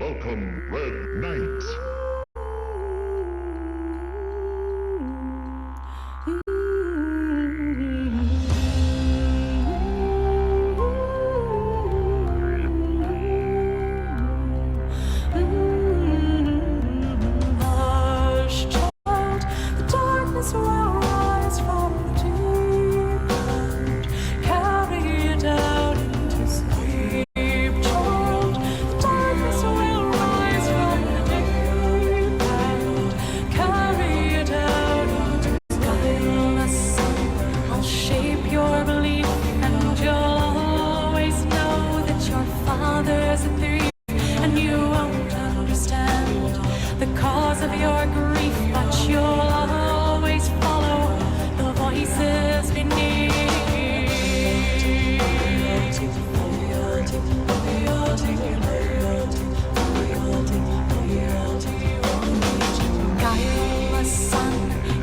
Welcome, Red Knight.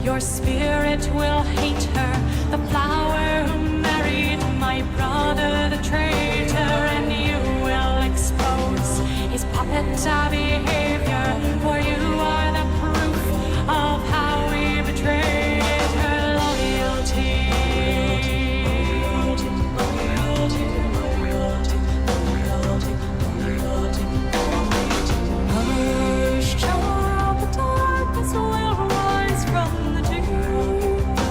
Your spirit will hate her, the flower who married my brother, the traitor, and you will expose his puppet behavior, for you are the proof of how we betrayed her loyalty. Hush, child, the darkness will rise from the deep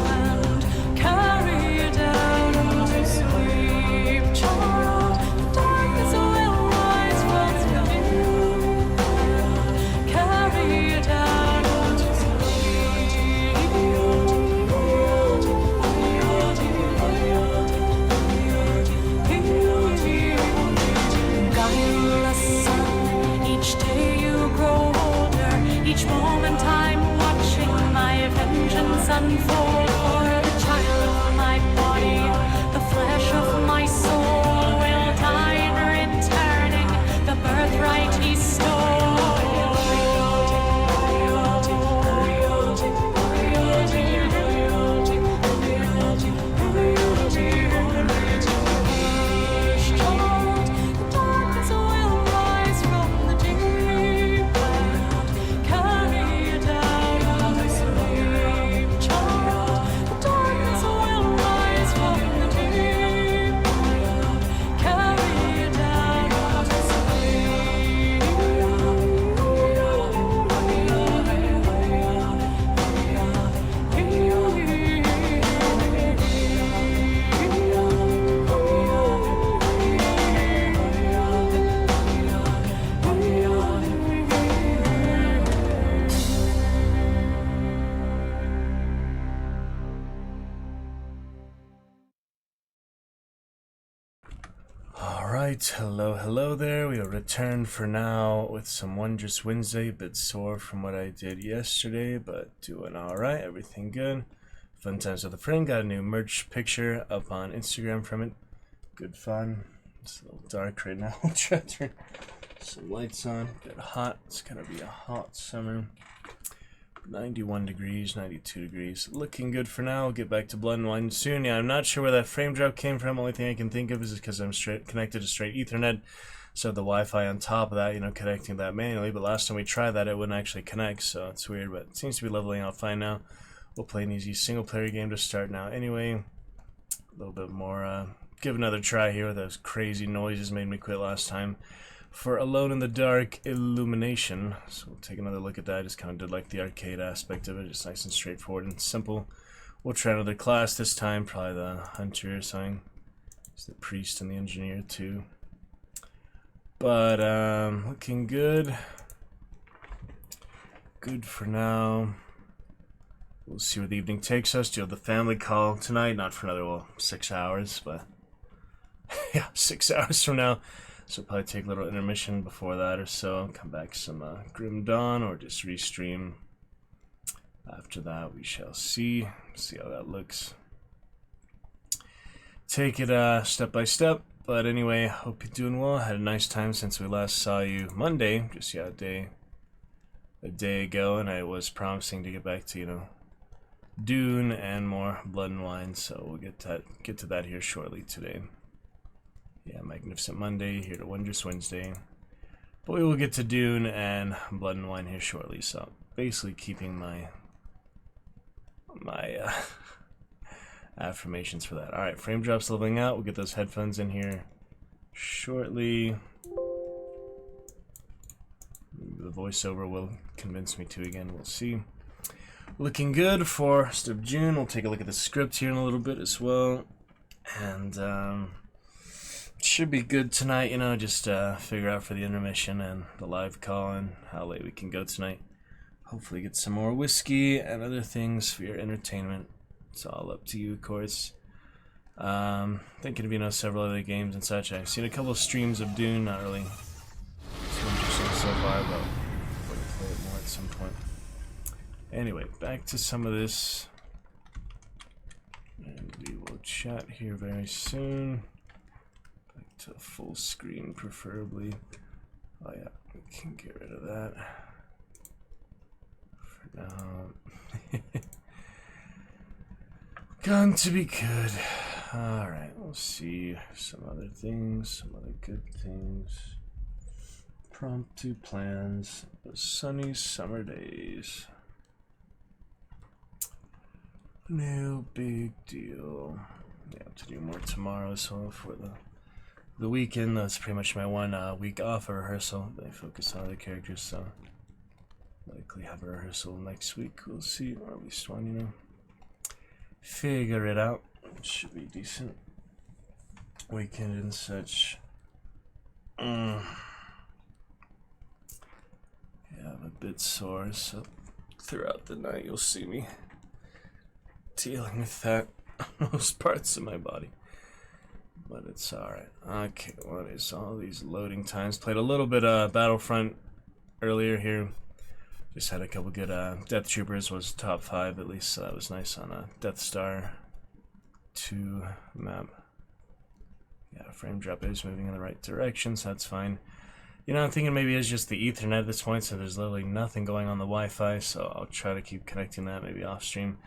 and carry you down to sleep, child. The darkness will rise from the deep and carry you down to sleep. Guileless son, each day you grow older, each moment I'm watching my vengeance unfold. For the child of my body, the flesh of my soul will die in returning the birthright he stole. The darkness will rise from the deep and carry you down to sleep, child. The darkness will rise from the deep and carry you down to Alright, hello there. We are returned for now with some Wondrous Wednesday. A bit sore from what I did yesterday, but doing alright, everything good. Fun times with a friend. Got a new merch picture up on Instagram from it. Good fun. It's a little dark right now. I'll try to turn some lights on. Get hot. It's gonna be a hot summer. 91 degrees, 92 degrees. Looking good for now. We'll get back to Blood and Wine soon. Yeah, I'm not sure where that frame drop came from. Only thing I can think of is because I'm connected to straight Ethernet. So the Wi-Fi on top of that, you know, connecting that manually. But last time we tried that, it wouldn't actually connect. So it's weird, but it seems to be leveling out fine now. We'll play an easy single-player game to start now anyway. A little bit more, give another try here. Those crazy noises made me quit last time. For Alone in the Dark Illumination. So we'll take another look at that. Just kind of did like the arcade aspect of it. Just nice and straightforward and simple. We'll try another class this time. Probably the Hunter or something. It's the Priest and the Engineer too. But looking good. Good for now. We'll see where the evening takes us. Do you have the family call tonight? Not for another, well, 6 hours, but yeah, 6 hours from now. So probably take a little intermission before that or so. Come back some Grim Dawn or just restream. After that, we shall see. See how that looks. Take it step by step. But anyway, hope you're doing well. Had a nice time since we last saw you Monday. Just yeah, a day ago, and I was promising to get back to, you know, Dune and more Blood and Wine. So we'll get to that here shortly today. Yeah, Magnificent Monday, here to Wondrous Wednesday. But we will get to Dune and Blood and Wine here shortly, so basically keeping my affirmations for that. Alright, frame drops leveling out. We'll get those headphones in here shortly. The voiceover will convince me to again. We'll see. Looking good for 1st of June. We'll take a look at the script here in a little bit as well. And should be good tonight, you know, just figure out for the intermission and the live call and how late we can go tonight. Hopefully get some more whiskey and other things for your entertainment. It's all up to you, of course. Thinking of, you know, several other games and such. I've seen a couple of streams of Dune, not really too interesting so far, but we'll play it more at some point. Anyway, back to some of this. And we will chat here very soon. Back to full screen, preferably. Oh yeah, we can get rid of that. For now. Going to be good. Alright, we'll see some other things, some other good things. Promptu plans. Sunny summer days. No big deal. Yeah, I have to do more tomorrow, so for the weekend, that's pretty much my one week off of rehearsal. I focus on other characters, so likely have a rehearsal next week. We'll see, or at least one, you know. Figure it out. It should be decent. Weekend and such. Yeah, I'm a bit sore, so throughout the night you'll see me dealing with that on most parts of my body. But it's alright. Okay, what is all these loading times? Played a little bit Battlefront earlier here. Just had a couple good Death Troopers, was top 5 at least, so that was nice on a Death Star 2 map. Yeah, frame drop is moving in the right direction, so that's fine. You know, I'm thinking maybe it's just the Ethernet at this point, so there's literally nothing going on the Wi-Fi, so I'll try to keep connecting that maybe off stream.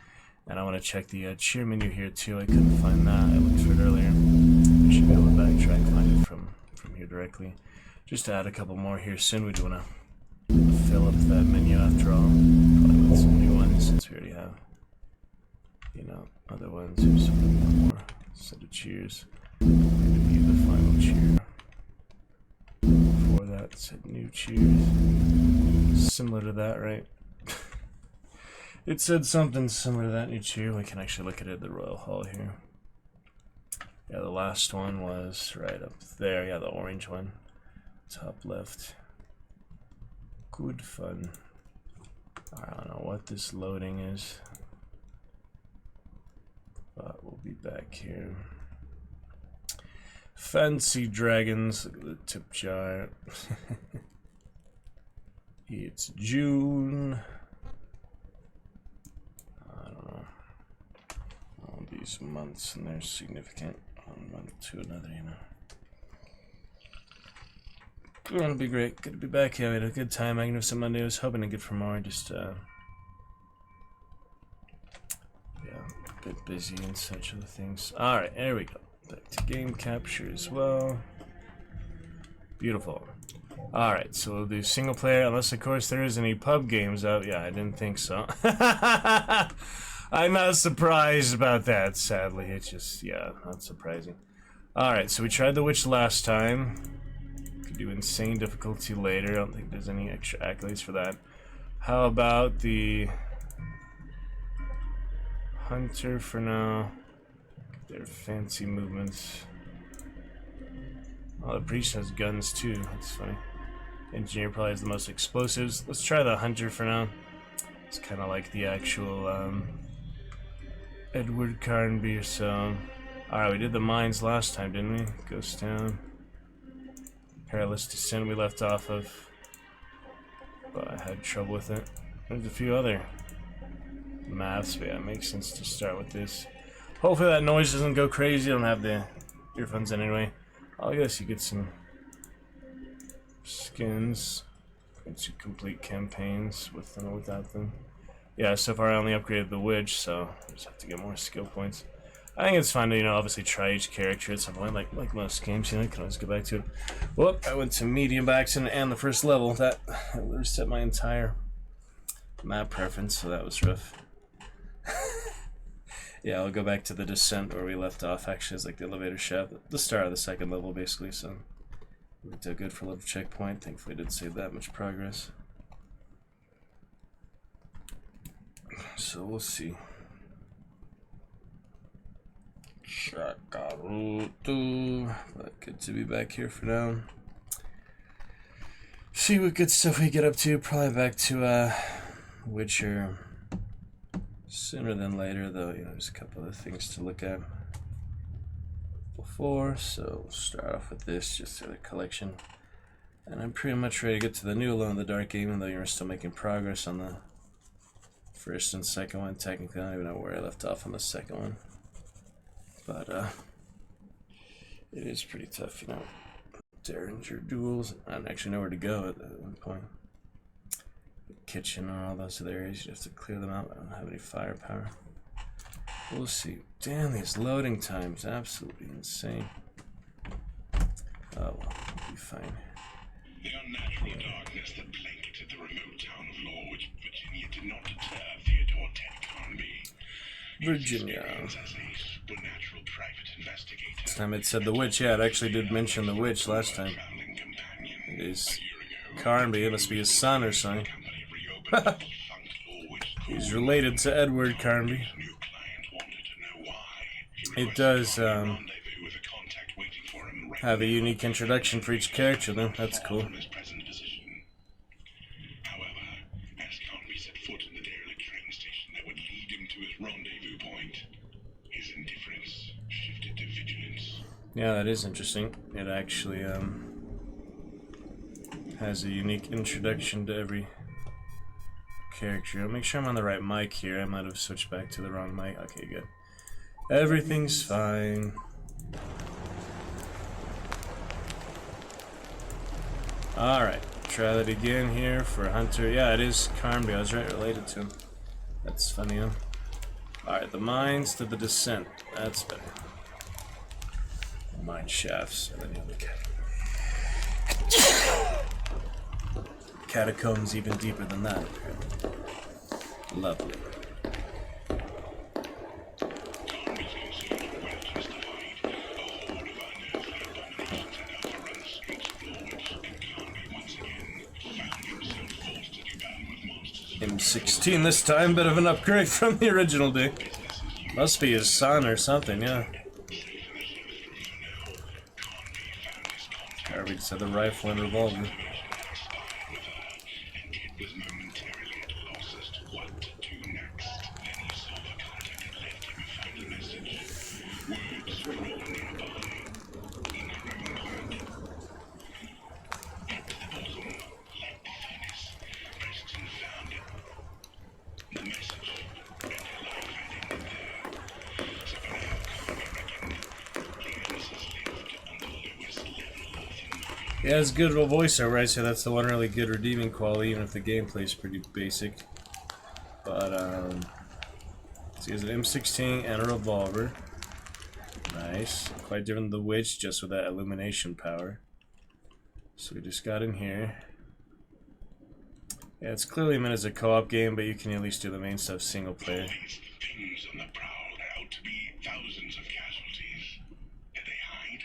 And I want to check the cheer menu here too. I couldn't find that. I looked for it earlier. I should be able to backtrack and find it from here directly. Just to add a couple more here soon. We do want to fill up that menu after all. Probably with some new ones since we already have, you know, other ones. Here's one more set of cheers. Maybe the final cheer. Before that, said new cheers. Similar to that, right? It said something similar to that new cheer. We can actually look at it at the Royal Hall here. Yeah, the last one was right up there. Yeah, the orange one. Top left. Good fun. I don't know what this loading is, but we'll be back here. Fancy dragons. Look at the tip jar. It's June. I don't know. All these months and they're significant one month to another, you know. Gonna be great. Good to be back here. We had a good time. Magnificent Monday. I was hoping to get for more. Just yeah, a bit busy and such other things. Alright, there we go. Back to game capture as well. Beautiful. Alright, so we'll do single player, unless of course there is any pub games out. Yeah, I didn't think so. I'm not surprised about that, sadly. It's just, yeah, not surprising. Alright, so we tried the witch last time. Could do insane difficulty later. I don't think there's any extra accolades for that. How about the hunter for now? Their fancy movements. Oh, the priest has guns too. That's funny. Engineer probably has the most explosives. Let's try the hunter for now. It's kind of like the actual Edward Carnby. So, alright, we did the mines last time, didn't we? Ghost Town. Perilous Descent we left off of, but I had trouble with it. There's a few other maps, but yeah, it makes sense to start with this. Hopefully that noise doesn't go crazy. I don't have the earphones in anyway. I guess you get some skins. Get you complete campaigns with them or without them. Yeah, so far I only upgraded the witch, so I just have to get more skill points. I think it's fun to, obviously try each character at some point, like most games, you can always go back to it. Whoop, I went to medium by accident and the first level. That reset my entire map preference, so that was rough. Yeah, I'll go back to the descent where we left off, actually, it's like the elevator shaft, the start of the second level, basically, so we did good for a little checkpoint. Thankfully, I didn't save that much progress. So we'll see. But good to be back here for now. See what good stuff we get up to. Probably back to Witcher sooner than later, though. There's a couple of things to look at before. So we'll start off with this, just the collection, and I'm pretty much ready to get to the new Alone in the Dark game, even though you're still making progress on the first and second one. Technically, I don't even know where I left off on the second one, but it is pretty tough, Derringer duels. I don't actually know where to go at that one point. The kitchen and all those other areas, you have to clear them out. I don't have any firepower. We'll see. Damn, these loading times, absolutely insane. Oh well, we'll be fine. The unnatural darkness that blanketed the remote town of Norwich, Virginia, did not deter Theodore Ted Carnby. Virginia. As a supernatural private investigator. This time it said the witch. Yeah, it actually did mention the witch last time. It is Carnby. It must be his son or something. He's related to Edward Carnby. It does have a unique introduction for each character, though. That's cool. However, as Carnby set foot in the derelict train station that would lead him to his rendezvous point, his indifference shifted to vigilance. Yeah, that is interesting. It actually has a unique introduction to every character. I'll make sure I'm on the right mic here. I might have switched back to the wrong mic. Okay, good. Everything's fine. Alright, try that again here for Hunter. Yeah, it is Carnby. I was right, related to him. That's funny, huh? Alright, the mines to the descent. That's better. Mine shafts. And then you look at catacombs even deeper than that. Lovely. M16 this time, bit of an upgrade from the original day. Must be his son or something, yeah. Or we just had the rifle and revolver. Yeah, it's good little voiceover, right? So that's the one really good redeeming quality, even if the gameplay is pretty basic. But, so he has an M16 and a revolver. Nice. Quite different than the witch, just with that illumination power. So we just got in here. Yeah, it's clearly meant as a co-op game, but you can at least do the main stuff single player. Things on the prowl that out to be thousands of casualties. Did they hide?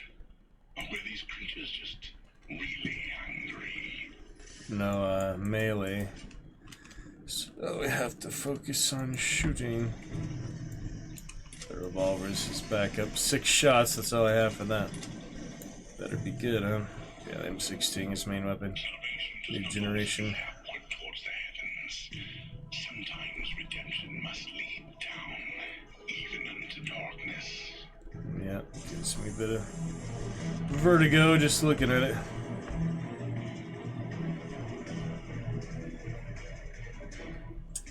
Or were these creatures just really hungry? No, melee. So we have to focus on shooting. The revolver's his backup. 6 shots, that's all I have for that. Better be good, huh? Yeah, the M16 is main weapon. New generation. Sometimes redemption must lead down, even unto darkness. Yeah, gives me a bit of vertigo just looking at it.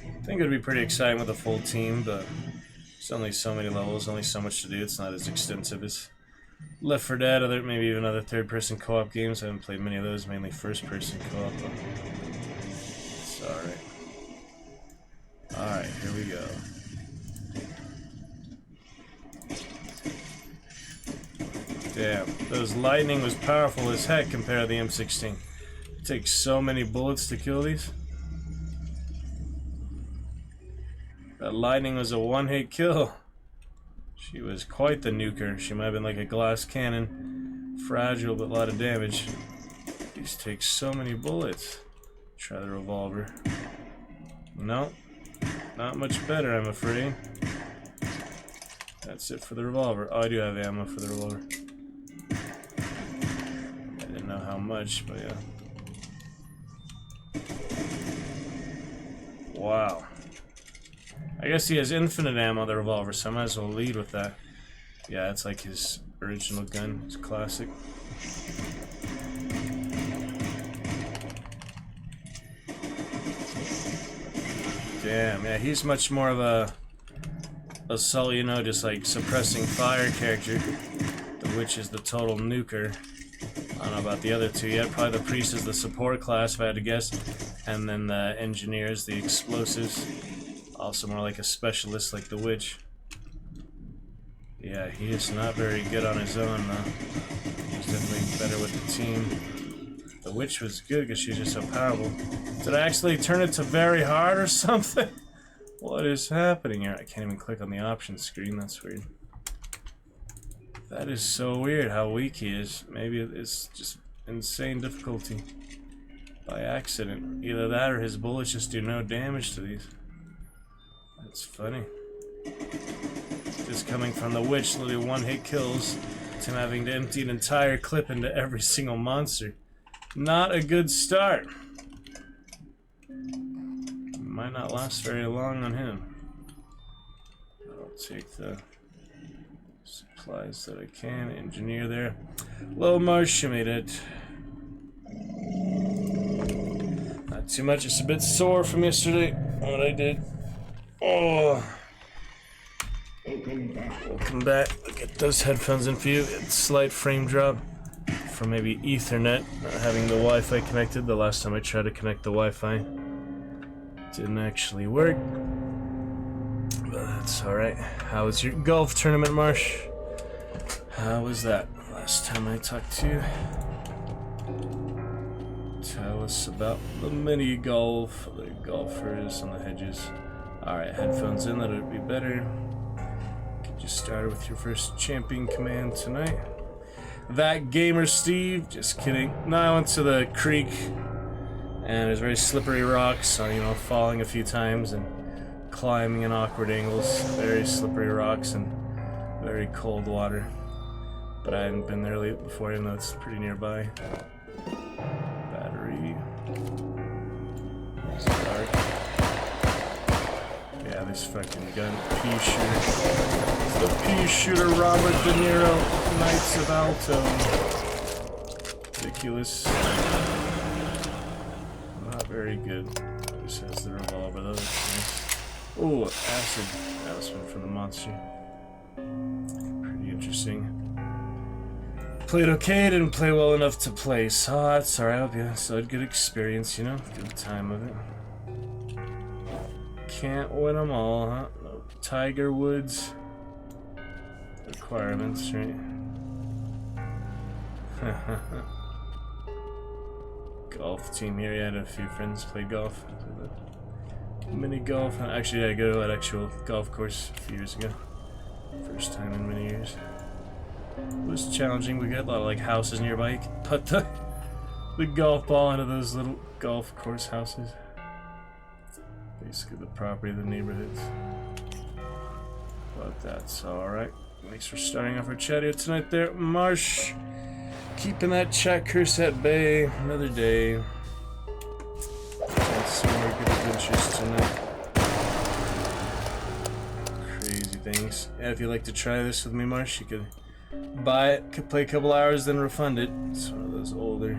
I think it would be pretty exciting with a full team, but there's only so many levels, only so much to do. It's not as extensive as Left 4 Dead, maybe even other third-person co-op games. I haven't played many of those, mainly first-person co-op. It's alright. Alright, here we go. Damn, those lightning was powerful as heck compared to the M16. It takes so many bullets to kill these. That lightning was a one-hit kill. She was quite the nuker. She might have been like a glass cannon. Fragile, but a lot of damage. These take so many bullets. Try the revolver. No. Not much better, I'm afraid. That's it for the revolver. Oh, I do have ammo for the revolver. I didn't know how much, but yeah. Wow. I guess he has infinite ammo, the revolver, so I might as well lead with that. Yeah, it's like his original gun. It's classic. Damn, yeah, he's much more of a assault, you know, just like suppressing fire character. The witch is the total nuker. I don't know about the other two yet. Probably the priest is the support class, if I had to guess. And then the engineer is the explosives. Also more like a specialist like the witch. Yeah, he is not very good on his own, though. He's definitely better with the team. The witch was good because she's just so powerful. Did I actually turn it to very hard or something? What is happening here? I can't even click on the options screen. That's weird. That is so weird how weak he is. Maybe it's just insane difficulty. By accident. Either that or his bullets just do no damage to these. That's funny. Just coming from the witch, literally one-hit kills. It's him having to empty an entire clip into every single monster. Not a good start. Might not last very long on him. I'll take the supplies that I can. Engineer there. Low Marsh made it. Not too much. It's a bit sore from yesterday. What I did. Oh. Welcome back. I'll get those headphones in for you. It's slight frame drop from maybe Ethernet, not having the Wi-Fi connected. The last time I tried to connect the Wi-Fi, didn't actually work. But that's alright. How was your golf tournament, Marsh? How was that last time I talked to you? Tell us about the mini golf, the golfers on the hedges. Alright, headphones in, that'll be better. Get you started with your first champion command tonight. That gamer Steve, just kidding. No, I went to the creek and there's very slippery rocks, so you know, falling a few times and climbing in awkward angles. Very slippery rocks and very cold water. But I hadn't been there before, even though it's pretty nearby. Battery. It's dark. Yeah, this fucking gun. Pea shooter. It's the pea shooter Robert De Niro, Knights of Alto. Ridiculous. Not very good. This has the revolver though, that's nice. Oh, acid. That was one from the monster. Pretty interesting. Played okay, didn't play well enough to place. Oh, that's alright, I hope you still had good experience, you know? Good time of it. Can't win them all, huh? No Tiger Woods requirements, right? Golf team here, yeah, I had a few friends play golf. Mini golf. Actually, I go to that actual golf course a few years ago. First time in many years. It was challenging. We got a lot of like houses nearby. You could put the golf ball into those little golf course houses. Basically the property of the neighborhoods. But that's alright. Thanks for starting off our chat here tonight there, Marsh. Keeping that chat curse at bay. Another day. And some more good adventures tonight. Crazy things. Yeah, if you'd like to try this with me, Marsh, you could buy it, could play a couple hours, then refund it. It's one of those older,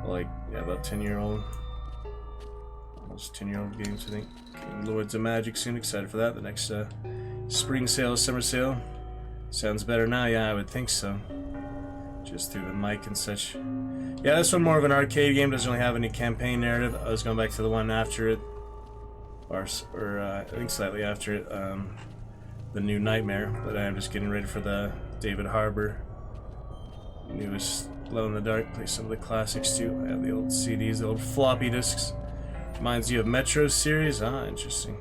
like, yeah, about 10-year-old. Almost 10-year-old games, I think. Getting Lords of Magic soon. Excited for that. The next spring sale, summer sale. Sounds better now, yeah, I would think so. Just through the mic and such. Yeah, this one more of an arcade game. Doesn't really have any campaign narrative. I was going back to the one after it, or I think slightly after it, the new Nightmare. But I'm just getting ready for the David Harbour newest glow in the dark. Play some of the classics too. I have the old CDs, the old floppy disks. Reminds you of Metro series. Ah, interesting.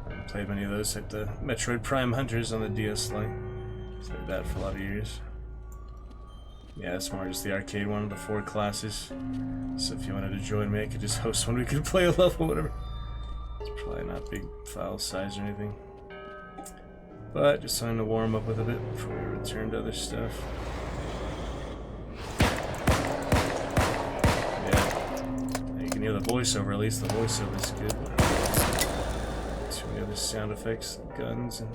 I haven't played many of those, like the Metroid Prime Hunters on the DS Lite. Played that for a lot of years. Yeah, it's more just the arcade one of the 4 classes. So if you wanted to join me, I could just host one. We could play a level, whatever. It's probably not big file size or anything. But just something to warm up with a bit before we return to other stuff. Yeah. You can hear the voiceover, at least the voiceover is good. Too many other sound effects, guns, and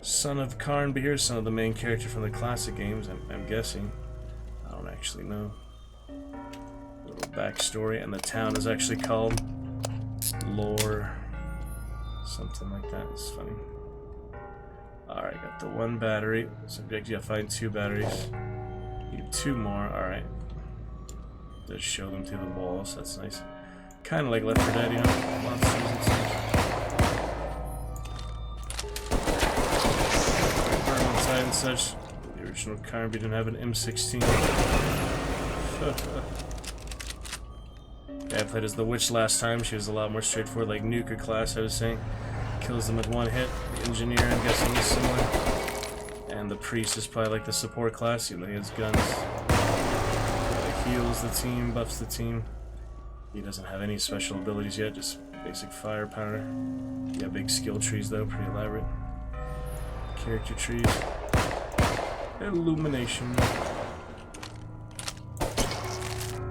Son of Karnbeer, son of the main character from the classic games, I'm guessing. I don't actually know. A little backstory, and the town is actually called Lore. Something like that. It's funny. Alright, got the 1 battery. Subject, you gotta find 2 batteries. Need 2 more, alright. Does show them through the walls, that's nice. Kinda like Left 4 Dead, you know? Monsters and stuff. And such. The original Karnby didn't have an M16. Yeah, I played as the witch last time. She was a lot more straightforward, like Nuker class, I was saying. Kills them with 1 hit. The engineer, I'm guessing, is similar. And the priest is probably like the support class. He has guns. He heals the team, buffs the team. He doesn't have any special abilities yet, just basic firepower. Yeah, big skill trees though, pretty elaborate. Character trees. Illumination.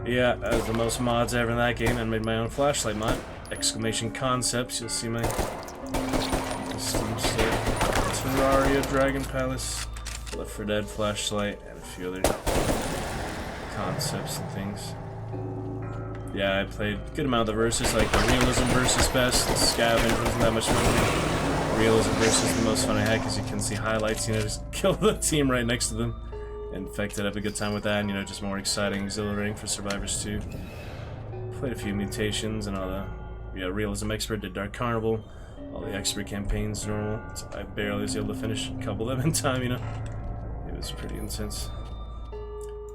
Yeah, that was the most mods ever in that game, and made my own flashlight mod. Exclamation concepts, you'll see my Steam stuff. Terraria, Dragon Palace, Left 4 Dead flashlight, and a few other concepts and things. Yeah, I played a good amount of the versus, like the realism versus best, the scavenge wasn't that much fun. Realism versus the most fun I had because you can see highlights, you know, just kill the team right next to them. Infected, have a good time with that, and you know, just more exciting, exhilarating for Survivors 2. Played a few mutations and all the, yeah, Realism Expert, did Dark Carnival, all the Expert campaigns normal. I barely was able to finish a couple of them in time, you know. It was pretty intense.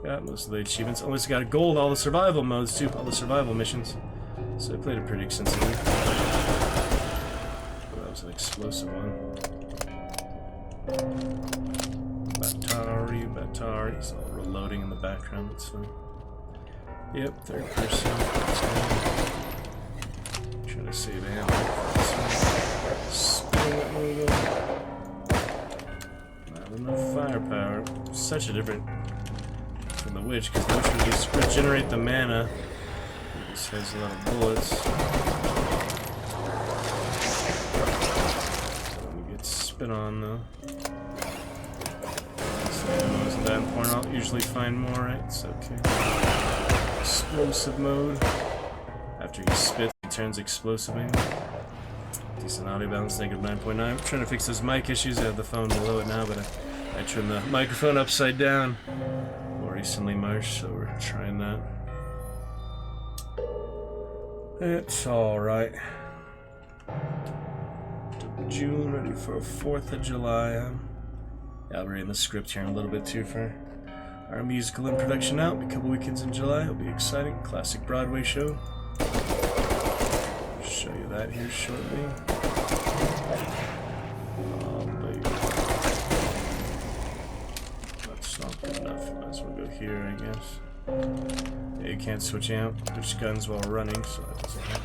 Got most of the achievements. Almost got a gold, all the survival modes too, all the survival missions. So I played it pretty extensively. An explosive one. Batari. It's all reloading in the background. That's fine. Yep, 3rd person. Trying to save ammo. Spin it, moving. Not enough firepower. Such a different from the witch, because the witch can just regenerate the mana. It just has a lot of bullets. Spin on though. Wasn't that important? I'll usually find more, right? It's okay. Explosive mode. After he spits, he turns explosive maybe. Decent audio balance, -9.9. I'm trying to fix those mic issues. I have the phone below it now, but I turned the microphone upside down more recently, Marsh, so we're trying that. It's alright. June, ready for 4th of July. Yeah, I'll be reading the script here in a little bit too for our musical in production out. A couple weekends in July, it'll be exciting. Classic Broadway show. Show you that here shortly. That's not good enough. Might as well go here, I guess. Yeah, you can't switch out which guns while running, so that doesn't help.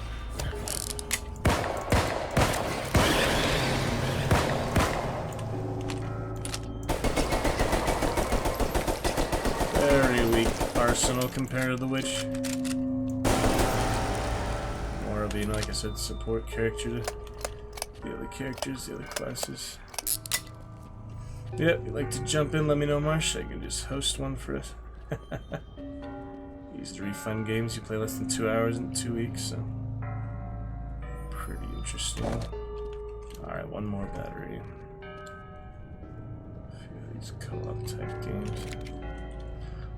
Arsenal compared to the witch. More of being, like I said, support character to the other characters, the other classes. Yep, if you'd like to jump in, let me know, Marsh. I can just host one for us. These 3 fun games you play less than 2 hours in 2 weeks, so pretty interesting. Alright, 1 more battery. A few of these co-op type games.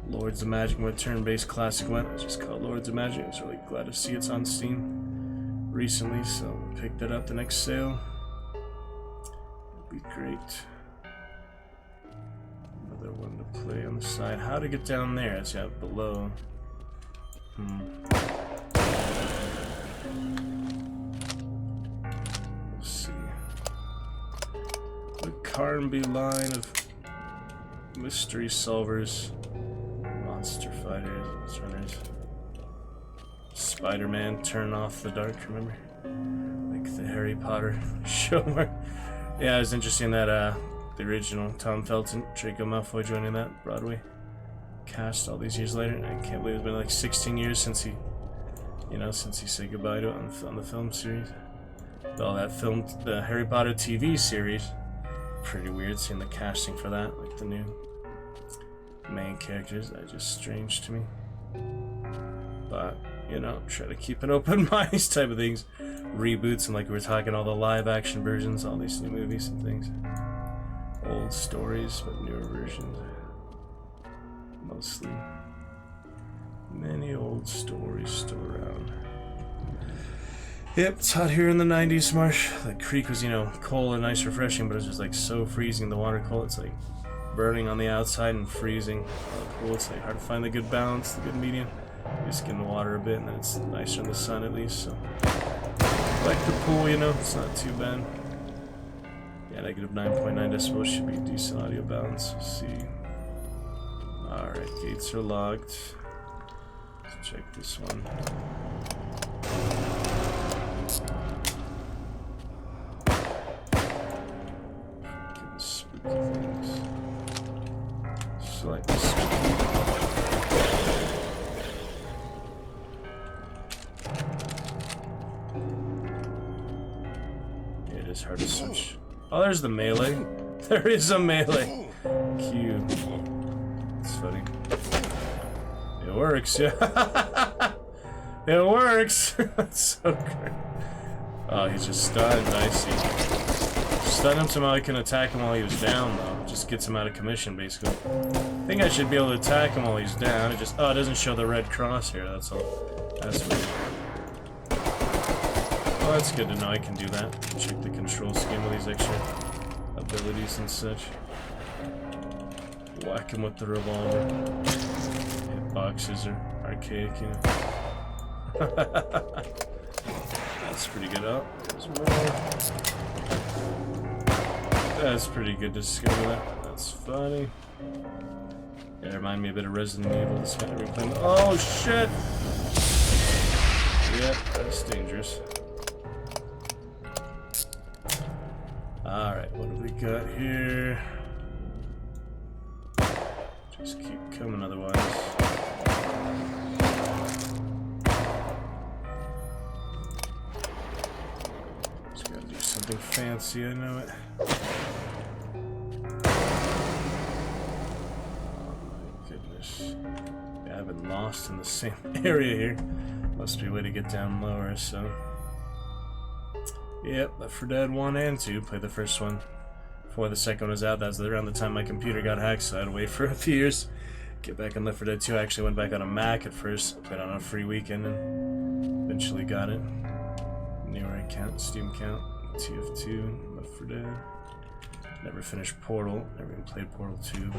Lords of Magic, my turn-based classic one. It's just called Lords of Magic. I was really glad to see it's on Steam recently, so we'll pick that up the next sale. It'll be great. Another one to play on the side. How to get down there? It's below. Let's see. The Carnby line of mystery solvers, monster fighters, monster runners. Spider-Man, turn off the dark, remember? Like the Harry Potter show where... Yeah, it was interesting that the original Tom Felton, Draco Malfoy joining that Broadway cast all these years later. I can't believe it's been like 16 years since he, since he said goodbye to it on the film series. All that film, the Harry Potter TV series, pretty weird seeing the casting for that, like the new main characters. That's just strange to me. But, try to keep an open mind, these type of things. Reboots, and like we were talking, all the live action versions, all these new movies and things. Old stories, but newer versions. Mostly. Many old stories still around. Yep, it's hot here in the 90s, Marsh. The creek was, cold and nice, refreshing, but it was just like so freezing. The water cold, it's like burning on the outside and freezing. Cool, it's like hard to find the good balance, the good medium. You just get in the water a bit, and then it's nicer in the sun at least. So, like the pool, it's not too bad. Yeah, negative 9.9 decibels should be decent audio balance. Let's see. Alright, gates are locked. Let's check this one. Freaking spooky things. Slightly spooky. Yeah, it is hard to switch. Oh, there's the melee. There is a melee. Cute. It's funny. It works, yeah. It works. That's so great. Oh, he's just stunned. I see. Stun him somehow I can attack him while he was down, though. Just gets him out of commission, basically. I think I should be able to attack him while he's down. It just... Oh, it doesn't show the red cross here. That's all. That's weird. Well, that's good to know I can do that. Check the control scheme with these extra abilities and such. Whack him with the revolver. Hitboxes are archaic, That's pretty good. Oh, there's more. That's pretty good to discover that. That's funny. Yeah, remind me a bit of Resident Evil. This might reclaim. Oh shit! Yep, that's dangerous. Alright, what have we got here? Just keep coming otherwise. Just gotta do something fancy, I know it. Oh my goodness. Yeah, I've been lost in the same area here. Must be a way to get down lower, so... Yep, Left 4 Dead 1 and 2. Played the first one before the second one was out. That was around the time my computer got hacked, so I had to wait for a few years. Get back on Left 4 Dead 2. I actually went back on a Mac at first. Played on a free weekend and eventually got it. Newer account, Steam account, TF2, Left 4 Dead. Never finished Portal. Never even played Portal 2.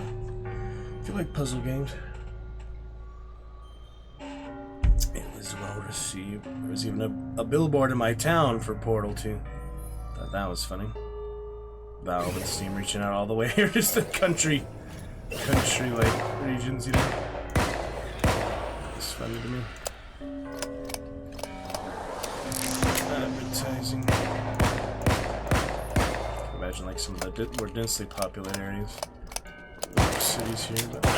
But I feel like puzzle games. It was well received. There was even a billboard in my town for Portal 2. Thought that was funny. Valve and Steam reaching out all the way here, just the country like regions, It's funny to me. Advertising. I can imagine like some of the more densely populated areas, like cities here, but the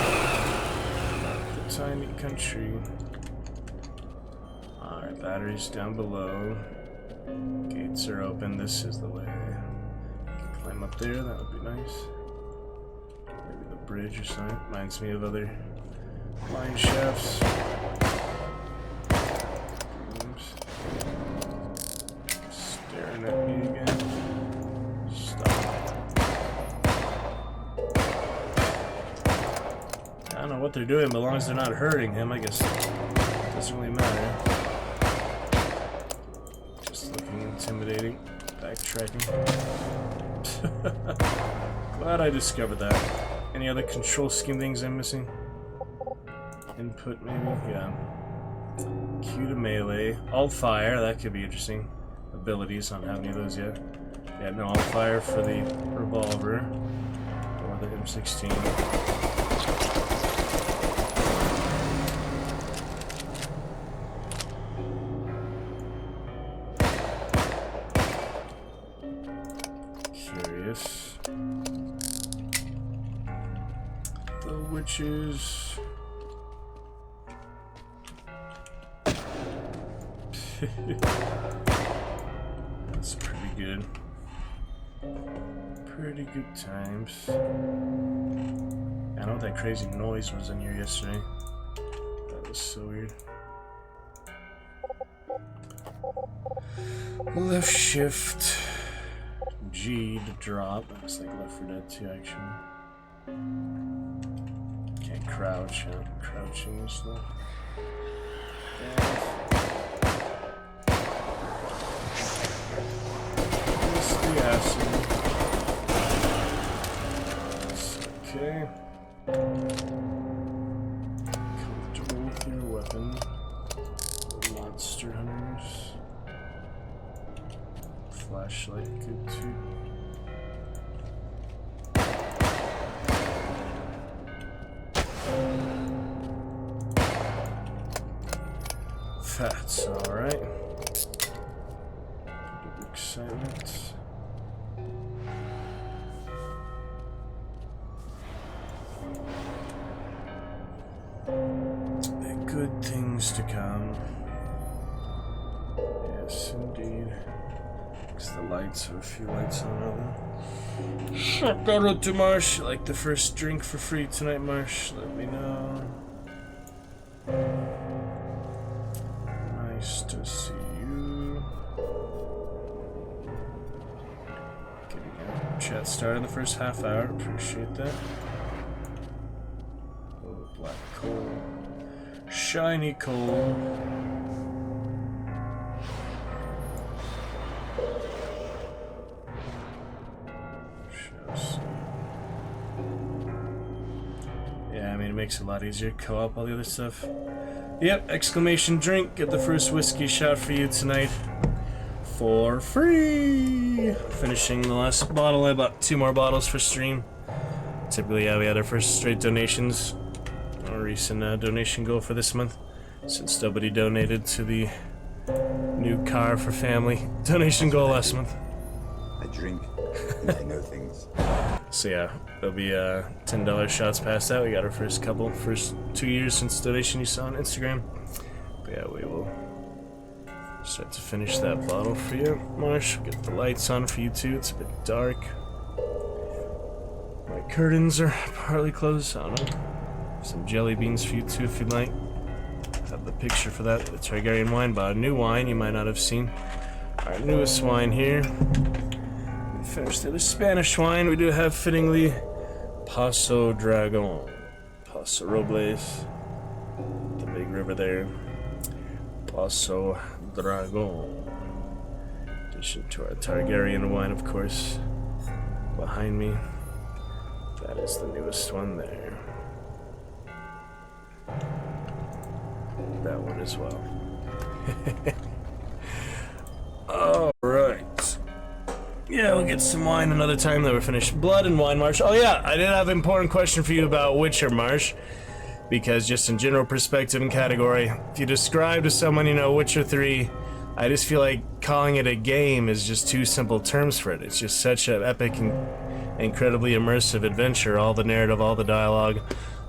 tiny country. Alright, batteries down below. Gates are open. This is the way. Can climb up there. That would be nice. Maybe the bridge or something. Reminds me of other mine shafts. Oops. Staring at me again. Stop. I don't know what they're doing, but as long as they're not hurting him, I guess it doesn't really matter. Intimidating. Backtracking. Glad I discovered that. Any other control scheme things I'm missing? Input maybe? Yeah. Q to melee. Alt fire, that could be interesting. Abilities, don't have any of those yet. Yeah, no alt fire for the revolver. Or the M16. Curious. The witches. That's pretty good. Pretty good times. I know what that crazy noise was in here yesterday. That was so weird. Left shift. G to drop. It's like Left 4 Dead 2 actually. Can't crouch. Crouching and stuff. Acid. Okay. Comfortable with your weapon. Monster hunters. Flashlight, good too. That's alright. Excitement. Good things to come. Yes, indeed. Because the lights have a few lights on them. Shout out to Marsh. Like the first drink for free tonight, Marsh. Let me know. Nice to see you. Getting a chat started in the first half hour. Appreciate that. Oh, black coal. Shiny coal. Yeah, I mean, it makes it a lot easier to co-op all the other stuff. Yep, exclamation drink. Get the first whiskey shot for you tonight. For free! Finishing the last bottle. I bought 2 more bottles for stream. Typically, yeah, we had our first straight donations. A recent donation goal for this month, since nobody donated to the new car for family donation goal last month. I drink and I know things. So yeah, there'll be $10 shots passed out. We got our first 2 years since donation you saw on Instagram. But yeah, we will start to finish that bottle for you, Marsh. Get the lights on for you too. It's a bit dark. My curtains are partly closed. I don't know. Some jelly beans for you too if you'd like. Have the picture for that. The Targaryen wine, but a new wine you might not have seen. Our newest wine here. We finished the other Spanish wine. We do have fittingly Paso Dragon. Paso Robles. The big river there. Paso Dragon. Addition to our Targaryen wine, of course. Behind me. That is the newest one there. That one as well. Alright. Yeah, we'll get some wine another time that we're finished. Blood and wine, Marsh. Oh yeah, I did have an important question for you about Witcher, Marsh. Because just in general perspective and category, if you describe to someone, you know, Witcher 3, I just feel like calling it a game is just 2 simple terms for it. It's just such an epic and incredibly immersive adventure. All the narrative, all the dialogue,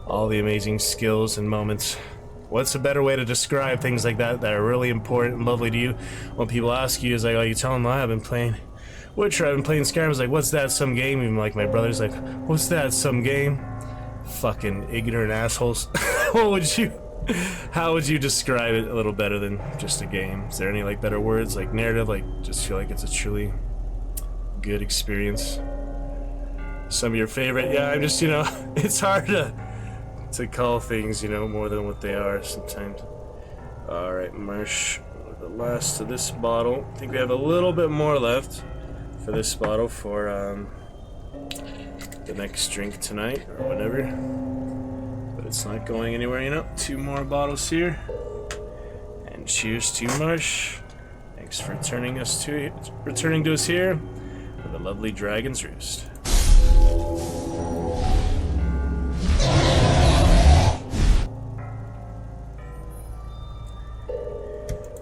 all the amazing skills and moments. What's a better way to describe things like that are really important and lovely to you? When people ask you, is like, oh, you tell them, I've been playing Witcher, I've been playing Skyrim. It's like, what's that, some game? Even like my brother's like, what's that, some game? Fucking ignorant assholes. How would you describe it a little better than just a game? Is there any like better words, like narrative, like just feel like it's a truly good experience? Some of your favorite? Yeah, I'm just, you know, it's hard to call things, you know, more than what they are sometimes. Alright, Marsh, the last of this bottle. I think we have a little bit more left for this bottle for the next drink tonight or whenever. But it's not going anywhere, you know. 2 more bottles here. And cheers to you, Marsh. Thanks for returning to us here with a lovely Dragon's Roost.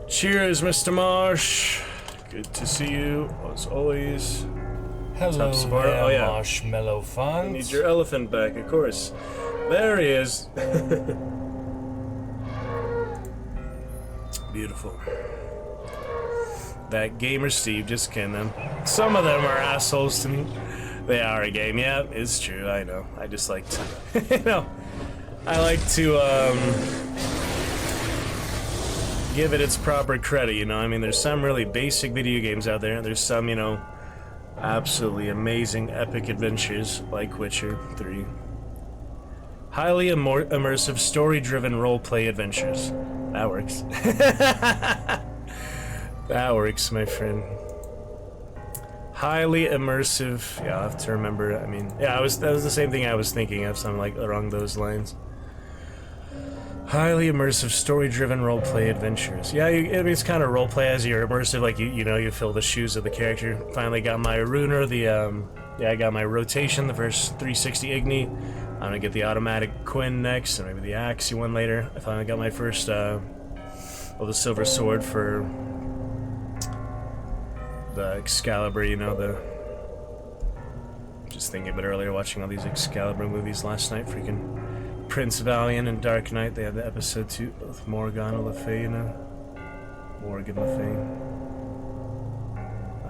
Cheers, Mr. Marsh. Good to see you, as always. Hello there, oh, yeah. Marshmallow I fans. need your elephant back, of course. There he is. Beautiful. That gamer Steve, just kidding them. Some of them are assholes to me. They are a game, yeah, it's true, I know. I just like to, I like to, give it its proper credit, you know? I mean, there's some really basic video games out there. There's some, you know, absolutely amazing epic adventures like Witcher 3. Highly immersive, story-driven role-play adventures. That works. That works, my friend. Highly immersive. Yeah, I'll have to remember. I mean, yeah, that was the same thing I was thinking of, something like along those lines. Highly immersive, story-driven role-play adventures. Yeah, I mean, it's kind of role-play as you're immersive, like you know, you fill the shoes of the character. Finally got my runer, yeah, I got my rotation, the first 360 Igni. I'm gonna get the automatic Quinn next, and maybe the Axie one later. I finally got my first, the silver sword for the Excalibur, you know, just thinking about earlier, watching all these Excalibur movies last night, freaking Prince Valiant and Dark Knight, they had the episode 2 with Morgana Le Fay, you know? Morgan Le Fay.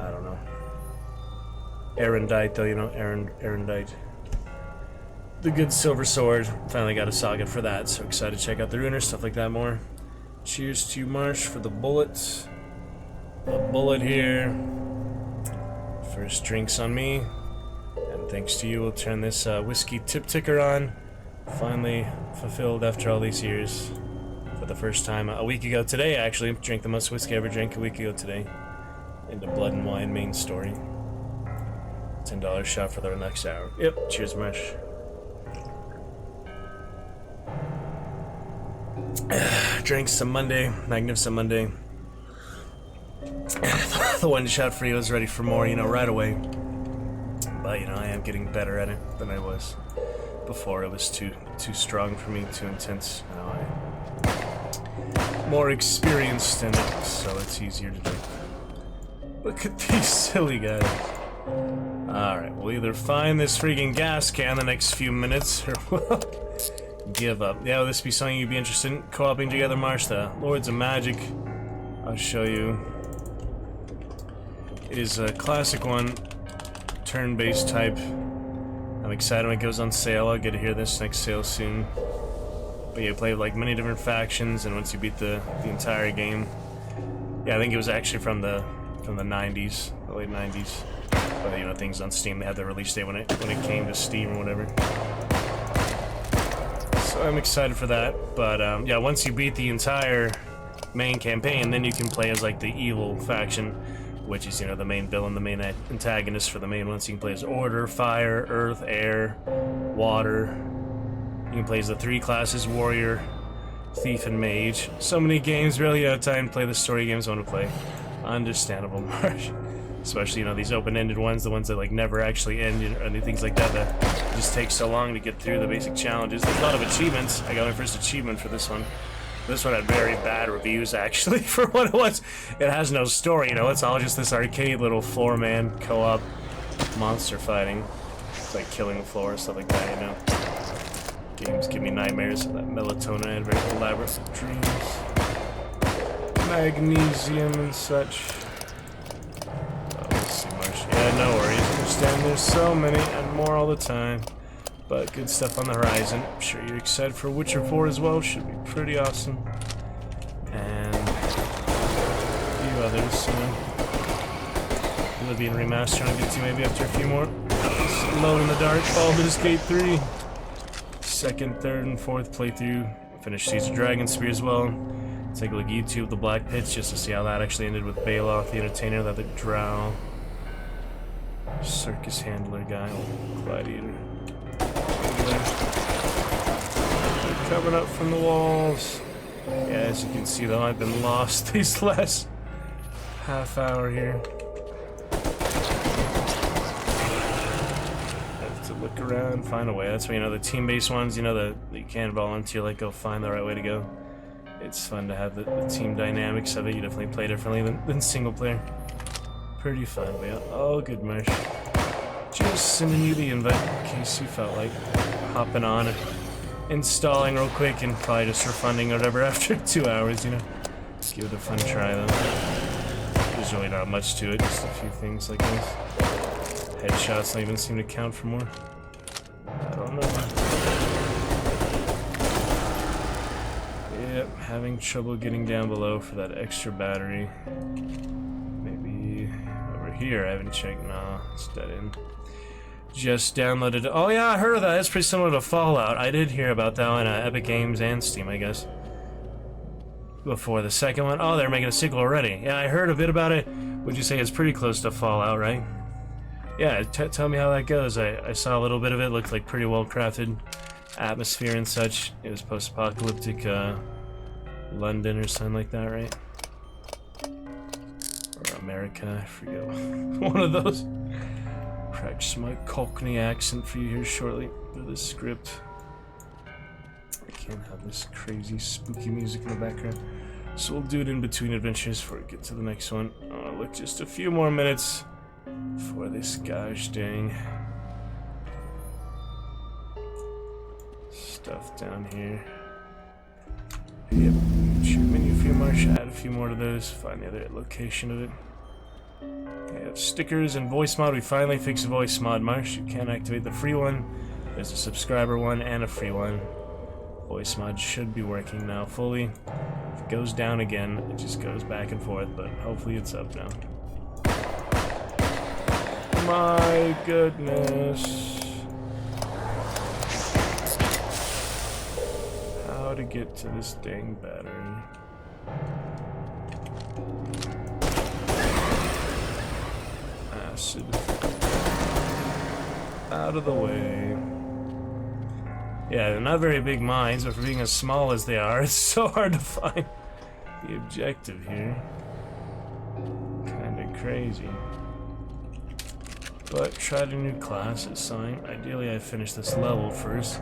I don't know. Erendite, though, you know? Erendite. The good silver sword. Finally got a saga for that, so excited to check out the runer, stuff like that more. Cheers to you, Marsh, for the bullet. A bullet here. First drinks on me. And thanks to you, we'll turn this whiskey tip ticker on. Finally fulfilled after all these years. For the first time a week ago today, I actually drank the most whiskey I ever drank a week ago today. Into Blood and Wine main story. $10 shot for the next hour. Yep, cheers, Marsh. Drank some Monday, Magnificent Monday. The one shot for you was ready for more, you know, right away. But, you know, I am getting better at it than I was before. It was too strong for me, too intense. Now I'm more experienced in it, so it's easier to drink. Look at these silly guys. Alright, we'll either find this freaking gas can the next few minutes, or we'll give up. Yeah, will this be something you'd be interested in co-oping together, Marsh? The Lords of Magic. I'll show you. It is a classic one, turn-based type. I'm excited when it goes on sale. I'll get to hear this next sale soon. But you play with like many different factions, and once you beat the entire game, yeah, I think it was actually from the 90s, the late 90s. But you know, things on Steam, they had the release date when it came to Steam or whatever. So I'm excited for that. But yeah, once you beat the entire main campaign, then you can play as like the evil faction, which is, you know, the main villain, the main antagonist for the main ones. You can play as Order, Fire, Earth, Air, Water. You can play as the 3 classes, Warrior, Thief, and Mage. So many games, barely out of time to play the story games I want to play. Understandable, Marsh. Especially, you know, these open-ended ones, the ones that like never actually end, and things like that that just take so long to get through the basic challenges. There's a lot of achievements. I got my first achievement for this one. This one had very bad reviews, actually, for what it was. It has no story, you know, it's all just this arcade little floor-man co-op monster fighting. It's like killing the floor and stuff like that, you know. Games give me nightmares. That melatonin, I had very elaborate dreams. Magnesium and such. Oh, let's see, Marsh. Yeah, no worries. Understand there's so many and more all the time. But good stuff on the horizon. I'm sure you're excited for Witcher 4 as well. Should be pretty awesome. And a few others, you know. Oblivion Remaster I'll get to maybe after a few more. Load in the Dark, Baldur's Gate 3. Second, third, and fourth playthrough. Finished Siege of Dragonspear as well. Take a look at YouTube, The Black Pits, just to see how that actually ended with Baloth, the Entertainer, that the Drow. circus handler guy, gladiator. They're coming up from the walls. Yeah, as you can see though, I've been lost these last half hour here. Have to look around, find a way. That's why, you know, the team-based ones, you know, that you can't volunteer, like, go find the right way to go. It's fun to have the team dynamics of it. You definitely play differently than single player. Pretty fun, but yeah. Oh, good, Marsh. Just sending you the invite in case you felt like hopping on and installing real quick and probably just refunding or whatever after 2 hours, you know. Give it a fun try, though. There's really not much to it, just a few things like this. Headshots don't even seem to count for more. I don't know. Yep, having trouble getting down below for that extra battery. Maybe over here, I haven't checked. Nah, it's dead end. Just downloaded. Oh yeah, I heard of that. It's pretty similar to Fallout. I did hear about that on Epic Games and Steam, I guess. Before the second one. Oh, they're making a sequel already. Yeah, I heard a bit about it. Would you say it's pretty close to Fallout, right? Yeah, tell me how that goes. I saw a little bit of it. Looked like pretty well crafted atmosphere and such. It was post-apocalyptic London or something like that, right? Or America, I forget. One of those. Practice my Cockney accent for you here shortly for this script. I can't have this crazy spooky music in the background. So we'll do it in between adventures before we get to the next one. I'll look just a few more minutes for this gosh dang stuff down here. Yep, shoot menu for your marsh, add a few more to those, find the other location of it. We have stickers and voice mod. We finally fixed voice mod, Marsh. You can't activate the free one. There's a subscriber one and a free one. Voice mod should be working now fully. If it goes down again, it just goes back and forth, but hopefully it's up now. My goodness. How to get to this dang battery. Acid. Out of the way. Yeah, they're not very big mines, but for being as small as they are, it's so hard to find the objective here. Kinda crazy. But tried a new class, it's fine. Ideally I finish this level first.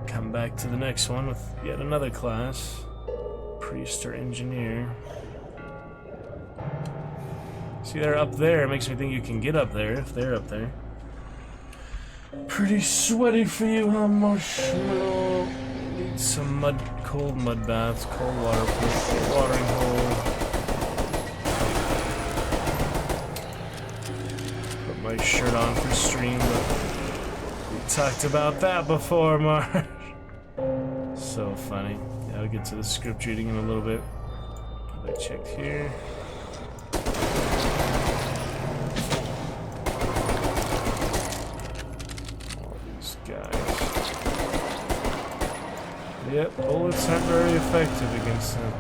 Come back to the next one with yet another class. Priest or engineer. See, they're up there. It makes me think you can get up there if they're up there. Pretty sweaty for you, huh, Marshmallow? Need some mud, cold mud baths, cold water pool, watering hole. Put my shirt on for stream, but we talked about that before, Marsh. So funny. Yeah, I'll get to the script reading in a little bit. I checked here. Yep, bullets aren't very effective against them.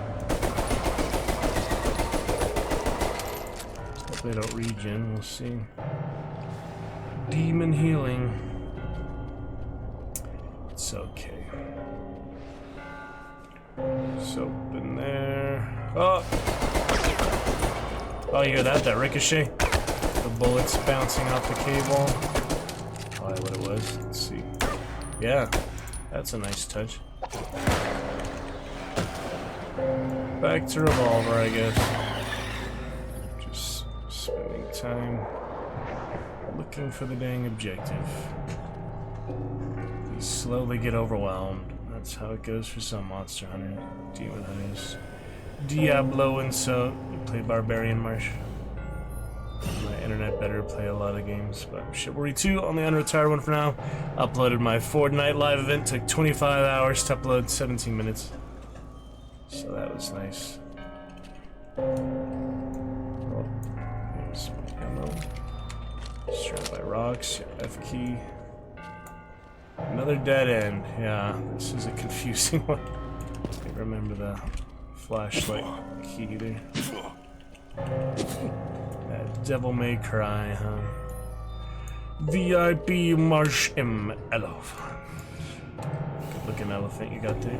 Hope they don't regen, we'll see. Demon healing. It's okay. Soap in there. Oh! Oh, you hear that? That ricochet? The bullets bouncing off the cable. Probably what it was. Let's see. Yeah, that's a nice touch. Back to revolver, I guess. Just spending time looking for the dang objective. You slowly get overwhelmed. That's how it goes for some monster hunter, demon hunters. Diablo and so you play Barbarian Marsh. My internet better play a lot of games, but Chivalry 2 on the unretired one for now. Uploaded my Fortnite live event, took 25 hours to upload, 17 minutes. So that was nice. Oh, here's my ammo. Surrounded by rocks, F key. Another dead end. Yeah, this is a confusing one. I remember the flashlight key there. That devil may cry, huh? VIP Marsh M elephant. Good looking elephant you got there.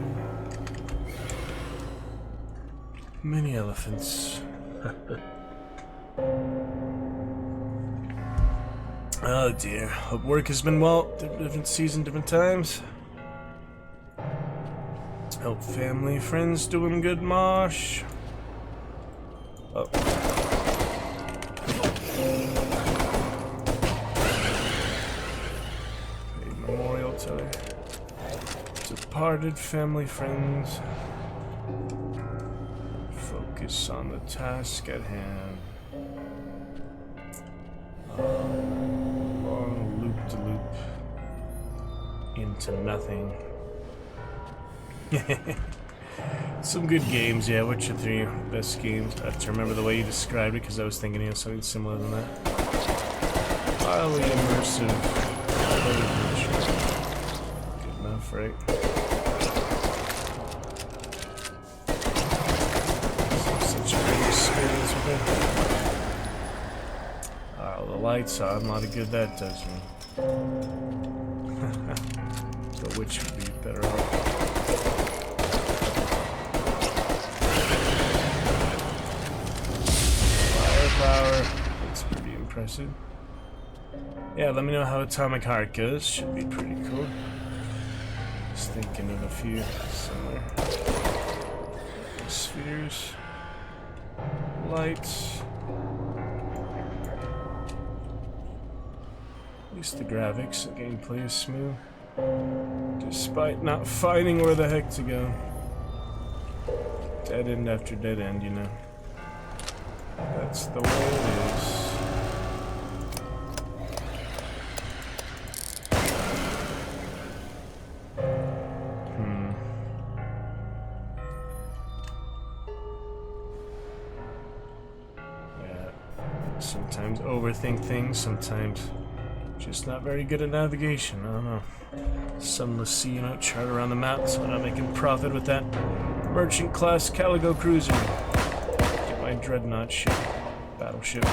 Many elephants. Oh dear. Hope work has been well. Different season, different times. Hope family, friends doing good, Marsh. Oh. A memorial to departed family, friends. Focus on the task at hand. Long loop to loop into nothing. Some good games, yeah. Witcher 3, best games. I have to remember the way you described it because I was thinking of something similar than that. Highly immersive. Good enough, right? Such a great experience with it. Oh, the lights on. A lot of good that does me. The Witch would be better off. Firepower. That's pretty impressive. Yeah, let me know how Atomic Heart goes. Should be pretty cool. Just thinking of a few somewhere. Spheres. Lights. At least the graphics, the gameplay is smooth. Despite not finding where the heck to go. Dead end after dead end, you know. That's the way it is. Yeah. Sometimes overthink things, sometimes just not very good at navigation. I don't know. Sunless sea, you know, chart around the map, so I'm not making profit with that merchant class Caligo cruiser. Get my dreadnought ship, battleship.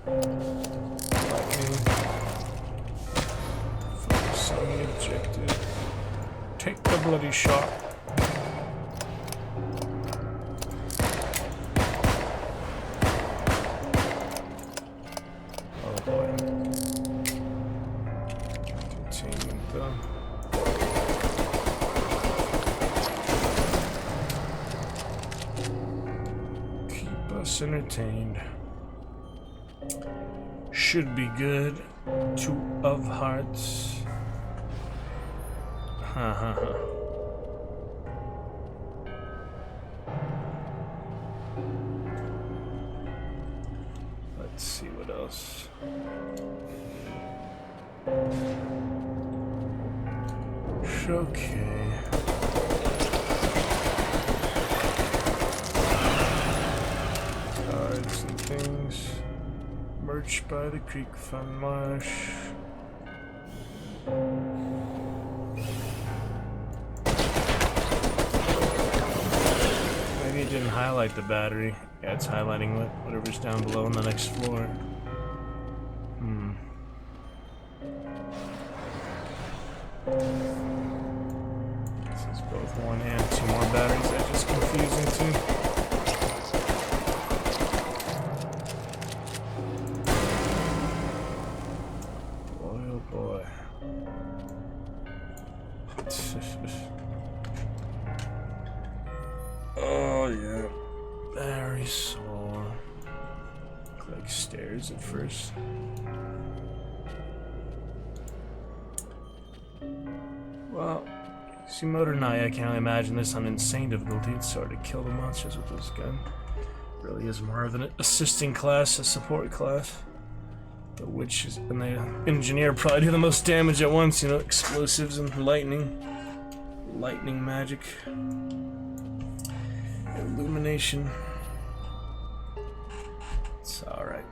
Lightning. Focus on the objective. Take the bloody shot. Entertained. Should be good. 2 of hearts. Ha ha ha. Let's see what else. Okay. And things. Merch by the Creek Fun Marsh. Maybe it didn't highlight the battery. Yeah, it's highlighting whatever's down below on the next floor. This is both 1 and 2 more batteries. That's just confusing too. Boy. Oh yeah. Very sore. Like stairs at first. Well, see, Motor Knight, I can only imagine this on insane difficulty. It's hard to kill the monsters with this gun. Really is more of an assisting class, a support class. The Witch and the Engineer probably do the most damage at once, you know, explosives and lightning. Lightning magic. Illumination. It's alright.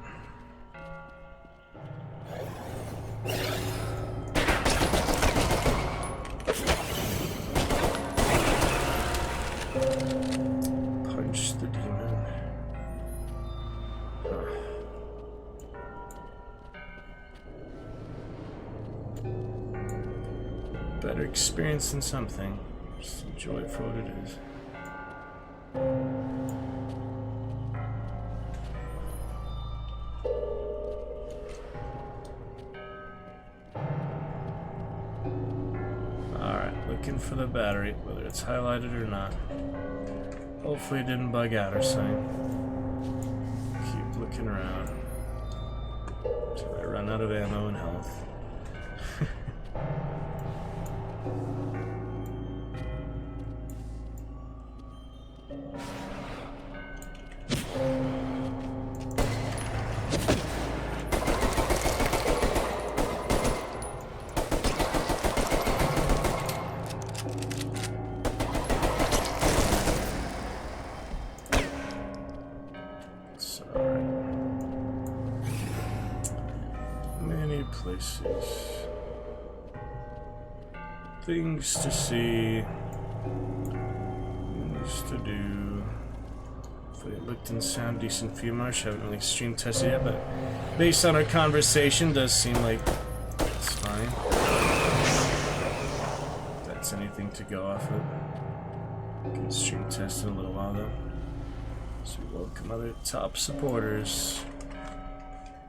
Punch the demon. Huh. Better experience than something. Just enjoy it for what it is. Looking for the battery, whether it's highlighted or not. Hopefully it didn't bug out or something. Keep looking around until I run out of ammo and health. Places, things to see, things to do. Hopefully it looked and sound decent for you, Marsh. Haven't really stream tested yet, but based on our conversation, does seem like it's fine. If that's anything to go off of. We can stream test in a little while though. So we welcome other top supporters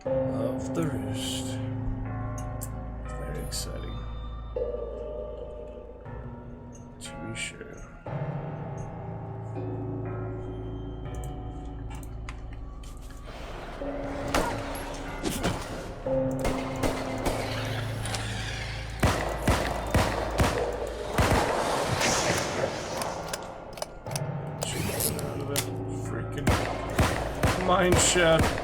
of the Roost. Very exciting. To be sure. Jumping out of that freaking mine shaft.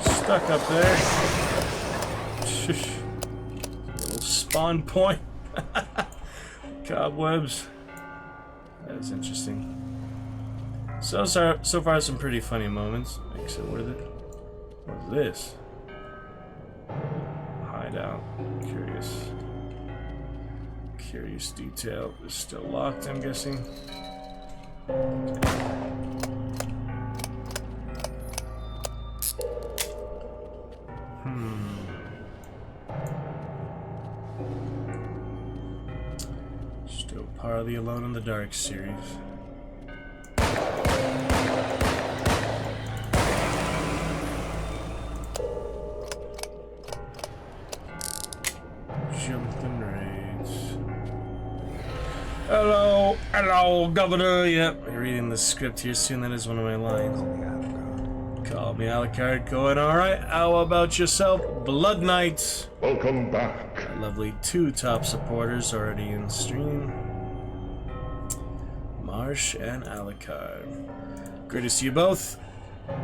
Stuck up there. Little spawn point. Cobwebs. That is interesting. So far, some pretty funny moments. Makes it worth it. What's this? Hideout. Curious detail. Is still locked, I'm guessing. Okay. Still part of the Alone in the Dark series. Jumping raids. Hello, Governor. Yep, you're reading the script here soon. That is one of my lines. Call me Alucard. Going all right. How about yourself, Blood Knight? Welcome back. Our lovely 2 top supporters already in stream. Marsh and Alucard. Great to see you both.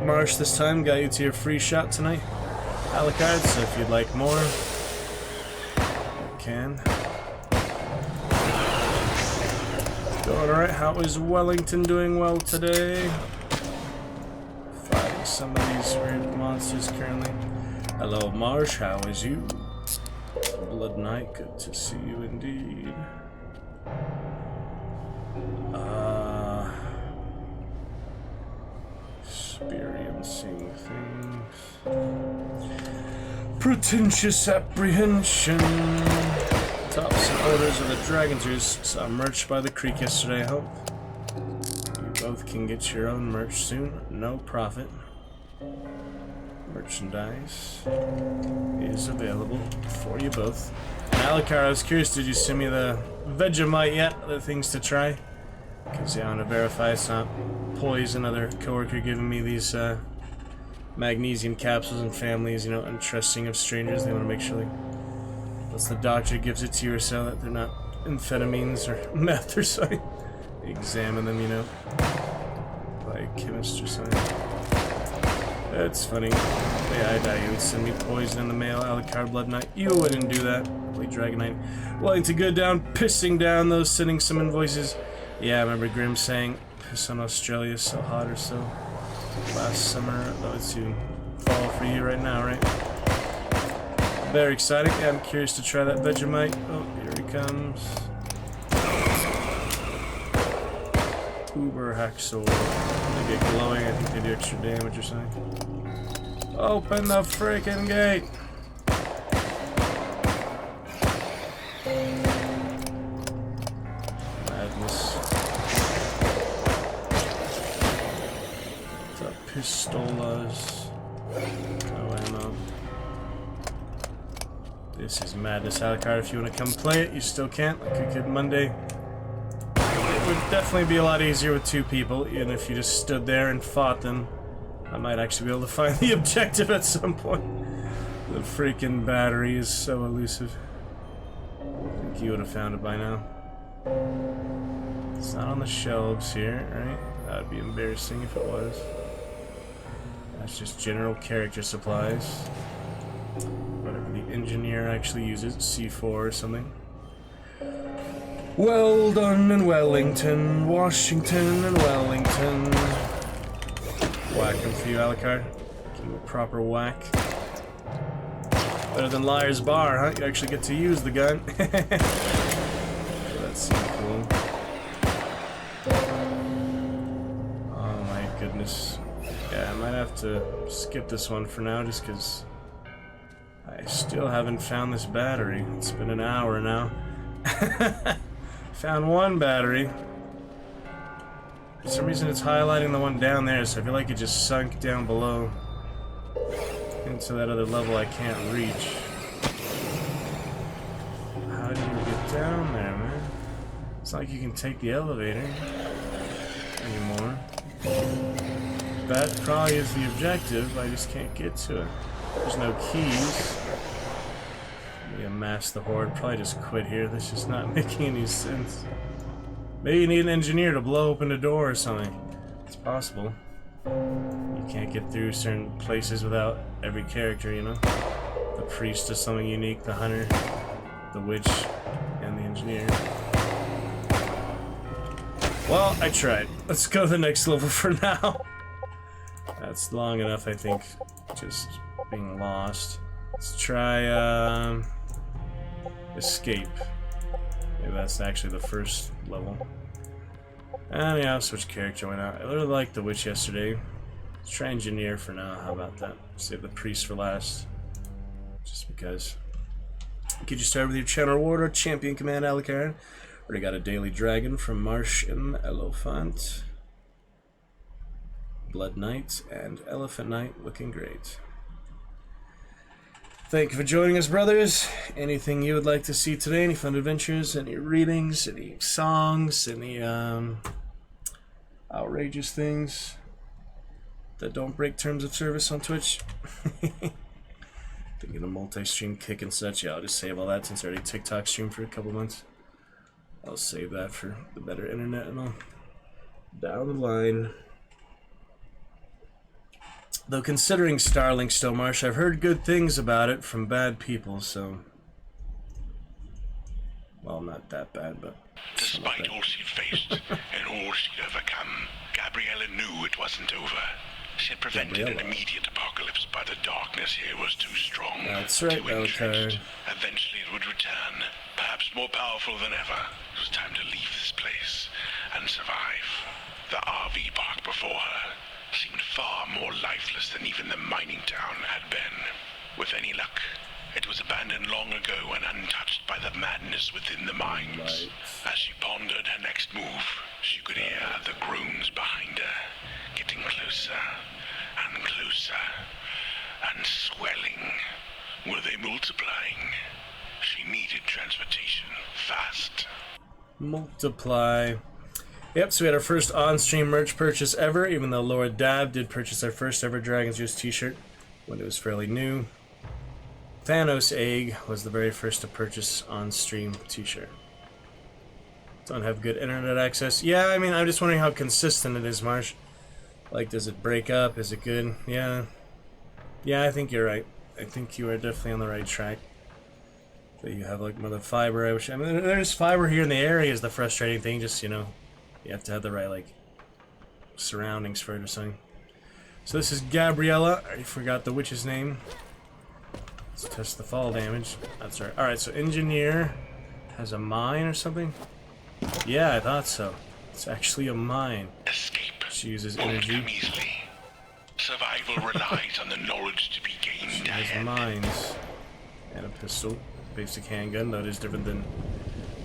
Marsh this time got you to your free shot tonight. Alucard, so if you'd like more, you can. Going alright. How is Wellington doing well today? Fighting some of these weird monsters currently. Hello, Marsh. How is you? Blood Knight, good to see you indeed. Experiencing things. Pretentious apprehension. Top supporters of the Dragon Juice saw merch by the creek yesterday, I hope. You both can get your own merch soon. No profit. Merchandise is available for you both. Alucard, I was curious, did you send me the Vegemite yet? Other things to try? Because I want to verify it's not poison. Another coworker giving me these magnesium capsules and families, you know, untrusting of strangers. They want to make sure, like, unless the doctor gives it to you or so, that they're not amphetamines or meth or something. Examine them, you know, by a chemist or something. That's funny. Yeah, I doubt you would send me poison in the mail, Alucard Blood Knight. You wouldn't do that. Play Dragon Knight. Willing to go down, pissing down those, sending some invoices. Yeah, I remember Grim saying, piss on Australia, so hot or so. Last summer, though, to fall for you right now, right? Very exciting. Yeah, I'm curious to try that Vegemite. Oh, here he comes. Uber Hacksaw. They get glowing. I think they do extra damage or something. Open the freaking gate! Madness. The pistolas. No ammo. This is madness, Alucard. If you want to come play it, you still can't, like you could Monday. It would definitely be a lot easier with 2 people, even if you just stood there and fought them. I might actually be able to find the objective at some point. The freaking battery is so elusive. I think you would have found it by now. It's not on the shelves here, right? That would be embarrassing if it was. That's just general character supplies. Whatever the engineer actually uses, C4 or something. Well done in Wellington, Washington and Wellington. Whack him for you, Alucard. Give him a proper whack. Better than Liar's Bar, huh? You actually get to use the gun. That seems cool. Oh my goodness. Yeah, I might have to skip this one for now just because I still haven't found this battery. It's been an hour now. Found one battery. For some reason it's highlighting the one down there, so I feel like it just sunk down below into that other level I can't reach. How do you get down there, man? It's not like you can take the elevator anymore. That probably is the objective, I just can't get to it. There's no keys. Maybe amass the horde, probably just quit here. This is just not making any sense. Maybe you need an engineer to blow open a door or something. It's possible. You can't get through certain places without every character, you know? The priest is something unique, the hunter, the witch, and the engineer. Well, I tried. Let's go to the next level for now. That's long enough, I think, just being lost. Let's try, escape. Maybe that's actually the first level. And yeah, I'll switch character, why not? I really liked the witch yesterday. Let's try engineer for now, how about that? Save the priest for last. Just because. Get you started with your channel reward or champion command, Alucard. Already got a daily dragon from Marsh and Elephant. Blood Knight and Elephant Knight looking great. Thank you for joining us, brothers. Anything you would like to see today? Any fun adventures? Any readings? Any songs? Any outrageous things that don't break terms of service on Twitch? Thinking of multi-stream kick and such. Yeah, I'll just save all that since I already TikTok streamed for a couple months. I'll save that for the better internet and all. Down the line. Though considering Starlink still, Marsh, I've heard good things about it from bad people, so... Well, not that bad, but... Despite all she'd faced and all she'd overcome, Gabriella knew it wasn't over. She had prevented an immediate apocalypse, but the darkness here was too strong. That's right, Alucard. Eventually it would return, perhaps more powerful than ever. It was time to leave this place and survive. The RV park before her seemed far more lifeless than even the mining town had been. With any luck, it was abandoned long ago and untouched by the madness within the mines. As she pondered her next move, she could hear the groans behind her, getting closer and closer and swelling. Were they multiplying? She needed transportation fast. Multiply. Yep, so we had our first on-stream merch purchase ever, even though Laura Dab did purchase our first ever Dragon's Juice t-shirt when it was fairly new. Thanos Egg was the very first to purchase on-stream t-shirt. Don't have good internet access. Yeah, I mean, I'm just wondering how consistent it is, Marsh. Like, does it break up? Is it good? Yeah. Yeah, I think you're right. I think you are definitely on the right track. That you have, like, more fiber. I mean, there's fiber here in the area is the frustrating thing, just, you know. You have to have the right, like, surroundings for it or something. So this is Gabriella. I already forgot the witch's name. Let's test the fall damage. That's right. Alright, so engineer has a mine or something? Yeah, I thought so. It's actually a mine. Escape. She uses Won't energy. come easily. Survival relies on the knowledge to be gained She has ahead. mines. And a pistol. Basic handgun, though it is different than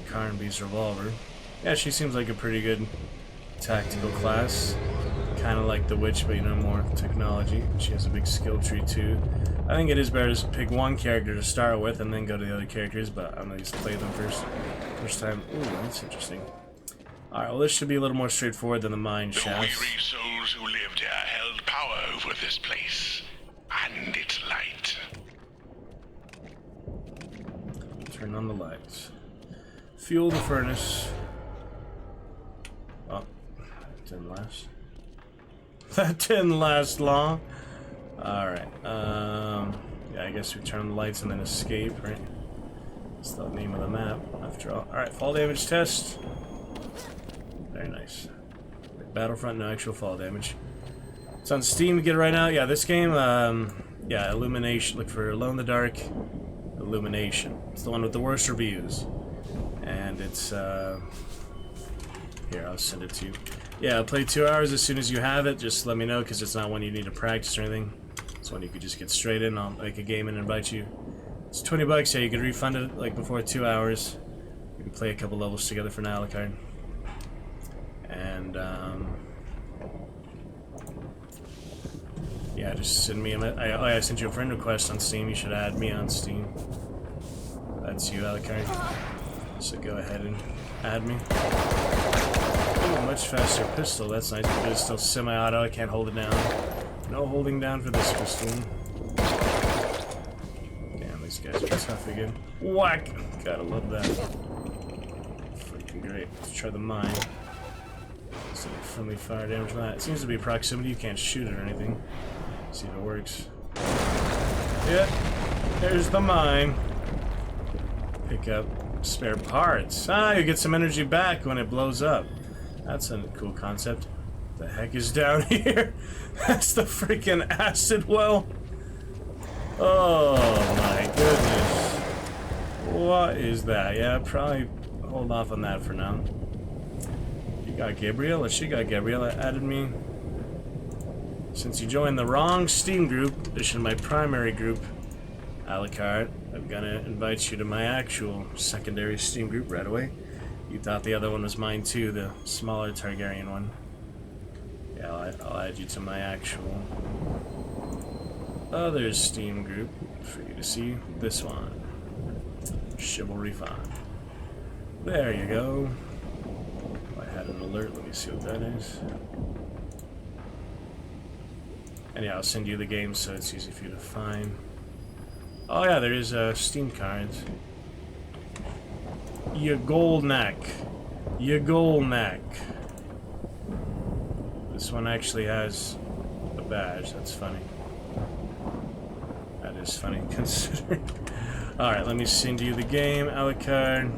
Carnby's revolver. Yeah, she seems like a pretty good tactical class. Kind of like the witch, but you know, more technology. She has a big skill tree too. I think it is better to pick one character to start with and then go to the other characters, but I'm gonna just play them first time. Ooh, that's interesting. Alright, well this should be a little more straightforward than the mine The shafts. weary souls who lived here held power over this place and its light. Turn on the lights. Fuel the furnace. Oh, that didn't last. That didn't last long. Alright, yeah, I guess we turn on the lights and then escape, right? That's the name of the map, after all. Alright, fall damage test. Very nice. Battlefront, no actual fall damage. It's on Steam to get it right now. Yeah, this game, yeah, Illumination. Look for Alone in the Dark. Illumination. It's the one with the worst reviews. And it's, here, I'll send it to you. Yeah, play 2 hours as soon as you have it. Just let me know, because it's not one you need to practice or anything. It's one you could just get straight in. I'll make a game and invite you. It's $20, yeah, you could refund it, like, before 2 hours. We can play a couple levels together for now, Alucard. And, yeah, just send me a I sent you a friend request on Steam. You should add me on Steam. That's you, Alucard. So go ahead and add me. Oh, much faster pistol. That's nice, but it's still semi-auto. I can't hold it down. No holding down for this pistol. Damn, these guys are tough again. Whack! Gotta love that. Freaking great. Let's try the mine. Some friendly fire damage from that. It seems to be proximity. You can't shoot it or anything. See if it works. Yeah, there's the mine. Pick up spare parts. Ah, you get some energy back when it blows up. That's a cool concept. The heck is down here? That's the freaking acid well. Oh my goodness. What is that? Yeah, probably hold off on that for now. You got Gabriella. She got Gabriella. Added me. Since you joined the wrong Steam group, this is my primary group, Alucard, I'm gonna invite you to my actual secondary Steam group right away. You thought the other one was mine too, the smaller Targaryen one. Yeah, I'll add you to my actual other Steam group for you to see. This one. Chivalry 5. There you go. I had an alert, let me see what that is. And yeah, I'll send you the game so it's easy for you to find. Oh yeah, there is Steam cards. Yagolnak. Yagolnak. This one actually has a badge, that's funny. That is funny considering. Alright, let me send you the game, Alucard.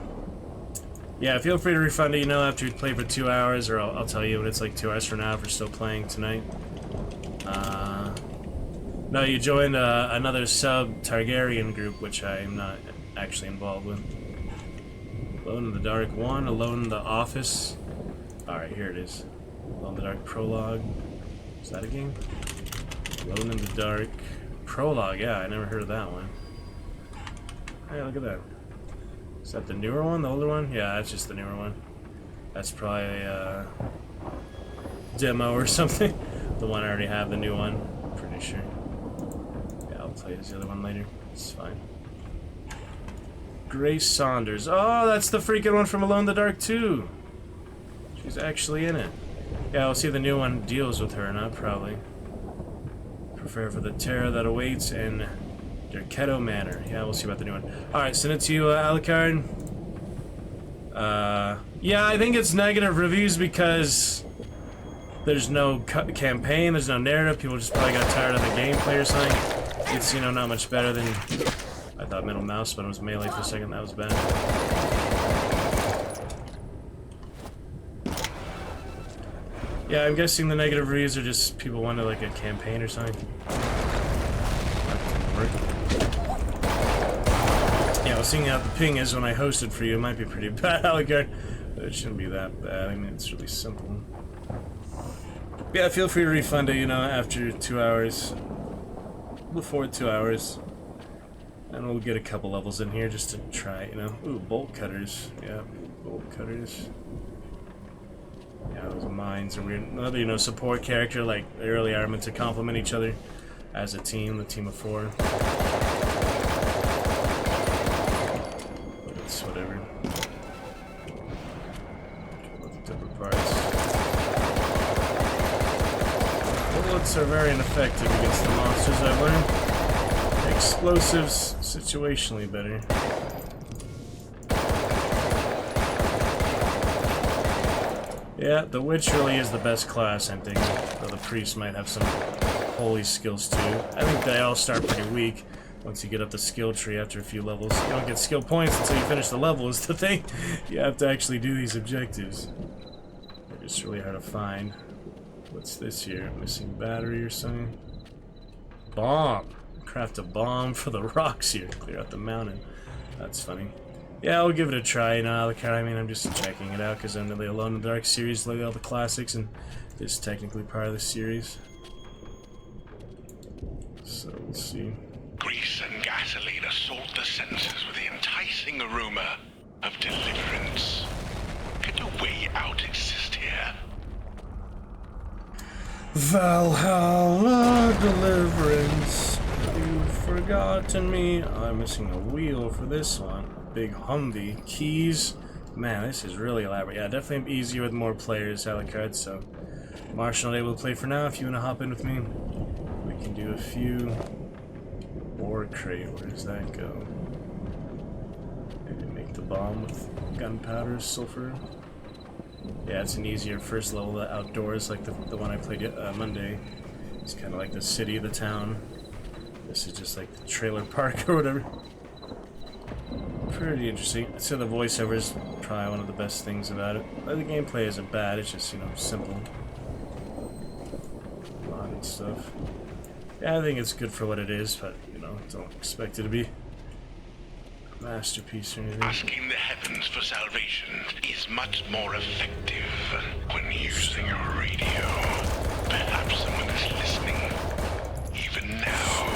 Yeah, feel free to refund it, you know, after you play for 2 hours, or I'll tell you when it's like 2 hours from now if we're still playing tonight. No, you joined another sub-Targaryen group, which I am not actually involved with. Alone in the Dark 1, Alone in the Office. Alright, here it is. Alone in the Dark Prologue. Is that a game? Alone in the Dark Prologue, yeah, I never heard of that one. Hey, look at that. Is that the newer one, the older one? Yeah, that's just the newer one. That's probably a demo or something. The one I already have, the new one. Pretty sure. Yeah, I'll play the other one later. It's fine. Grace Saunders. Oh, that's the freaking one from Alone in the Dark 2. She's actually in it. Yeah, we'll see if the new one deals with her or not, probably. Prepare for the terror that awaits in Derketo Manor. Yeah, we'll see about the new one. Alright, send it to you, Alucard. Yeah, I think it's negative reviews because there's no campaign, there's no narrative. People just probably got tired of the gameplay or something. It's, you know, not much better than... I thought middle mouse, but it was melee for a second. That was bad. Yeah, I'm guessing the negative reviews are just people wanted like a campaign or something. Yeah, I was seeing how the ping is when I hosted for you. It might be pretty bad, Aligard, but it shouldn't be that bad. I mean, it's really simple. Yeah, feel free to refund it, you know, after 2 hours. Before 2 hours. And we'll get a couple levels in here just to try, you know. Ooh, bolt cutters. Yeah, bolt cutters. Yeah, those mines are weird. Another, you know, support character, like they really are meant to complement each other as a team, the team of 4. But it's whatever. Different parts. Bullets are very ineffective against the monsters, I've learned. Explosives, situationally better. Yeah, the witch really is the best class, I'm thinking. Though the priest might have some holy skills too. I think they all start pretty weak once you get up the skill tree after a few levels. You don't get skill points until you finish the level is the thing. You have to actually do these objectives. They're just really hard to find. What's this here? Missing battery or something? Bomb! Craft a bomb for the rocks here to clear out the mountain. That's funny. Yeah, I'll give it a try, you know, I mean, I'm just checking it out because I'm the Alone in the Dark series, like all the classics, and this is technically part of the series. So, we'll see. Grease and gasoline assault the senses with the enticing aroma of deliverance. Could a way out exist here? Valhalla deliverance. You've forgotten me. I'm missing a wheel for this one. Big Humvee. Keys. Man, this is really elaborate. Yeah, definitely easier with more players, Alucard, so Marshall not able to play for now. If you want to hop in with me, we can do a few. Ore crate, where does that go? Maybe make the bomb with gunpowder, sulfur. Yeah, it's an easier first level outdoors, like the one I played Monday. It's kind of like the city, the town. This is just like the trailer park or whatever. Pretty interesting. I'd say the voiceover is probably one of the best things about it. The gameplay isn't bad, it's just, you know, simple. Mod and stuff. Yeah, I think it's good for what it is, but, you know, don't expect it to be a masterpiece or anything. Asking the heavens for salvation is much more effective when using a radio. Perhaps someone is listening, even now.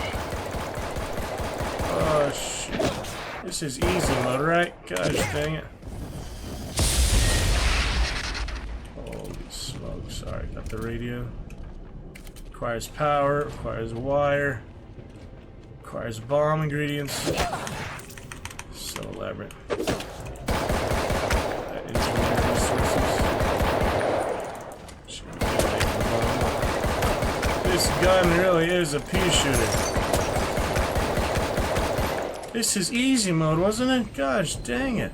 Oh, shit. This is easy mode, right? Gosh dang it. Holy smokes. Alright, got the radio. Requires power, requires wire, requires bomb ingredients. So elaborate. That is resources. This gun really is a pea shooter. This is easy mode, wasn't it? Gosh dang it.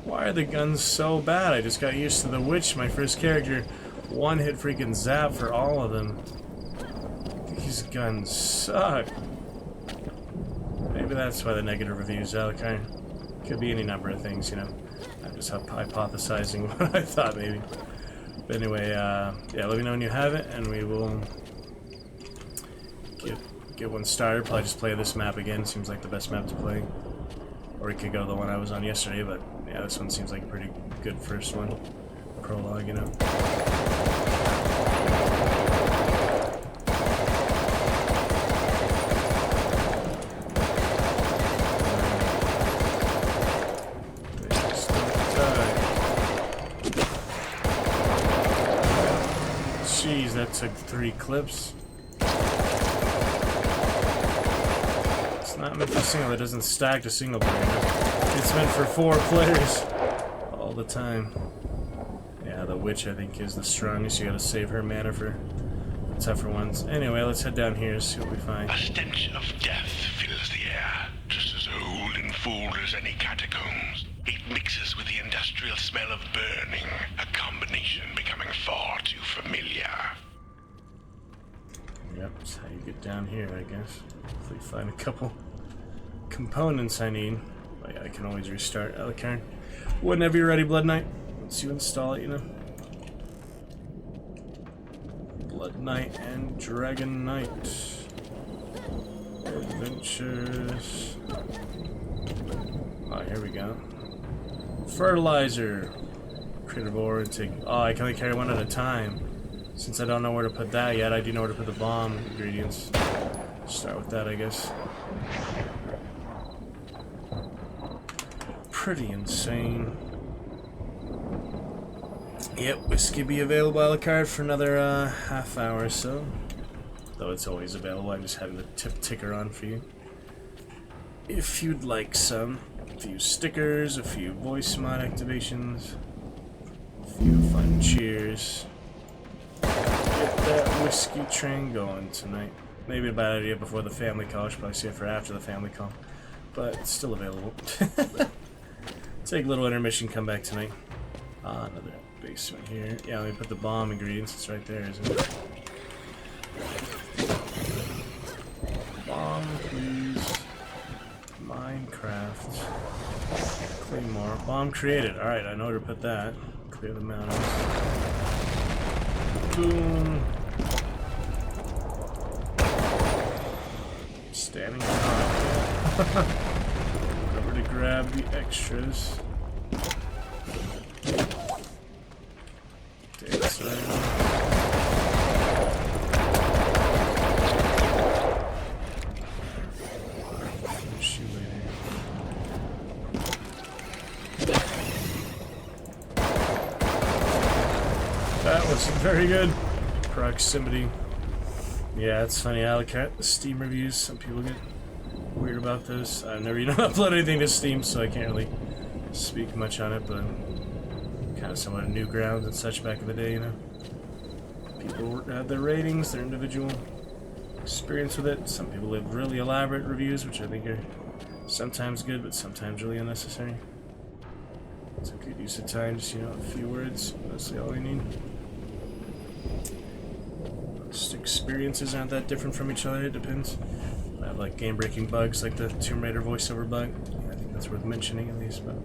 Why are the guns so bad? I just got used to the witch, my first character. One hit freaking zap for all of them. These guns suck. Maybe that's why the negative reviews out. Could be any number of things, you know. I'm just hypothesizing what I thought maybe. But anyway, yeah, let me know when you have it, and we will get one started. Probably just play this map again. Seems like the best map to play. Or we could go the one I was on yesterday, but yeah, this one seems like a pretty good first one. Prologue, you know. Jeez, that took 3 clips. It's not meant for single, it doesn't stack to single player. It's meant for 4 players all the time. Yeah, the witch I think is the strongest. You gotta save her mana for the tougher ones. Anyway, let's head down here and see what we find. A stench of death fills the air, just as old and full as any catacombs. It mixes with the industrial smell of burning, a combination becoming far too familiar. Yep, that's how you get down here, I guess. Hopefully find a couple components I need. But yeah, I can always restart Alucard. Whenever you're ready, Blood Knight. Once you install it, you know. Blood Knight and Dragon Knight. Adventures. Oh, here we go. Fertilizer. Creative ore intake. Oh, I can only carry one at a time. Since I don't know where to put that yet, I do know where to put the bomb ingredients. Start with that, I guess. Pretty insane. Yep, whiskey be available a la carte for another half hour or so. Though it's always available, I'm just having the ticker on for you. If you'd like some. A few stickers, a few voice mod activations, a few fun cheers. Get that whiskey train going tonight. Maybe a bad idea before the family call. I should probably save it for after the family call. But it's still available. Take a little intermission, come back tonight. Another basement here. Yeah, let me put the bomb ingredients. It's right there, isn't it? Bomb, please. Minecraft. Clean more. Bomb created. Alright, I know where to put that. Clear the mountains. Boom. Standing on. Remember to grab the extras. Dance around. That was very good. Proximity. Yeah, it's funny. I look at the Steam reviews. Some people get weird about this. I've never even uploaded anything to Steam, so I can't really speak much on it, but kind of somewhat a new ground and such back in the day, you know. People had their ratings, their individual experience with it. Some people have really elaborate reviews, which I think are sometimes good, but sometimes really unnecessary. It's a good use of time, just, you know, a few words, mostly all you need. Most experiences aren't that different from each other, it depends. I have like game-breaking bugs, like the Tomb Raider voiceover bug. I think that's worth mentioning at least, but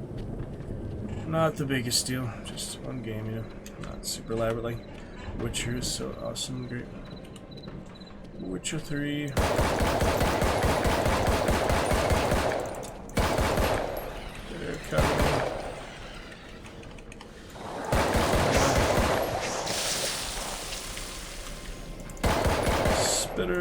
not the biggest deal. Just one game, you know, not super elaborately. Witcher is so awesome and great. Witcher 3. They're coming. Spitter.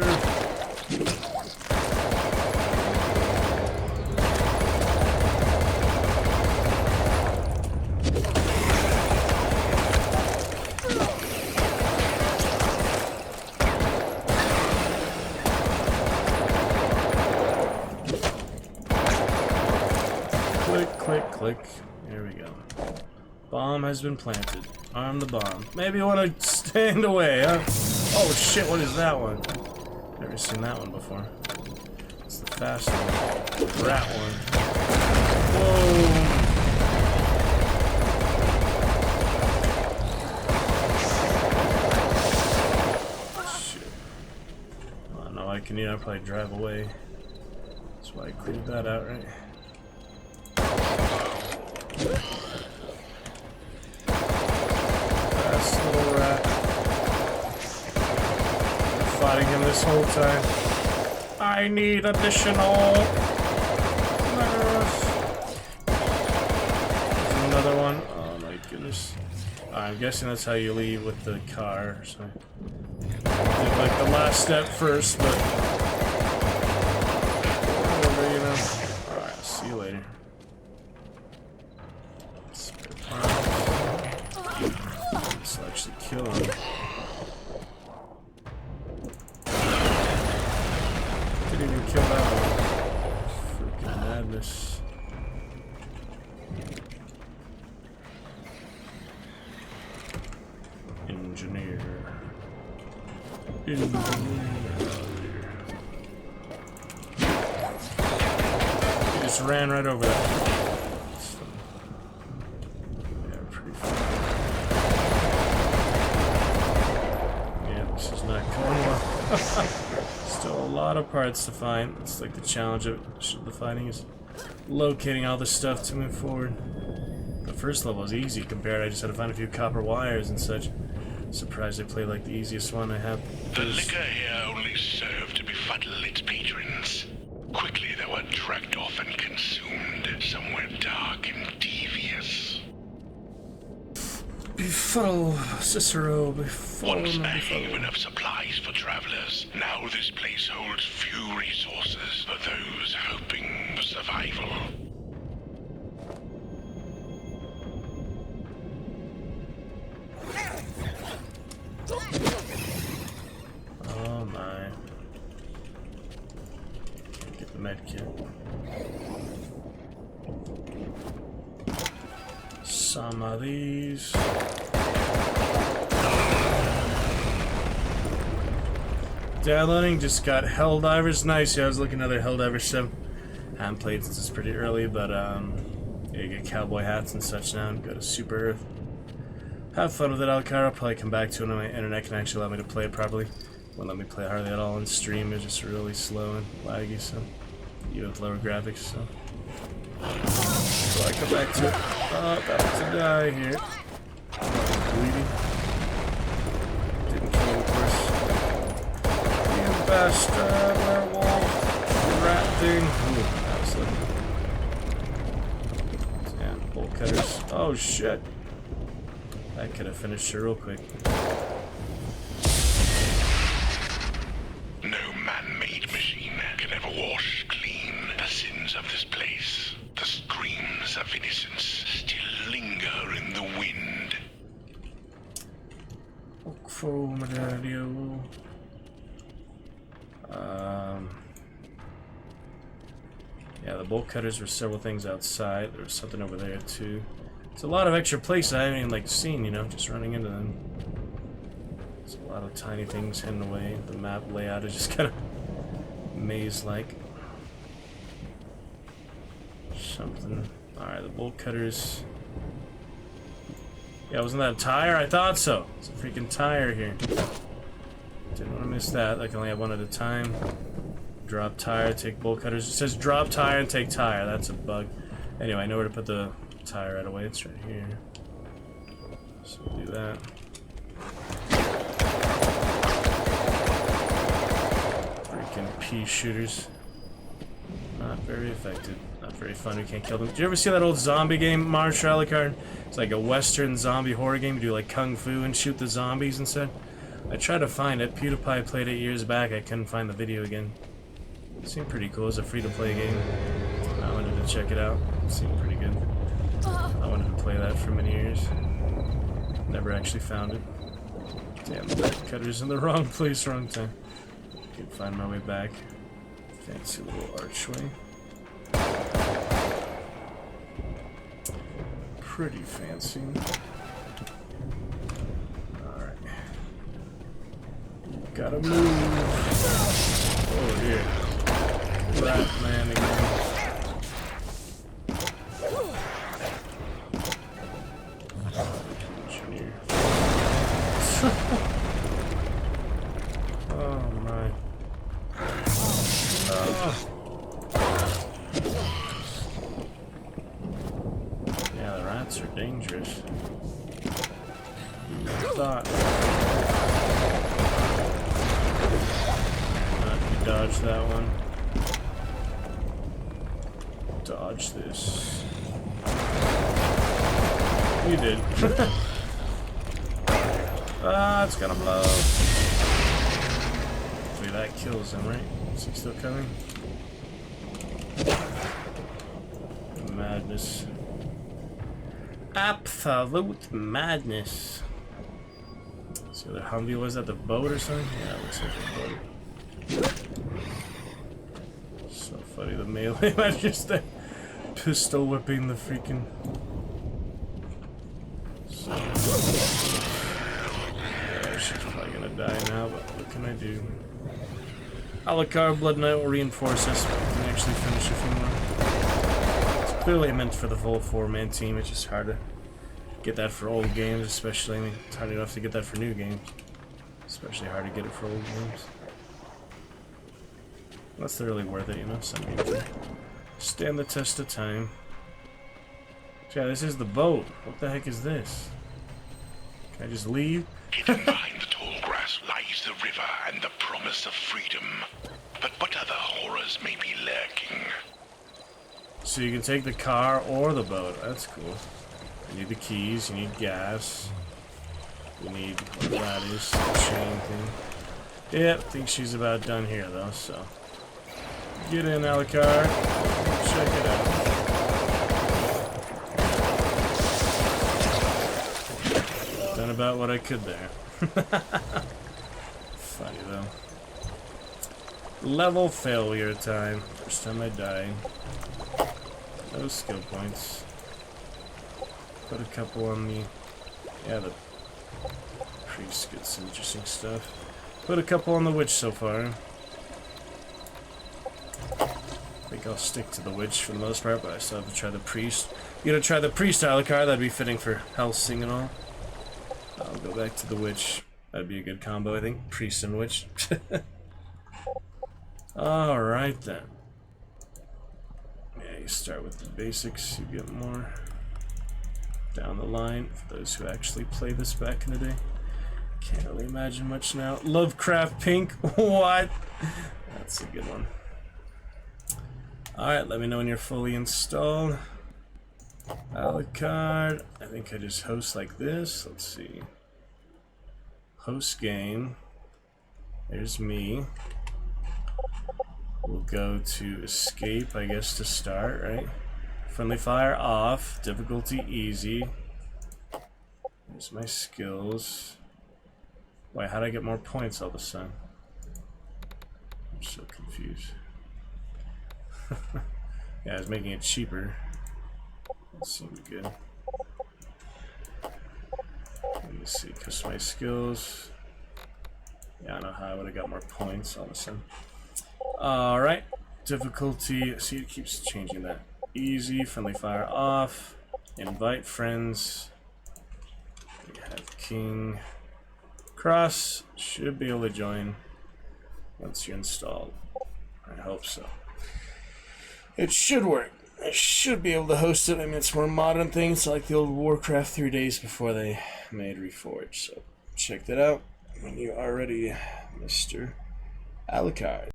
Click, click, click. There we go. Bomb has been planted. Arm the bomb. Maybe you want to stand away, huh? Oh shit, what is that one? Never seen that one before. It's the fast one. Rat one. Whoa! Shit. I don't know, I can, I'll probably drive away. That's why I cleared that out, right? Fast little rat. Fighting him this whole time. I need additional. There's another one. Oh my goodness. I'm guessing that's how you leave with the car. So I did like the last step first, but whatever, you know. Alright, see you later. Let's actually kill him. Didn't even kill that one. Freaking madness. Engineer. He just ran right over that. Yeah, pretty fun. Yeah, this is not going well. Still a lot of parts to find. It's like the challenge of the fighting is locating all the stuff to move forward. The first level is easy compared. I just had to find a few copper wires and such. Surprised they play like the easiest one I have. The liquor here only served to befuddle its patrons. Quickly they were dragged off and consumed somewhere dark and devious. Befuddle, Cicero, befuddle. Once a haven of supplies for travelers, now this place holds few resources for those hoping for survival. Oh my. Can't get the med kit. Some of these. Downloading, just got Helldivers. Nice, yeah, I was looking at other Helldivers sim. Haven't played since it's pretty early, but yeah, you get cowboy hats and such now and go to Super Earth. Have fun with it, Alcar. I'll probably come back to it when my internet can actually allow me to play it properly. Won't let me play hardly at all on stream. It's just really slow and laggy, so even with lower graphics, so I come back to it. Oh, about to die here. Bleeding. Didn't kill him, of course. You bastard, werewolf, rat thing. Ooh, that was lucky. Damn, bolt cutters. Oh shit. That could have finished her real quick. No man-made machine can ever wash clean the sins of this place. The screams of innocence still linger in the wind. Look for my radio. Yeah, the bolt cutters were several things outside. There was something over there too. It's a lot of extra places I haven't even like seen, you know, just running into them. There's a lot of tiny things hidden away. The map layout is just kind of maze-like. Something. Alright, the bolt cutters. Yeah, wasn't that a tire? I thought so. It's a freaking tire here. Didn't want to miss that. I can only have one at a time. Drop tire, take bolt cutters. It says drop tire and take tire. That's a bug. Anyway, I know where to put the tire right away. It's right here. So we'll do that. Freaking pea shooters. Not very effective. Not very fun. We can't kill them. Did you ever see that old zombie game, Marshall Alucard? It's like a western zombie horror game. You do like kung fu and shoot the zombies and stuff. I tried to find it. PewDiePie played it years back. I couldn't find the video again. It seemed pretty cool. It's a free-to-play game. I wanted to check it out. It seemed pretty good. I wanted to play that for many years. Never actually found it. Damn, the cutter's in the wrong place, wrong time. Can't find my way back. Fancy little archway. Pretty fancy. Alright. Gotta move. Oh, here. Rat man again. Oh my. Yeah, the rats are dangerous. I thought. You dodge that one. Dodge this. You did. Ah, it's gonna blow. Hopefully that kills him, right? Is he still coming? Madness. Absolute madness. So the Humvee, was that the boat or something? Yeah, it looks like a boat. So funny, the melee man just pistol whipping the freaking. She's probably gonna die now, but what can I do? Alucard Blood Knight will reinforce us. We can actually finish a few more. It's clearly meant for the full 4-man team. It's just hard to get that for old games, especially. I mean, it's hard enough to get that for new games. Especially hard to get it for old games. Unless they're really worth it, you know? Some games can stand the test of time. Yeah, this is the boat. What the heck is this? Can I just leave? Hidden behind the tall grass lies the river and the promise of freedom. But what other horrors may be lurking? So you can take the car or the boat. That's cool. You need the keys, you need gas. You need what that is, the chain thing. Yep, think she's about done here though, so. Get in, Alucard. Check it out. Done about what I could there. Funny though. Level failure time. First time I died. No skill points. Put a couple on the... Yeah, the priest gets some interesting stuff. Put a couple on the witch so far. I think I'll stick to the witch for the most part, but I still have to try the priest. You gonna try the priest, Alucard? That'd be fitting for Hellsing and all. I'll go back to the witch. That'd be a good combo, I think. Priest and witch. Alright then. Yeah, you start with the basics, you get more down the line for those who actually play this back in the day. Can't really imagine much now. Lovecraft Pink? What? That's a good one. Alright, let me know when you're fully installed. Alucard. I think I just host like this. Let's see. Host game. There's me. We'll go to escape, I guess, to start, right? Friendly fire off. Difficulty easy. There's my skills. Wait, how'd I get more points all of a sudden? I'm so confused. Yeah, I was making it cheaper. That seemed good. Let me see, customize skills. Yeah, I don't know how I would have got more points all of a sudden. Alright, difficulty. See, it keeps changing that. Easy, friendly fire off. Invite friends. We have King. Cross should be able to join once you're installed. I hope so. It should work. I should be able to host it. I mean, it's more modern things like the old Warcraft 3 days before they made Reforged. So check that out when you are ready, Mr. Alucard.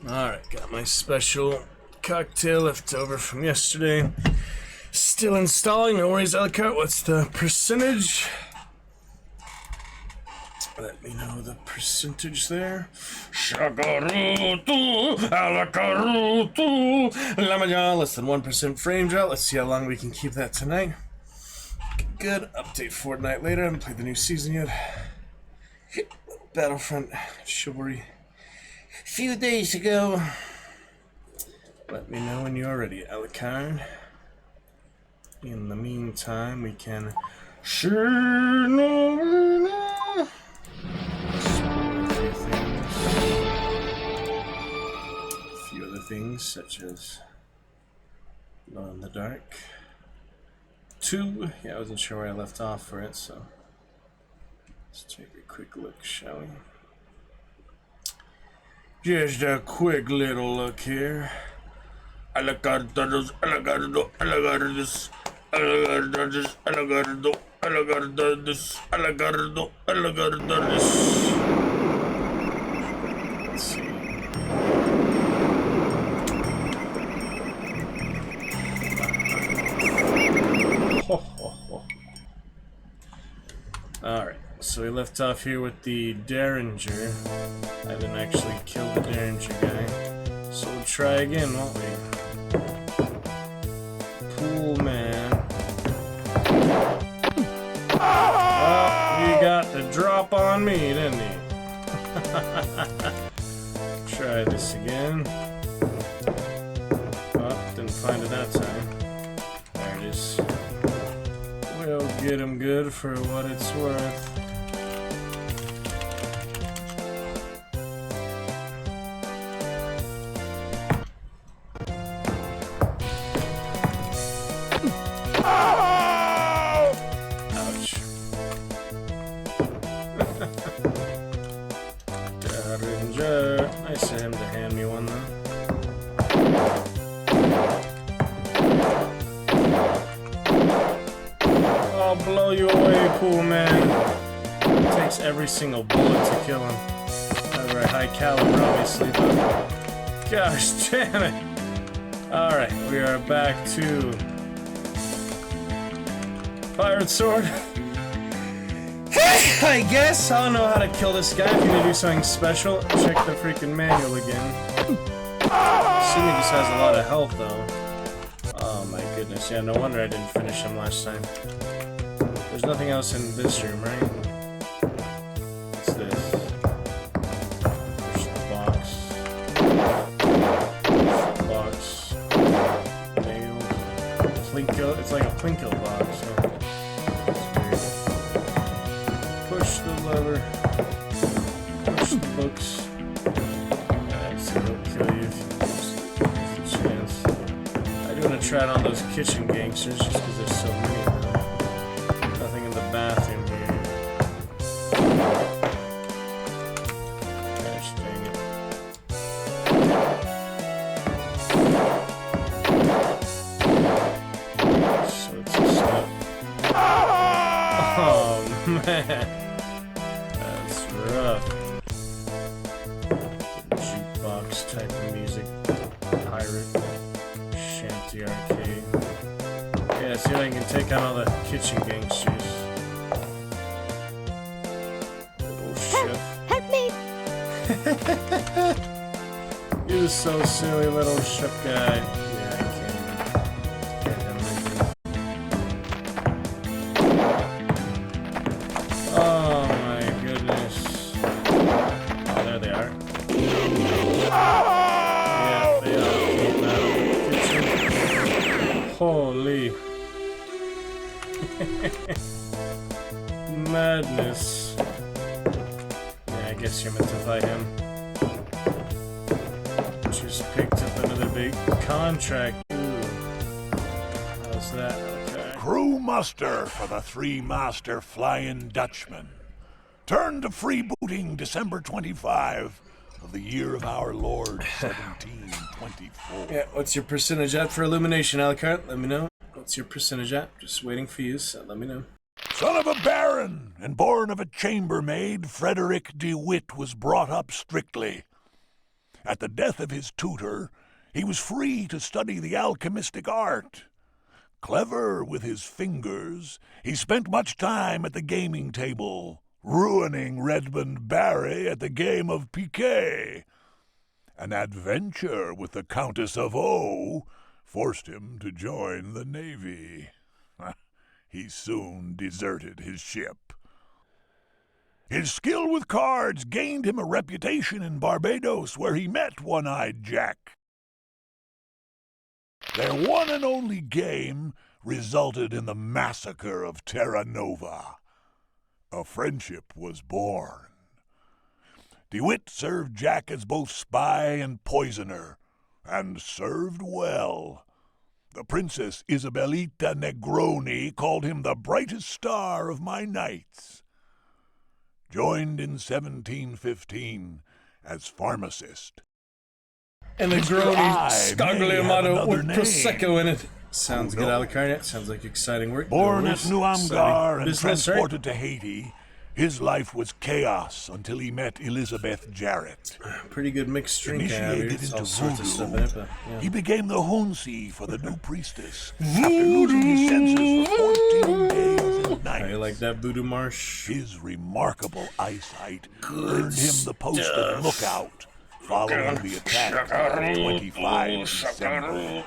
Alright, got my special cocktail left over from yesterday. Still installing, no worries, Ellicott. What's the percentage? Let me know the percentage there. Shagarutu, alakarutu, lamaja. Less than 1% frame drop. Let's see how long we can keep that tonight. Good. Update fortnight later. I haven't played the new season yet. Battlefront Chivalry. A few days ago. Let me know when you're ready, Alucard. In the meantime, we can share no. A few other things, such as Glow in the Dark 2. Yeah, I wasn't sure where I left off for it, so let's take a quick look, shall we? Just a quick little look here. Alagardos, alagardo, alagardos, alagardos, alagardo, alagardos, alagardo, alagardos. Let's see. Alright, so we left off here with the Derringer. I didn't actually kill the Derringer guy. So we'll try again, won't we? Pool man. Oh, you got the drop on me, didn't you? Try this again. Oh, didn't find it that time. There it is. We'll get him good for what it's worth. Ouch. Derringer. Nice of him to hand me one though. I'll blow you away, pool man. It takes every single bullet to kill him. Not very high caliber, obviously, but gosh damn it. Alright, we are back to Pirate Sword. I guess I don't know how to kill this guy. If you're gonna do something special, check the freaking manual again. Assuming he just has a lot of health though. Oh my goodness, yeah, no wonder I didn't finish him last time. There's nothing else in this room, right? What's this? Push the box. Push the box. Nailed. Plinko. It's like a Plinko box. Huh? That's weird. Push the lever. Push the books. That's it'll kill you if you lose the chance. I do want to try it on those kitchen gangsters just because there's so many of them. Nothing in the bathroom here. Gosh dang it. So it's a step. Oh man. That's rough. Jukebox type of music. Pirate. Shanty arcade. Yeah, see if I can take out all the kitchen gangsters. Little chef. Help me! You're so silly, little chef guy. Yeah, I can't even get him anything. Oh my goodness. Oh, there they are. Yeah, they are. Keep that kitchen. Holy. Madness. Yeah, I guess you're meant to fight him. Just picked up another big contract. Ooh. How's that? Okay. Crew muster for the three-master Flying Dutchman. Turn to freebooting December 25 of the year of our Lord 1724. Yeah, what's your percentage at for illumination, Alucard? Let me know. What's your percentage at? Just waiting for you, so let me know. Son of a baron and born of a chambermaid, Frederick de Witt was brought up strictly. At the death of his tutor, he was free to study the alchemistic art. Clever with his fingers, he spent much time at the gaming table, ruining Redmond Barry at the game of piquet. An adventure with the Countess of O forced him to join the Navy. He soon deserted his ship. His skill with cards gained him a reputation in Barbados, where he met One-Eyed Jack. Their one and only game resulted in the massacre of Terra Nova. A friendship was born. DeWitt served Jack as both spy and poisoner, and served well. The Princess Isabelita Negroni called him the brightest star of my nights. Joined in 1715 as pharmacist. And the Mr. Grody I may have Scagliamato another with name. Prosecco in it. Sounds Who good, knows? Alicarnate. Sounds like exciting work. Born Doors. at Nuamgar Exciting and business, right? transported to Haiti, his life was chaos until he met Elizabeth Jarrett. Pretty good mixed drink. Initiated It's all into sorts of stuff in it, voodoo, but yeah. he became the Hunsi for the new priestess after losing his senses for 14 days and How you nights. like that, Voodoo Marsh? His remarkable eyesight earned him the post of lookout following the attack on 25 December.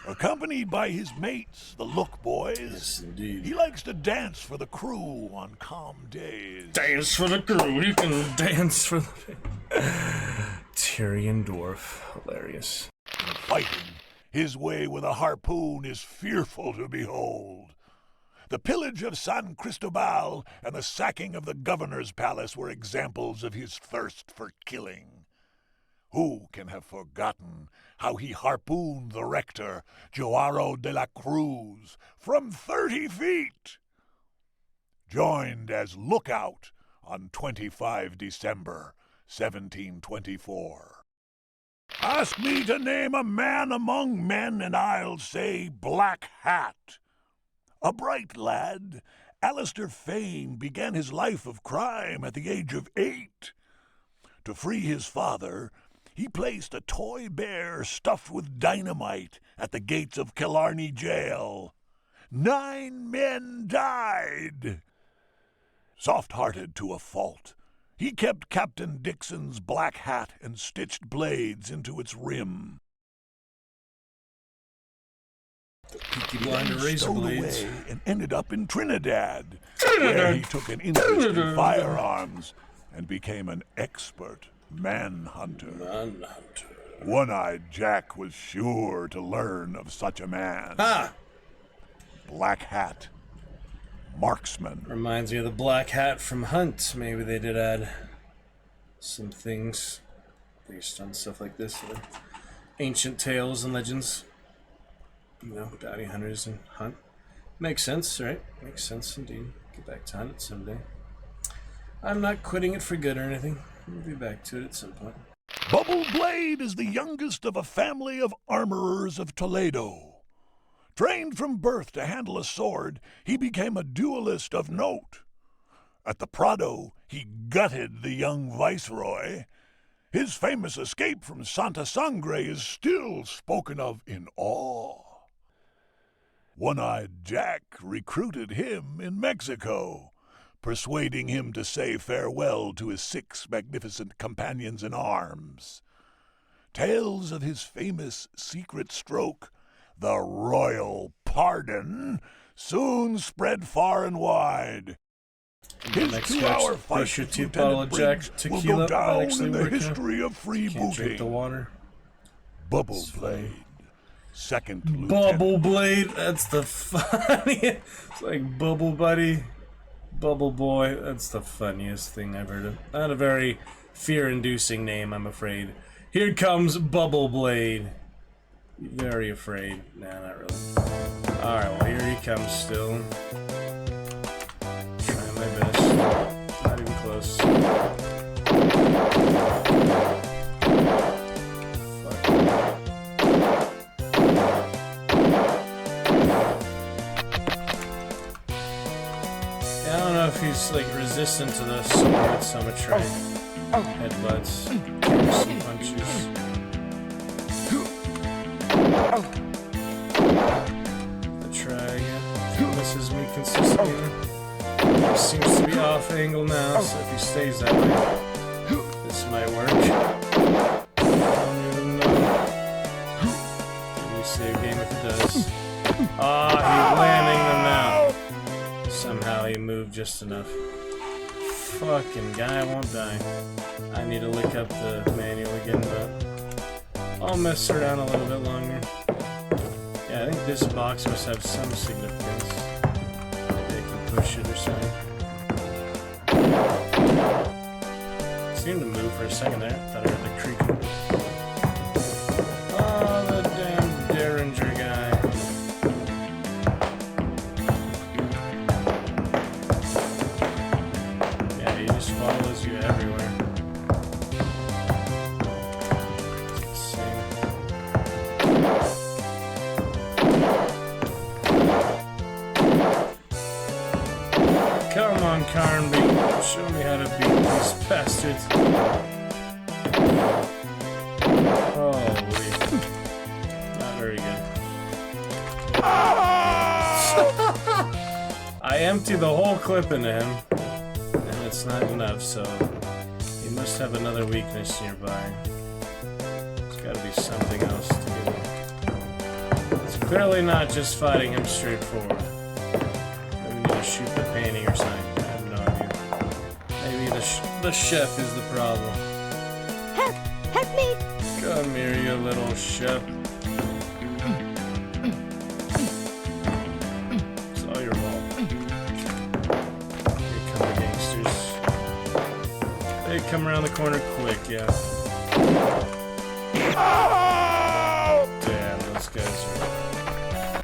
Accompanied by his mates, the Look Boys, Yes, indeed. he likes to dance for the crew on calm days. Dance for the crew. You can dance for the... Tyrion Dwarf. Hilarious. In fighting, his way with a harpoon is fearful to behold. The pillage of San Cristobal and the sacking of the governor's palace were examples of his thirst for killing. Who can have forgotten how he harpooned the rector, Joaro de la Cruz, from 30 feet? Joined as lookout on 25 December, 1724. Ask me to name a man among men, and I'll say Black Hat. A bright lad, Alistair Fane began his life of crime at the age of 8. To free his father, he placed a toy bear stuffed with dynamite at the gates of Killarney jail. 9 men died. Soft-hearted to a fault, he kept Captain Dixon's black hat and stitched blades into its rim. Peaky He Blinder then razor stowed blades. away and ended up in Trinidad, where he took an interest in firearms and became an expert manhunter. One-Eyed Jack was sure to learn of such a man. Ah! Black Hat, marksman. Reminds me of the Black Hat from Hunt. Maybe they did add some things based on stuff like this. Ancient tales and legends. You know, bounty hunters and hunt. Makes sense, right? Makes sense indeed. Get back to hunt it someday. I'm not quitting it for good or anything. We'll be back to it at some point. Bubble Blade is the youngest of a family of armorers of Toledo. Trained from birth to handle a sword, he became a duelist of note. At the Prado, he gutted the young viceroy. His famous escape from Santa Sangre is still spoken of in awe. One-Eyed Jack recruited him in Mexico, persuading him to say farewell to his 6 magnificent companions in arms. Tales of his famous secret stroke, the Royal Pardon, soon spread far and wide. His Next 2-hour scratch, fight push your with 2 bottle Lieutenant of Jack Briggs tequila. will go down Actually in the working. history of Can't drink the freebooting. water. Bubble Blade, second lieutenant. Bubble Blade, that's the funniest. It's like Bubble Buddy, Bubble Boy. That's the funniest thing I've heard of. Not a very fear-inducing name, I'm afraid. Here comes Bubble Blade. Very afraid. Nah, not really. Alright, well, here he comes still. Trying my best. Not even close. I don't know if he's like resistant to the sword, so I'm gonna try. Headbutts. Some punches. I try again. Misses me consistently. He seems to be off angle now, so if he stays that way, this might work. I don't even know. Can you save game if it does? Ah, he's landing them now. Somehow he moved just enough. Fucking guy won't die. I need to look up the manual again, but I'll mess around a little bit longer. Yeah, I think this box must have some significance. Maybe I can push it or something. Seemed to move for a second there. Thought I heard the creaking. Oh, the damn Derringer guy. Yeah, he just follows you everywhere. It's insane. Come on, Carnby. Show me how to beat these bastards. Holy. Not very good. I emptied the whole clip into him, and it's not enough, so he must have another weakness nearby. There's gotta be something else to do. It's clearly not just fighting him straight forward. Maybe we need to shoot the painting or something. I have no idea. Maybe the chef is the problem. Help me! Come here, you little chef. It's all your fault. Here come the gangsters. They come around the corner quick, yeah. Damn, those guys are...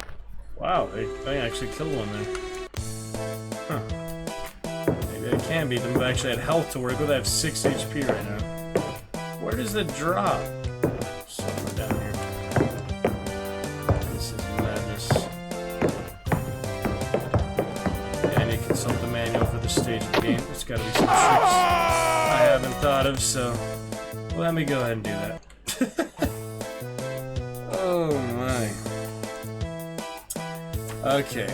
Wow, they actually killed one there. Huh. Maybe I can beat them if I actually had health to work with. I have 6 HP right now. Where does it drop? Somewhere down here. This is madness. Yeah, I need to consult the manual for the stage of the game. There's gotta be some tricks I haven't thought of, so let me go ahead and do that. Oh my. Okay.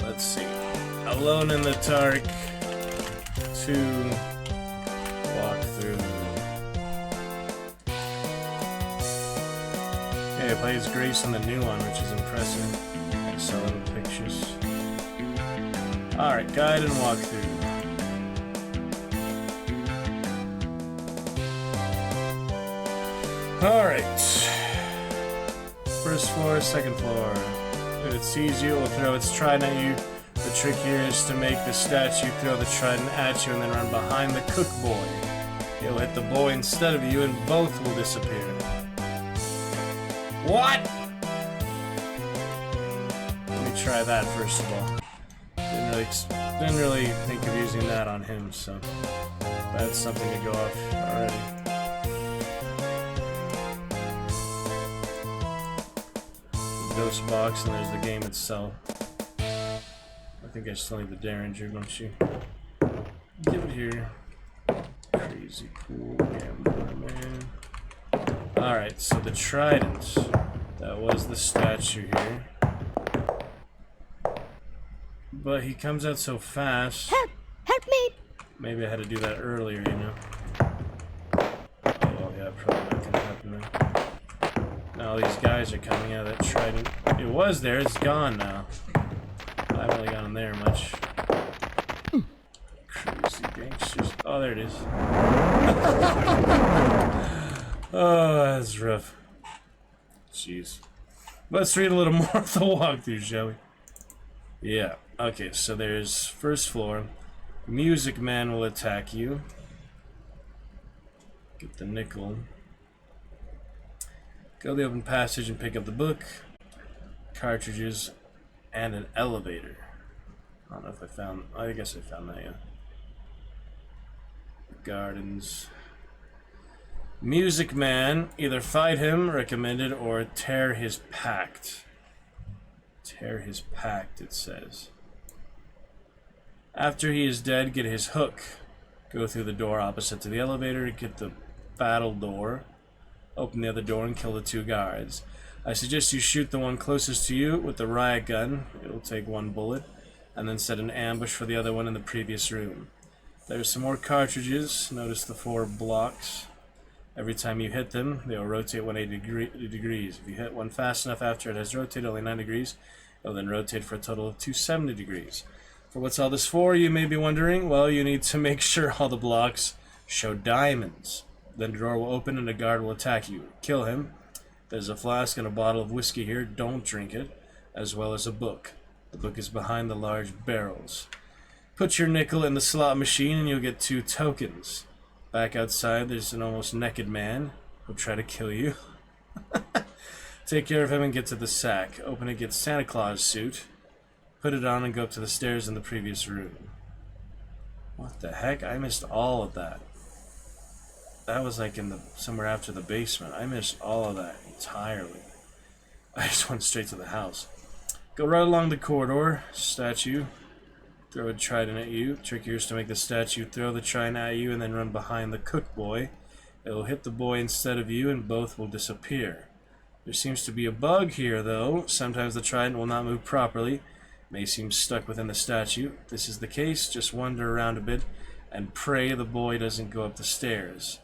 Let's see. Alone in the Dark 2 walkthrough. Okay, it plays Grace in the new one, which is impressive. I saw little pictures. Alright, guide and walkthrough. Alright. First floor, second floor. If it sees you, it will throw its trident at you. The trick here is to make the statue throw the trident at you and then run behind the cook boy. It will hit the boy instead of you and both will disappear. What? Let me try that first of all. Didn't really think of using that on him, so that's something to go off already. Ghost box, and there's the game itself. I think I still need the Derringer, don't you? Give it here. Crazy cool gambler, man. Alright, so the trident. That was the statue here. But he comes out so fast. Help me! Maybe I had to do that earlier, you know? Oh, yeah, probably not gonna happen then. Now these guys are coming out of that trident. It was there, it's gone now. I haven't really gone there much. Crazy gangsters. Oh, there it is. Oh, that's rough. Jeez. Let's read a little more of the walkthrough, shall we? Yeah. Okay, so there's first floor. Music Man will attack you. Get the nickel. Go to the open passage and pick up the book, cartridges, and an elevator. I don't know if I found... I guess I found that, yeah. Gardens. Music Man. Either fight him, recommended, or tear his pact. Tear his pact, it says. After he is dead, get his hook. Go through the door opposite to the elevator, get the battle door, open the other door, and kill the 2 guards. I suggest you shoot the one closest to you with the riot gun. It'll take 1 bullet, and then set an ambush for the other one in the previous room. There's some more cartridges. Notice the 4 blocks. Every time you hit them, they'll rotate 180 degrees. If you hit one fast enough after it has rotated only 9 degrees, it'll then rotate for a total of 270 degrees. For what's all this for, you may be wondering? Well, you need to make sure all the blocks show diamonds. Then the door will open and a guard will attack you. Kill him. There's a flask and a bottle of whiskey here. Don't drink it. As well as a book. The book is behind the large barrels. Put your nickel in the slot machine and you'll get 2 tokens. Back outside, there's an almost naked man who'll try to kill you. Take care of him and get to the sack. Open it, get Santa Claus suit. Put it on and go up to the stairs in the previous room. What the heck? I missed all of that. That was like in the somewhere after the basement. I missed all of that entirely. I just went straight to the house. Go right along the corridor. Statue. Throw a trident at you. Trick here is to make the statue throw the trident at you and then run behind the cook boy. It will hit the boy instead of you and both will disappear. There seems to be a bug here though. Sometimes the trident will not move properly. It may seem stuck within the statue. If this is the case, just wander around a bit and pray the boy doesn't go up the stairs.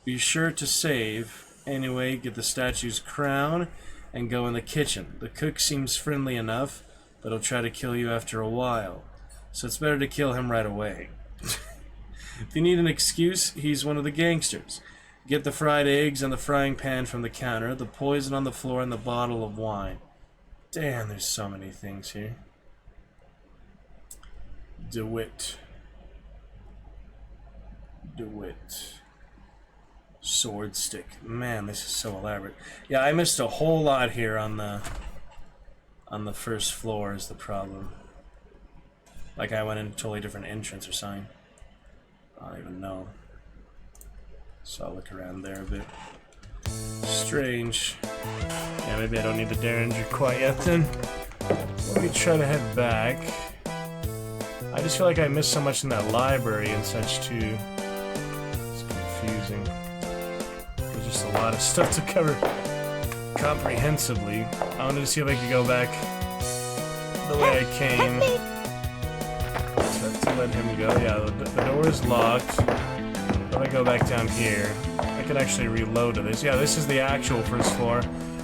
Be sure to save. Anyway, get the statue's crown and go in the kitchen. The cook seems friendly enough, but he'll try to kill you after a while. So it's better to kill him right away. If you need an excuse, he's one of the gangsters. Get the fried eggs and the frying pan from the counter, the poison on the floor, and the bottle of wine. Damn, there's so many things here. DeWitt. Sword stick. Man, this is so elaborate. Yeah, I missed a whole lot here on the first floor is the problem. Like I went in a totally different entrance or something. I don't even know. So I'll look around there a bit. Strange. Yeah, maybe I don't need the Derringer quite yet then. Let me try to head back. I just feel like I missed so much in that library and such too. It's confusing. There's just a lot of stuff to cover comprehensively. I wanted to see if I could go back the way I came. So I have to let him go. Yeah, the door is locked. If I go back down here, I could actually reload to this. Yeah, this is the actual first floor.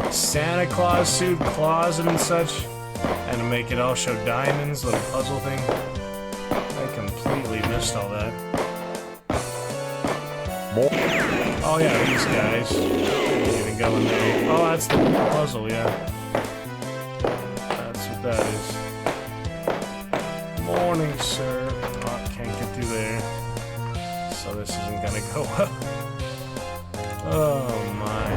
Santa Claus suit, closet and such. And to make it all show diamonds, little puzzle thing. I completely missed all that. Oh yeah, these guys. Didn't even go in there. Oh, that's the puzzle, yeah. That's what that is. Morning, sir. Oh, can't get through there. So this isn't gonna go well. Oh my.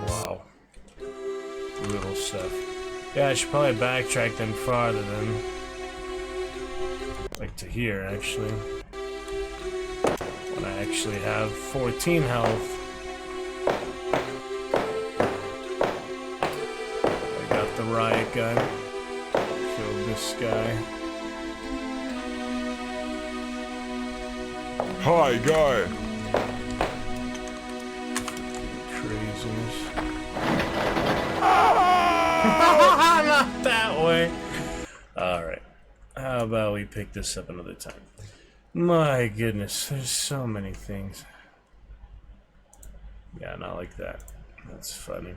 Wow. Brutal stuff. Yeah, I should probably backtrack then farther then. Like to here, actually. When I actually have 14 health. I got the riot gun. Killed this guy. Hi, guy. Craziness. Not that way. Alright. How about we pick this up another time? My goodness, there's so many things. Yeah, not like that. That's funny.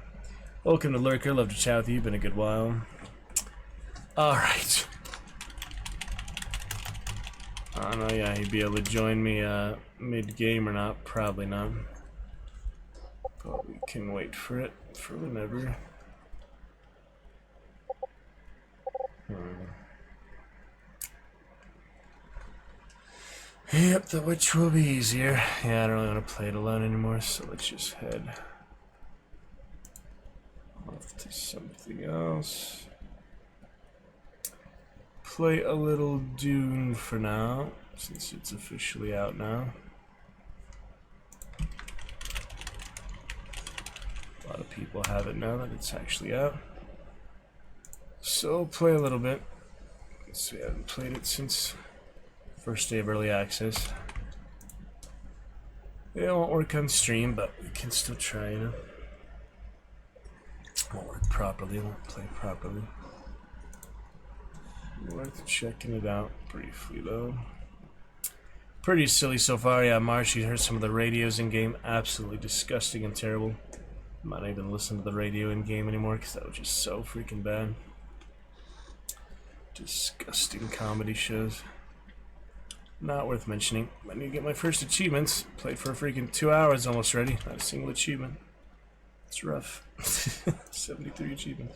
Welcome to Lurker. Love to chat with you. Been a good while. Alright. I don't know, yeah, he'd be able to join me mid-game or not. Probably not. But we can wait for it for whenever. Yep, the witch will be easier. Yeah, I don't really want to play it alone anymore, so let's just head off to something else. Play a little Dune for now, since it's officially out now. A lot of people have it now that it's actually out. So play a little bit. So we haven't played it since First day of early access. It won't work on stream, but we can still try, you know. Won't work properly, won't play properly. Worth checking it out briefly though. Pretty silly so far. Yeah, Marshy heard some of the radios in game. Absolutely disgusting and terrible. I'm not even listening to the radio in game anymore because that was just so freaking bad. Disgusting comedy shows. Not worth mentioning. I need to get my first achievements. Played for a freaking 2 hours almost ready. Not a single achievement. It's rough. 73 achievements.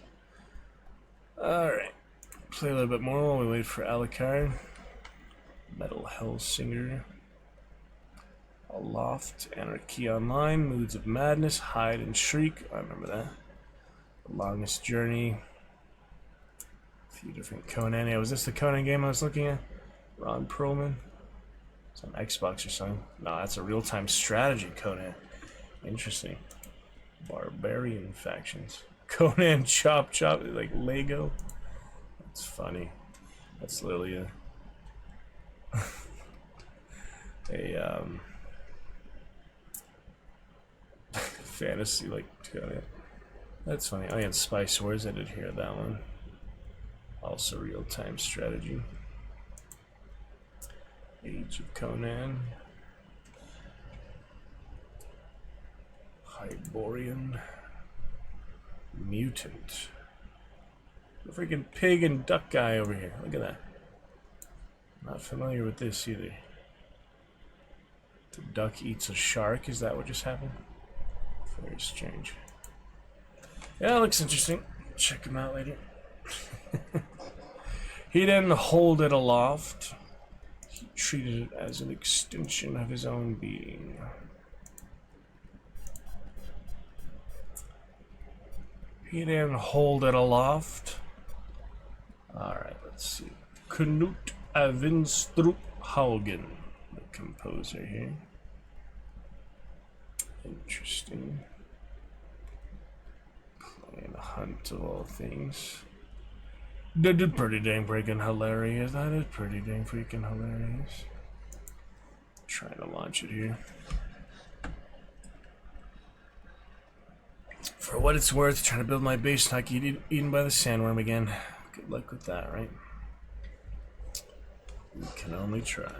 Alright. Play a little bit more while we wait for Alucard. Metal Hellsinger. Aloft. Anarchy Online. Moods of Madness. Hide and Shriek. I remember that. The Longest Journey. A few different Conan. Yeah, was this the Conan game I was looking at? Ron Perlman. It's on Xbox or something. No, that's a real-time strategy Conan. Interesting. Barbarian factions. Conan Chop Chop, like Lego. That's funny. That's literally a fantasy like Conan. That's funny. Oh yeah, Spice Wars. I did hear that one. Also real-time strategy. Age of Conan. Hyborian. Mutant. The freaking pig and duck guy over here. Look at that. Not familiar with this either. The duck eats a shark. Is that what just happened? Very strange. Yeah, it looks interesting. Check him out later. He didn't hold it aloft. He treated it as an extension of his own being. He didn't hold it aloft. Alright, let's see. Knut Avinstrup Haugen, the composer here. Interesting. Playing a hunt of all things. That is pretty dang freaking hilarious. That is pretty dang freaking hilarious. Trying to launch it here. For what it's worth, trying to build my base, not get eaten by the sandworm again. Good luck with that, right? We can only try.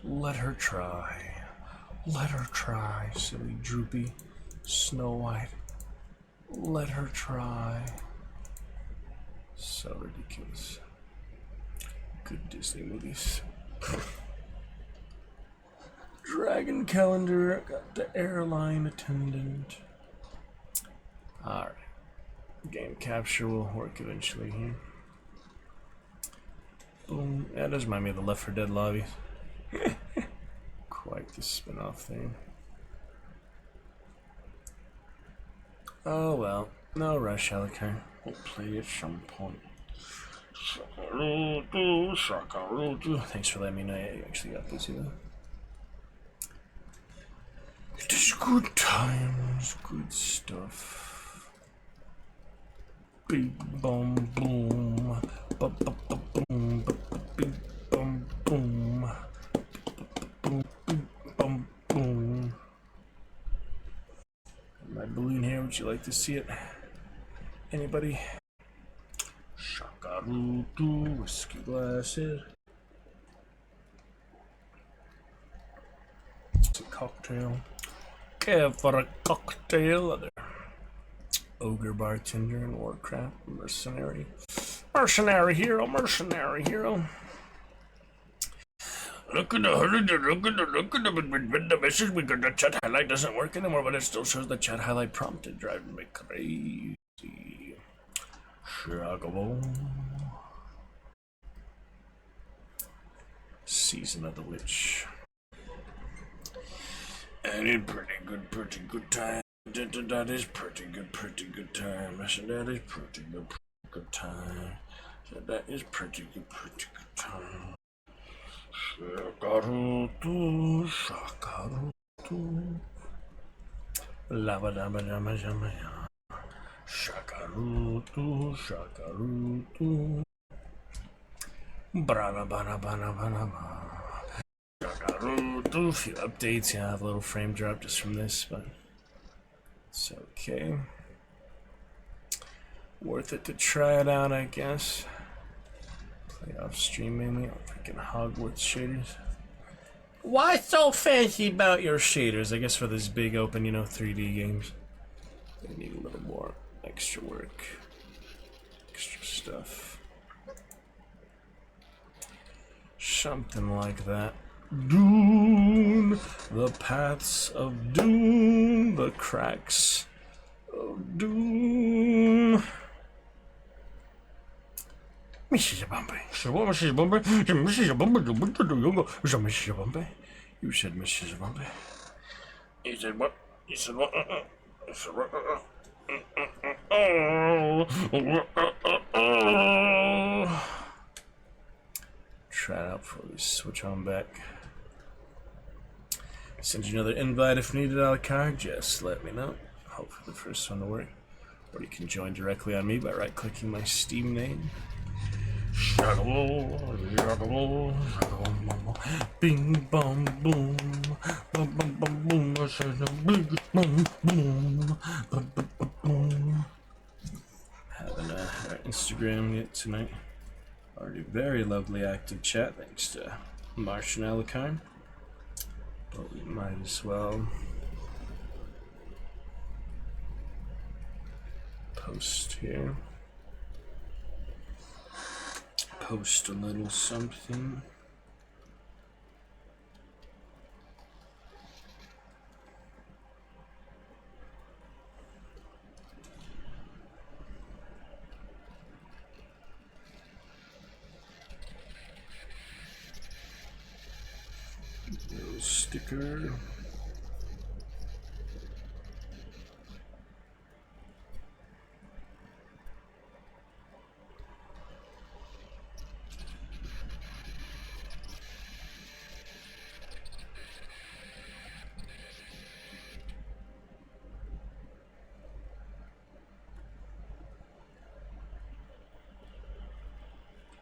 Let her try. Let her try, silly droopy Snow White. Let her try. So ridiculous. Good Disney movies. Dragon calendar, got the airline attendant. Alright. Game capture will work eventually here. Boom. Yeah, that does remind me of the Left 4 Dead lobby. Quite the spin-off thing. Oh well. No rush, Alucard. We'll play at some point. Thanks for letting me know you actually got this, you know. It is good times, good stuff. Big bum boom, ba ba ba boom, ba ba big bum boom, boom big bum boom. My balloon here. Would you like to see it? Anybody? Shakarutu, whiskey glasses. It's a cocktail. Care for a cocktail. Other ogre bartender in Warcraft. Mercenary. Mercenary hero. Mercenary hero. Look at the message we got. The chat highlight doesn't work anymore, but it still shows the chat highlight prompted, driving me crazy. Shagabo. Season of the Witch. And it pretty good time. That is pretty good time. I said that is pretty good time. That is pretty good time. Shakarutu, shakarutu. Lava dama dama dama ya. Shakarutu, shakarutu. Do a few updates. Yeah, I have a little frame drop just from this, but it's okay. Worth it to try it out, I guess. Play off stream mainly on freaking Hogwarts shaders. Why so fancy about your shaders? I guess for this big open, 3D games, they need a little more extra work, extra stuff. Something like that. Doom, the paths of doom, the cracks of doom. Mrs. Bombay. So what, Mrs. Bombay? Mrs. Bombay, Mrs. Bombay. You said Mrs. Bombay. You said what? You said what? You said what? Try it out before we switch on back. Send you another invite if needed, a la carte. Just let me know. Hopefully the first one to work. Or you can join directly on me by right-clicking my Steam name. Bing bong boom, bum bum bum boom. I said bing bong boom, bum bum bum boom. Having our Instagram yet tonight. Already very lovely active chat thanks to Martian Alucard. But we might as well post here. Post a little something. Little sticker.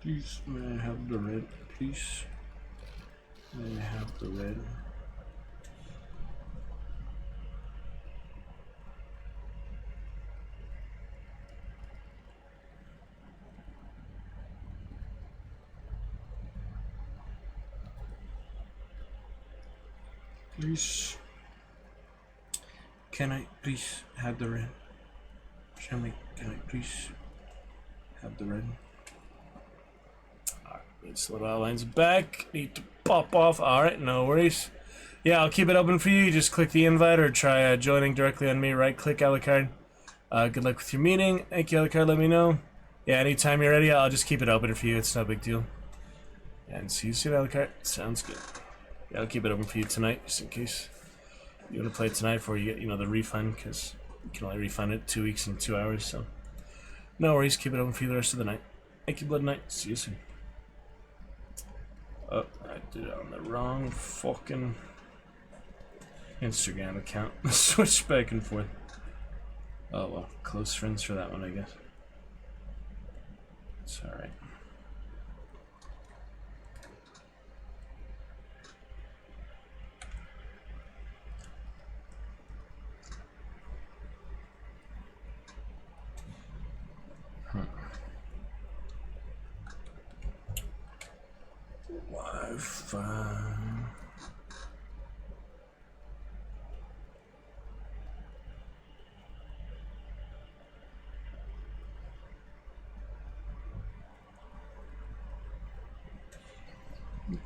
Please, may I have the red, please? May I have the red? Please. Can I please have the red? Can I please have the red? Alright, these little outlines back. Need to pop off. Alright, no worries. Yeah, I'll keep it open for you. You just click the invite or try joining directly on me. Right click Alucard. Good luck with your meeting. Thank you, Alucard. Let me know. Yeah, anytime you're ready, I'll just keep it open for you. It's no big deal. And see you soon, Alucard. Sounds good. Yeah, I'll keep it open for you tonight, just in case you want to play it tonight before you get, the refund, because you can only refund it 2 weeks and 2 hours, so no worries, keep it open for you the rest of the night. Thank you, Blood Knight. See you soon. Oh, I did it on the wrong fucking Instagram account. Switch back and forth. Oh well, close friends for that one, I guess. It's alright. Wi-Fi.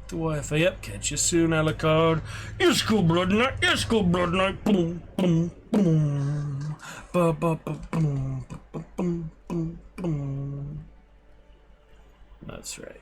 The Wi-Fi. Yep. Catch you soon, Alucard. Yes, go Blood Knight. Yes, go Blood Knight. Boom, boom, boom. Ba ba ba boom, ba ba boom, boom, boom. That's right.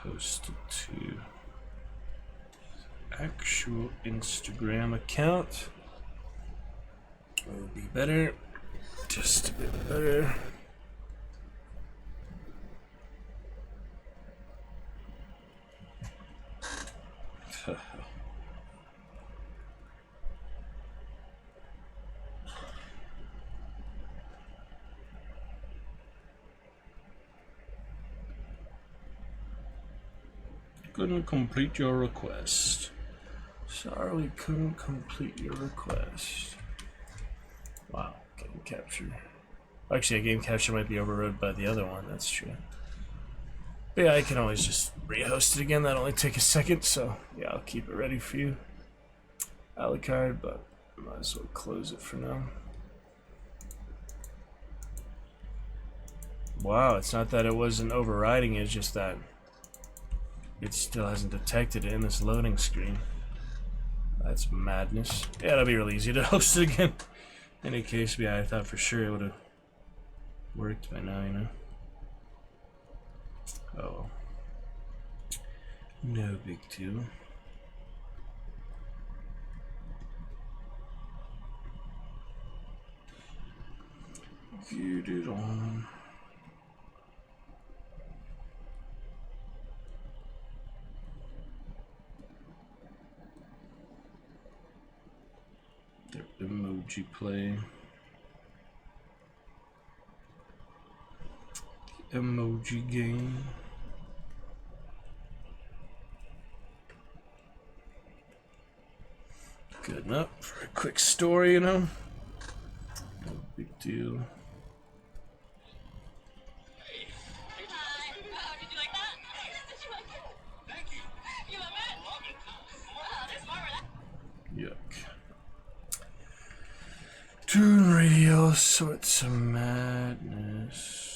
posted to actual Instagram account. Will be better. Just a bit better. Couldn't complete your request. Sorry, we couldn't complete your request. Wow, game capture. Actually, a game capture might be overrode by the other one, that's true. But yeah, I can always just rehost it again, that'll only take a second, so yeah, I'll keep it ready for you. Alucard, but might as well close it for now. Wow, it's not that it wasn't overriding, it's just that it still hasn't detected it in this loading screen. That's madness. Yeah, it'll be real easy to host it again. In any case, yeah, I thought for sure it would have worked by now, you know. Oh well. No big deal. Get it on. Their emoji play. The emoji game. Good enough for a quick story, you know? No big deal. Yuck. Toon Radio, sorts of madness.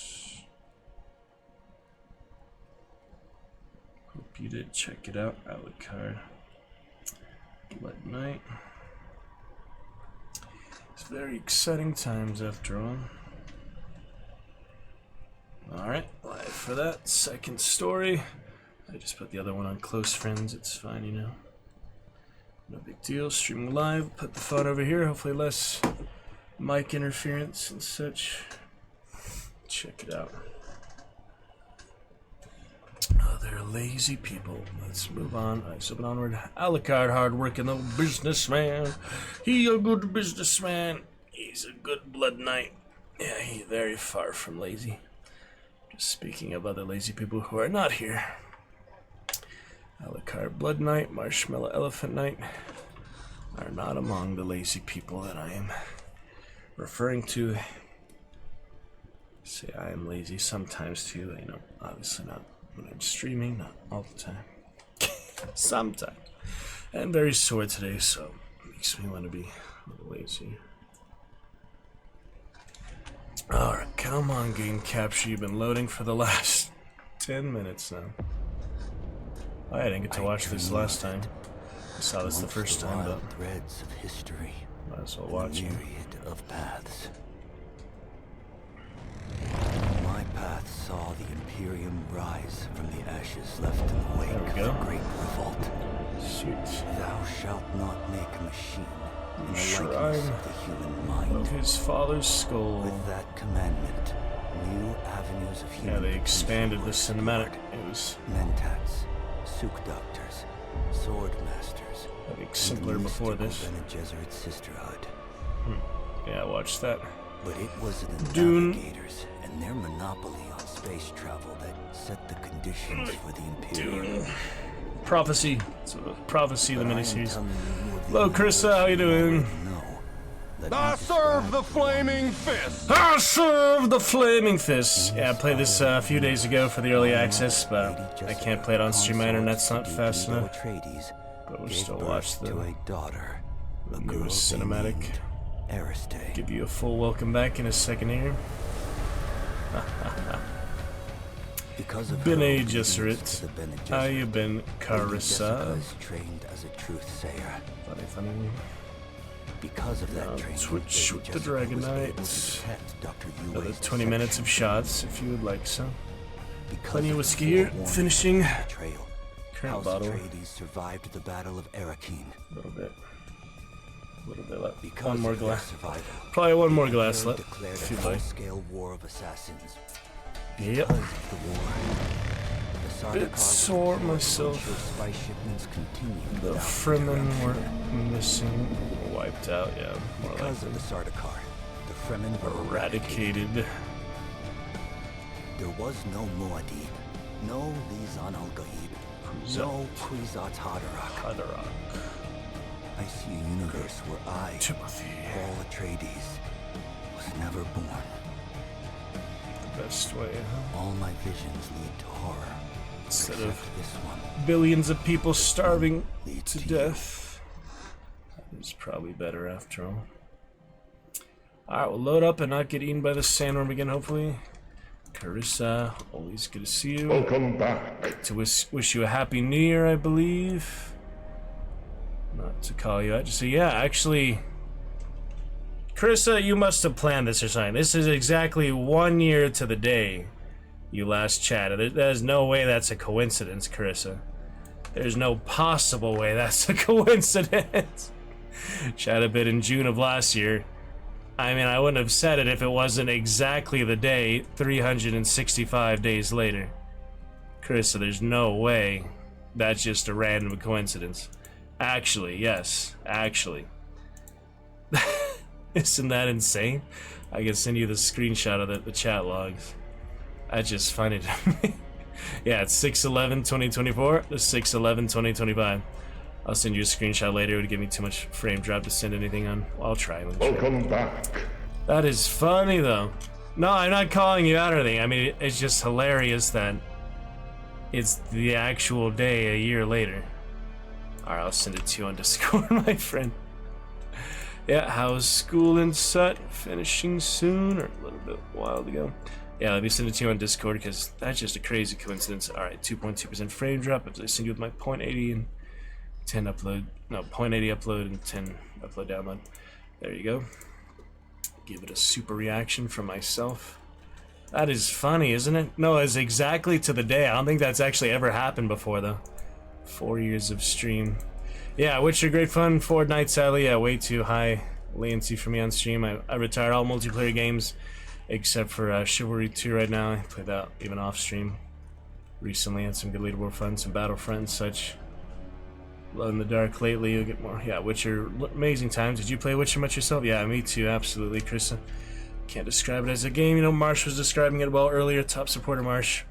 Hope you did check it out, Alucard. Blood Night. It's very exciting times after all. Alright, live for that. Second story. I just put the other one on close friends, it's fine, you know. No big deal. Streaming live. Put the phone over here. Hopefully less mic interference and such. Check it out. Oh, they're lazy people. Let's move on. Moving onward. Alucard, hard-working little businessman. He a good businessman. He's a good blood knight. Yeah, he's very far from lazy. Just speaking of other lazy people who are not here. Alucard Blood Knight, Marshmallow Elephant Knight are not among the lazy people that I am referring to. Say I am lazy sometimes too, you know, obviously not when I'm streaming, not all the time. Sometimes. I'm very sore today, so it makes me want to be a little lazy. Alright, come on, game capture. You've been loading for the last 10 minutes now. I didn't get to watch this last time. I saw this the first time, but threads of history. Might as well watch it. Myriad of paths. My path saw the Imperium rise from the ashes left in the wake of the Great Revolt. Shoot. Thou shalt not make a machine in the Shrine likeness of the human mind. of his father's skull. With that commandment, new avenues of human Yeah, they expanded the potential cinematic. were It was, mentats, souk doctors, sword masters. I think, simpler before this. Bene Gesserit sisterhood. Yeah, watch that. But it was the Dune. navigators and their monopoly on space travel that set the conditions for the Imperium. Prophecy. So, Prophecy, the But I am miniseries. telling you of the Hello, Krista, how you doing? No, let me I serve the describe flaming fist. I serve the flaming fist. Yeah, I played this a few days ago for the early access, but I can't play it on stream. My internet's not fast enough. But we'll still watch to the a daughter, a girl newest they cinematic. named Ariste. Give you a full welcome back in a second here. Because of Bene her obedience Gesserit. to the Bene How Gesserit, you been, Lady Carissa? Jessica is trained as a truth-sayer. Funny. Because of that Now, training, switch Lady with the Jessica Dragon was able to Knights. detect Dr. Another Yue's 20 minutes of deception. shots if you would like some. Plenty of whiskey here. Finishing betrayal, current House bottle. Atreides survived the Battle of Arrakeen. A little bit left. Because One more of their glass. survival, Probably one more the glass Emperor left. declared If a you'd like. full-scale war of assassins. Yep. Because of the war, the Bit Sardaukar was sore deployed to myself. ensure spy shipments continued The without Fremen interruption. were missing. Wiped out, yeah. More like Because of the Sardaukar, the Fremen were eradicated. eradicated. There was no Muad'Dib, no Lisan al-Gaib, no Kwisatz Haderach. Haderach. I see a universe where I, Timothy. Paul Atreides, was never born. The best way, huh? All my visions lead to horror. Instead except of this one. billions of people starving Leads to to death. That is probably better after all. Alright, we'll load up and not get eaten by the sandworm again, hopefully. Carissa, always good to see you. Welcome back. To wish you a happy new year, I believe. Not to call you out, just say, yeah, actually, Carissa, you must have planned this or something. This is exactly 1 year to the day you last chatted. There's no way that's a coincidence, Carissa. There's no possible way that's a coincidence. Chat a bit in June of last year. I mean, I wouldn't have said it if it wasn't exactly the day, 365 days later. Carissa, there's no way that's just a random coincidence. Actually, yes, actually. Isn't that insane? I can send you the screenshot of the chat logs. That's just funny to me. Yeah, it's 6/11/2024 to 6/11/2025. I'll send you a screenshot later. It would give me too much frame drop to send anything on. I'll try. Welcome back. That is funny, though. No, I'm not calling you out or anything. I mean, it's just hilarious that it's the actual day a year later. Alright, I'll send it to you on Discord, my friend. Yeah, how's school and such? Finishing soon, or a little bit while to go? Yeah, let me send it to you on Discord, because that's just a crazy coincidence. Alright, 2.2% frame drop. If I send you with my 0.80 and 10 upload, no, 0.80 upload and 10 upload download. There you go. Give it a super reaction from myself. That is funny, isn't it? No, it's exactly to the day. I don't think that's actually ever happened before, though. 4 years of stream. Yeah, Witcher, great fun. Fortnite, sadly, yeah, way too high latency for me on stream. I retired all multiplayer games except for Chivalry 2 right now. I played that even off stream recently. Had some good leaderboard fun, some Battlefront and such. Glow in the Dark lately, you'll get more. Yeah, Witcher, amazing times. Did you play Witcher much yourself? Yeah, me too, absolutely, Krista. Can't describe it as a game. You know, Marsh was describing it well earlier. Top supporter Marsh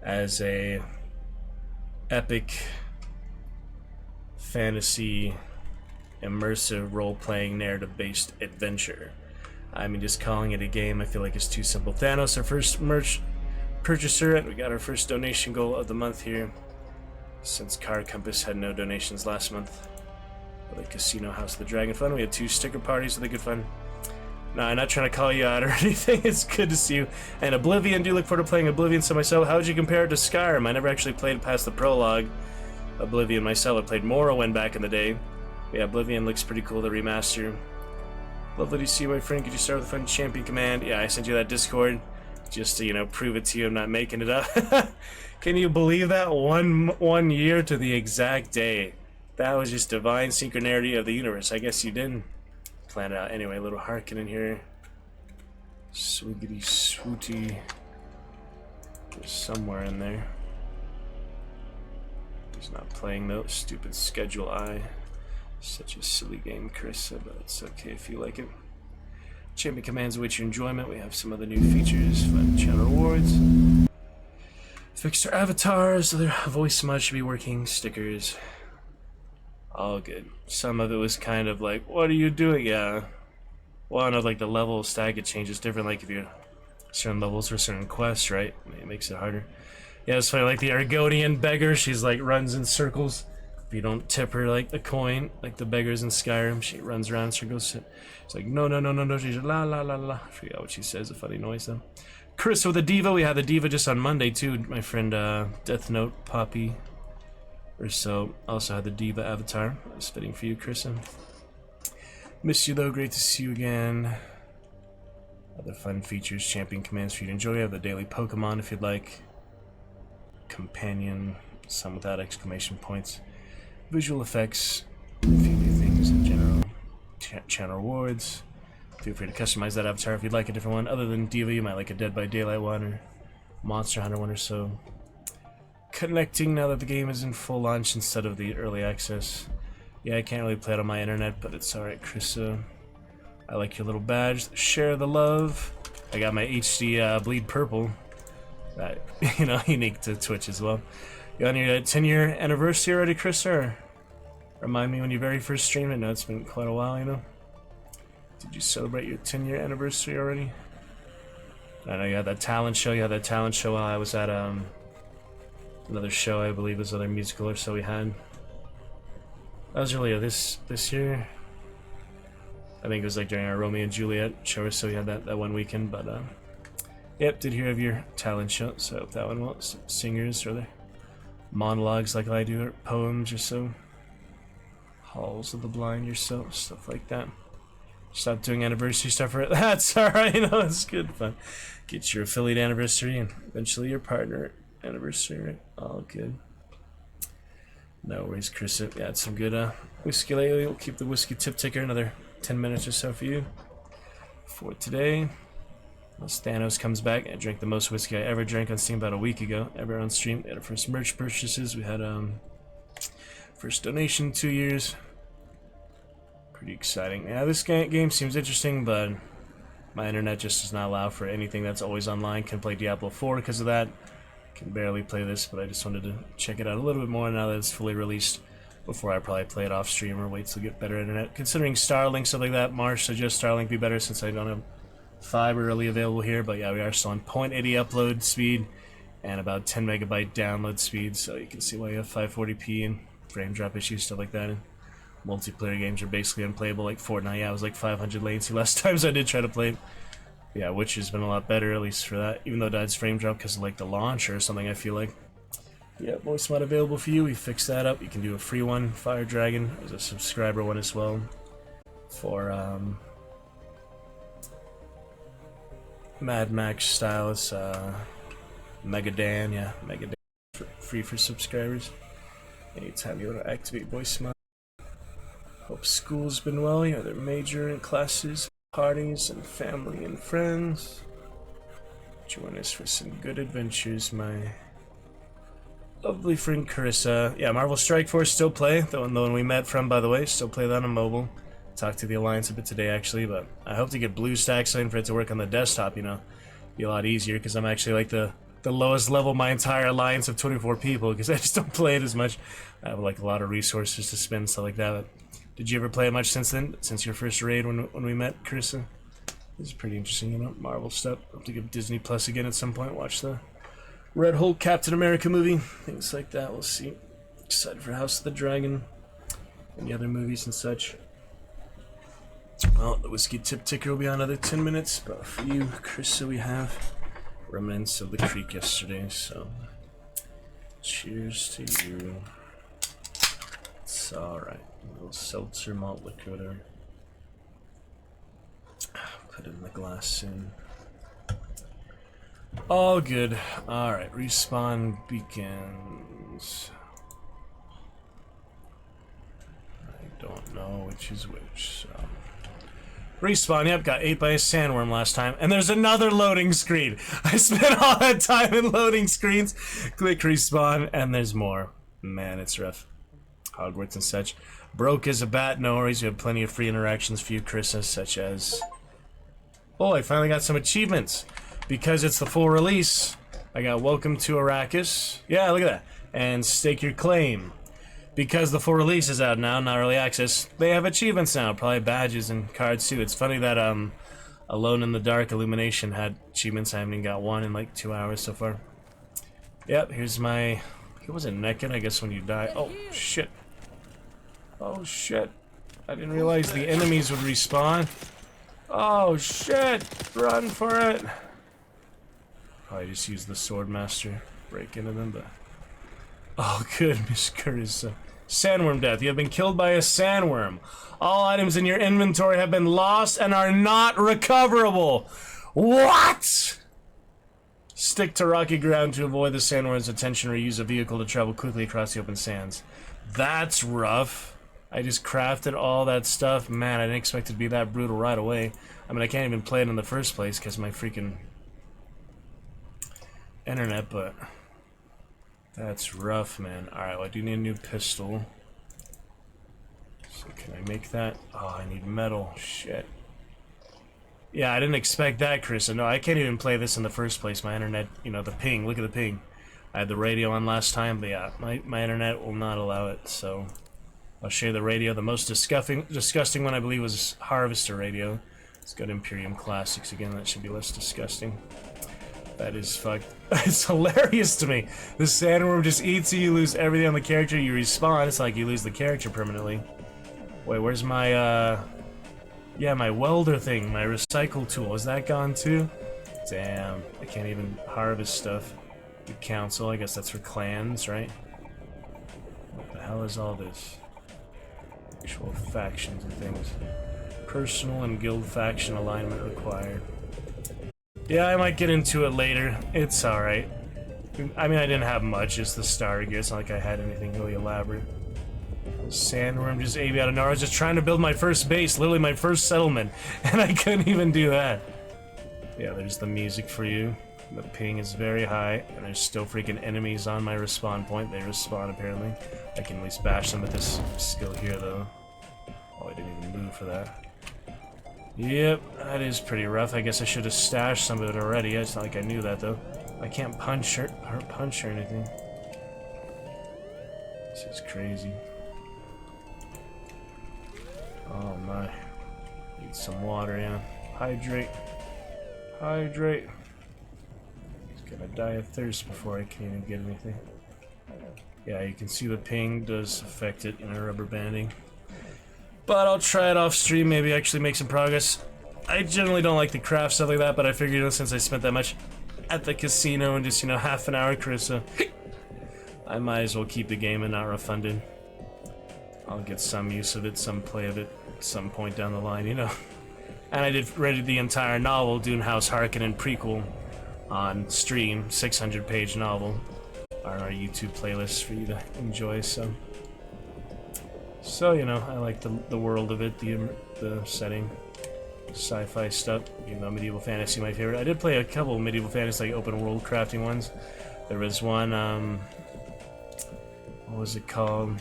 as a epic fantasy immersive role-playing narrative-based adventure. I mean, just calling it a game I feel like is too simple. Thanos, our first merch purchaser, and we got our first donation goal of the month here since Car Compass had no donations last month. For the Casino House of the Dragon Fund, we had 2 sticker parties with a good fun. No, I'm not trying to call you out or anything. It's good to see you. And Oblivion, do look forward to playing Oblivion. So myself, how would you compare it to Skyrim? I never actually played past the prologue. Oblivion myself, I played Morrowind back in the day. Yeah, Oblivion looks pretty cool, the remaster. Lovely to see you, my friend. Could you start with a fun champion command? Yeah, I sent you that Discord just to, you know, prove it to you I'm not making it up. Can you believe that? One year to the exact day. That was just divine synchronicity of the universe. I guess you didn't plan it out. Anyway, a little Harkin in here. Swiggity swooty. There's somewhere in there. He's not playing though. Stupid Schedule I. Such a silly game, Carissa, but it's okay if you like it. Champion commands await your enjoyment. We have some other new features, fun channel rewards. Fixed our avatars, so their voice mod should be working. Stickers. All good. Some of it was kind of like, what are you doing? Yeah. Well, I know, like, the level stack, it changes different, like, if you're certain levels for certain quests, right? It makes it harder. Yeah, it's funny, like, the Argonian beggar, she's, like, runs in circles. If you don't tip her, like, the coin, like the beggars in Skyrim, she runs around in circles. It's like, no, no, no, no, no, she's la, la, la, la. I forgot what she says, a funny noise, though. Chris with the Diva, we had the Diva just on Monday, too. My friend, Death Note Poppy, or so, also had the Diva avatar. That's fitting for you, Chris. Miss you, though. Great to see you again. Other fun features, champion commands for you to enjoy. You have the daily Pokemon if you'd like. companion, some without exclamation points. Visual effects, a few new things in general. Channel rewards. Feel free to customize that avatar if you'd like a different one. Other than Diva, you might like a Dead by Daylight one or Monster Hunter one or so. Connecting now that the game is in full launch instead of the early access. Yeah, I can't really play it on my internet, but it's alright, Chris. I like your little badge. Share the love. I got my HD Bleed Purple. You know, unique to Twitch as well. You on your 10-year anniversary already, Chris? Or remind me when you very first streamed it. No, it's been quite a while, you know. Did you celebrate your 10-year anniversary already? I know you had that talent show. You had that talent show while I was at another show, I believe, was other musical or so we had. That was earlier this year. I think it was like during our Romeo and Juliet show or so we had that one weekend, but yep, did hear of your talent show, so I hope that one was singers or their monologues like I do, or poems or so. Halls of the Blind or so, stuff like that. Stop doing anniversary stuff for it. That's alright, you know, it's good fun. Get your affiliate anniversary and eventually your partner anniversary, right? All good. No worries, Chris. Yeah, it's some good whiskey lately. We'll keep the whiskey tip ticker another 10 minutes or so for you. For today, once Thanos comes back, I drank the most whiskey I ever drank on Steam about a week ago. Ever on stream. We had our first merch purchases. We had first donation 2 years. Pretty exciting. Yeah, this game seems interesting, but my internet just does not allow for anything that's always online. Can play Diablo 4 because of that. Can barely play this, but I just wanted to check it out a little bit more now that it's fully released before I probably play it off stream or wait to get better internet. Considering Starlink, stuff like that, Marsh suggests Starlink be better since I don't have fiber really available here, but yeah, we are still on 0.80 upload speed and about 10 megabyte download speed, so you can see why you have 540p and frame drop issues, stuff like that. And multiplayer games are basically unplayable, like Fortnite. Yeah, I was like 500 latency last times I did try to play it. Yeah, Witcher's been a lot better, at least for that, even though it died frame drop because of like the launch or something, I feel like. Yeah, voice mod available for you. We fixed that up. You can do a free one, Fire Dragon. There's a subscriber one as well for Mad Max style. It's Megadan, yeah, Megadan, free for subscribers. Anytime you want to activate voice mod. Hope school's been well. You know, their major in classes, parties, and family and friends. Join us for some good adventures, my lovely friend Carissa. Yeah, Marvel Strike Force still play. The one we met from, by the way, still play that on mobile. Talked to the Alliance a bit today, actually, but I hope to get BlueStacks in for it to work on the desktop, you know. Be a lot easier, because I'm actually like the lowest level my entire Alliance of 24 people, because I just don't play it as much. I have like a lot of resources to spend, stuff like that. But did you ever play it much since then? Since your first raid when we met, Carissa? This is pretty interesting, you know, Marvel stuff. Hope to get Disney Plus again at some point, watch the Red Hulk Captain America movie, things like that, we'll see. Excited for House of the Dragon, and the other movies and such. Well, the whiskey tip ticker will be on another 10 minutes, but for you, Chris, we have remnants of the creek yesterday, so cheers to you. It's alright. A little seltzer malt liquor there. Put it in the glass soon. All good. Alright, respawn beacons. I don't know which is which, so. Respawn, yep, got ate by a sandworm last time. And there's another loading screen. I spent all that time in loading screens. Click respawn, and there's more. Man, it's rough. Hogwarts and such. Broke as a bat, no worries. We have plenty of free interactions for you, Carissa, such as... Oh, I finally got some achievements. Because it's the full release. I got Welcome to Arrakis. Yeah, look at that. And Stake Your Claim. Because the full release is out now, not early access, they have achievements now. Probably badges and cards too. It's funny that Alone in the Dark Illumination had achievements. I haven't even got one in like 2 hours so far. Yep, here's my... He wasn't naked, I guess, when you die. Oh, shit. Oh, shit. I didn't realize the enemies would respawn. Oh, shit. Run for it. Probably just use the Swordmaster. Break into them, but... Oh, good, Miss Carissa. Sandworm death. You have been killed by a sandworm. All items in your inventory have been lost and are not recoverable. What? Stick to rocky ground to avoid the sandworm's attention or use a vehicle to travel quickly across the open sands. That's rough. I just crafted all that stuff. Man, I didn't expect it to be that brutal right away. I mean, I can't even play it in the first place because of my freaking internet, but that's rough, man. Alright, well, I do need a new pistol. So can I make that? Oh, I need metal. Shit. Yeah, I didn't expect that, Chris. No, I can't even play this in the first place. My internet, you know, the ping. Look at the ping. I had the radio on last time, but yeah, my internet will not allow it, so I'll show you the radio. The most disgusting one, I believe, was Harvester Radio. It's got Imperium Classics again. That should be less disgusting. That is fucked. It's hilarious to me. The sandworm just eats you lose everything on the character, you respawn. It's like you lose the character permanently. Wait, where's my, yeah, my welder thing, my recycle tool. Is that gone too? Damn, I can't even harvest stuff. The council, I guess that's for clans, right? What the hell is all this? Actual factions and things. Personal and guild faction alignment required. Yeah, I might get into it later. It's alright. I mean, I didn't have much, just the starter gear. It's not like I had anything really elaborate. Sandworm just ate me out of nowhere. I was just trying to build my first base, literally my first settlement, and I couldn't even do that. Yeah, there's the music for you. The ping is very high, and there's still freaking enemies on my respawn point. They respawn, apparently. I can at least bash them with this skill here, though. Oh, I didn't even move for that. Yep, that is pretty rough. I guess I should have stashed some of it already. It's not like I knew that, though. I can't punch or anything. This is crazy. Oh my. Need some water, yeah. Hydrate. Hydrate. He's gonna die of thirst before I can even get anything. Yeah, you can see the ping does affect it in a rubber banding. But I'll try it off stream, maybe actually make some progress. I generally don't like to craft stuff like that, but I figured, you know, since I spent that much at the casino and just, you know, half an hour, Chris, so I might as well keep the game and not refund it. I'll get some use of it, some play of it at some point down the line, you know. And I did read the entire novel, Dune House Harkonnen prequel, on stream, 600-page novel, on our YouTube playlist for you to enjoy. So you know, I like the world of it, the setting, sci-fi stuff. Even though medieval fantasy my favorite, I did play a couple medieval fantasy like open world crafting ones. There was one, what was it called?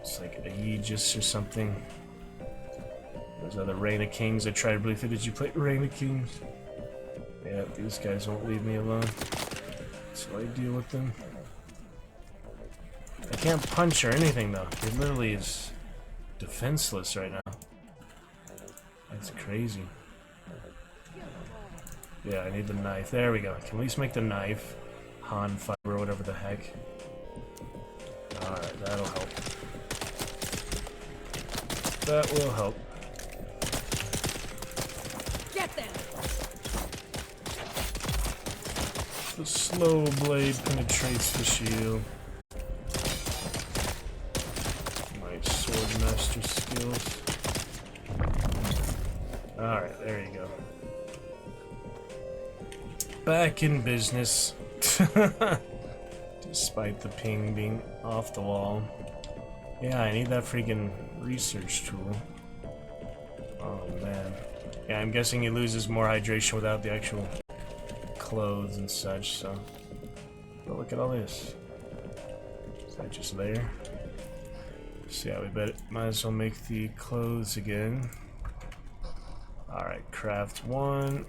It's like Aegis or something. There's other Reign of Kings. I tried really fit. Did you play Reign of Kings? Yeah, these guys won't leave me alone. So I deal with them. I can't punch or anything though. It literally is defenseless right now. That's crazy. Yeah, I need the knife. There we go. I can at least make the knife. Han fiber or whatever the heck. Alright, that'll help. That will help. Get them! The slow blade penetrates the shield. My sword master skills. Alright, there you go. Back in business. Despite the ping being off the wall. Yeah, I need that freaking research tool. Oh man. Yeah, I'm guessing he loses more hydration without the actual clothes and such, so. But look at all this. Is that just there? So yeah, we might as well make the clothes again. Alright, craft one.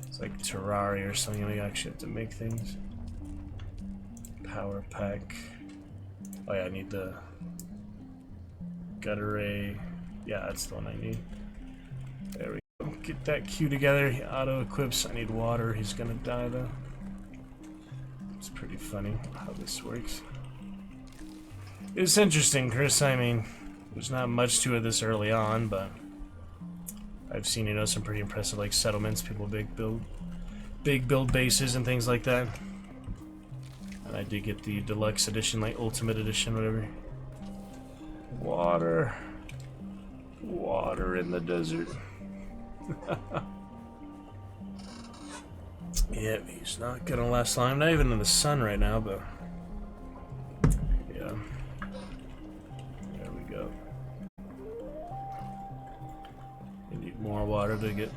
It's like Terraria or something, we actually have to make things. Power pack. Oh yeah, I need the gut array. Yeah, that's the one I need. There we go. Get that Q together. He auto-equips. I need water. He's gonna die though. It's pretty funny how this works. It's interesting, Chris. I mean, there's not much to it this early on, but I've seen, you know, some pretty impressive like settlements, people big build bases and things like that. And I did get the deluxe edition, like ultimate edition, whatever. Water in the desert. Yeah, he's not gonna last long. I'm not even in the sun right now, but yeah. There we go. You need more water to get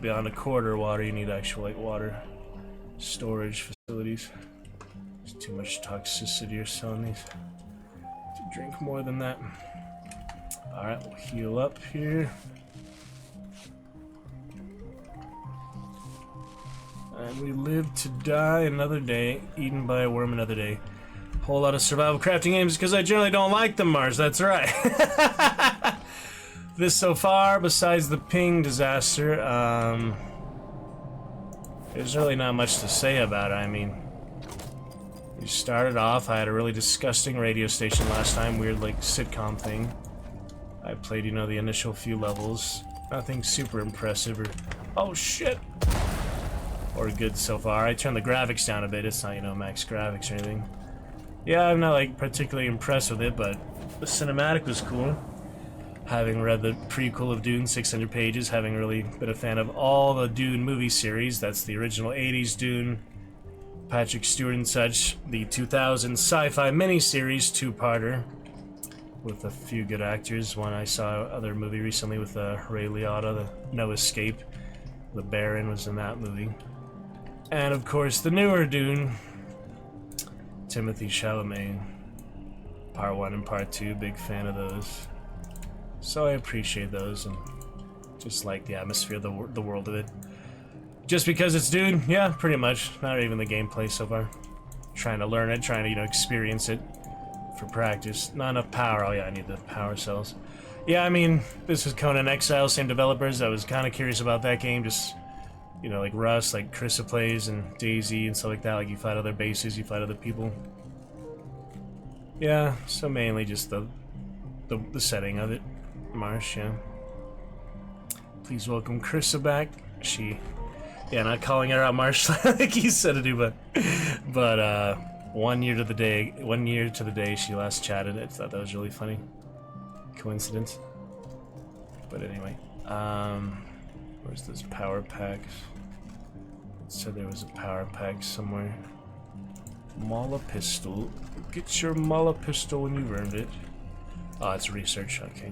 beyond a quarter water. You need actual like water storage facilities. There's too much toxicity or so in these to drink more than that. All right, we'll heal up here. And we live to die another day, eaten by a worm another day. Whole lot of survival crafting games because I generally don't like them, Mars. That's right. This so far, besides the ping disaster, there's really not much to say about it. I mean, you started off, I had a really disgusting radio station last time, weird like sitcom thing. I played, you know, the initial few levels. Nothing super impressive or... Oh shit! Or good so far. I turned the graphics down a bit. It's not, you know, max graphics or anything. Yeah, I'm not like particularly impressed with it, but the cinematic was cool. Having read the prequel of Dune, 600 pages, having really been a fan of all the Dune movie series. That's the original 80s Dune, Patrick Stewart and such. The 2000 sci-fi miniseries two-parter with a few good actors. One I saw other movie recently with Ray Liotta, the No Escape. The Baron was in that movie. And of course, the newer Dune, Timothy Chalamet, Part 1 and Part 2, big fan of those. So I appreciate those and just like the atmosphere, the world of it. Just because it's Dune? Yeah, pretty much. Not even the gameplay so far. Trying to learn it, trying to, you know, experience it for practice. Not enough power. Oh yeah, I need the power cells. Yeah, I mean, this is Conan Exile, same developers. I was kind of curious about that game, just... You know, like Rust, like Krista plays, and Daisy, and stuff like that. Like, you fight other bases, you fight other people. Yeah, so mainly just the setting of it. Marsh, yeah. Please welcome Krista back. She... Yeah, not calling her out, Marsh, like you said to do, but 1 year to the day she last chatted. I thought that was really funny. Coincidence. But anyway, where's those power packs? It said there was a power pack somewhere. Mala pistol. Get your Mala pistol when you've earned it. Oh, it's research, okay.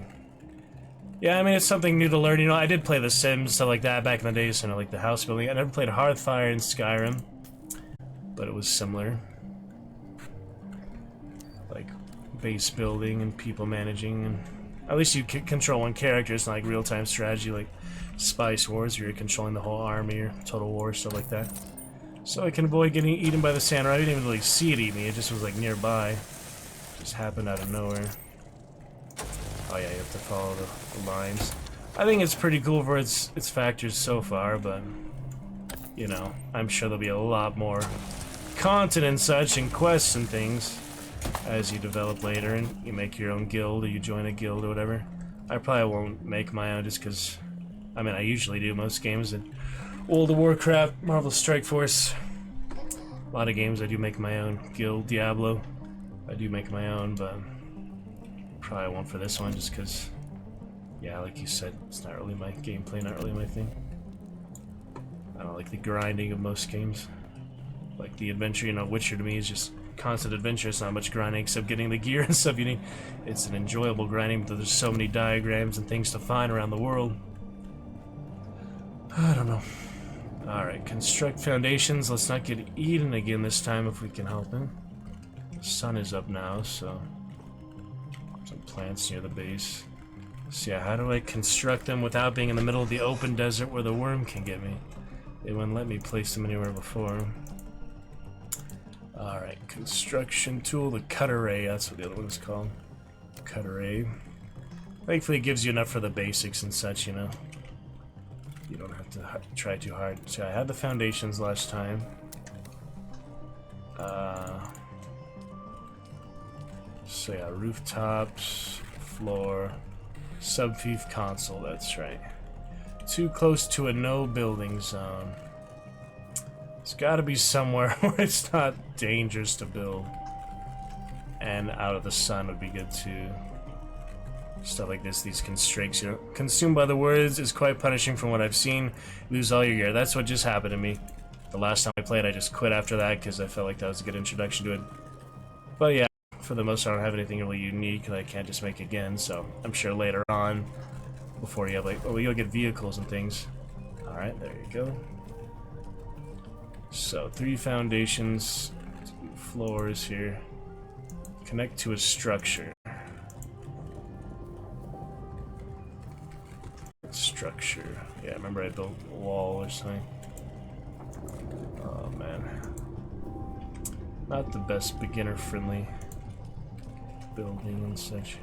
Yeah, I mean, it's something new to learn. You know, I did play The Sims, stuff like that back in the days, you know, like the house building. I never played Hearthfire and Skyrim, but it was similar. Like, base building and people managing, and at least you can control one character. It's not like real-time strategy like Spice Wars, where you're controlling the whole army, or Total War, stuff like that. So I can avoid getting eaten by the samurai. I didn't even really see it eat me, it just was like nearby. It just happened out of nowhere. Oh yeah, you have to follow the lines. I think it's pretty cool for its factors so far, but you know, I'm sure there'll be a lot more content and such, and quests and things as you develop later, and you make your own guild, or you join a guild or whatever. I probably won't make my own just because, I mean, I usually do most games. And World of Warcraft, Marvel Strike Force, a lot of games I do make my own. Guild, Diablo, I do make my own, but probably won't for this one just because, yeah, like you said, it's not really my gameplay, not really my thing. I don't like the grinding of most games. Like the adventure, you know, Witcher to me is just constant adventure. It's not much grinding except getting the gear and stuff you need. It's an enjoyable grinding, but there's so many diagrams and things to find around the world. I don't know. Alright, construct foundations. Let's not get eaten again this time if we can help it. The sun is up now, so some plants near the base. So yeah, how do I construct them without being in the middle of the open desert where the worm can get me? They wouldn't let me place them anywhere before. Alright, construction tool, the cutter ray, that's what the other one's called. Cutter ray. Thankfully it gives you enough for the basics and such, you know. You don't have to try too hard. So I had the foundations last time. So yeah, rooftops, floor, subfief console, that's right. Too close to a no building zone. It's gotta be somewhere where it's not dangerous to build. And out of the sun would be good too. Stuff like this, these constricts, you know. Consumed by the words is quite punishing from what I've seen. Lose all your gear. That's what just happened to me. The last time I played, I just quit after that because I felt like that was a good introduction to it. But yeah, for the most part, I don't have anything really unique that I can't just make again, so I'm sure later on, before you have like, oh, you'll get vehicles and things. Alright, there you go. So, 3 foundations, 2 floors here. Connect to a structure. Structure. Yeah, remember I built a wall or something. Oh man. Not the best beginner-friendly building and such.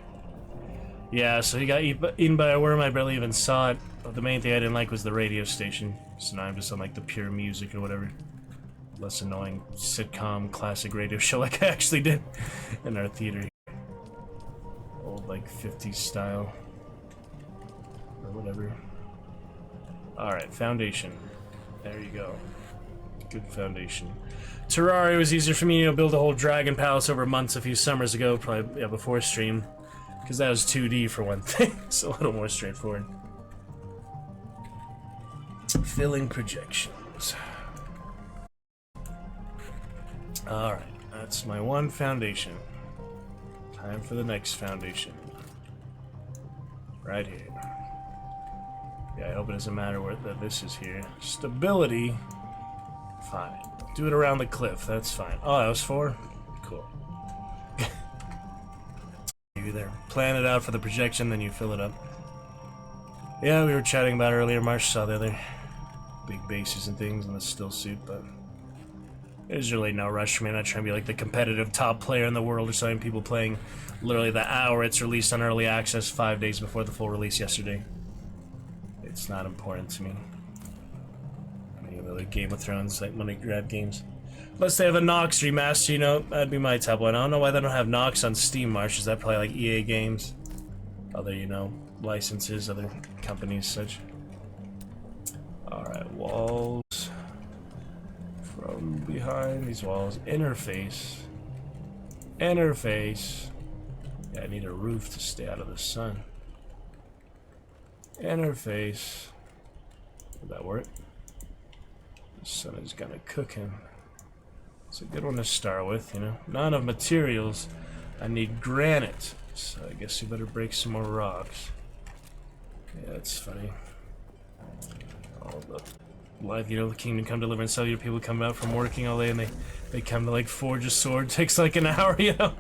Yeah, so he got eaten by a worm. I barely even saw it. But the main thing I didn't like was the radio station. So now I'm just on like the pure music or whatever. Less annoying sitcom classic radio show like I actually did in our theater. Old like 50s style. Or whatever. Alright, foundation. There you go. Good foundation. Terraria was easier for me to build a whole dragon palace over months a few summers ago, probably before stream. Because that was 2D for one thing. It's a little more straightforward. Filling projections. Alright, that's my one foundation. Time for the next foundation. Right here. Yeah, I hope it doesn't matter where this is here. Stability. Fine. Do it around the cliff, that's fine. Oh, that was 4? Cool. You either plan it out for the projection, then you fill it up. Yeah, we were chatting about it earlier. Marsh saw the other big bases and things in the still suit, but there's really no rush for me. I'm not trying to be like the competitive top player in the world or something. People playing literally the hour it's released on early access 5 days before the full release yesterday. It's not important to me. Any of the other Game of Thrones, like money grab games. Unless they have a Nox remaster, you know, that'd be my top one. I don't know why they don't have Nox on Steam, Marsh. Is that probably like EA games? Other, you know, licenses, other companies, such. Alright, walls. From behind these walls. Interface. Interface. Yeah, I need a roof to stay out of the sun. Interface. Would that work? The sun is gonna cook him. It's a good one to start with, you know. Not enough materials. I need granite. So I guess you better break some more rocks. Yeah, that's funny. All the life, you know, the kingdom come deliver and sell you. People come out from working all day and they come to like forge a sword. It takes like an hour, you know.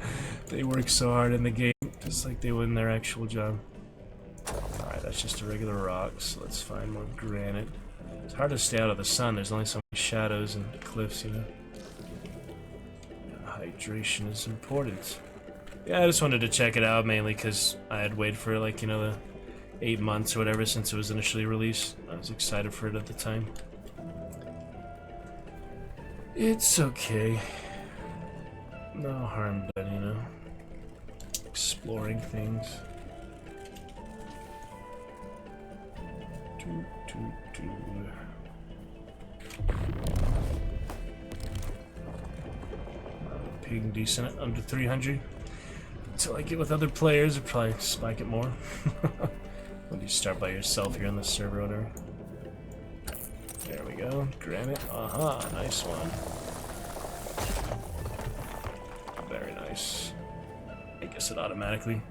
They work so hard in the game, just like they would in their actual job. Alright, that's just a regular rock, so let's find more granite. It's hard to stay out of the sun. There's only so many shadows and cliffs, you know. Hydration is important. Yeah, I just wanted to check it out mainly because I had waited for like, you know, the 8 months or whatever since it was initially released. I was excited for it at the time. It's okay. No harm done, you know. Exploring things. Ping decent under 300. Until I get with other players, I'll probably spike it more. When you start by yourself here on the server or whatever. There we go. Granite. Aha, nice one. Very nice. I guess it automatically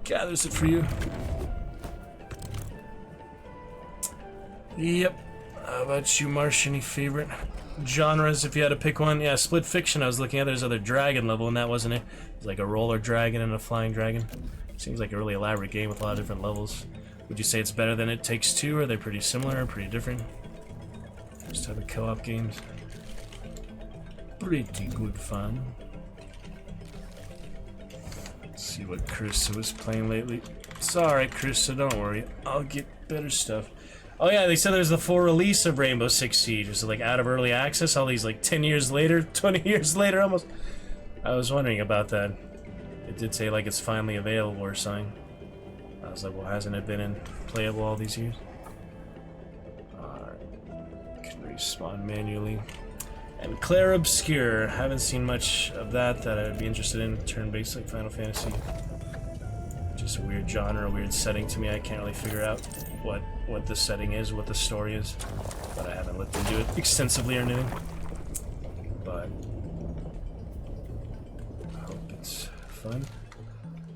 gathers it for you. Yep. How about you, Marsh? Any favorite genres if you had to pick one? Yeah, Split Fiction I was looking at. There's other dragon level, and that wasn't it. It's like a roller dragon and a flying dragon. Seems like a really elaborate game with a lot of different levels. Would you say it's better than It Takes Two? Or are they pretty similar or pretty different? Those type of co-op games. Pretty good fun. Let's see what Krista was playing lately. It's alright, Krista, don't worry. I'll get better stuff. Oh yeah, they said there's the full release of Rainbow Six Siege. It's like out of early access all these like 10 years later, 20 years later almost. I was wondering about that. It did say like it's finally available or something. I was like, well, hasn't it been in playable all these years? Alright. Can respawn manually. And Claire Obscure. Haven't seen much of that I'd be interested in. Turn-based like Final Fantasy. Just a weird genre, a weird setting to me. I can't really figure out what what the setting is, what the story is, but I haven't looked into it extensively or anything. But I hope it's fun.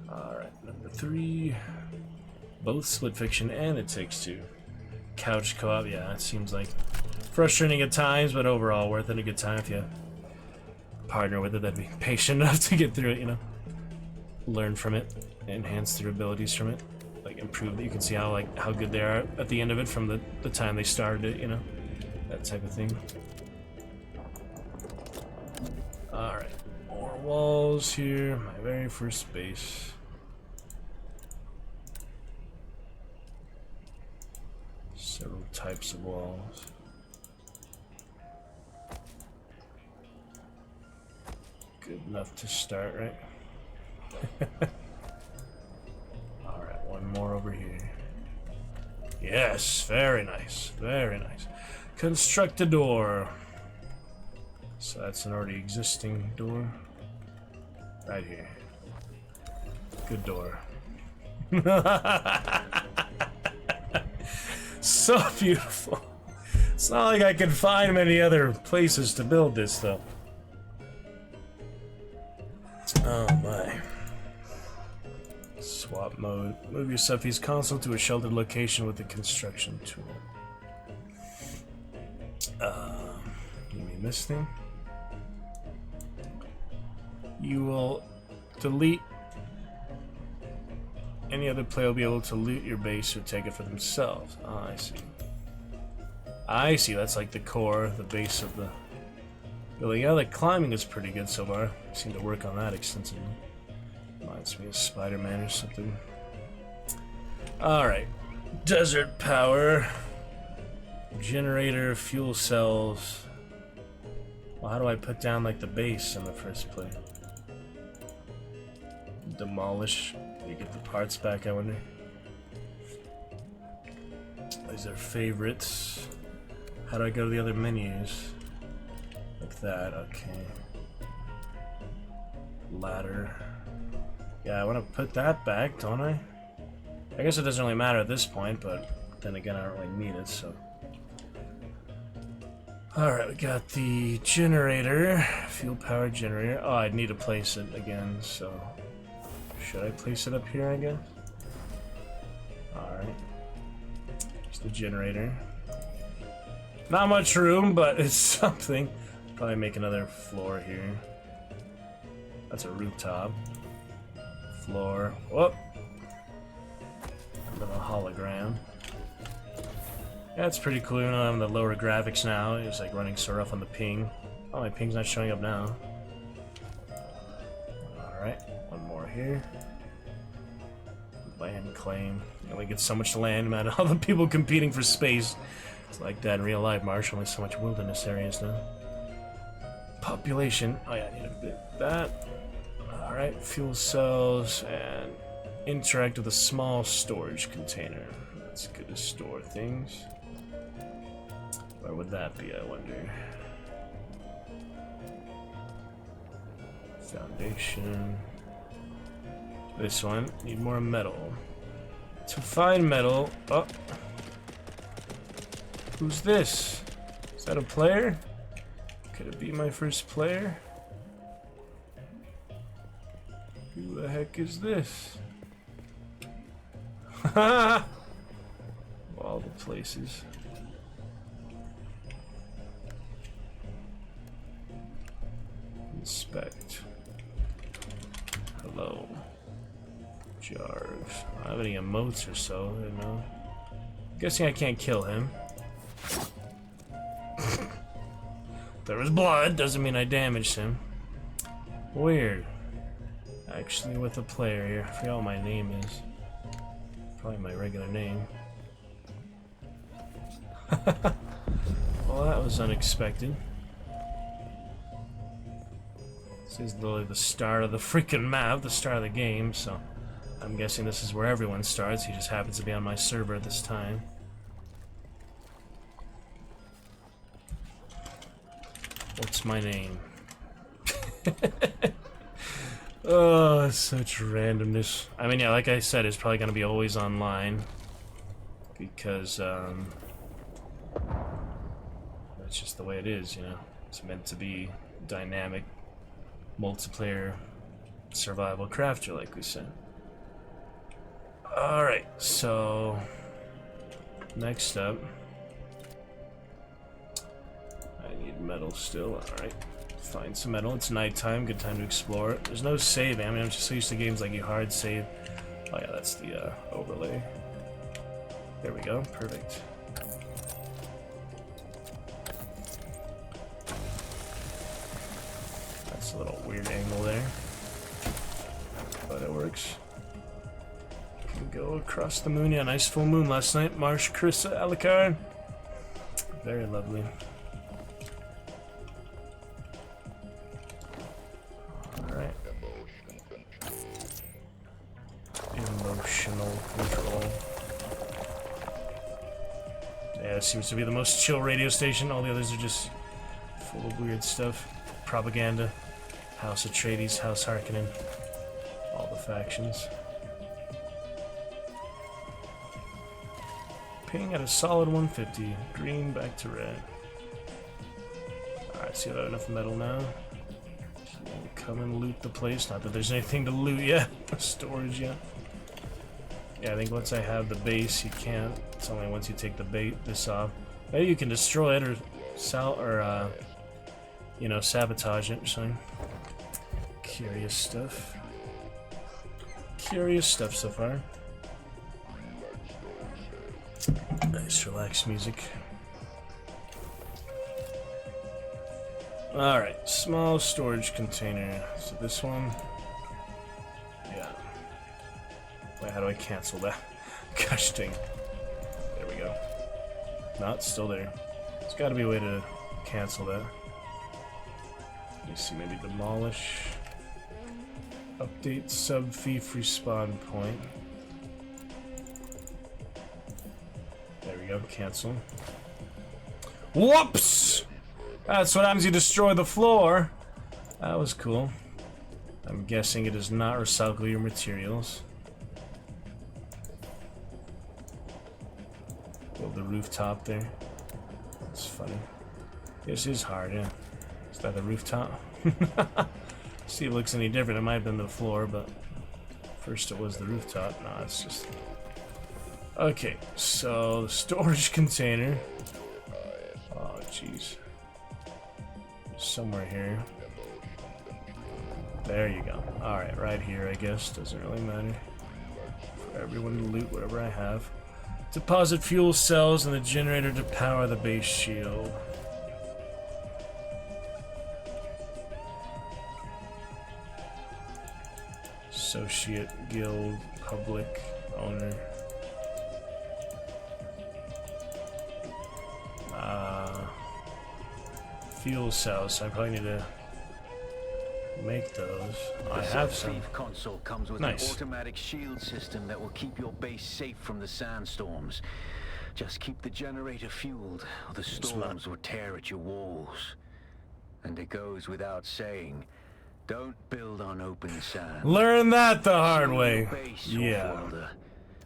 Alright, number 3. Both Split Fiction and It Takes Two. Couch co-op, yeah, it seems like frustrating at times, but overall worth it. A good time if you partner with it that'd be patient enough to get through it, you know. Learn from it, enhance their abilities from it, like improve it. You can see how good they are at the end of it from the time they started it, you know, that type of thing. Alright, more walls here, my very first base. Several types of walls. Good enough to start, right? Alright, one more over here. Yes, very nice, very nice. Construct a door. So that's an already existing door. Right here. Good door. So beautiful. It's not like I can find many other places to build this, though. Oh my. Swap mode. Move your Suffi's console to a sheltered location with the construction tool. You mean this thing? You will delete. Any other player will be able to loot your base or take it for themselves. Ah, I see. I see, that's like the core, the base of the building. Yeah, the climbing is pretty good so far. I seem to work on that extensively. Reminds me of Spider-Man or something. Alright. Desert power. Generator, fuel cells. Well, how do I put down like the base in the first place? Demolish. You get the parts back, I wonder. These are favorites. How do I go to the other menus? Like that, okay. Ladder. Yeah, I want to put that back, don't I? I guess it doesn't really matter at this point, but then again, I don't really need it, so. Alright, we got the generator. Fuel power generator. Oh, I'd need to place it again, so. Should I place it up here, I guess? Alright. There's the generator. Not much room, but it's something. Probably make another floor here. That's a rooftop. Floor. Whoop! A little hologram. Yeah, it's pretty cool. Even though I'm the lower graphics now, it's like running so rough on the ping. Oh, my ping's not showing up now. Alright, one more here. Land claim. You only get so much land, man. All the people competing for space. It's like that in real life, Marsh. Only so much wilderness areas now. Population. Oh yeah, I need a bit of that. Alright, fuel cells and interact with a small storage container. That's good to store things. Where would that be, I wonder? Foundation. This one. Need more metal. To find metal. Oh. Who's this? Is that a player? Could it be my first player? Who the heck is this? Haha! All the places. Inspect. Hello. Jars. I don't have any emotes or so, you know. Guessing I can't kill him. There was blood, doesn't mean I damaged him. Weird. Actually with a player here. I forgot what my name is. Probably my regular name. Well, that was unexpected. This is literally the start of the freaking map, the start of the game, so I'm guessing this is where everyone starts. He just happens to be on my server at this time. What's my name? Oh, such randomness. I mean, yeah, like I said, it's probably gonna be always online. because that's just the way it is, you know. It's meant to be dynamic, multiplayer, survival crafter, like we said. Alright, so next up, I need metal still. Alright, find some metal. It's nighttime, good time to explore. There's no saving. I mean, I'm just so used to games like you hard save. Oh yeah, that's the overlay. There we go, perfect. That's a little weird angle there, but it works. Can go across the moon. Yeah, nice full moon last night. Marsh Carissa Alucard. Very lovely. Alright. Emotional control. Yeah, it seems to be the most chill radio station. All the others are just full of weird stuff. Propaganda. House Atreides, House Harkonnen. All the factions. Ping at a solid 150. Green back to red. Alright, see if I have enough metal now. Come and loot the place. Not that there's anything to loot yet. Storage yet. Yeah, I think once I have the base, you can't. It's only once you take this off. Maybe you can destroy it or you know, sabotage it or something. Curious stuff. Curious stuff so far. Nice relaxed music. Alright, small storage container. So this one. Yeah. Wait, how do I cancel that? Gosh dang. There we go. No, it's still there. There's gotta be a way to cancel that. Let me see, maybe demolish. Update sub-thief respawn point. There we go, cancel. Whoops! That's what happens, you destroy the floor. That was cool. I'm guessing it does not recycle your materials. Build the rooftop there. That's funny. This is hard, yeah. Is that the rooftop? See if it looks any different. It might have been the floor, but first it was the rooftop. No, it's just... Okay, so the storage container. Oh, jeez. Somewhere here. There you go. Alright, right here, I guess. Doesn't really matter. For everyone to loot whatever I have. Deposit fuel cells in the generator to power the base shield. Associate, guild, public, owner. Fuel cells, so I probably need to make those. I have some. The console comes with Nice. an automatic shield system that will keep your base safe from the sandstorms. Just keep the generator fueled, or the storms will tear at your walls. And it goes without saying, don't build on open sand. Learn that the hard Seal way. your base, Yeah. Wolfwelder.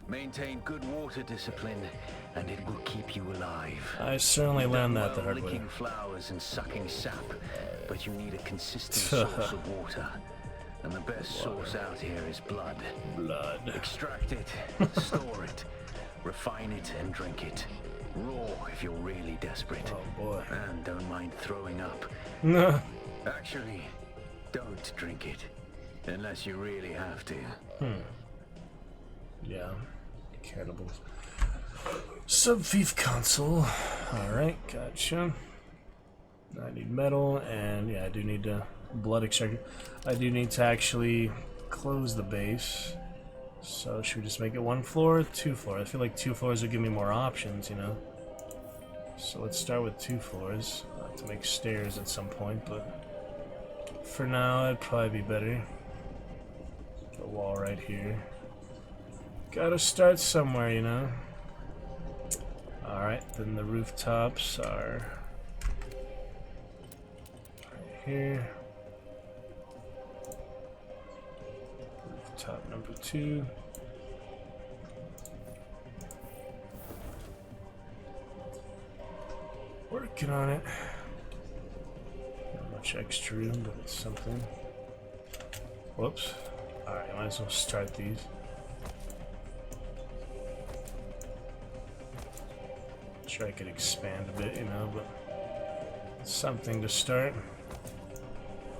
Maintain good water discipline, and it will keep you alive. I certainly You've learned done that the well hard way. licking flowers and sucking sap, but you need a consistent source of water. And the best source out here is blood. Blood. Extract it, store it, refine it, and drink it. Raw if you're really desperate. Oh boy. And don't mind throwing up. No. Actually, don't drink it. Unless you really have to. Yeah. Cannibals. Sub-thief console. Alright, gotcha. I need metal, and yeah, I do need to blood extractor. I do need to actually close the base. So should we just make it 1 floor or 2 floors? I feel like 2 floors would give me more options, you know. So let's start with 2 floors. I'll have to make stairs at some point, but for now it'd probably be better. The wall right here. Gotta start somewhere, you know. Alright, then the rooftops are right here. Rooftop number 2. Working on it. Not much extra room, but it's something. Whoops. Alright, might as well start these. Sure I could expand a bit, you know, but something to start.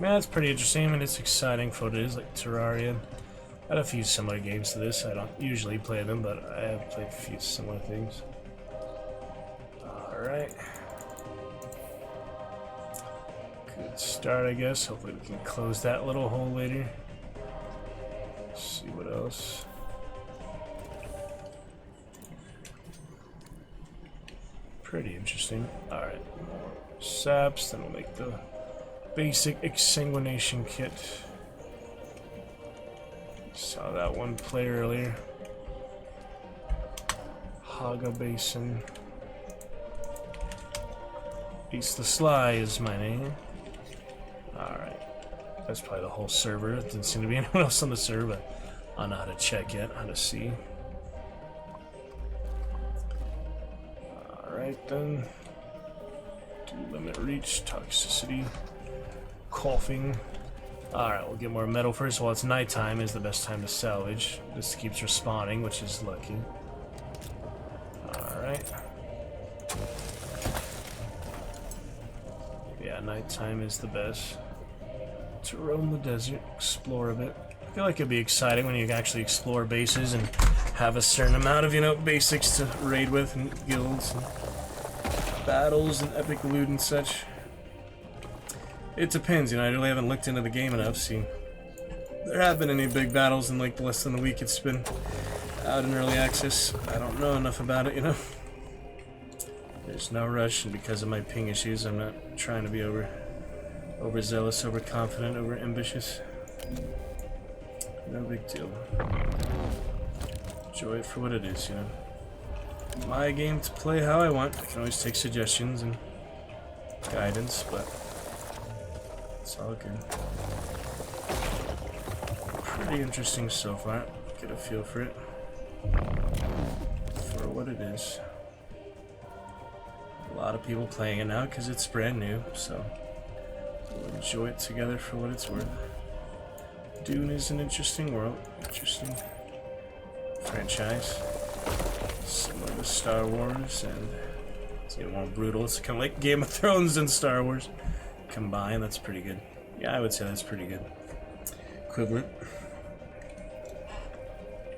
Man, it's pretty interesting and it's exciting for what it is, like Terraria. I had a few similar games to this. I don't usually play them, but I have played a few similar things. Alright. Good start, I guess. Hopefully we can close that little hole later. Let's see what else. Pretty interesting. Alright, more saps, then we'll make the basic exsanguination kit. Saw that one play earlier. Haga Basin. Beast the Sly is my name. Alright. That's probably the whole server. Didn't seem to be anyone else on the server, but I don't know how to check yet, how to see. Alright then. Do limit reach, toxicity, coughing. Alright, we'll get more metal first. While it's nighttime is the best time to salvage. This keeps respawning, which is lucky. Alright. Yeah, nighttime is the best. To roam the desert, explore a bit. I feel like it'd be exciting when you actually explore bases and have a certain amount of, you know, basics to raid with and guilds and battles and epic loot and such. It depends, you know, I really haven't looked into the game enough. See, there have been any big battles in like less than a week it's been out in early access. I don't know enough about it, you know. There's no rush, and because of my ping issues, I'm not trying to be overzealous, overconfident, over ambitious. No big deal. Enjoy it for what it is, you know. My game to play how I want. I can always take suggestions and guidance, but it's all good. Pretty interesting so far. Get a feel for it. For what it is. A lot of people playing it now because it's brand new, so we'll enjoy it together for what it's worth. Dune is an interesting world. Interesting franchise. Similar to Star Wars, and it's getting more brutal. It's kind of like Game of Thrones and Star Wars combined. That's pretty good. Yeah, I would say that's pretty good. Equivalent.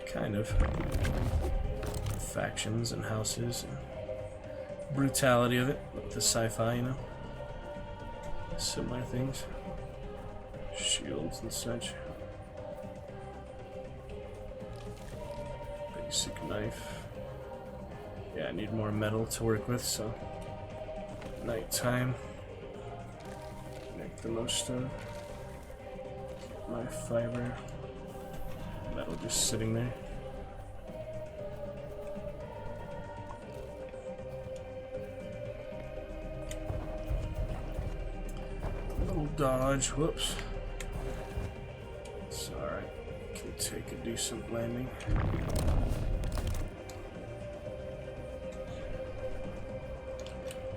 Kind of. Factions and houses. And brutality of it. With the sci-fi, you know. Similar things. Shields and such. Basic knife. Yeah, I need more metal to work with, so nighttime. Make the most of my fiber. Metal just sitting there. Little dodge, whoops. It's alright. Can take a decent landing.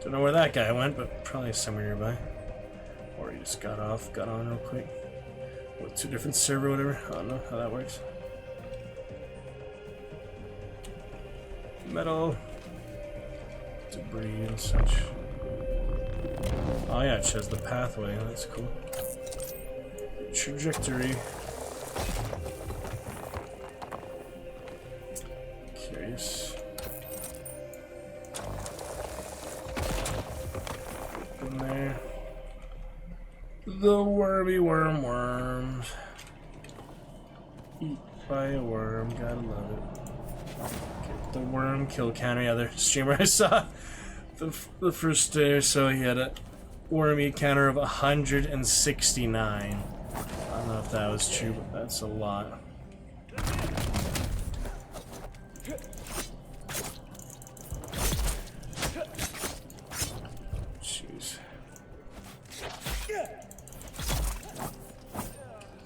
Don't know where that guy went, but probably somewhere nearby. Or he just got on real quick. What, two different server or whatever? I don't know how that works. Metal. Debris and such. Oh yeah, it shows the pathway. That's cool. Trajectory. Curious. In there. The worms. Eat by a worm, gotta love it. Get the worm kill counter. Yeah, the streamer I saw the first day or so, he had a worm eat counter of 169. I don't know if that was true, but that's a lot. Jeez.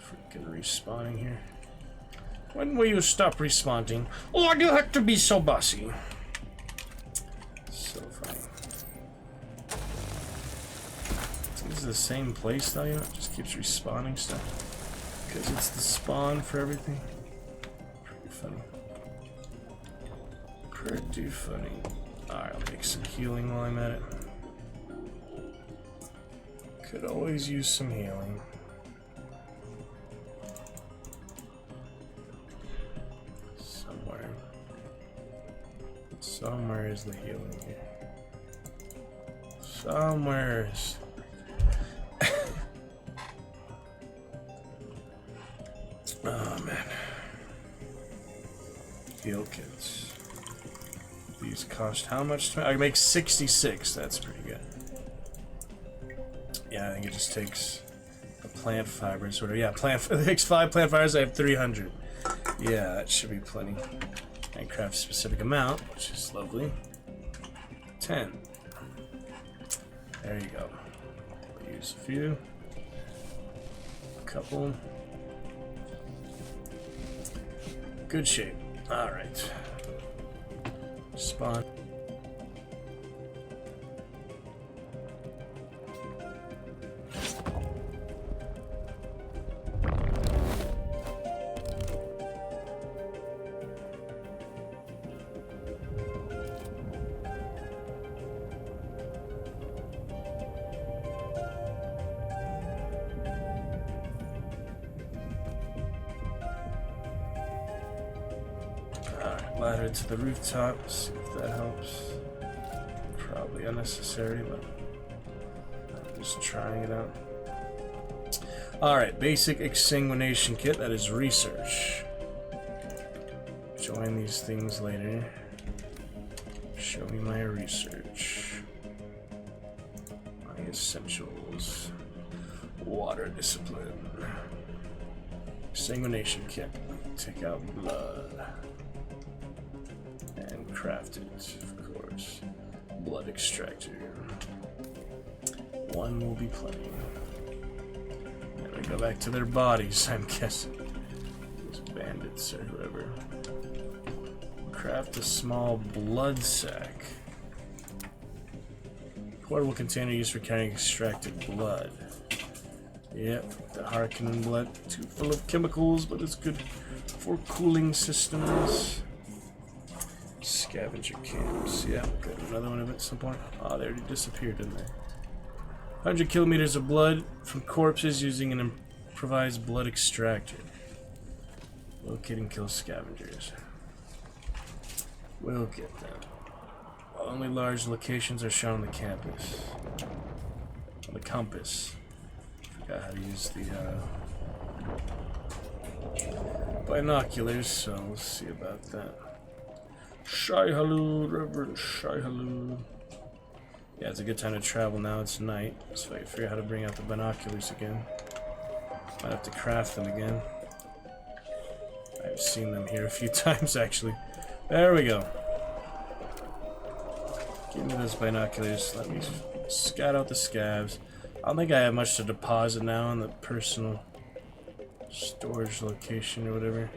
Freaking respawning here. When will you stop respawning? Why do you have to be so bossy? So funny. This is the same place though, you know? It just keeps respawning stuff. Because it's the spawn for everything. Pretty funny. Pretty funny. Alright, I'll make some healing while I'm at it. Could always use some healing. Somewhere is the healing here. Somewhere's. Oh man. Heal kits. These cost how much? I make 66. That's pretty good. Yeah, I think it just takes the plant fibers. Or yeah, it takes 5 plant fibers. I have 300. Yeah, that should be plenty. And craft a specific amount, which is lovely. 10. There you go. Use a few. A couple. Good shape. Alright. Spawn. Ladder to the rooftop, see if that helps. Probably unnecessary, but I'm just trying it out. Alright, basic exsanguination kit, that is research. Join these things later. Show me my research. My essentials. Water discipline. Exsanguination kit. Take out blood. Craft it, of course. Blood extractor. 1 will be plenty. Then we go back to their bodies, I'm guessing. These bandits or whoever. Craft a small blood sack. Portable container used for carrying extracted blood. Yep, the Harkonnen blood. Too full of chemicals, but it's good for cooling systems. Scavenger camps. Yeah, got another one of it at some point. Oh, they already disappeared, didn't they? 100 kilometers of blood from corpses using an improvised blood extractor. Locate and kill scavengers. We'll get them. Only large locations are shown on the campus. On the compass. Forgot how to use the binoculars, so we'll see about that. Shai Halud, Reverend Shai Halud. Yeah, it's a good time to travel now. It's night, so I can figure out how to bring out the binoculars again. Might have to craft them again. I've seen them here a few times, actually. There we go. Give me those binoculars. Let me scout out the scabs. I don't think I have much to deposit now in the personal storage location or whatever.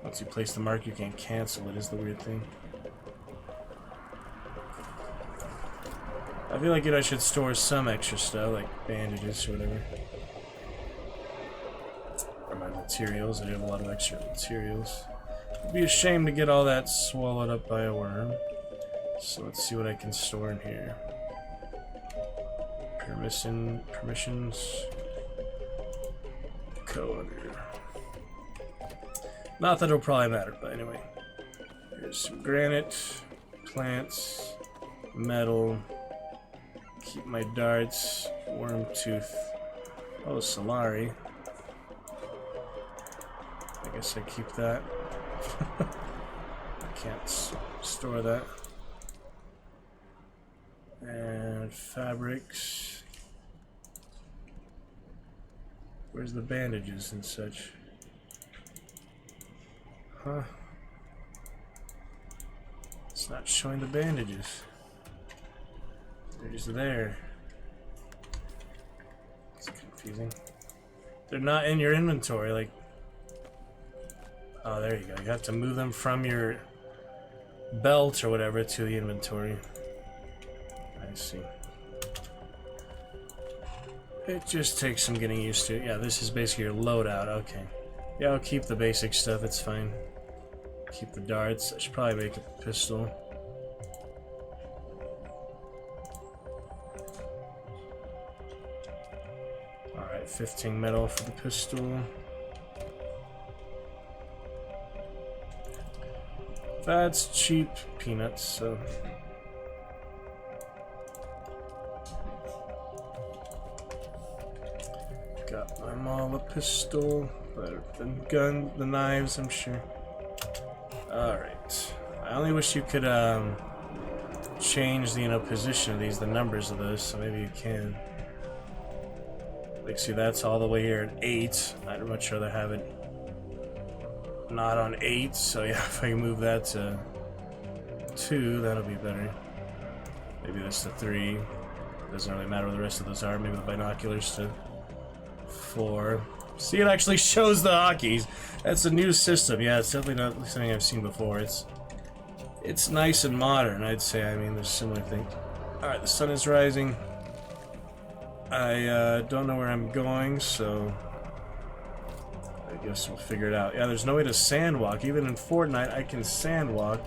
Once you place the mark, you can't cancel it, is the weird thing. I feel like I should store some extra stuff, like bandages or whatever. Or my materials, I have a lot of extra materials. It'd be a shame to get all that swallowed up by a worm. So let's see what I can store in here. Permissions. Code. Not that it'll probably matter, but anyway. Here's some granite, plants, metal. Keep my darts, worm tooth. Oh, Solari. I guess I keep that. I can't store that. And fabrics. Where's the bandages and such? Huh? It's not showing the bandages. They're just there. It's confusing. They're not in your inventory, like... Oh, there you go. You have to move them from your belt or whatever to the inventory. I see. It just takes some getting used to. Yeah, this is basically your loadout. Okay. Yeah, I'll keep the basic stuff. It's fine. Keep the darts. I should probably make a pistol. Alright, 15 metal for the pistol. That's cheap peanuts, so... Got my Mala pistol, better than gun, the knives, I'm sure. Alright. I only wish you could, change the, position of these, the numbers of those, so maybe you can. Like, see, that's all the way here at 8. I'd much rather have it not on 8, so yeah, if I can move that to 2, that'll be better. Maybe this to 3. Doesn't really matter what the rest of those are. Maybe the binoculars to 4. See, it actually shows the hotkeys. That's a new system. Yeah, it's definitely not something I've seen before. It's nice and modern, I'd say. I mean, there's similar things. Alright, the sun is rising. I don't know where I'm going, so I guess we'll figure it out. Yeah, there's no way to sandwalk. Even in Fortnite, I can sandwalk.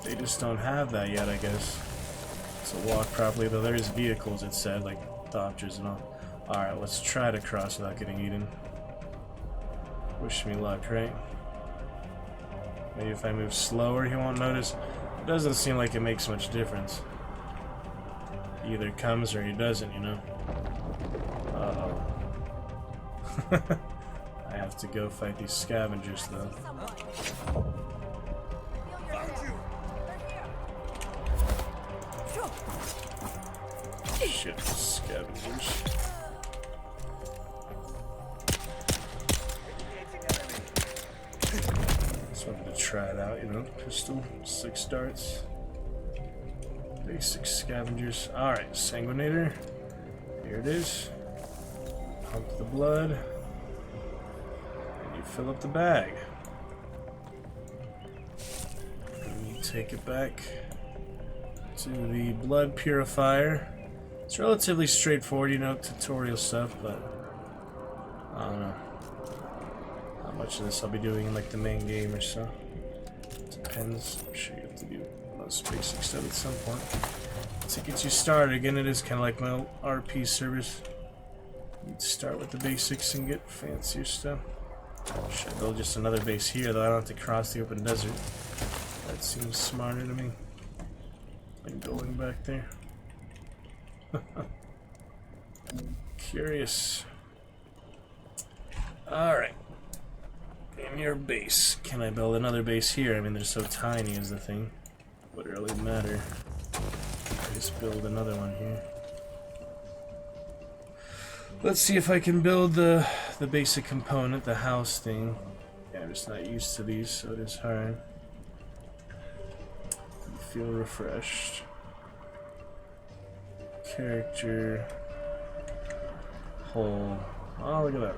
They just don't have that yet, I guess. To walk properly, though there is vehicles, it said, like doctors and all. Alright, let's try to cross without getting eaten. Wish me luck, right? Maybe if I move slower, he won't notice. It doesn't seem like it makes much difference. He either comes or he doesn't, you know? Uh-oh. I have to go fight these scavengers, though. Shit, scavengers. Just wanted to try it out, you know. Pistol, 6 darts. Basic scavengers. Alright, sanguinator. Here it is. Pump the blood. And you fill up the bag. And you take it back to the blood purifier. It's relatively straightforward, you know, tutorial stuff, but I don't know how much of this I'll be doing in like the main game or so. Depends. I'm sure you have to do most basic stuff at some point. To get you started, again, it is kind of like my RP service. You start with the basics and get fancier stuff. Should build just another base here, though I don't have to cross the open desert. That seems smarter to me than going back there. Curious. Alright. In your base. Can I build another base here? I mean, they're so tiny is the thing. Would it really matter? I just build another one here. Let's see if I can build the basic component, the house thing. Yeah, I'm just not used to these, so it is hard. Feel refreshed. Character. Hole. Oh, look at that.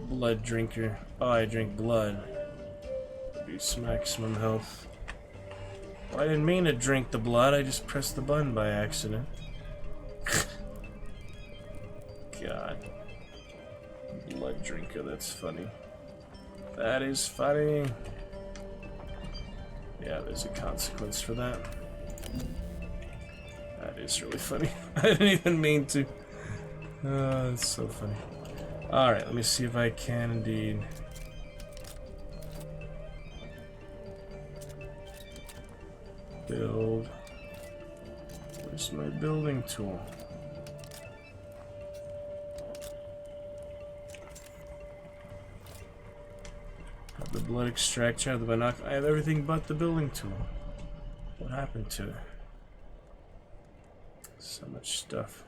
Blood drinker. Oh, I drink blood. Reduce maximum health. Well, I didn't mean to drink the blood, I just pressed the button by accident. God. Blood drinker, that's funny. That is funny. Yeah, there's a consequence for that. That is really funny. I didn't even mean to. Oh, that's so funny. Alright, let me see if I can indeed. Build. Where's my building tool? Have the blood extractor, have the binocular. I have everything but the building tool. What happened to it? So much stuff.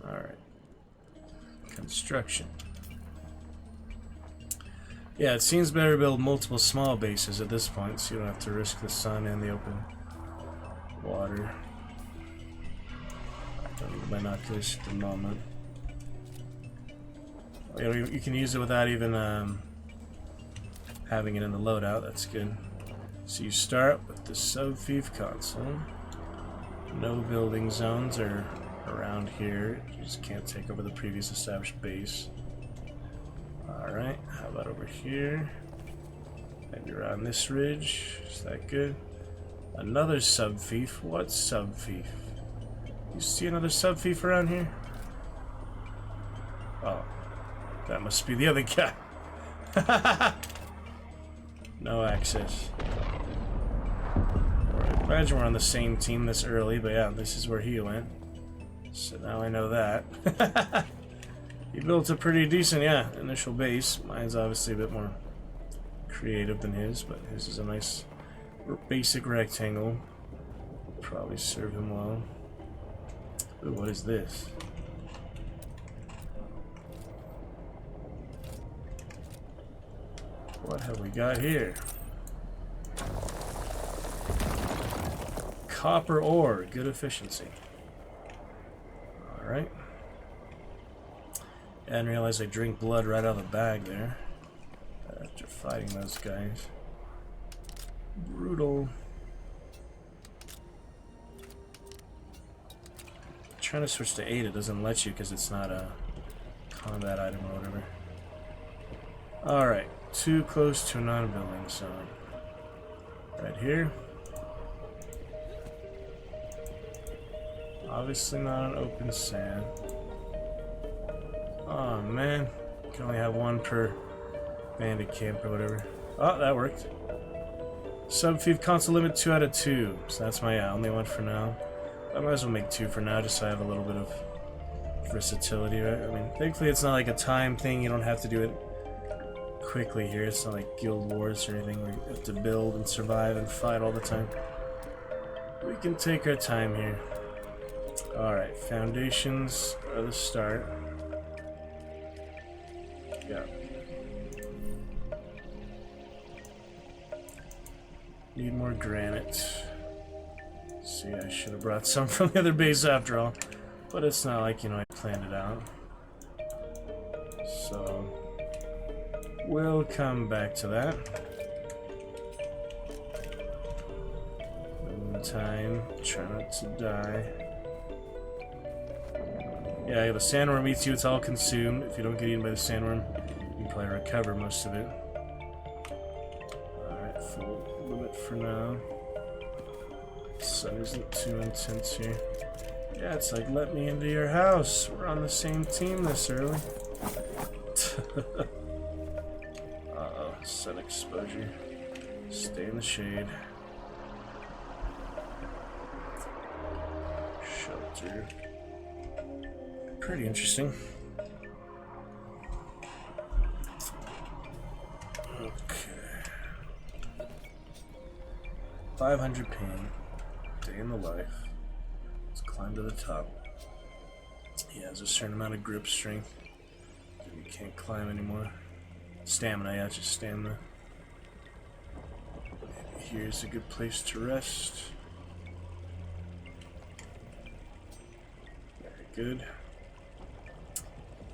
Alright. Construction. Yeah, it seems better to build multiple small bases at this point, so you don't have to risk the sun and the open water. I don't need binoculars at the moment. Yeah, you can use it without even having it in the loadout. That's good. So you start with the sub-thief console. No building zones are around here. You just can't take over the previous established base. Alright, how about over here? Maybe around this ridge. Is that good? Another sub-fief? What sub-fief? You see another sub-fief around here? Oh. That must be the other guy. No access. I imagine we're on the same team this early, but yeah, this is where he went. So now I know that. He built a pretty decent, yeah, initial base. Mine's obviously a bit more creative than his, but his is a nice basic rectangle. Probably serve him well. Ooh, what is this? What have we got here? Copper ore, good efficiency. Alright. I didn't realize I drink blood right out of the bag there. After fighting those guys. Brutal. Trying to switch to 8, it doesn't let you because it's not a combat item or whatever. Alright, too close to a non-building zone. Right here. Obviously not on open sand. Oh man, you can only have one per bandit camp or whatever. Oh, that worked. Sub-fief console limit 2 out of 2. So that's my only one for now. I might as well make 2 for now, just so I have a little bit of versatility, right? I mean, thankfully it's not like a time thing. You don't have to do it quickly here. It's not like Guild Wars or anything where you have to build and survive and fight all the time. We can take our time here. Alright, foundations are the start. Yeah. Need more granite. See, I should have brought some from the other base after all. But it's not like, you know, I planned it out. So, we'll come back to that. In the meantime, try not to die. Yeah, the sandworm eats you, it's all consumed. If you don't get eaten by the sandworm, you can probably recover most of it. Alright, full limit for now. Sun isn't too intense here. Yeah, it's like, let me into your house. We're on the same team this early. Uh-oh, sun exposure. Stay in the shade. Shelter. Pretty interesting. Okay. 500 ping. Day in the life. Let's climb to the top. He has a certain amount of grip strength. You can't climb anymore. Stamina, yeah, just stamina. Maybe here's a good place to rest. Very good.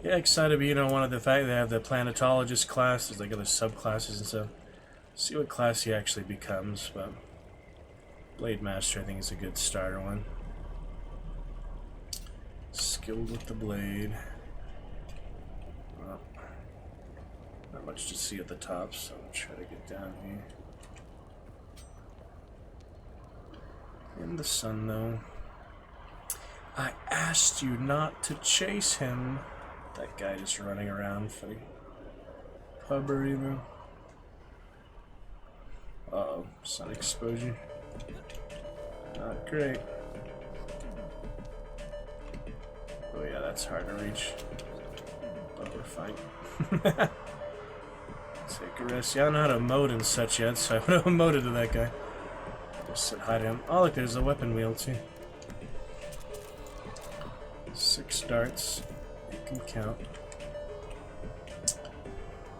Yeah, excited to be, you know, one of the fact they have the planetologist class. There's like other subclasses and stuff. See what class he actually becomes, but Blade Master I think is a good starter one. Skilled with the blade. Well, not much to see at the top, so I'll try to get down here. In the sun though. I asked you not to chase him. That guy just running around for the pubber even. Uh-oh, sun exposure. Not great. Oh yeah, that's hard to reach. But we're fine. Take a rest. Yeah, I don't know how to emote and such yet, so I would have emoted to that guy. Just sit hide him. Oh look, there's a weapon wheel too. 6 darts. You can count.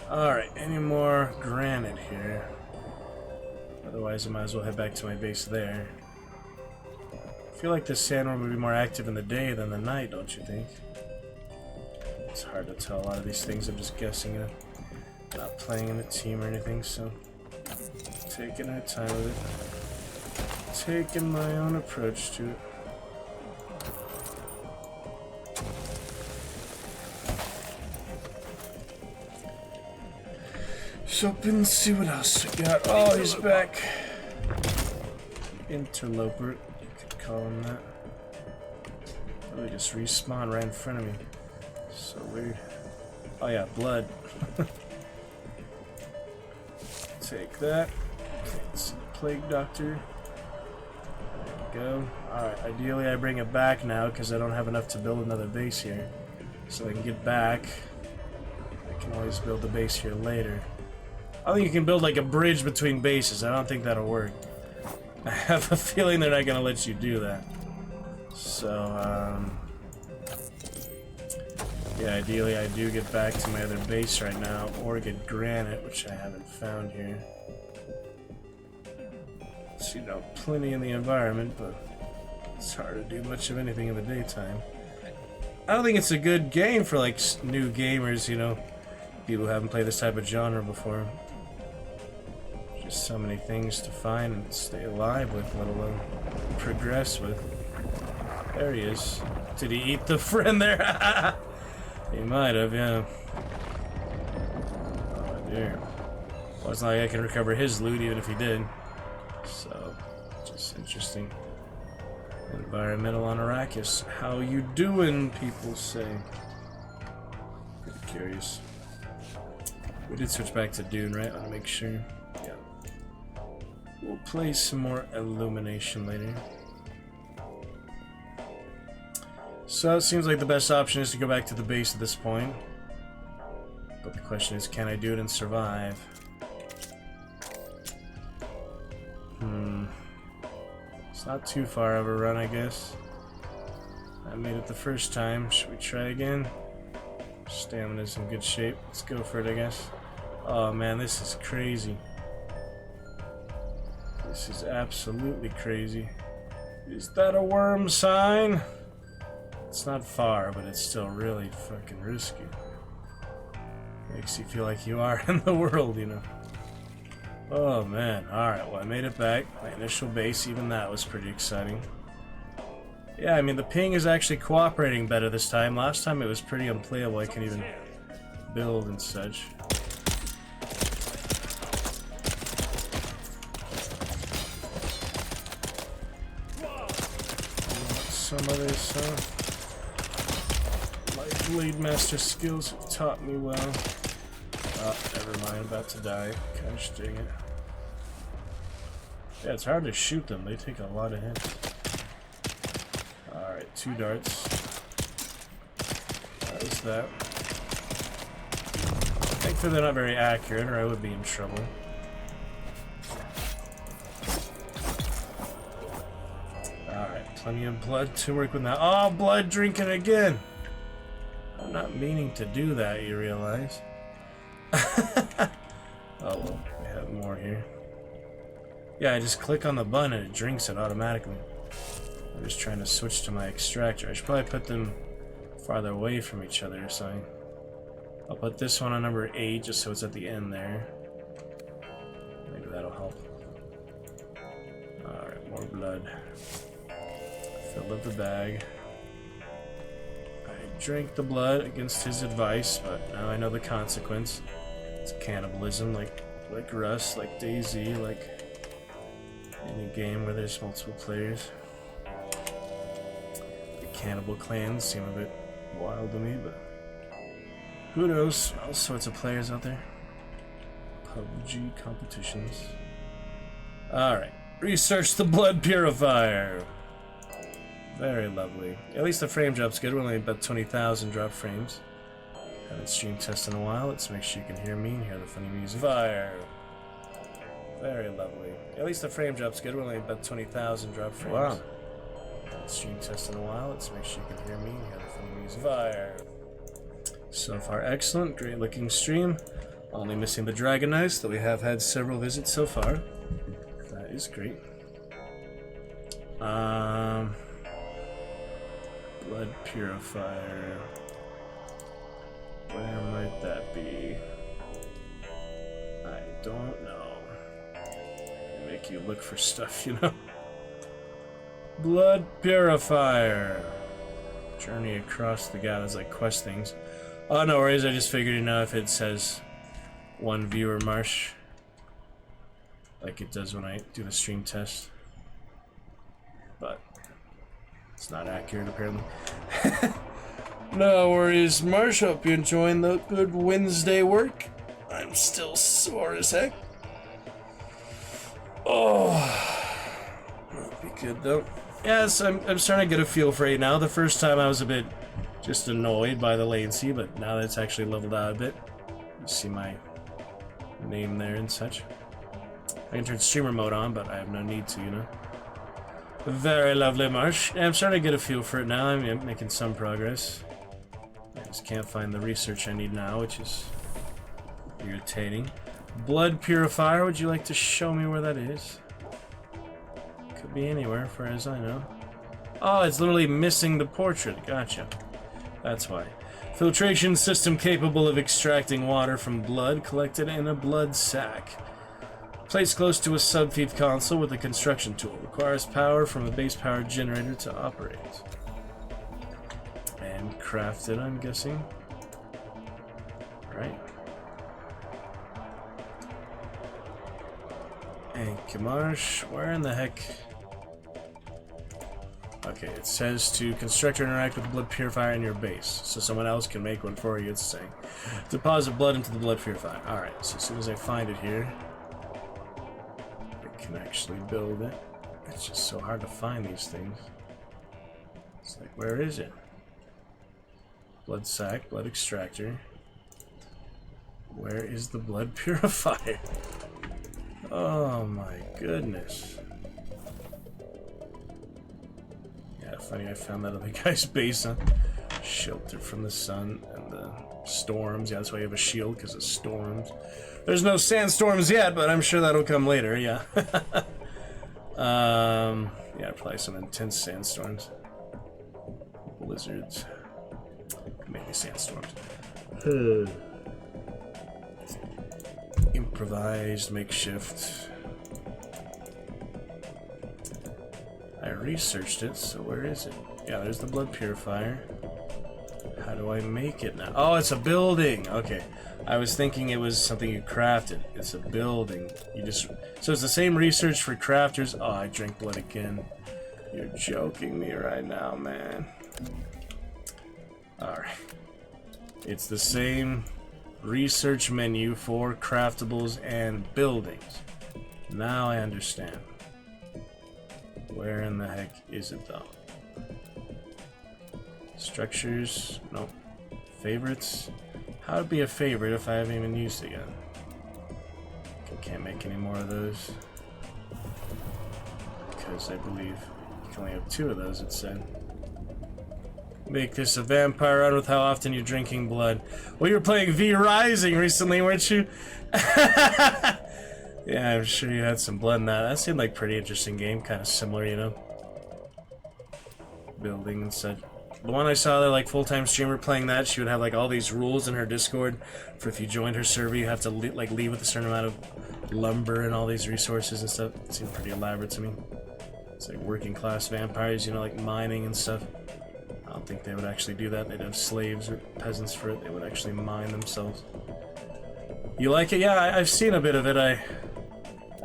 Alright, any more granite here? Otherwise I might as well head back to my base there. I feel like the sandworm would be more active in the day than the night, don't you think? It's hard to tell a lot of these things, I'm just guessing it. Not playing in a team or anything, so taking our time with it. Taking my own approach to it. doors open, see what else we got. Oh, he's back. Interloper, you could call him that. Oh, he just respawned right in front of me. So weird. Oh yeah, blood. Take that. Okay, it's Plague Doctor. There we go. Alright, ideally I bring it back now because I don't have enough to build another base here. So I can get back. I can always build the base here later. I think you can build like a bridge between bases. I don't think that'll work. I have a feeling they're not gonna let you do that. So, yeah, ideally I do get back to my other base right now, or get granite, which I haven't found here. So, you know, plenty in the environment, but it's hard to do much of anything in the daytime. I don't think it's a good game for, like, new gamers, you know, people who haven't played this type of genre before. Just so many things to find and stay alive with, let alone progress with. There he is. Did he eat the friend there? He might have, yeah. Oh dear. Well, it's not like I can recover his loot even if he did. So, just interesting. Environmental on Arrakis. How you doing, people say. Pretty curious. We did switch back to Dune, right? I'll make sure. Yeah. We'll play some more Illumination later. So it seems like the best option is to go back to the base at this point. But the question is, can I do it and survive? It's not too far of a run, I guess. I made it the first time. Should we try again? Stamina's in good shape. Let's go for it, I guess. Oh man, this is crazy. This is absolutely crazy. Is that a worm sign? It's not far, but it's still really fucking risky. Makes you feel like you are in the world, you know. Oh man, alright, well I made it back. My initial base, even that was pretty exciting. Yeah, I mean the ping is actually cooperating better this time. Last time it was pretty unplayable, I couldn't even build and such. Some of this, my Blade Master skills have taught me well. Oh, never mind, about to die. Gosh dang it. Yeah, it's hard to shoot them, they take a lot of hits. Alright, 2 darts. That was that. Thankfully they're not very accurate, or I would be in trouble. Alright, plenty of blood to work with now. Oh, blood drinking again! I'm not meaning to do that, you realize. Oh well, we have more here. Yeah, I just click on the button and it drinks it automatically. I'm just trying to switch to my extractor. I should probably put them farther away from each other or something. I'll put this one on number 8 just so it's at the end there. Maybe that'll help. Alright, more blood. Filled up the bag. I drank the blood against his advice, but now I know the consequence. It's cannibalism, like Rust, like DayZ, like any game where there's multiple players. The cannibal clans seem a bit wild to me, but who knows? All sorts of players out there. PUBG competitions. Alright, research the blood purifier. Very lovely. At least the frame drop's good. We're only about 20,000 drop frames. Haven't stream tested in a while. Let's make sure you can hear me and hear the funny music. Fire. Very lovely. At least the frame drop's good. We're only about 20,000 drop frames. Wow. Haven't stream tested in a while. Let's make sure you can hear me and hear the funny music. Fire. So far, excellent. Great looking stream. Only missing the Dragon Eyes, though we have had several visits so far. That is great. Blood purifier. Where might that be? I don't know. Make you look for stuff, you know. Blood purifier. Journey across the gap. There's like quest things. Oh, no worries. I just figured, you know, if it says one viewer marsh, like it does when I do the stream test. But it's not accurate, apparently. No worries, Marsh. Hope you're enjoying the good Wednesday work. I'm still sore as heck. Oh, that'll be good though. Yes, I'm starting to get a feel for it now. The first time I was a bit just annoyed by the latency, but now that it's actually leveled out a bit, you see my name there and such. I can turn streamer mode on, but I have no need to, you know. Very lovely, Marsh. I'm starting to get a feel for it now. I'm making some progress. I just can't find the research I need now, which is irritating. Blood purifier, would you like to show me where that is? Could be anywhere, as far as I know. Oh, it's literally missing the portrait. Gotcha. That's why. Filtration system capable of extracting water from blood collected in a blood sac. Placed close to a subfeed console with a construction tool. Requires power from a base power generator to operate. And crafted, I'm guessing. Right. Thank you, Marsh. Where in the heck? Okay, it says to construct or interact with the blood purifier in your base, so someone else can make one for you, it's saying. Deposit blood into the blood purifier. Alright, so as soon as I find it here, I can actually build it. It's just so hard to find these things. It's like, where is it? Blood sac, blood extractor. Where is the blood purifier? Oh my goodness. Yeah, funny I found that other guy's base, huh? Shelter from the sun and the storms. Yeah, that's why you have a shield, because of storms. There's no sandstorms yet, but I'm sure that'll come later, yeah. Yeah, probably some intense sandstorms. Blizzards. Maybe sandstorms. Improvised, makeshift. I researched it, so where is it? Yeah, there's the blood purifier. How do I make it now? Oh, it's a building! Okay. I was thinking it was something you crafted. It's a building. You just... So it's the same research for crafters. Oh, I drank blood again. You're joking me right now, man. Alright. It's the same research menu for craftables and buildings. Now I understand. Where in the heck is it though? Structures? Nope. Favorites? How to be a favorite if I haven't even used it yet? I can't make any more of those. Because I believe you can only have 2 of those, it said. Make this a vampire run with how often you're drinking blood. Well, you were playing V Rising recently, weren't you? Yeah, I'm sure you had some blood in that. That seemed like a pretty interesting game, kind of similar, you know? Building and such. The one I saw there, like, full-time streamer playing that, she would have, like, all these rules in her Discord for if you joined her server, you have to, like, leave with a certain amount of lumber and all these resources and stuff. It seemed pretty elaborate to me. It's like working-class vampires, you know, like mining and stuff. I don't think they would actually do that. They'd have slaves or peasants for it. They would actually mine themselves. You like it? Yeah, I've seen a bit of it. I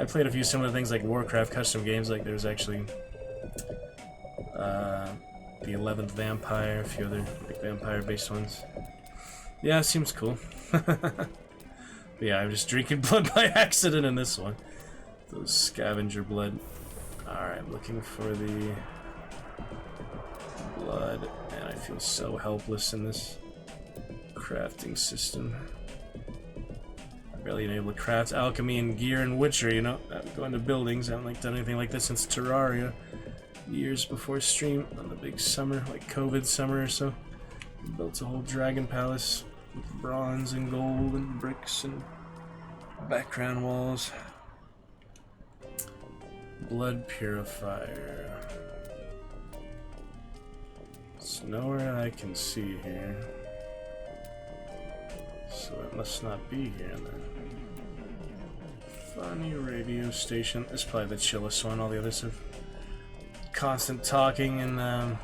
played a few similar things like Warcraft custom games. Like there's actually the 11th Vampire, a few other like vampire-based ones. Yeah, it seems cool. But yeah, I'm just drinking blood by accident in this one. Those scavenger blood. Alright, looking for the blood, and I feel so helpless in this crafting system. I've barely been able to craft alchemy and gear and Witcher, you know. I'm going to buildings. I haven't done anything like this since Terraria. Years before stream on the big summer, like COVID summer or so. Built a whole dragon palace with bronze and gold and bricks and background walls. Blood purifier. It's nowhere I can see here. So it must not be here then. Funny radio station. This is probably the chillest one. All the others have constant talking and,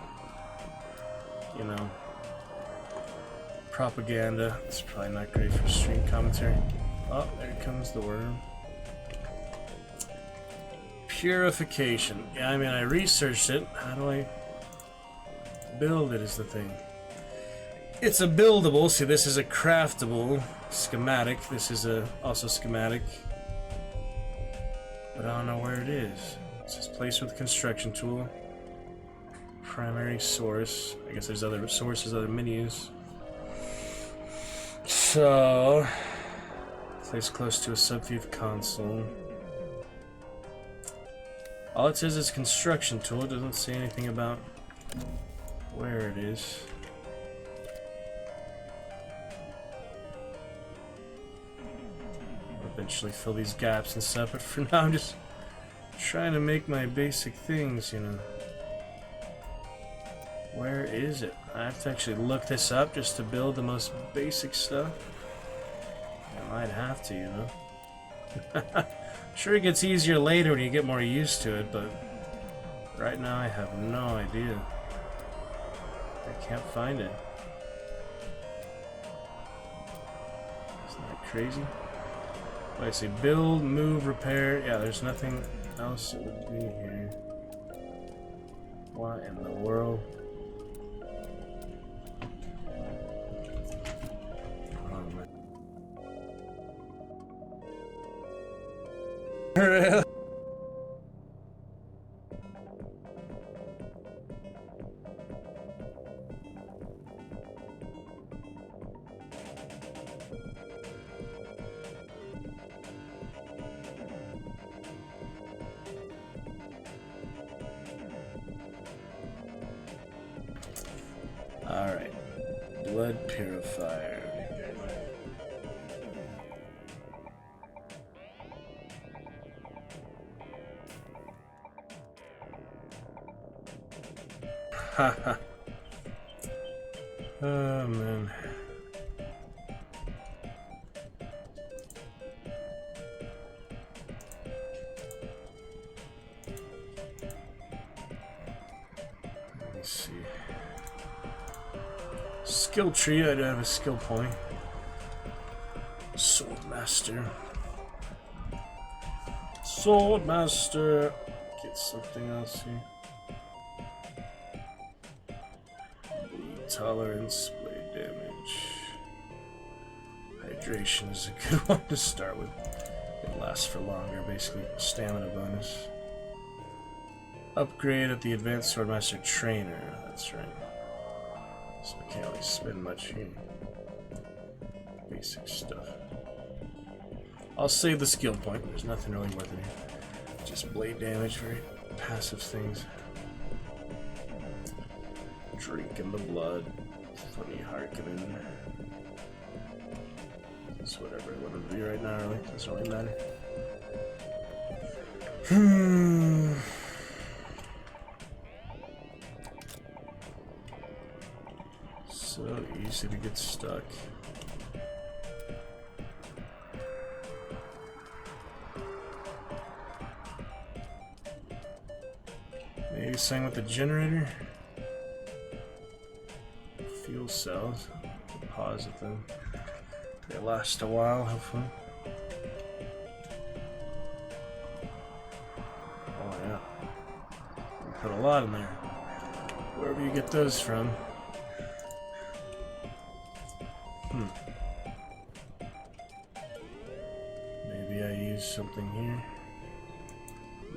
you know, propaganda. It's probably not great for stream commentary. Oh, there comes the worm. Purification. Yeah, I mean, I researched it. How do I build it is the thing. It's a buildable. See, this is a craftable schematic. This is also schematic. But I don't know where it is. It says place with construction tool. Primary source. I guess there's other sources, other menus. So, place close to a subfield console. All it says is construction tool. It doesn't say anything about where it is. I'll eventually fill these gaps and stuff, but for now I'm just trying to make my basic things, you know. Where is it? I have to actually look this up just to build the most basic stuff. I might have to, you know. Sure, it gets easier later when you get more used to it, but right now I have no idea. I can't find it. Isn't that crazy? What I say, build, move, repair. Yeah, there's nothing else that would be here. What in the world? Really? All right, blood purifier. Haha. Oh man. Let me see. Skill tree, I do have a skill point. Sword master. Sword master. Get something else here. Tolerance, blade damage. Hydration is a good one to start with. It lasts for longer, basically. Stamina bonus. Upgrade at the Advanced Swordmaster Trainer. That's right. So I can't really spend much here. Basic stuff. I'll save the skill point. There's nothing really worth it here. Just blade damage, very passive things. Drinking the blood. Funny Harkonnen. It's whatever I want to be right now, really. Doesn't really matter. So easy to get stuck. Maybe something with the generator? Fuel cells. Deposit them. They last a while, hopefully. Oh yeah. You put a lot in there. Wherever you get those from. Maybe I use something here.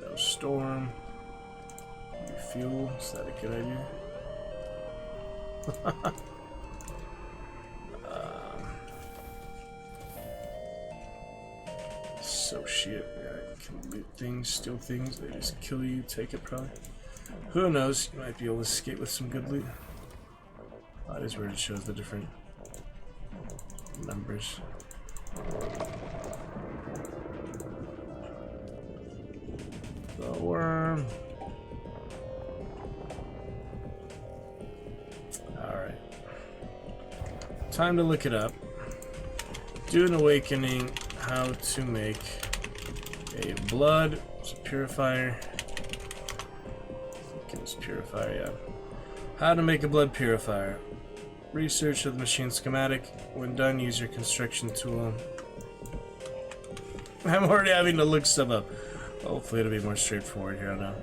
No storm. New fuel. Is that a good idea? So shit, yeah, I can loot things, steal things, they just kill you, take it probably. Who knows, you might be able to escape with some good loot. That is where it shows the different numbers. The worm. Alright. Time to look it up. Do an awakening. How to make a blood purifier. I think it was purifier, yeah. How to make a blood purifier. Research of the machine schematic. When done, use your construction tool. I'm already having to look stuff up. Hopefully it'll be more straightforward here on out.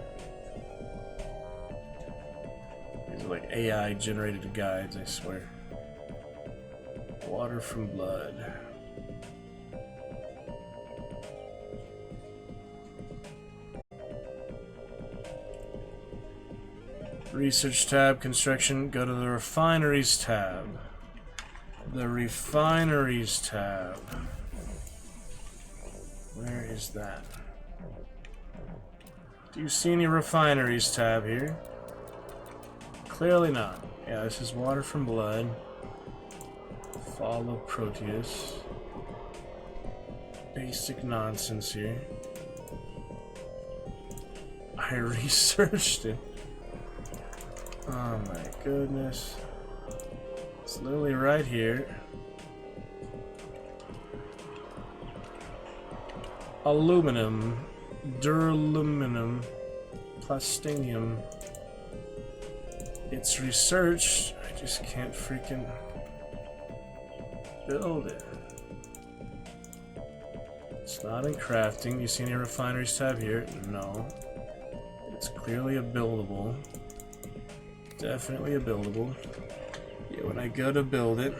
These are like AI generated guides, I swear. Water from blood. Research tab, construction, go to the refineries tab. The refineries tab. Where is that? Do you see any refineries tab here? Clearly not. Yeah, this is water from blood. Follow Proteus. Basic nonsense here. I researched it. Oh my goodness. It's literally right here. Aluminum, duraluminum, plastinium. It's researched. I just can't freaking build it. It's not in crafting. You see any refineries tab here? No. It's clearly a buildable. Definitely a buildable. Yeah, when I go to build it,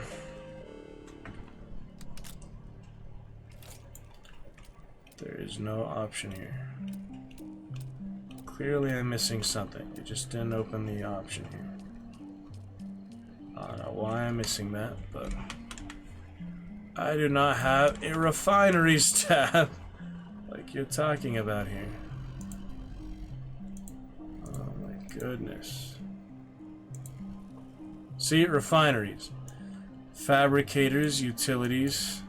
there is no option here. Clearly I'm missing something. It just didn't open the option here. I don't know why I'm missing that, but I do not have a refineries tab like you're talking about here. Oh my goodness. See, refineries, fabricators, utilities,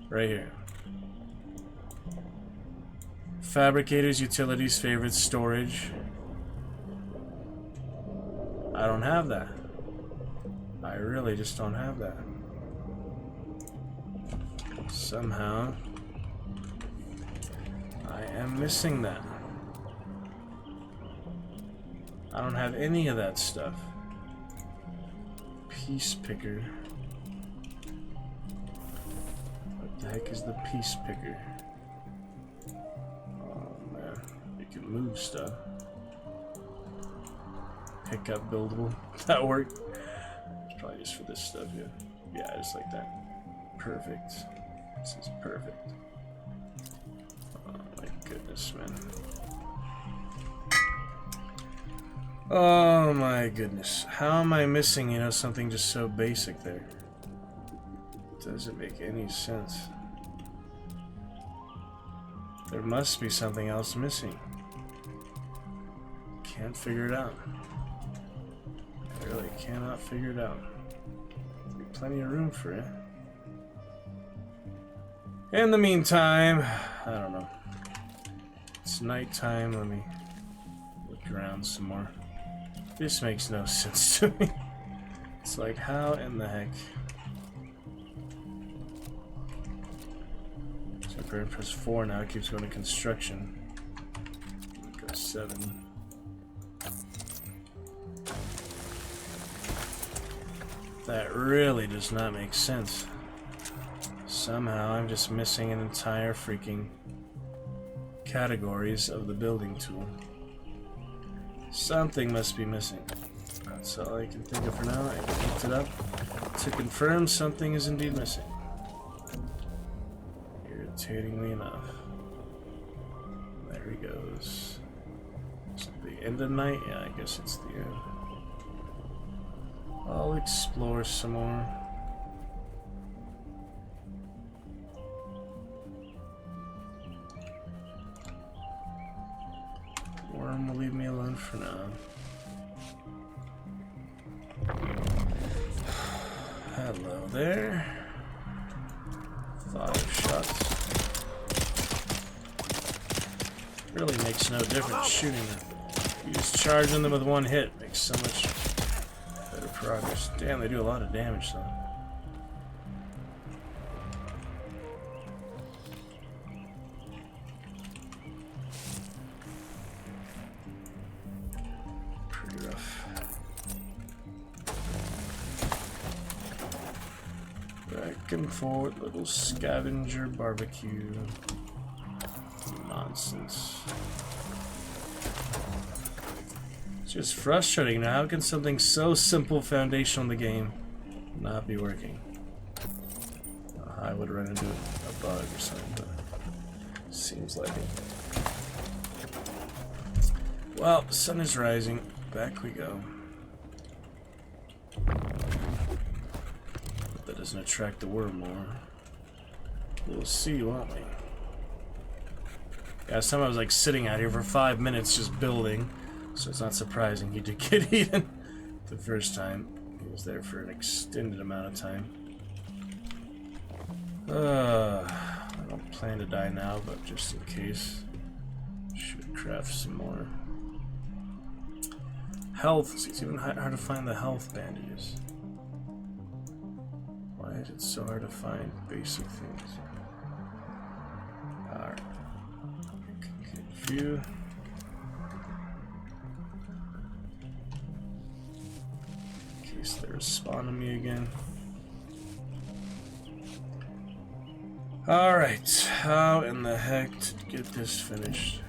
right here. Fabricators, utilities, favorites, storage. I don't have that. I really just don't have that. Somehow, I am missing that. I don't have any of that stuff. Piece picker. What the heck is the piece picker? Oh man, you can move stuff. Pick up buildable. That worked. It's probably just for this stuff, yeah. Yeah, just like that. Perfect. This is perfect. Oh my goodness, man. Oh my goodness. How am I missing, you know, something just so basic there? Doesn't make any sense. There must be something else missing. Can't figure it out. I really cannot figure it out. There'll be plenty of room for it. In the meantime, I don't know. It's nighttime. Let me look around some more. This makes no sense to me. It's like, how in the heck? So if I press 4 now, it keeps going to construction. Go 7. That really does not make sense. Somehow I'm just missing an entire freaking categories of the building tool. Something must be missing. That's all I can think of for now. I picked it up to confirm something is indeed missing. Irritatingly enough. There he goes. Is it the end of the night? Yeah, I guess it's the end. I'll explore some more. Worm will leave me alone for now. Hello there. 5 shots. Really makes no difference shooting them. You just charging them with 1 hit. Makes so much better progress. Damn, they do a lot of damage though. Pretty rough. Back and forth, little scavenger barbecue. Nonsense. It's just frustrating. Now, how can something so simple, foundational in the game not be working? I would run into a bug or something, but seems like it. Well, the sun is rising. Back we go. Hope that doesn't attract the worm more. We'll see, won't we? Yeah, last time I was like sitting out here for 5 minutes just building, so it's not surprising he did get eaten the first time. He was there for an extended amount of time. I don't plan to die now, but just in case, should craft some more. Health. See, it's even hard to find the health bandages. Why is it so hard to find basic things? Alright. Get a few. In case they're spawning me again. Alright, how in the heck to get this finished?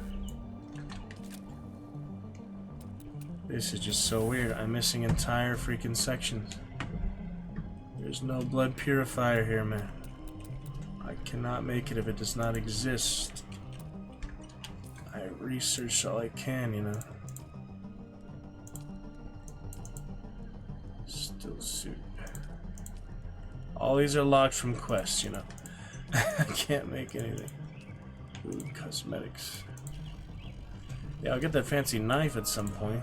This is just so weird. I'm missing entire freaking sections. There's no blood purifier here, man. I cannot make it if it does not exist. I researched all I can, you know. Still suit. All these are locked from quests, you know. I can't make anything. Food, cosmetics. Yeah, I'll get that fancy knife at some point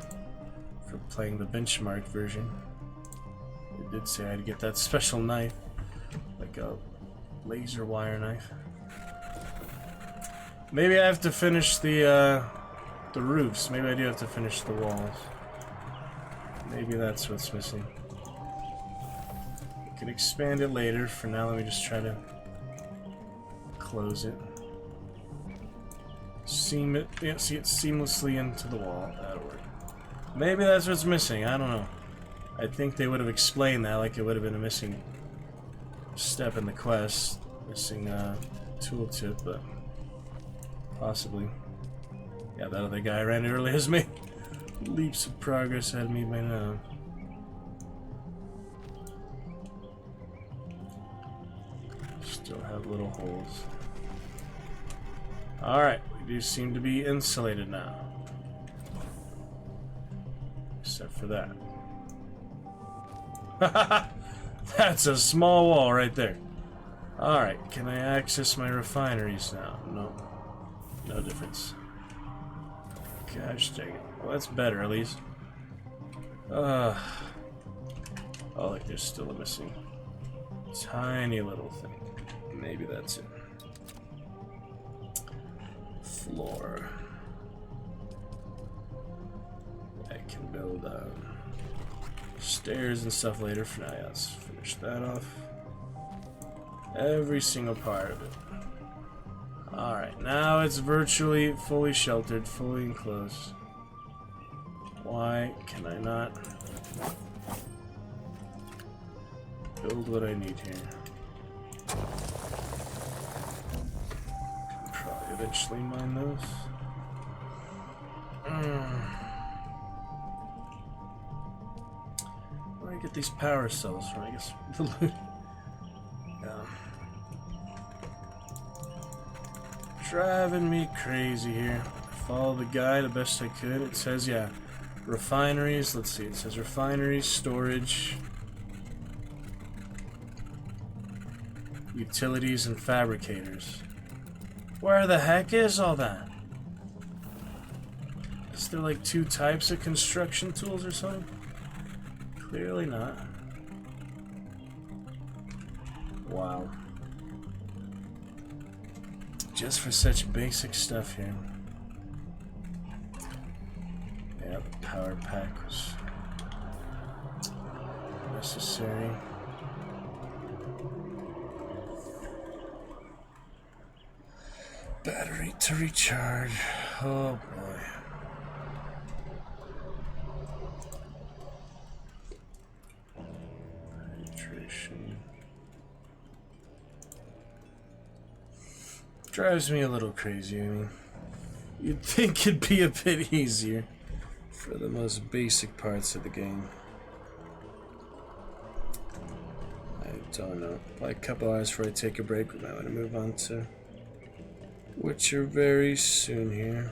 for playing the benchmark version. It did say I had to get that special knife, like a laser wire knife. Maybe I have to finish the roofs. Maybe I do have to finish the walls. Maybe that's what's missing. We can expand it later. For now, let me just try to close it. Seam it. Yeah, see it seamlessly into the wall. That'll work. Maybe that's what's missing. I don't know. I think they would have explained that, like it would have been a missing step in the quest, missing tooltip, but possibly. Yeah, that other guy ran early as me. Leaps of progress ahead of me by now. Still have little holes. Alright, we do seem to be insulated now. Except for that. That's a small wall right there. Alright, can I access my refineries now? No. No difference. Gosh dang it. Well, that's better at least. Oh, look, there's still a missing tiny little thing. Maybe that's it. Floor. I can build stairs and stuff later. For now, yeah, let's finish that off. Every single part of it. Alright, now it's virtually fully sheltered, fully enclosed. Why can I not build what I need here? Probably eventually mine those. Where do I get these power cells from? I guess the loot. Yeah. Driving me crazy here. Follow the guide the best I could. It says, yeah, refineries. Let's see. It says refineries, storage, utilities, and fabricators. Where the heck is all that? Is there like 2 types of construction tools or something? Clearly not. Wow. Just for such basic stuff here. Yeah, the power pack was necessary. Battery to recharge. Oh boy. Hydration. Drives me a little crazy. I mean, you'd think it'd be a bit easier for the most basic parts of the game. I don't know. Probably a couple hours before I take a break. We might want to move on to Witcher very soon here.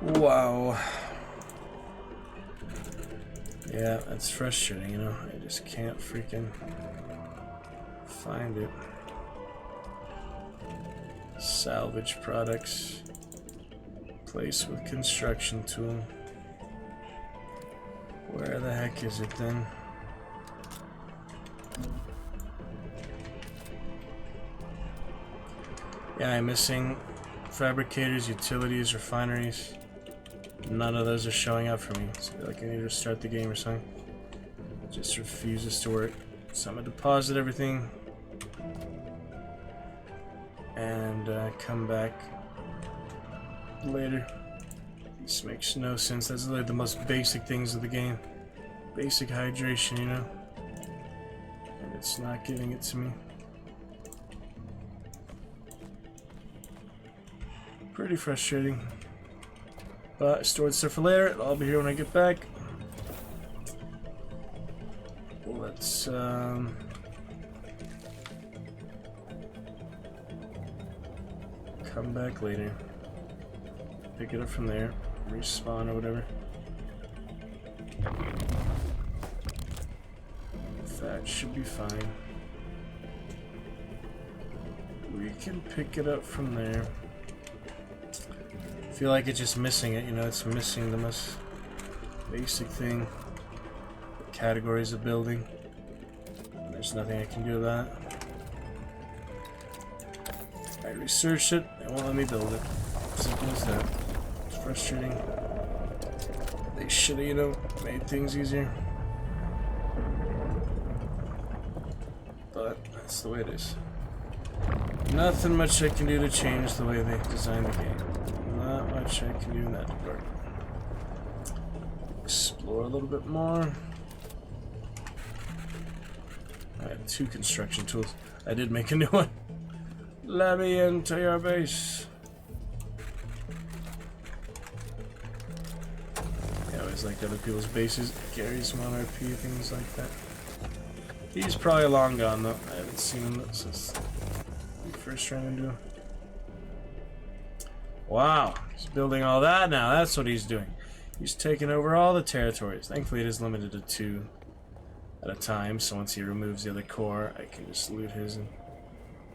Wow. Yeah, that's frustrating, you know. I just can't freaking find it. Salvage products. Place with construction tool. Where the heck is it then? Yeah, I'm missing fabricators, utilities, refineries. None of those are showing up for me. So I feel like I need to restart the game or something. It just refuses to work. So I'm gonna deposit everything and come back later. This makes no sense. That's like the most basic things of the game. Basic hydration, you know? And it's not giving it to me. Pretty frustrating. But stored stuff for later. I'll be here when I get back. Let's come back later. Pick it up from there. Respawn or whatever. That should be fine. We can pick it up from there. I feel like it's just missing it, you know, it's missing the most basic thing. The categories of building. There's nothing I can do about it. I researched it, it won't let me build it. Simple as that. It's frustrating. They should have, you know, made things easier. But that's the way it is. Nothing much I can do to change the way they designed the game. Not much I can do in that department. Explore a little bit more. I have 2 construction tools. I did make a new one. Let me into your base. Yeah, I always like other people's bases. Carry some on RP, things like that. He's probably long gone though. I haven't seen him since we first ran into him. Wow, he's building all that now. That's what he's doing. He's taking over all the territories. Thankfully, it is limited to 2 at a time. So once he removes the other core, I can just loot his and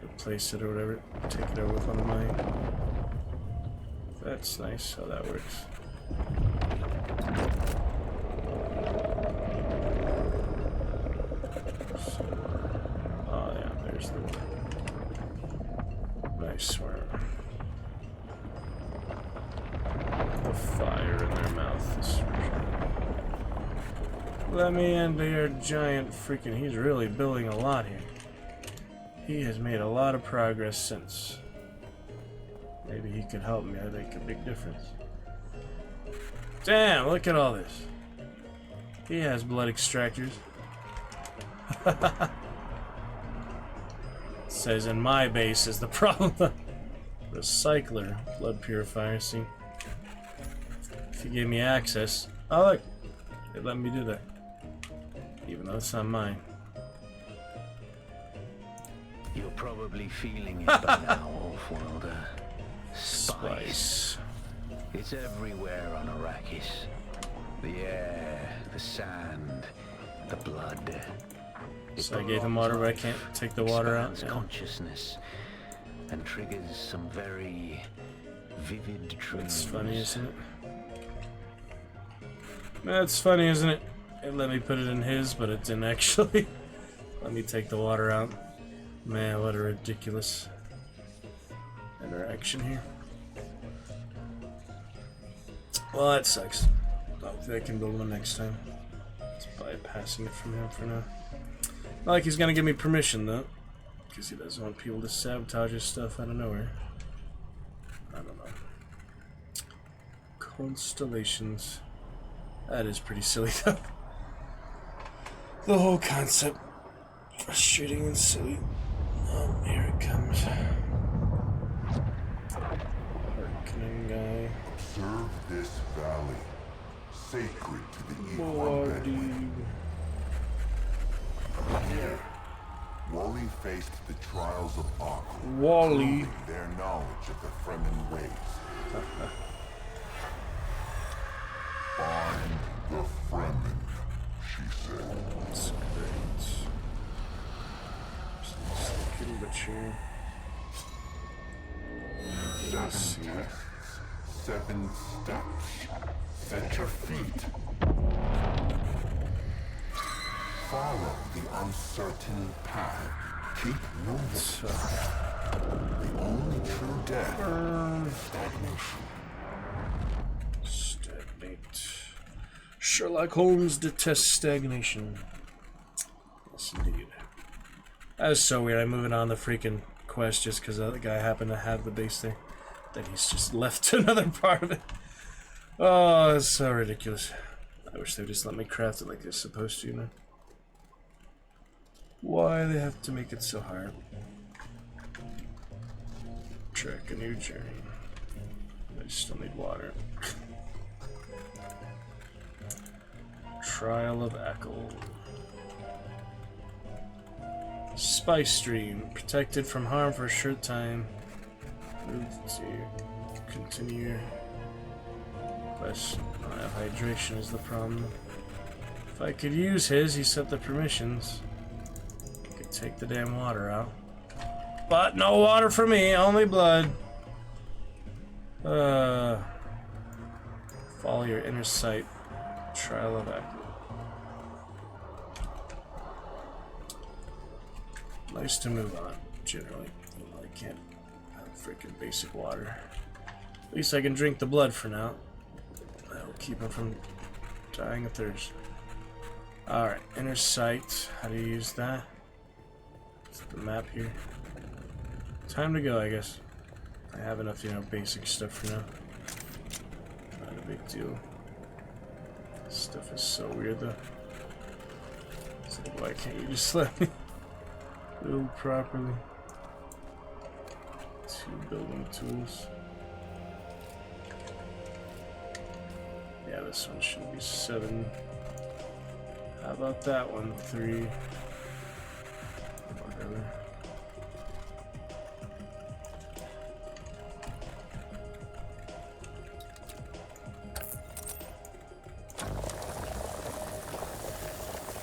replace it or whatever. Take it over with one of mine. That's nice how that works. So, oh yeah, there's the one. Nice worm. The fire in their mouth is for sure. Let me into your giant freaking... He's really building a lot here. He has made a lot of progress since. Maybe he could help me. I make a big difference. Damn, look at all this. He has blood extractors. It says in my base is the problem. Recycler, blood purifier, see? If you gave me access... Oh look! It let me do that. Even though it's not mine. You're probably feeling it by now, Wolfworlder. Spice. It's everywhere on Arrakis. The air, the sand, the blood. So I gave him water, but I can't take the water out. Yeah. Consciousness and triggers some very vivid dreams. That's funny, isn't it? That's funny, isn't it? It let me put it in his, but it didn't actually let me take the water out. Man, what a ridiculous interaction here. Well, that sucks. Hopefully I can build one next time. Just bypassing it from him for now. Not like he's gonna give me permission though, because he doesn't want people to sabotage his stuff out of nowhere. I don't know. Constellations. That is pretty silly, though. The whole concept. Frustrating and silly. Oh, here it comes. Hearkening guy. Serve this valley, sacred to the evil Bedouin. Here, Wally faced the trials of Akku, proving their knowledge of the Fremen ways. Find the Fremen, she said. That's great. Second butcher. Seven tests, 7 steps. Set your feet. Follow the uncertain path. Keep moving. The only true death is stagnation. Stagnate. Sherlock Holmes detests stagnation. Yes, indeed. That was so weird. I'm moving on the freaking quest just because the other guy happened to have the base there. Then he's just left to another part of it. Oh, it's so ridiculous. I wish they would just let me craft it like they're supposed to, you know? Why they have to make it so hard? Trek a new journey. I still need water. Trial of Ackle. Spice Stream. Protected from harm for a short time. Move to continue. Quest. I don't have hydration is the problem. If I could use his, he set the permissions. I could take the damn water out. But no water for me, only blood. Follow your inner sight. Trial of Ackle. Nice to move on, generally. I can't have freaking basic water. At least I can drink the blood for now. That'll keep him from dying of thirst. Alright, inner sight. How do you use that? It's the map here. Time to go, I guess. I have enough, you know, basic stuff for now. Not a big deal. This stuff is so weird, though. It's like, why can't you just let me build properly? 2 building tools. Yeah, this one should be 7. How about that one? 3. Whatever.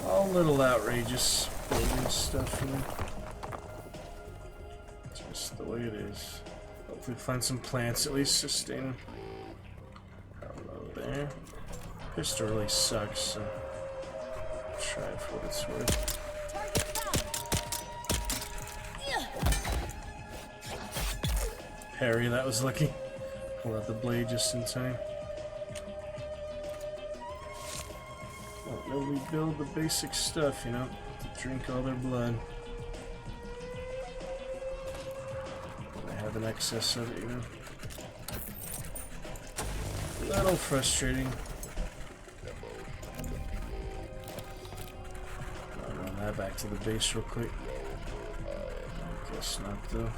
A little outrageous building stuff here. Just the way it is. Hopefully find some plants, at least sustain. Hello there. Pistol really sucks, so try it for what it's worth. Parry, that was lucky. Pull out the blade just in time. Won't let me build the basic stuff, you know, to drink all their blood. I have an excess of it, you know. A little frustrating. I'll run that back to the base real quick. I guess not, though.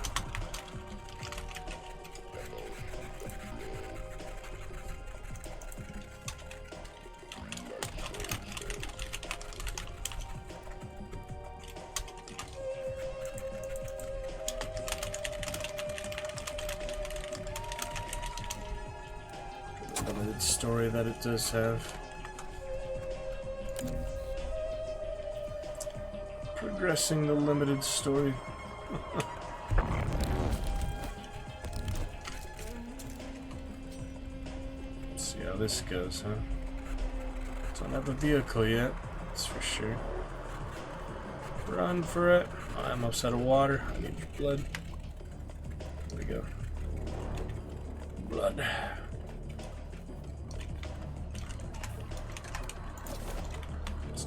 Story that it does have. Progressing the limited story. Let's see how this goes, huh? Don't have a vehicle yet, that's for sure. Run for it. I'm almost out of water. I need blood. There we go. Blood.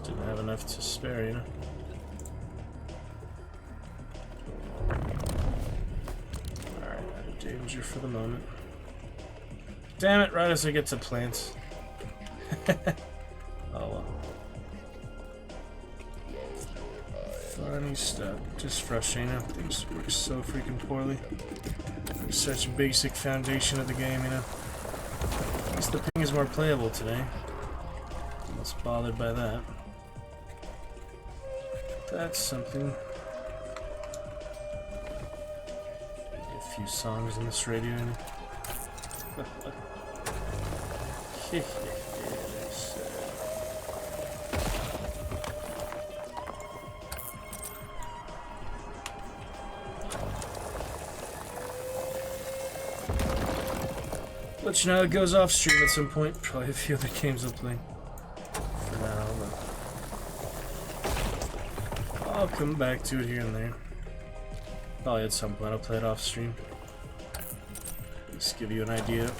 Didn't have enough to spare, you know. Alright, out of danger for the moment. Damn it, right as I get to plants. Funny stuff. Just frustrating how things work so freaking poorly. For such a basic foundation of the game, you know. At least the ping is more playable today. I'm less bothered by that. That's something. A few songs in this radio. Let you know how it goes off stream at some point. Probably a few other games I'll play. For now, but I'll come back to it here and there. Probably at some point I'll play it off stream. Just give you an idea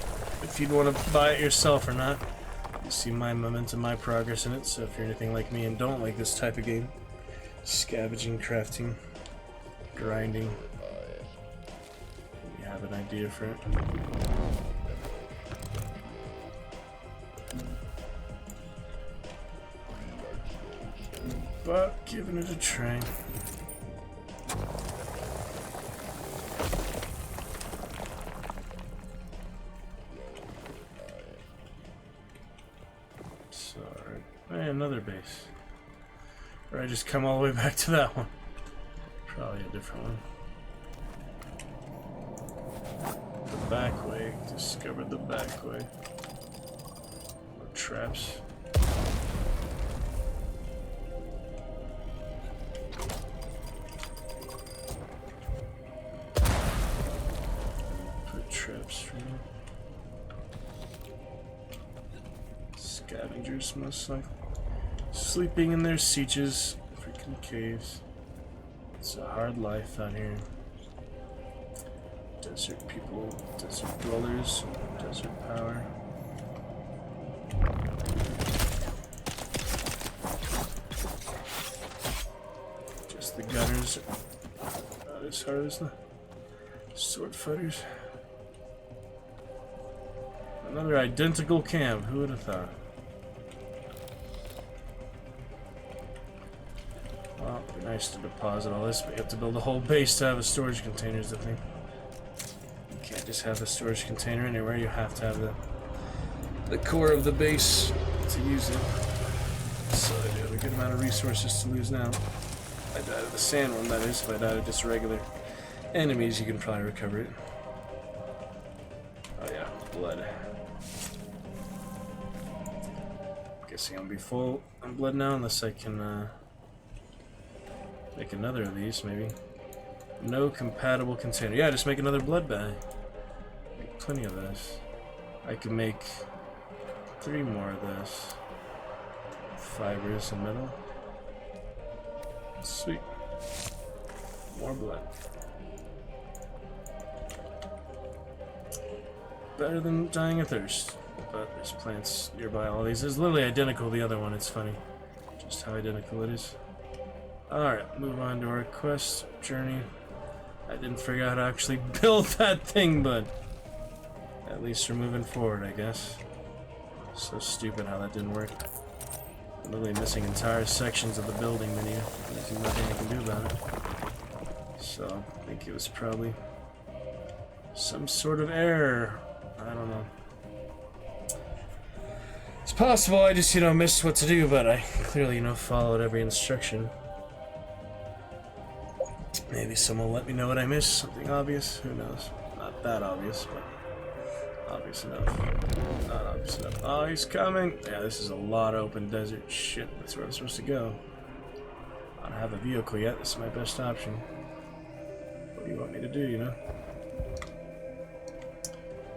if you'd want to buy it yourself or not. You see my momentum, my progress in it. So if you're anything like me and don't like this type of game, scavenging, crafting, grinding, you have an idea for it. But giving it a try. Sorry. Hey, another base. Or I just come all the way back to that one. Probably a different one. The back way. Discovered the back way. More traps. Traps for me. Scavengers, most likely. Sleeping in their sieges, freaking caves. It's a hard life out here. Desert people, desert dwellers, desert power. Just the gunners are not as hard as the sword fighters. Another identical camp, who would have thought? Well, it'd be nice to deposit all this, but you have to build a whole base to have a storage containers, I think. You can't just have the storage container anywhere, you have to have the core of the base to use it. So I do have a good amount of resources to lose now. If I died of the sand one, that is. If I died of just regular enemies, you can probably recover it. Oh yeah, blood. Guessing I'll be full on blood now, unless I can make another of these, maybe. No compatible container. Yeah, just make another blood bag. Make plenty of this. I can make 3 more of this. Fibers and metal. Sweet. More blood. Better than dying of thirst. But there's plants nearby all these. It's literally identical to the other one, it's funny. Just how identical it is. Alright, move on to our quest journey. I didn't figure out how to actually build that thing, but at least we're moving forward, I guess. So stupid how that didn't work. I'm literally missing entire sections of the building menu. There's nothing I can do about it. So I think it was probably some sort of error. I don't know. It's possible I just, missed what to do, but I clearly, followed every instruction. Maybe someone will let me know what I missed. Something obvious? Who knows? Not that obvious, but obvious enough. Not obvious enough. Oh, he's coming! Yeah, this is a lot of open desert. Shit, that's where I'm supposed to go. I don't have a vehicle yet. This is my best option. What do you want me to do,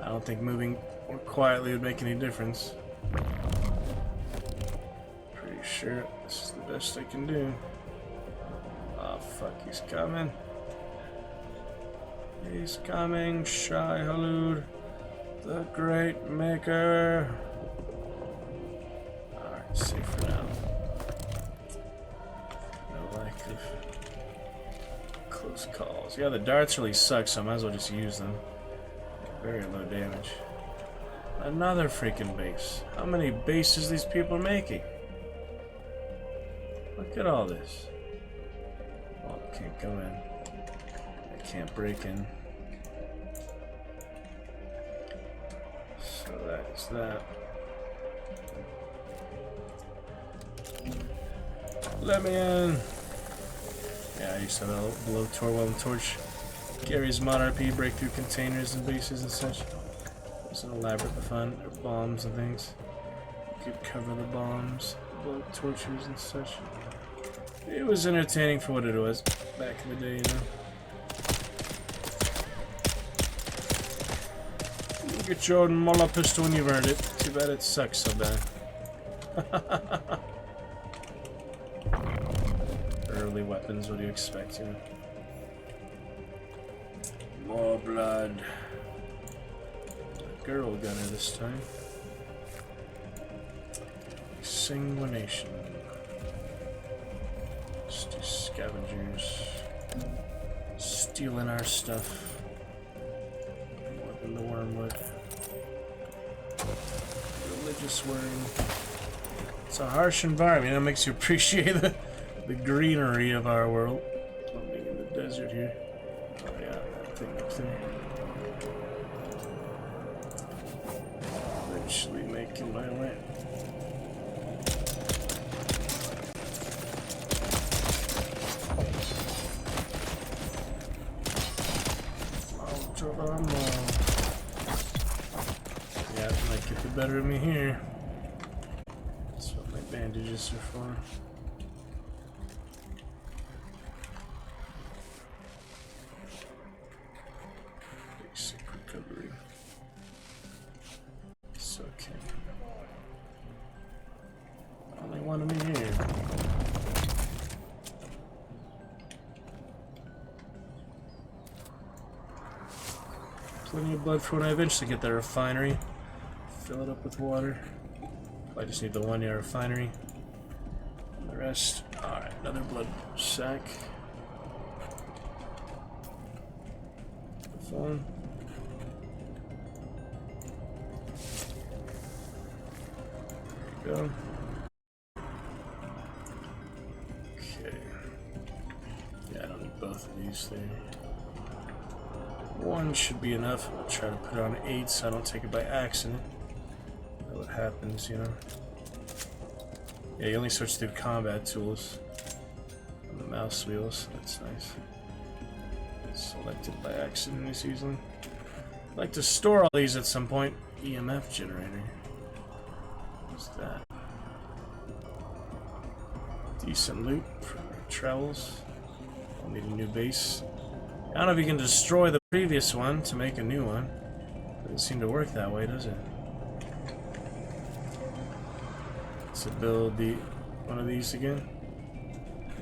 I don't think moving more quietly would make any difference. Pretty sure this is the best I can do. Oh fuck, he's coming. He's coming, Shai Halud, the Great Maker. Alright, safe for now. No lack of close calls. Yeah, the darts really suck, so I might as well just use them. Very low damage. Another freaking base. How many bases these people are making? Look at all this. Can't go in. I can't break in. So that is that. Let me in! Yeah, I used to have a below Torwell and Torch. Gary's mod RP, break through containers and bases and such. It was an elaborate fun. Or bombs and things. You could cover the bombs, blow torches and such. It was entertaining for what it was back in the day, you know. You get your Mola pistol when you've earned it. Too bad it sucks so bad. Early weapons, what do you expect, you know? More blood. Girl gunner this time. Sanguination. Let's do scavengers. Stealing our stuff. More than the wormwood. Religious worm. It's a harsh environment, you know, it makes you appreciate the greenery of our world. Living in the desert here. Oh yeah, that thing up there. Eventually making my way. Yeah, it might get the better of me here. That's what my bandages are for. Basic recovery. It's okay. Only one of me here. Plenty of blood for when I eventually get the refinery. Fill it up with water. I just need the 1 year refinery. And the rest. Alright, another blood sack. The phone. There you go. Okay. Yeah, I don't need both of these there. One should be enough. I'll try to put it on 8 so I don't take it by accident. Know what happens, you know. Yeah, you only switch through combat tools on the mouse wheels. That's nice. Selected by accident is usually. I'd like to store all these at some point. EMF generator. What's that? Decent loot for travels. I'll need a new base. I don't know if you can destroy the previous one to make a new one. Doesn't seem to work that way, does it? To build one of these again.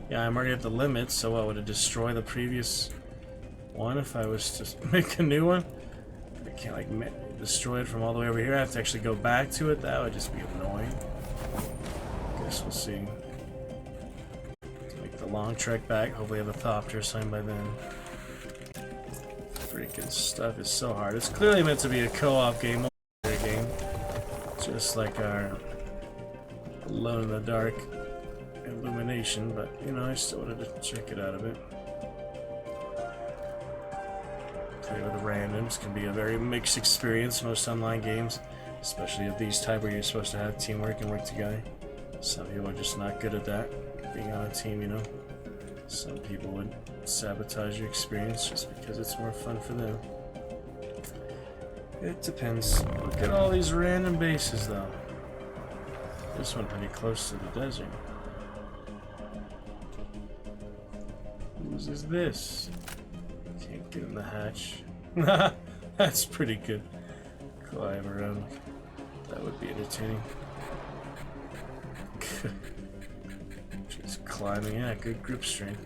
Yeah, I'm already at the limit, so what, would it destroy the previous one if I was to make a new one? I can't like destroy it from all the way over here. I have to actually go back to it. That would just be annoying. Guess we'll see. Make the long trek back. Hopefully I have a thopter signed by then. Freaking stuff is so hard. It's clearly meant to be a co-op game, just like our Alone in the Dark Illumination, but you know, I still wanted to check it out a bit. Play with randoms can be a very mixed experience. Most online games, especially of these type where you're supposed to have teamwork and work together. Some people are just not good at that, being on a team, you know. Some people would sabotage your experience just because it's more fun for them. It depends. Look at all these random bases though. This one pretty close to the desert. Whose is this? Can't get in the hatch. That's pretty good. Climb around. That would be entertaining. Just climbing, yeah, good grip strength.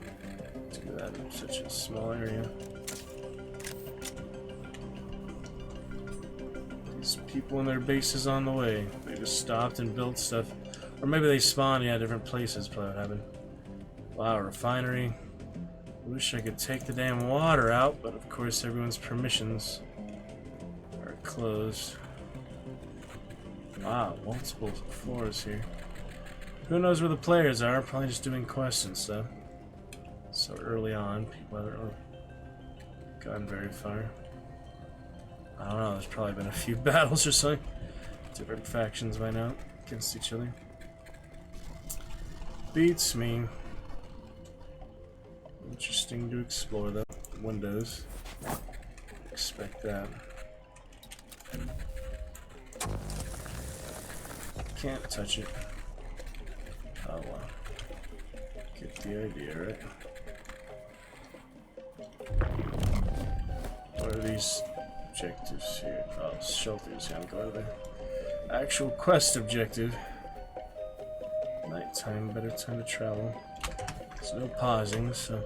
Do that in such a small area. These people in their bases on the way. They just stopped and built stuff. Or maybe they spawned, yeah, different places, probably what happened. Wow, refinery. Wish I could take the damn water out, but of course everyone's permissions are closed. Wow, multiple floors here. Who knows where the players are? Probably just doing quests and stuff. Let's So early on, people haven't really gotten very far. I don't know, there's probably been a few battles or something. Different factions by now against each other. Beats me. Interesting to explore though. Windows. Expect that. Can't touch it. Oh wow. Get the idea, right? What are these objectives here? Oh, shelters. Yeah, I'm going to the actual quest objective. Nighttime, better time to travel. There's no pausing, so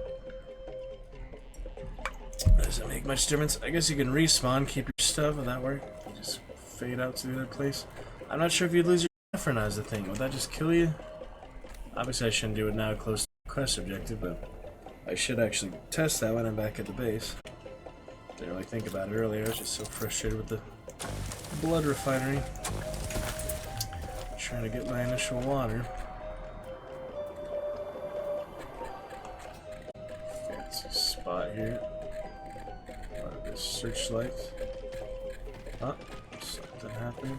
doesn't make much difference. I guess you can respawn, keep your stuff, would that work? You just fade out to the other place. I'm not sure if you'd lose your stuff or not is the thing. Would that just kill you? Obviously I shouldn't do it now close to the quest objective, but I should actually test that when I'm back at the base. Didn't really think about it earlier, I was just so frustrated with the blood refinery. Trying to get my initial water. Fancy spot here. This searchlight. Huh? Something happening.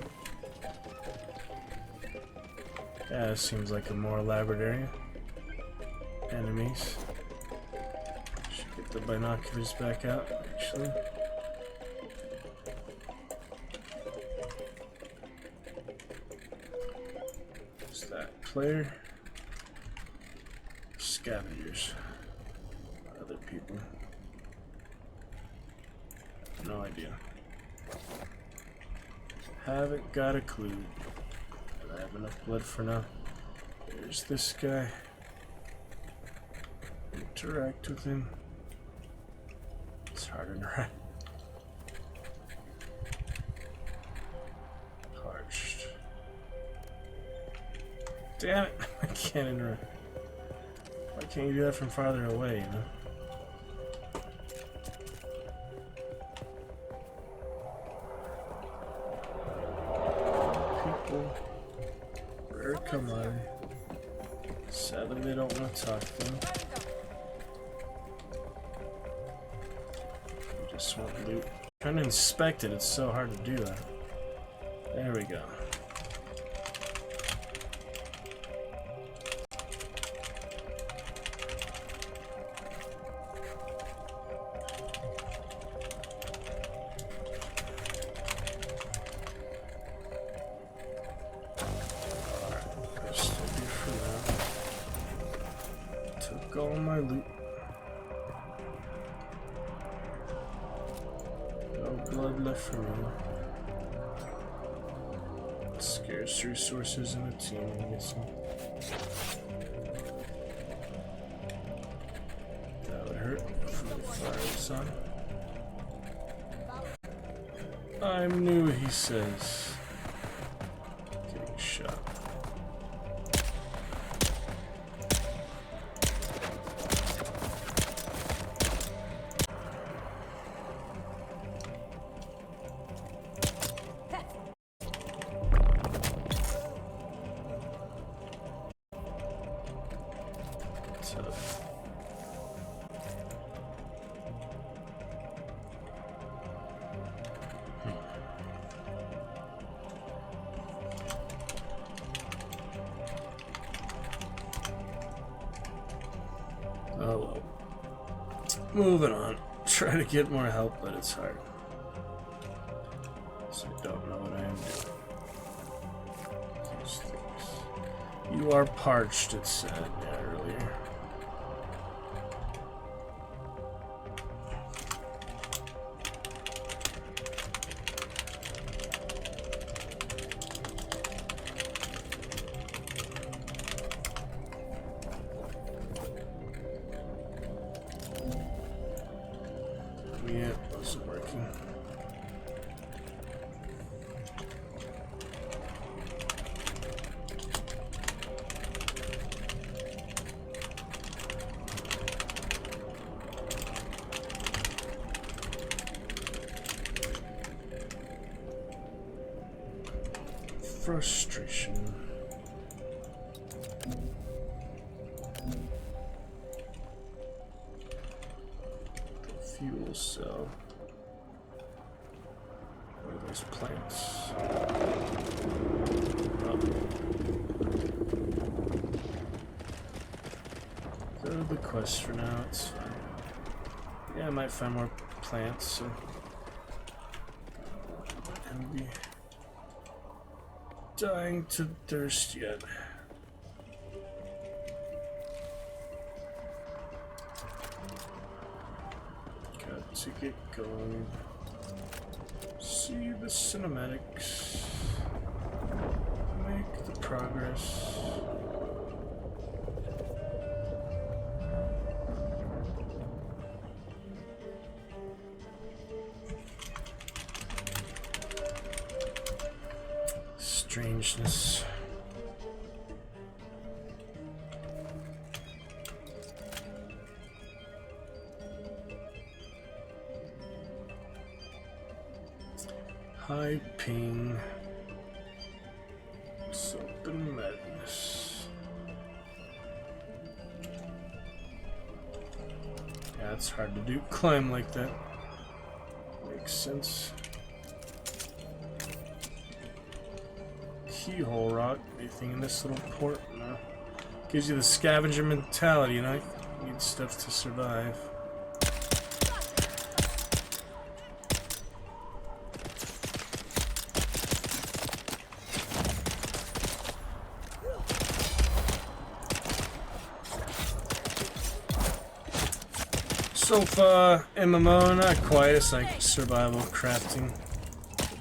Yeah, this seems like a more elaborate area. Enemies. Should get the binoculars back out, actually. What's that? Player? Scavengers. Other people. No idea. Haven't got a clue. I have enough blood for now. There's this guy. Interact with him. It's hard to interact. Parched. Damn it! I can't interact. Why can't you do that from farther away, you know? Rare commodity. Sadly, they don't want to talk to them. They just want loot. Trying to inspect it, it's so hard to do that. There we go. All my loot. No blood left for me. Scarce resources in the team, I'm guessing. That would hurt if the fire was on. I'm new, he says. Getting shot. Oh well. Moving on. Try to get more help, but it's hard. So I don't know what I am doing. These things. You are parched, it said earlier. Yeah, it wasn't working. Frustration. So, where are those plants? Oh. Go to the quest for now, it's fine. Yeah, I might find more plants, so. And be dying to thirst yet. Got to get going. See the cinematics. Make the progress. Strangeness. High ping. Something madness. Yeah, it's hard to do. Climb like that. Makes sense. Keyhole rock. Anything in this little port? No. Gives you the scavenger mentality, you know? You need stuff to survive. Sofa MMO, not quite. It's like survival crafting.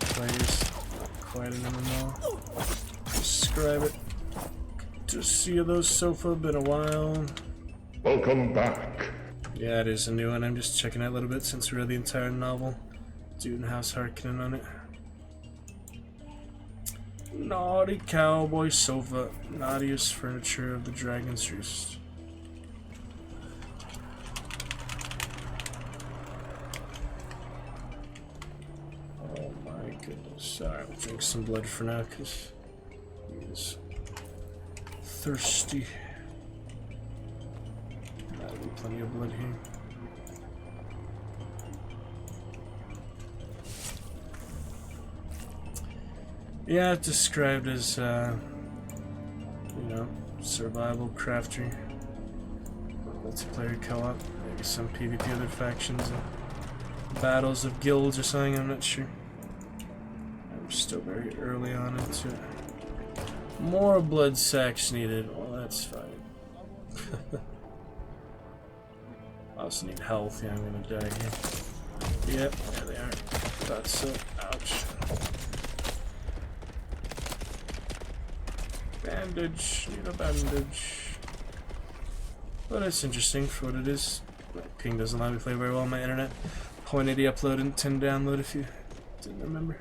Plays quite an MMO. Describe it. To see those sofa, been a while. Welcome back. Yeah, it is a new one. I'm just checking out a little bit since we read the entire novel. Doing House Harkonnen on it. Naughty cowboy sofa. Naughtiest furniture of the Dragon's Roost. Oh my goodness. Alright, we'll drink some blood for now because he is thirsty. That'll be plenty of blood here. Yeah, it's described as, you know, survival crafter, multiplayer co-op, maybe some PvP other factions, and battles of guilds or something, I'm not sure. I'm still very early on into it. More blood sacks needed, well that's fine. I also need health, yeah, I'm gonna die here. Yep, there they are. Thought so. Ouch. Bandage, need a bandage. But it's interesting for what it is. My ping doesn't allow me to play very well on my internet. 0.80 upload and 10 download if you didn't remember.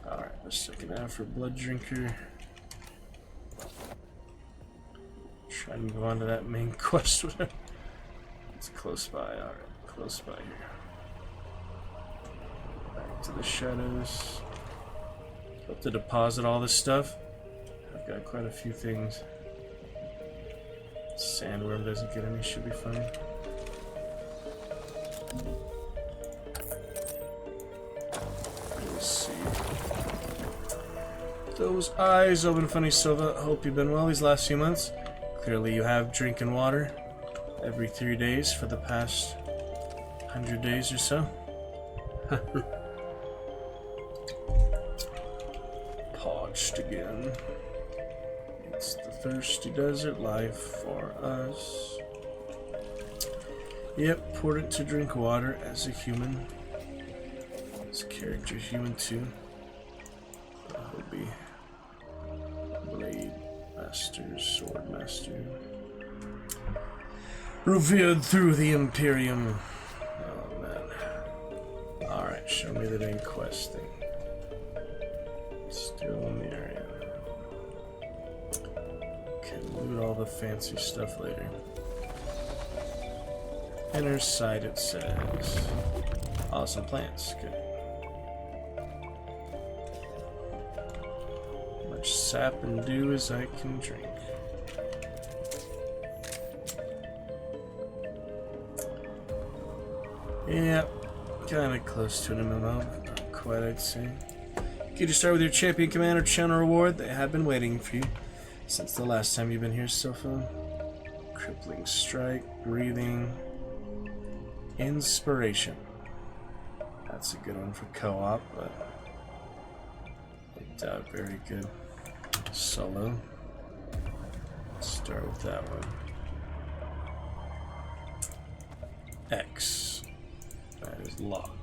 Alright, let's check it out for blood drinker. Try and move on to that main quest. It's close by, alright, close by here. Back to the shadows. Hope to deposit all this stuff. I've got quite a few things. Sandworm doesn't get any, should be fine. Let's see. Those eyes open funny, Sova. Hope you've been well these last few months. Clearly you have drinking water every 3 days for the past 100 days or so. Parched again. It's the thirsty desert life for us. Yep, important to drink water as a human. As a character human too. That'll be Blade Master, Sword Master. Revered through the Imperium. Oh man. Alright, show me the main quest thing. Still in the area. Can loot all the fancy stuff later. Inner side it says. Awesome plants. Good. Much sap and dew as I can drink. Yep, kind of close to an MMO, but not quite, I'd say. Could you start with your champion commander channel reward? They have been waiting for you since the last time you've been here, Sofa. Crippling strike, breathing, inspiration. That's a good one for co-op, but I doubt very good solo. Let's start with that one. X. That is lock.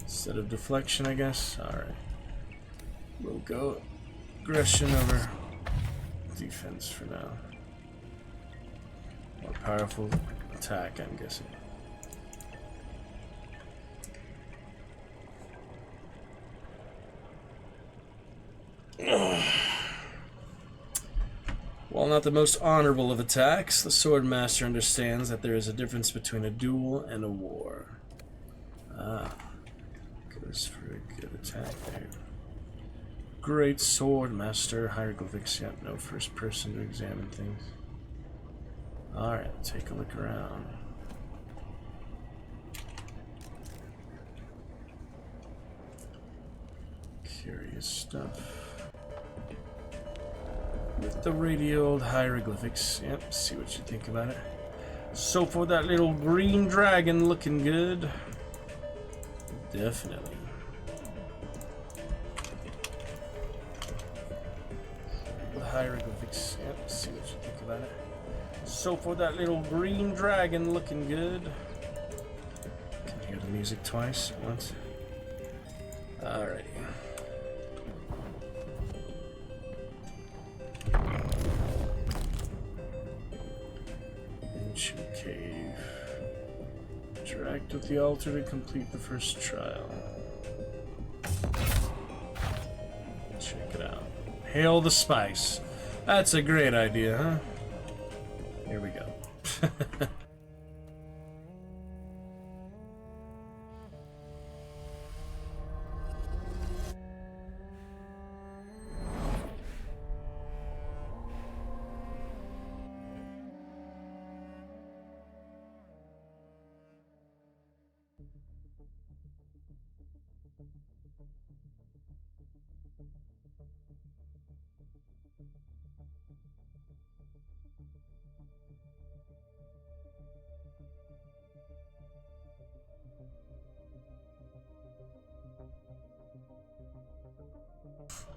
Instead of deflection, I guess. Alright. We'll go aggression over defense for now. More powerful attack, I'm guessing. While not the most honorable of attacks, the Swordmaster understands that there is a difference between a duel and a war. Ah, goes for a good attack there. Great Swordmaster, hieroglyphics, yep, no first person to examine things. Alright, take a look around. Curious stuff. With the radioed hieroglyphics. Yep, see what you think about it. So for that little green dragon looking good. Definitely. The hieroglyphics. Yep, see what you think about it. So for that little green dragon looking good. Can hear the music twice at once. Alrighty. Ancient cave. Interact with the altar to complete the first trial. Check it out. Hail the spice. That's a great idea, huh? Here we go.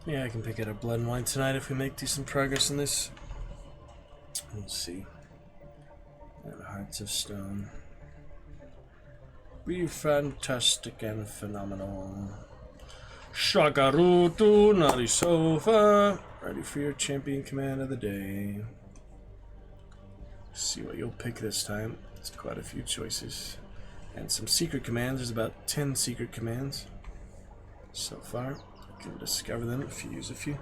Yeah, I can pick out a blood and wine tonight if we make decent progress in this. Let's see. And Hearts of Stone. Be fantastic and phenomenal. Shagarutu Narisofa. Ready for your champion command of the day. See what you'll pick this time. It's quite a few choices. And some secret commands. There's about 10 secret commands so far. You can discover them if you use a few.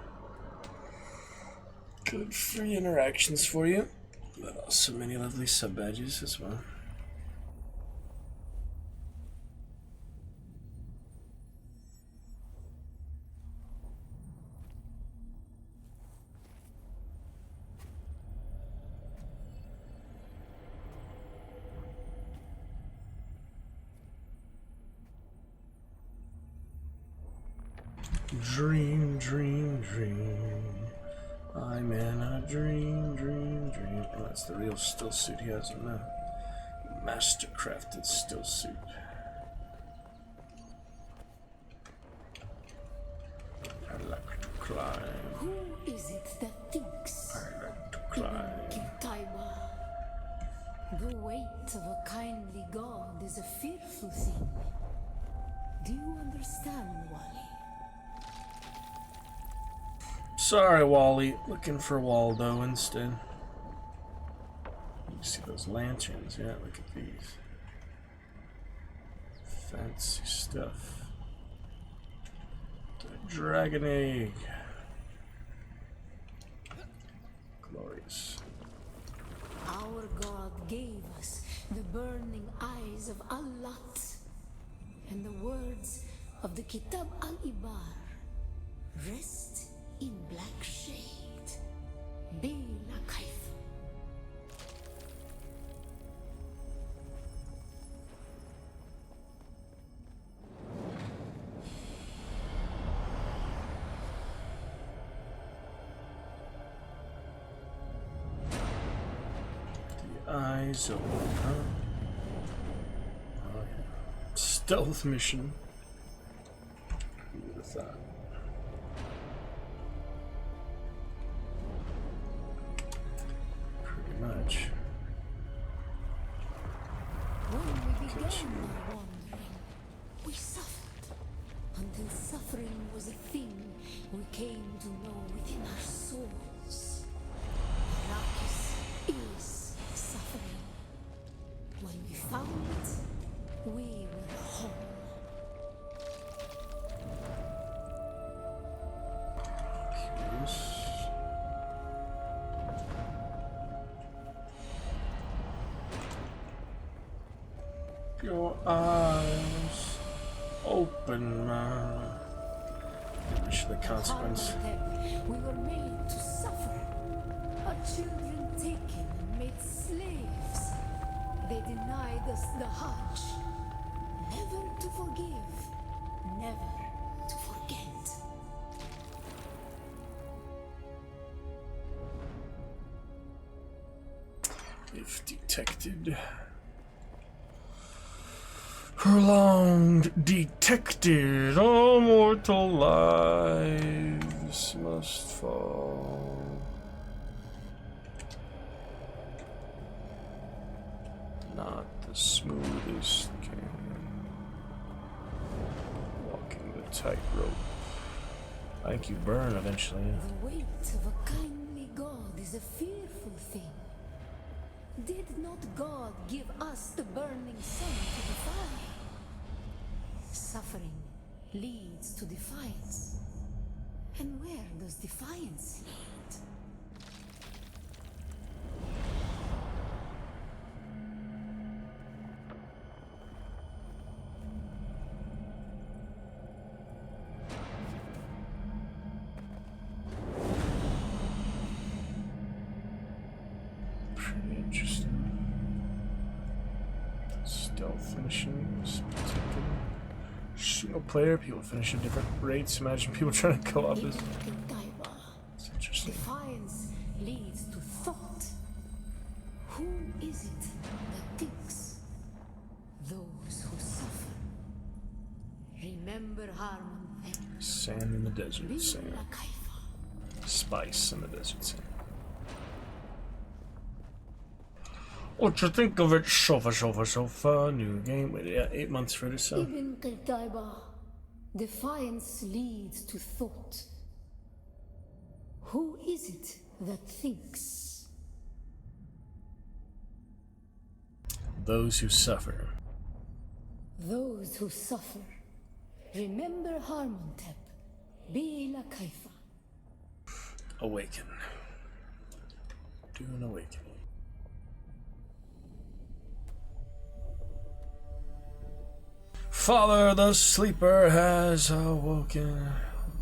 Good free interactions for you, but also many lovely sub badges as well. Dream, dream, dream. I'm in a dream, dream, dream. Oh, that's the real still suit he has on now. Mastercrafted still suit. I like to climb. Who is it that thinks? I like to climb. Kitaima. The weight of a kindly god is a fearful thing. Do you understand, Wally? Sorry, Wally. Looking for Waldo instead. You see those lanterns? Yeah, look at these. Fancy stuff. The dragon egg. Glorious. Our god gave us the burning eyes of Allat and the words of the Kitab al-Ibar. Rest in black shade. Bila kaif. eyes open, huh? Oh, yeah. Stealth mission. Who would have thought? Pretty much. When we began our wandering, we suffered until suffering was a thing we came to know within our souls. Arrakis is suffering. When we found it, we were home. Yes. Your eyes open, man. Wish the consequence. We were made to suffer. Our children taken and made slaves. They denied us the Hajj. Never to forgive. Never to forget. If detected. Prolonged detected, all mortal lives must fall. Not the smoothest game. Walking the tightrope. Like you burn eventually. The weight of a kindly God is a fearful thing. Did not God give us the burning sun to defy? Suffering leads to defiance. And where does defiance lead? Pretty interesting. Stealth missions, particular. Single player, people finish at different rates. Imagine people trying to co-op this. It's interesting. Defiance leads to thought. Who is it that thinks? Those who suffer. Remember Harmon. Sand in the desert sand. Spice in the desert sand. What you think of it? Sofa. New game. Wait, yeah, 8 months for it, so. Ibn Qutayba. Defiance leads to thought. Who is it that thinks? Those who suffer. Those who suffer. Remember Harmontep. Bila Kaifa. Awaken. Do an awakening. Father, the sleeper has awoken.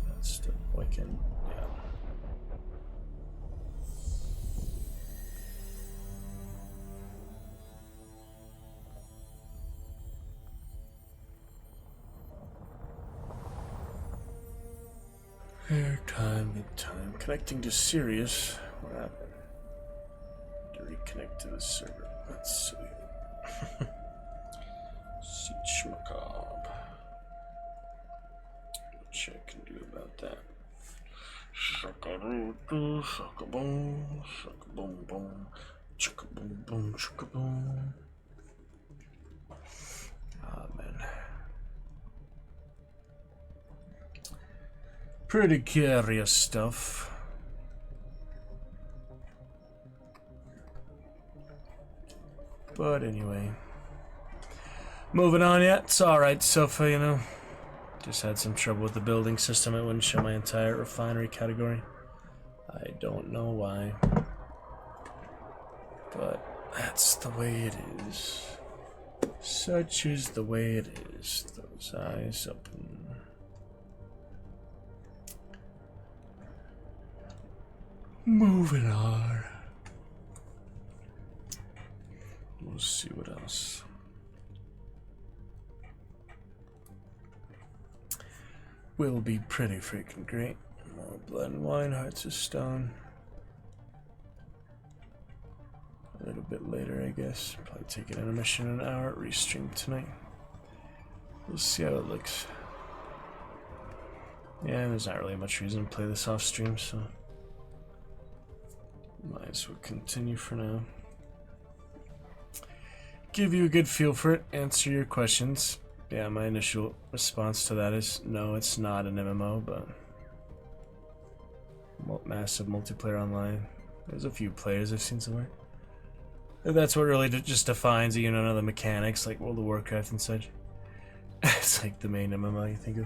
That's the awaken. Airtime, mid-time. Connecting to Sirius. What happened? To reconnect to the server. That's sweet. Siege Macabre. What I can do about that? Shakarutu, shakaboom, shakaboom boom, chakaboom boom, chakaboom. Ah, man. Pretty curious stuff. But anyway. Moving on yet? It's alright, Sofa, you know. Just had some trouble with the building system. It wouldn't show my entire refinery category. I don't know why. But that's the way it is. Such is the way it is. Those eyes open. Moving on. We'll see what else. Will be pretty freaking great. More blood and wine, hearts of stone. A little bit later I guess. Probably take an intermission in an hour, restream tonight. We'll see how it looks. Yeah, there's not really much reason to play this off stream, so might as well continue for now. Give you a good feel for it, answer your questions. Yeah, my initial response to that is no, it's not an MMO, but massive multiplayer online. There's a few players I've seen somewhere. And that's what really just defines it, you know, the mechanics like World of Warcraft and such. It's like the main MMO you think of.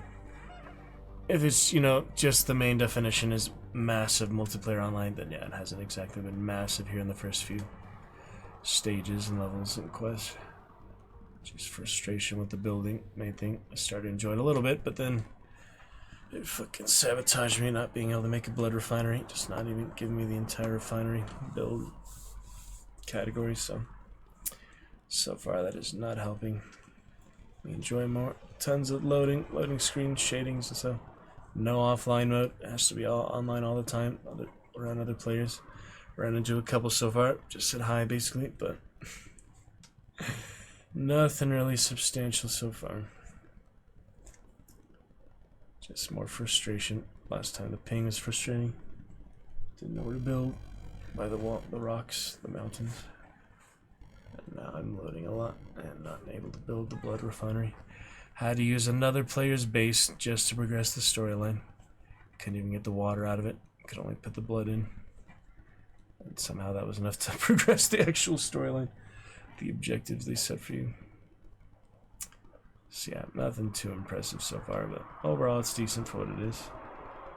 If it's, you know, just the main definition is massive multiplayer online, then yeah, it hasn't exactly been massive here in the first few stages and levels and quests. Just frustration with the building, main thing. I started enjoying it a little bit, but then it fucking sabotaged me not being able to make a blood refinery, just not even giving me the entire refinery build category, so far that is not helping me enjoy more. Tons of loading screen shadings and stuff. No offline mode, it has to be all online all the time, around other players. Ran into a couple so far, just said hi basically, but nothing really substantial so far. Just more frustration. Last time the ping was frustrating. Didn't know where to build by the wall, the rocks, the mountains. And now I'm loading a lot and not able to build the blood refinery. Had to use another player's base just to progress the storyline. Couldn't even get the water out of it. Could only put the blood in. And somehow that was enough to progress the actual storyline. The objectives they set for you. So yeah, nothing too impressive so far, but overall it's decent for what it is.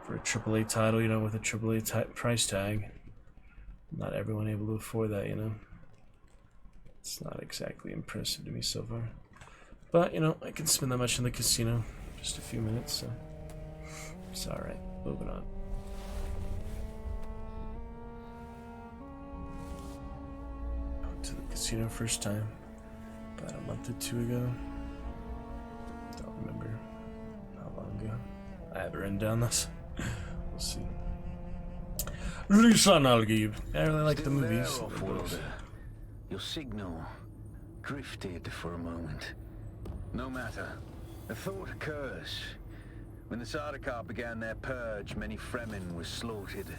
For a AAA title, you know, with a AAA price tag. Not everyone able to afford that, you know. It's not exactly impressive to me so far. But, you know, I can spend that much in the casino. Just a few minutes, so it's alright. Moving on. Went to the casino first time about a month or two ago. Don't remember how long ago. I have it written down this. We'll see. Listen, I'll give. I really like the movies. Your signal drifted for a moment. No matter. A thought occurs. When the Sardaukar began their purge, many Fremen were slaughtered.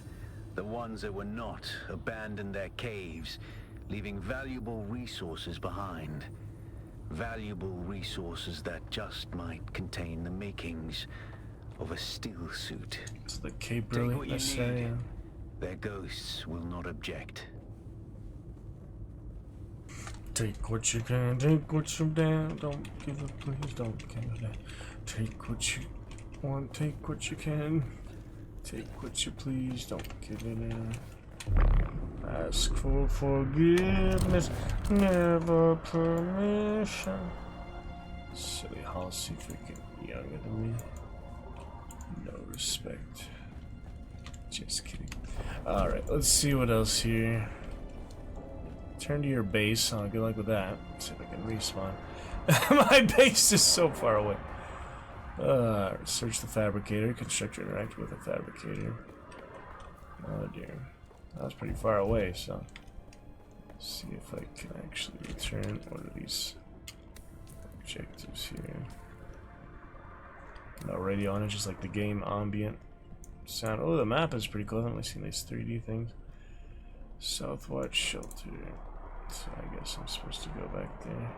The ones that were not abandoned their caves, leaving valuable resources behind. Valuable resources that just might contain the makings of a still suit. It's the cape really necessary. Their ghosts will not object. Take what you can, take what you can, don't give up, please don't give it. Take what you want, take what you can, take what you please, don't give it in. Ask for forgiveness, never permission. Silly Halsey, freaking younger than me. No respect. Just kidding. Alright, let's see what else here. Turn to your base. Oh, good luck with that. Let's see if I can respawn. My base is so far away. Search the fabricator. Constructor interact with a fabricator. Oh dear. That was pretty far away, so let's see if I can actually return. What are these objectives here? No radio on it, just like the game ambient sound. Oh, the map is pretty cool. I've only seen these 3D things. Southwatch Shelter. So I guess I'm supposed to go back there.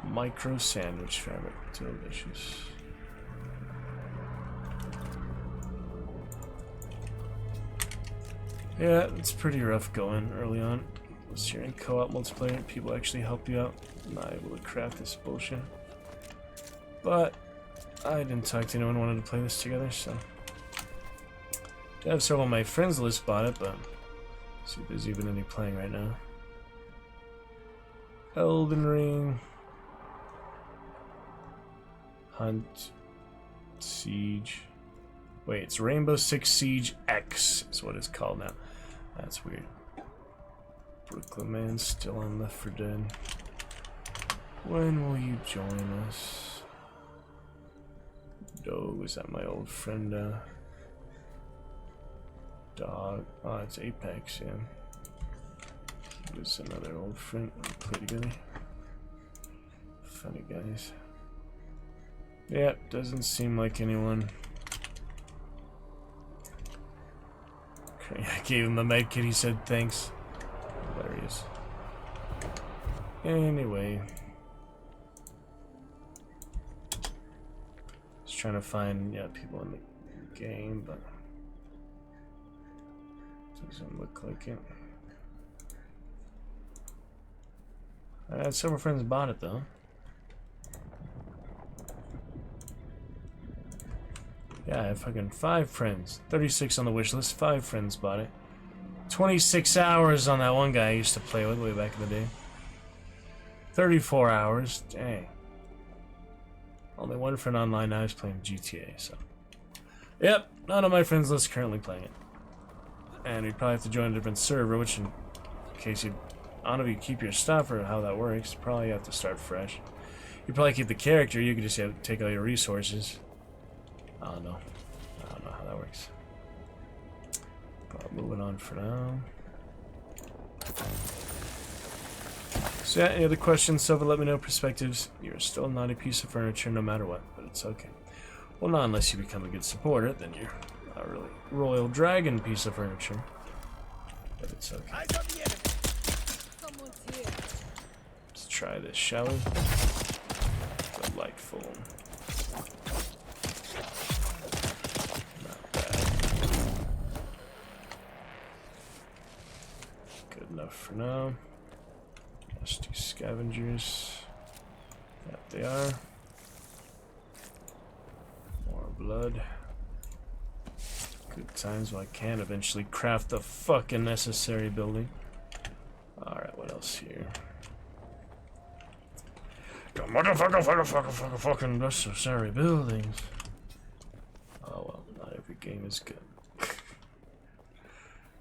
Micro sandwich fabric. Delicious. Yeah, it's pretty rough going early on. Unless you're in co-op multiplayer, people actually help you out. I'm not able to craft this bullshit. But I didn't talk to anyone who wanted to play this together, so I have several of my friends list bought it, but see if there's even any playing right now. Elden Ring, Hunt, Siege. Wait, it's Rainbow Six Siege X is what it's called now. That's weird. Brooklyn Man still on Left 4 Dead. When will you join us? Dog, is that my old friend? Dog. Oh, it's Apex, yeah. There's another old friend we play together. Funny guys. Yeah, doesn't seem like anyone. Okay, I gave him the med kit, he said thanks. Hilarious. Anyway. Just trying to find, yeah, people in the game, but doesn't look like it. I had several friends bought it though. Yeah, I have fucking 5 friends. 36 on the wish list, 5 friends bought it. 26 hours on that one guy I used to play with way back in the day. 34 hours, dang. Only one friend online now is playing GTA, so. Yep, none of my friends list currently playing it. And we'd probably have to join a different server, which in case you, I don't know if you keep your stuff or how that works, probably have to start fresh. You probably keep the character, you could just have to take all your resources. I don't know how that works. But moving on for now. So yeah, any other questions, Silva, let me know. Perspectives. You're still not a piece of furniture no matter what, but it's okay. Well, not unless you become a good supporter, then you're not really royal dragon piece of furniture. But it's okay. Let's try this, shall we? Delightful. Not bad. Good enough for now. Let's do scavengers. That they are. More blood. Good times when I can eventually craft the fucking necessary building. Alright, what else here? The fucking necessary buildings. Oh well, not every game is good.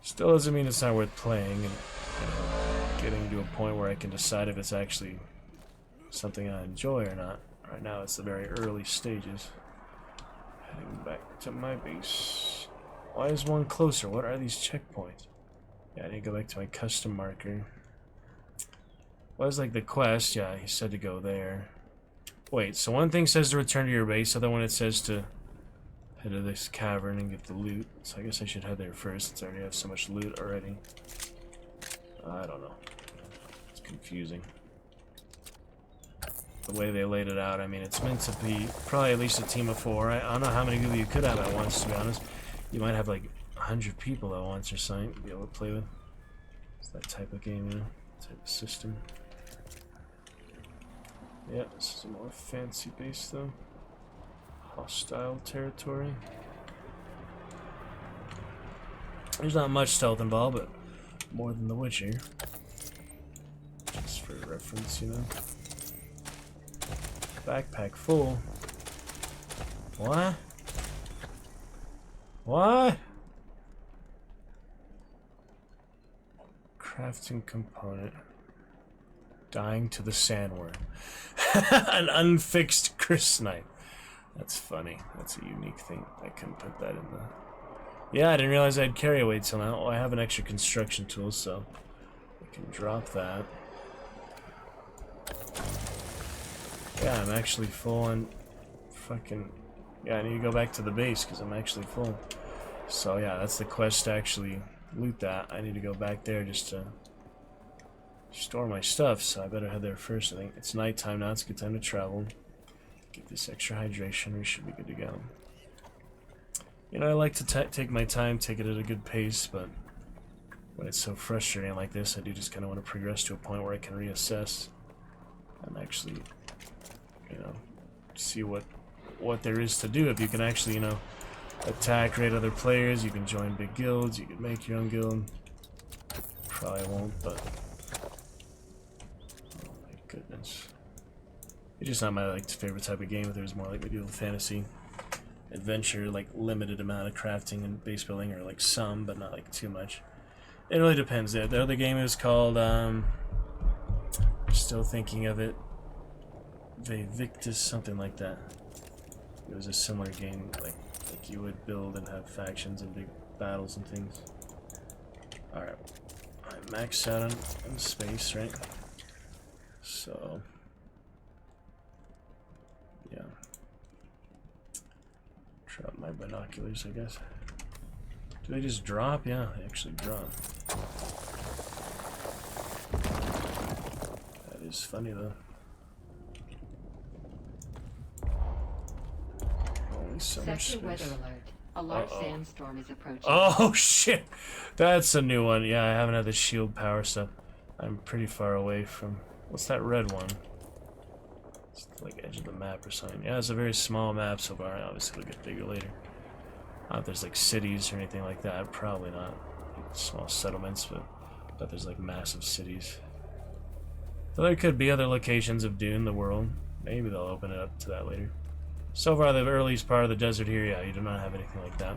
Still doesn't mean it's not worth playing and, you know, getting to a point where I can decide if it's actually something I enjoy or not. Right now it's the very early stages. Heading back to my base. Why is one closer? What are these checkpoints? Yeah, I need to go back to my custom marker. Was like the quest, yeah, he said to go there. Wait, so one thing says to return to your base, other one it says to head to this cavern and get the loot. So I guess I should head there first since I already have so much loot already. I don't know. It's confusing. The way they laid it out, I mean, it's meant to be probably at least a team of 4. I don't know how many people you could have at once, to be honest. You might have like 100 people at once or something to be able to play with. It's that type of game, you know? Type of system. Yeah, this is a more fancy base though. Hostile territory. There's not much stealth involved, but more than The Witcher. Just for reference, you know. Backpack full. What? What? Crafting component. Dying to the sandworm. An unfixed Chris knife. That's funny. That's a unique thing. I couldn't put that in the... Yeah, I didn't realize I'd carry away till now. Oh, I have an extra construction tool, so I can drop that. Yeah, I'm actually full on fucking... Yeah, I need to go back to the base because I'm actually full. So yeah, that's the quest to actually loot that. I need to go back there just to store my stuff, so I better head there first. I think it's nighttime now, it's a good time to travel. Get this extra hydration, we should be good to go. You know, I like to take my time, take it at a good pace, but when it's so frustrating like this, I do just kind of want to progress to a point where I can reassess and actually, you know, see what there is to do. If you can actually, you know, attack, raid other players, you can join big guilds, you can make your own guild. Probably won't, but oh my goodness. It's just not my like favorite type of game. If there's more like medieval fantasy, adventure, like limited amount of crafting and base building, or like some, but not like too much. It really depends. The other game is called, still thinking of it, Victus, something like that. It was a similar game, like you would build and have factions and big battles and things. Alright, I'm max out on space, right? So, yeah. Try out my binoculars, I guess. Do they just drop? Yeah, they actually drop. That is funny, though. Only so much Sector space. weather alert. A large sandstorm is approaching. Oh, shit! That's a new one. Yeah, I haven't had the shield power stuff. I'm pretty far away from... What's that red one? It's like edge of the map or something. Yeah, it's a very small map so far. Obviously, it'll get bigger later. I don't know if there's like cities or anything like that. Probably not. Like small settlements, but there's like massive cities. So there could be other locations of Dune, the world. Maybe they'll open it up to that later. So far, the earliest part of the desert here, yeah, you do not have anything like that.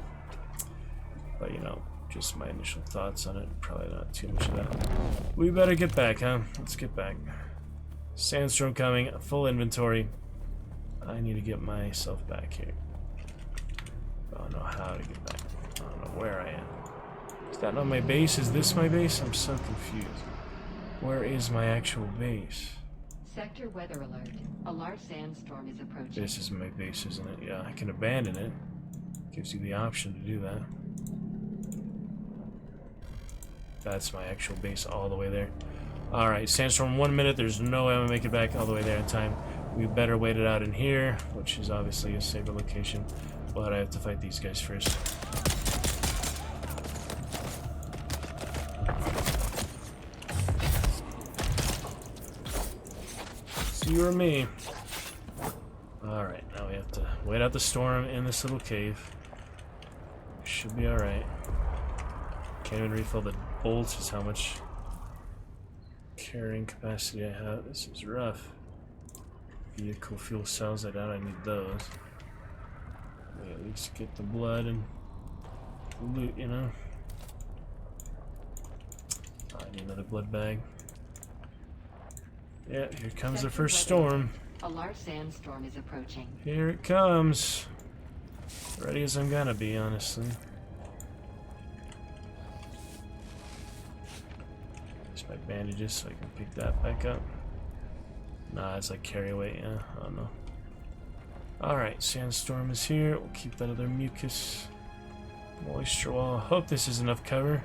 But, you know, just my initial thoughts on it. Probably not too much of that. We better get back, huh? Let's get back. Sandstorm coming, full inventory. I need to get myself back here. I don't know how to get back. I don't know where I am. Is that not my base? Is this my base? I'm so confused. Where is my actual base? Sector weather alert. A large sandstorm is approaching. This is my base, isn't it? Yeah, I can abandon it. Gives you the option to do that. That's my actual base all the way there. Alright, sandstorm 1 minute. There's no way I'm gonna make it back all the way there in time. We better wait it out in here, which is obviously a safer location. But I have to fight these guys first. It's you or me. Alright, now we have to wait out the storm in this little cave. Should be alright. Can't even refill the bolts, is how much carrying capacity I have. This is rough. Vehicle fuel cells, I doubt I need those. Wait, at least get the blood and loot, you know? I need another blood bag. Yeah, here comes the first storm. A large sandstorm is approaching. Here it comes. Ready as I'm gonna be, honestly. Just my bandages so I can pick that back up. Nah, it's like carry weight, yeah, I don't know. Alright, sandstorm is here. We'll keep that other mucus moisture wall. Hope this is enough cover.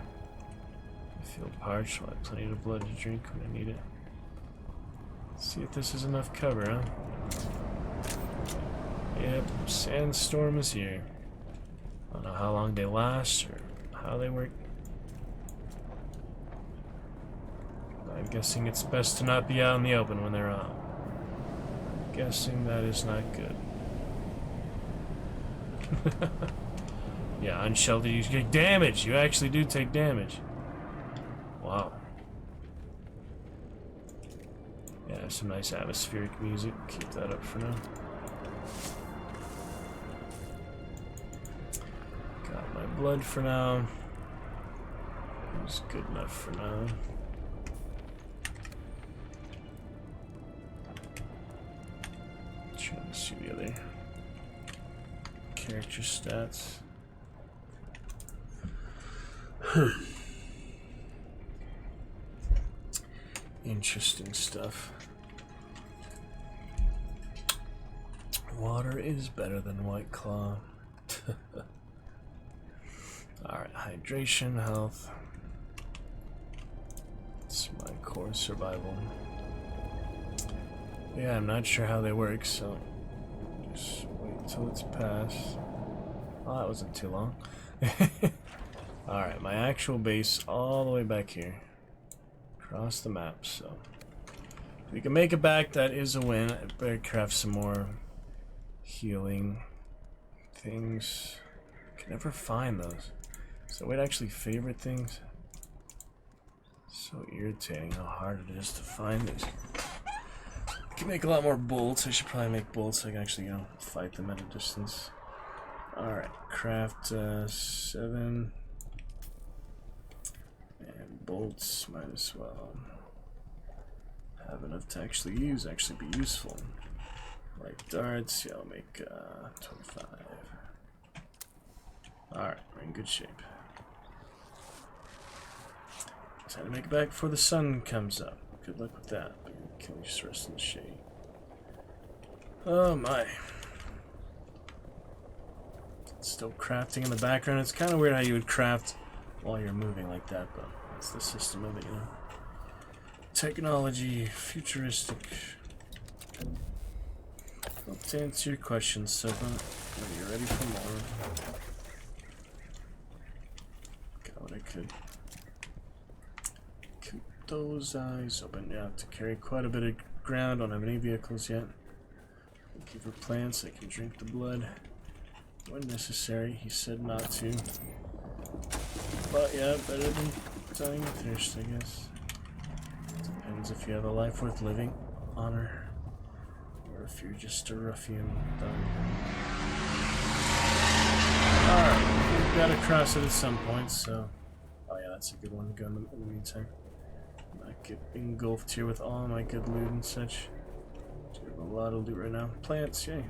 I feel parched. I'll have plenty of blood to drink when I need it. Let's see if this is enough cover, huh? Yep, sandstorm is here. I don't know how long they last or how they work. I'm guessing it's best to not be out in the open when they're out. I'm guessing that is not good. Yeah, unsheltered, you take damage. You actually do take damage. Wow. Yeah, some nice atmospheric music. Keep that up for now. Got my blood for now. It's good enough for now. Trying to see the other character stats. Interesting stuff. Water is better than White Claw. Alright, hydration, health. It's my core survival. Yeah, I'm not sure how they work, so just wait till it's passed. Oh, that wasn't too long. Alright, my actual base all the way back here. Across the map, so if we can make it back, that is a win. I better craft some more healing things. Can never find those. So wait, actually favorite things. So irritating how hard it is to find these. I can make a lot more bolts. I should probably make bolts so I can actually, you know, fight them at a distance. Alright, craft 7. And bolts might as well have enough to actually use, actually be useful. Like darts, yeah, I'll make 25. Alright, we're in good shape. Time to make it back before the sun comes up. Good luck with that. Can we just rest in the shade? Oh my. Still crafting in the background. It's kind of weird how you would craft while you're moving like that, but that's the system of it, you know. Technology, futuristic. Well, to answer your question, Soba, are you ready for more? Got what I could. Keep those eyes open. Yeah, I have to carry quite a bit of ground. Don't have any vehicles yet. Looking for plants that can drink the blood when necessary. He said not to. But yeah, better than dying of thirst, I guess. Depends if you have a life worth living, honor, or if you're just a ruffian. Alright, we've got to cross it at some point, so... Oh yeah, that's a good one to go in the meantime. Not get engulfed here with all my good loot and such. We have a lot of loot right now. Plants, yay.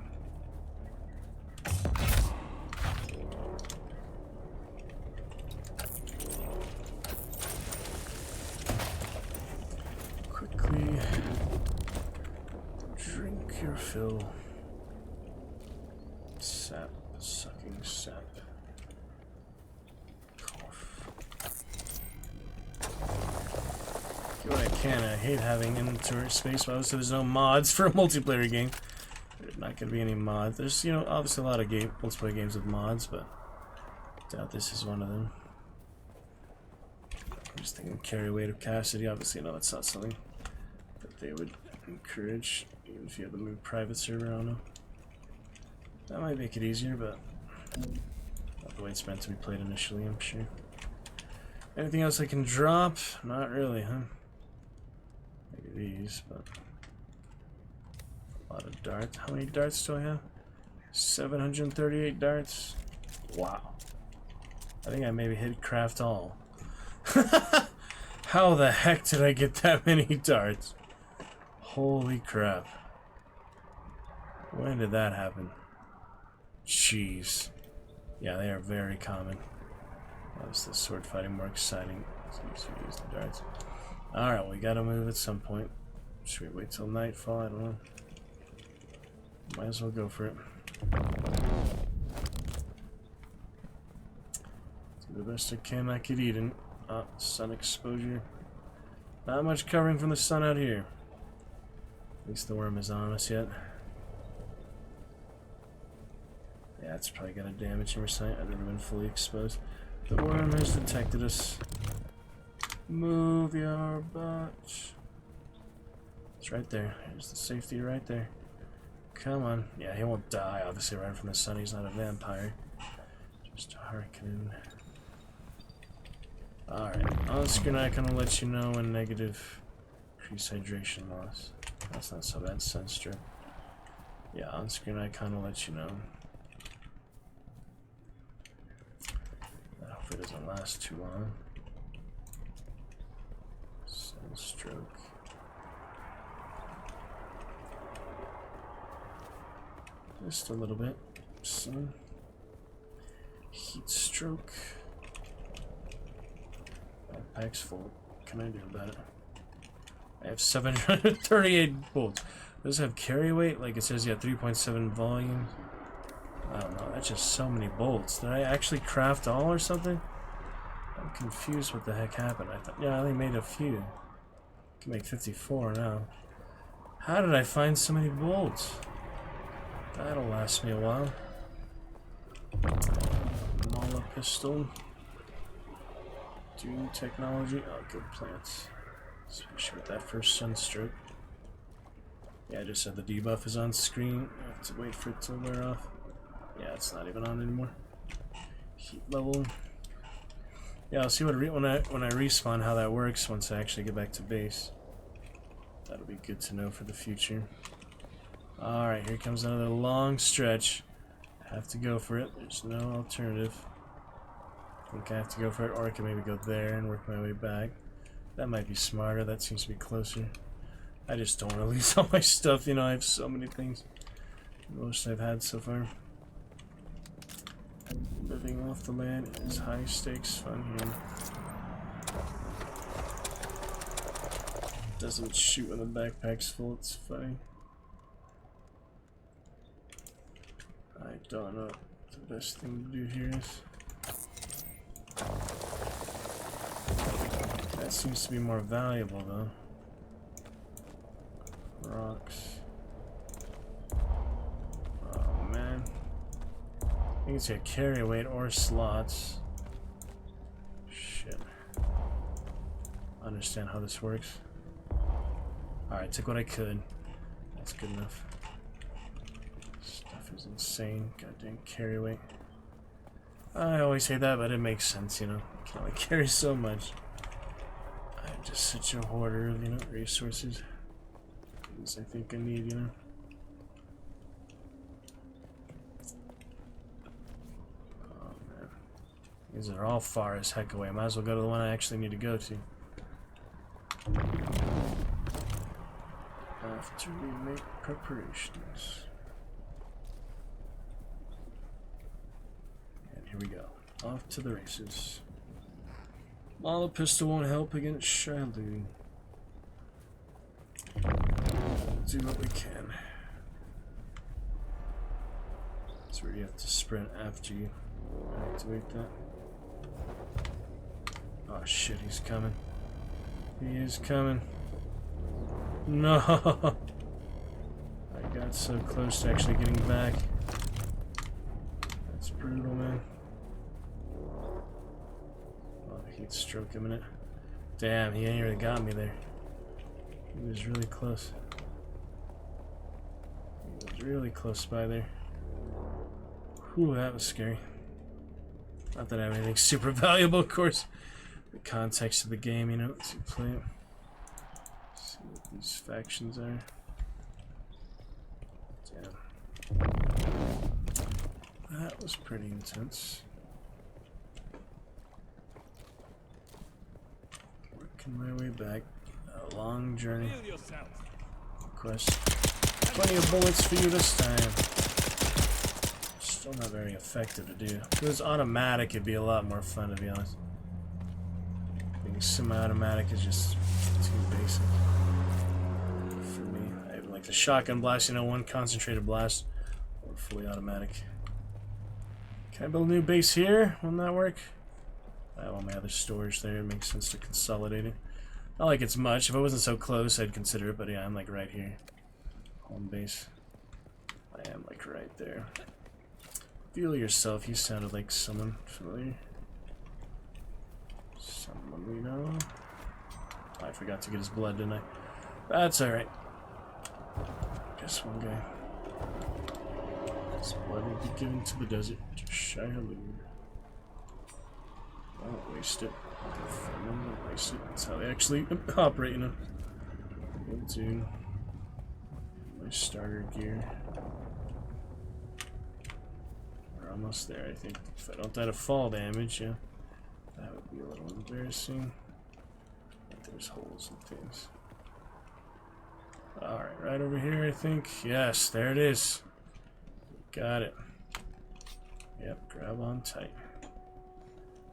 Quickly drink your fill. Sap, sucking sap. Cough. Do what I can. I hate having inventory space, but obviously there's no mods for a multiplayer game. There's not going to be any mods. There's, you know, obviously a lot of multiplayer games with mods, but I doubt this is one of them. I'm just thinking carry weight of Cassidy. Obviously, no, that's not something that they would encourage, even if you have a move private server. I don't know. That might make it easier, but not the way it's meant to be played initially, I'm sure. Anything else I can drop? Not really, huh? Maybe these, but a lot of darts. How many darts do I have? 738 darts. Wow. I think I maybe hit craft all. How the heck did I get that many darts? Holy crap. When did that happen? Jeez. Yeah, they are very common. Why is the sword fighting more exciting? Seems to use the darts. Alright, we gotta move at some point. Should we wait till nightfall? I don't know. Might as well go for it. Do the best I can. I could eat it. Sun exposure. Not much covering from the sun out here. At least the worm is on us yet. Yeah, it's probably got a damage in our sight. I've never been fully exposed. The worm has detected us. Move your butt. It's right there. Here's the safety right there. Come on. Yeah, he won't die, obviously, right from the sun. He's not a vampire. Just a harpoon. Alright, on screen icon will let you know when negative increase hydration loss. That's not so bad, Sunstroke. Yeah, on screen icon will let you know. Hopefully it doesn't last too long. Sunstroke. Just a little bit. Sun. Heat stroke. Backpack's full. What can I do about it? I have 738 bolts. Does it have carry weight? Like it says, yeah, 3.7 volume. I don't know. That's just so many bolts. Did I actually craft all or something? I'm confused what the heck happened. I thought, yeah, I only made a few. I can make 54 now. How did I find so many bolts? That'll last me a while. Mala pistol. Doom technology. Oh, good plants. Especially with that first sunstroke. Yeah, I just said the debuff is on screen. I have to wait for it to wear off. Yeah, it's not even on anymore. Heat level. Yeah, I'll see what when I respawn how that works once I actually get back to base. That'll be good to know for the future. Alright, here comes another long stretch. Have to go for it. There's no alternative. I think I have to go for it, or I can maybe go there and work my way back. That might be smarter. That seems to be closer. I just don't want to lose all my stuff. You know, I have so many things. Most I've had so far. Living off the land is high stakes fun here. doesn't shoot when the backpack's full. It's funny. I don't know what the best thing to do here is. That seems to be more valuable though. Rocks. Oh man. I think it's got carry weight or slots. Shit. I understand how this works. Alright, took what I could. That's good enough. Stuff is insane. Goddamn carry weight. I always say that, but it makes sense, you know. I can only carry so much. I'm just such a hoarder of, you know, resources. Things I think I need, you know. Oh man. These are all far as heck away. Might as well go to the one I actually need to go to. After we make preparations. And here we go. Off to the races. While the pistol won't help against Shiloh. Do what we can. That's where you have to sprint after you activate that. Oh shit, he's coming. He is coming. No! I got so close to actually getting back. That's brutal, man. Oh, heat stroke imminent. Damn, he ain't really got me there. He was really close. He was really close by there. Whew, that was scary. Not that I have anything super valuable, of course. The context of the game, you know, as you play it. See what these factions are. Damn. That was pretty intense. Working my way back. A long journey. Quest. Plenty of bullets for you this time. Still not very effective to do. If it was automatic, it'd be a lot more fun, to be honest. Being semi-automatic is just too basic for me. I even like the shotgun blast, you know, one concentrated blast, or fully automatic. Can I build a new base here? Won't that work? I have all my other storage there. It makes sense to consolidate it. Not like it's much. If it wasn't so close, I'd consider it, but yeah, I'm like right here. Home base. I am like right there. Feel yourself. You sounded like someone familiar. Someone we know. I forgot to get his blood, didn't I? That's alright. Just one guy. His blood will be given to the desert. To Shiloh. Don't waste it. Don't waste it. That's how they actually operate, you know. Good dude. My starter gear. We're almost there, I think. If I don't die to fall damage, yeah. That would be a little embarrassing. But there's holes and things. Alright, right over here, I think. Yes, there it is. Got it. Yep, grab on tight.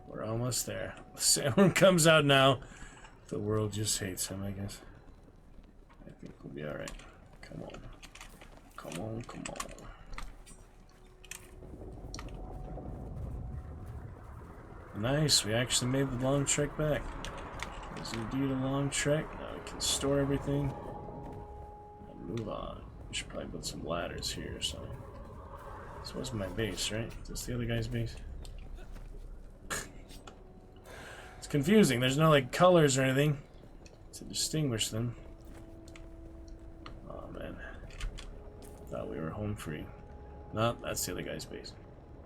We're almost there. The sandworm comes out now. The world just hates him, I guess. I think we'll be alright. Come on. Come on, come on. Nice, we actually made the long trek back. It was indeed a long trek. Now we can store everything and move on. We should probably build some ladders here or something. This was my base, right? Is this the other guy's base? It's confusing. There's no like colors or anything to distinguish them. Oh man. Thought we were home free. No, that's the other guy's base.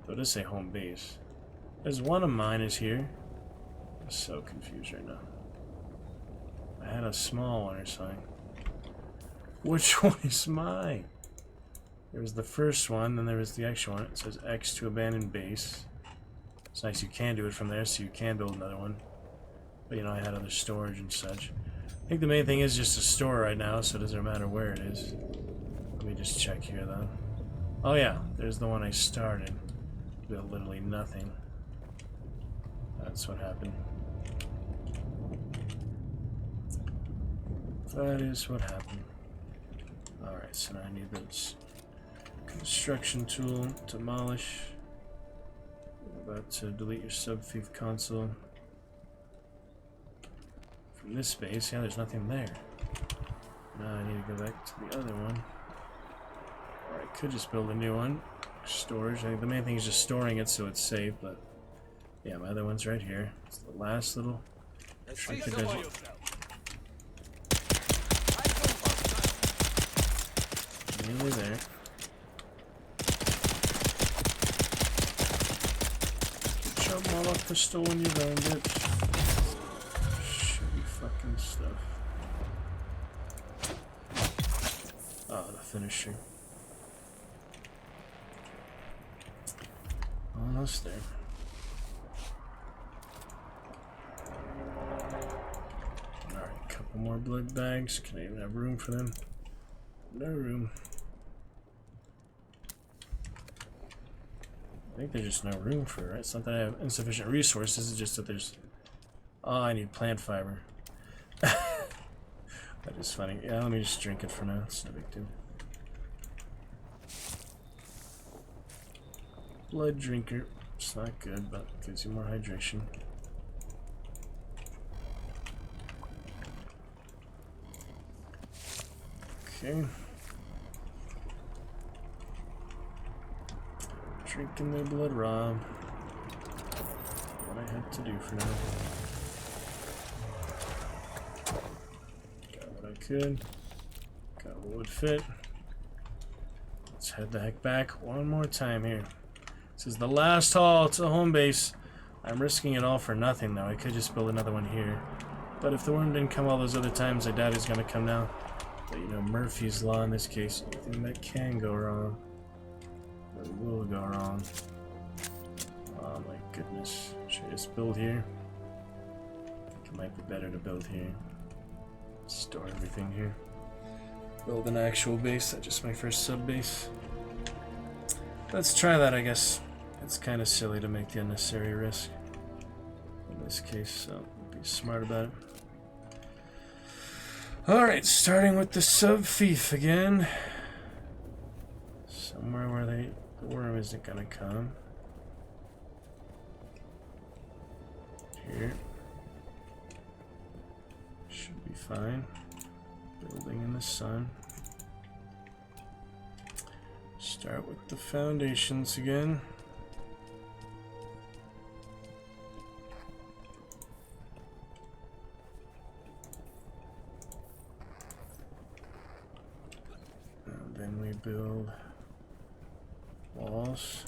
So it does say home base. There's one of mine is here. I'm so confused right now. I had a small one or something. Which one is mine? There was the first one, then there was the extra one. It says X to abandon base. It's nice you can do it from there, so you can build another one. But you know, I had other storage and such. I think the main thing is just to store right now, so it doesn't matter where it is. Let me just check here though. Oh yeah, there's the one I started. Built literally nothing. That's what happened. That is what happened. Alright, so now I need this construction tool, demolish. We're about to delete your sub-thief console. From this space, yeah, there's nothing there. Now I need to go back to the other one. Or I could just build a new one. Storage. I think the main thing is just storing it so it's safe, but yeah, my other one's right here. It's the last little trinket. Nearly there. Good job, Moloch pistol when you learned it. Shitty fucking stuff. Oh, the finisher. Almost there. Alright, couple more blood bags. Can I even have room for them? No room. I think there's just no room for it, right? It's not that I have insufficient resources, it's just that there's... Oh, I need plant fiber. That is funny. Yeah, let me just drink it for now. It's no big deal. Blood drinker. It's not good, but it gives you more hydration. Okay. Drinking their blood raw. What I had to do for now. Got what I could. Got what would fit. Let's head the heck back one more time here. This is the last haul to home base. I'm risking it all for nothing though. I could just build another one here. But if the worm didn't come all those other times, I doubt he's gonna come now. But you know, Murphy's Law in this case, anything that can go wrong, or will go wrong. Oh my goodness. Should I just build here? I think it might be better to build here. Store everything here. Build an actual base, that's just my first sub base. Let's try that, I guess. It's kind of silly to make the unnecessary risk in this case, so be smart about it. Alright, starting with the sub-thief again. Somewhere where the worm isn't gonna come. Here. Should be fine. Building in the sun. Start with the foundations again. And then we build walls.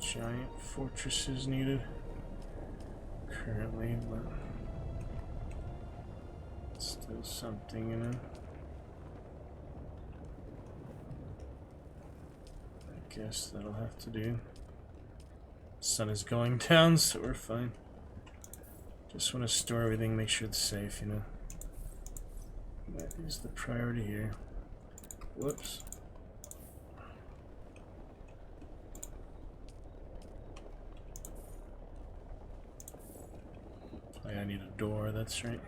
Giant fortresses needed currently, but still something in it. I guess that'll have to do. Sun is going down, so we're fine. Just want to store everything, make sure it's safe, you know. That is the priority here. Whoops. I need a door, that's right.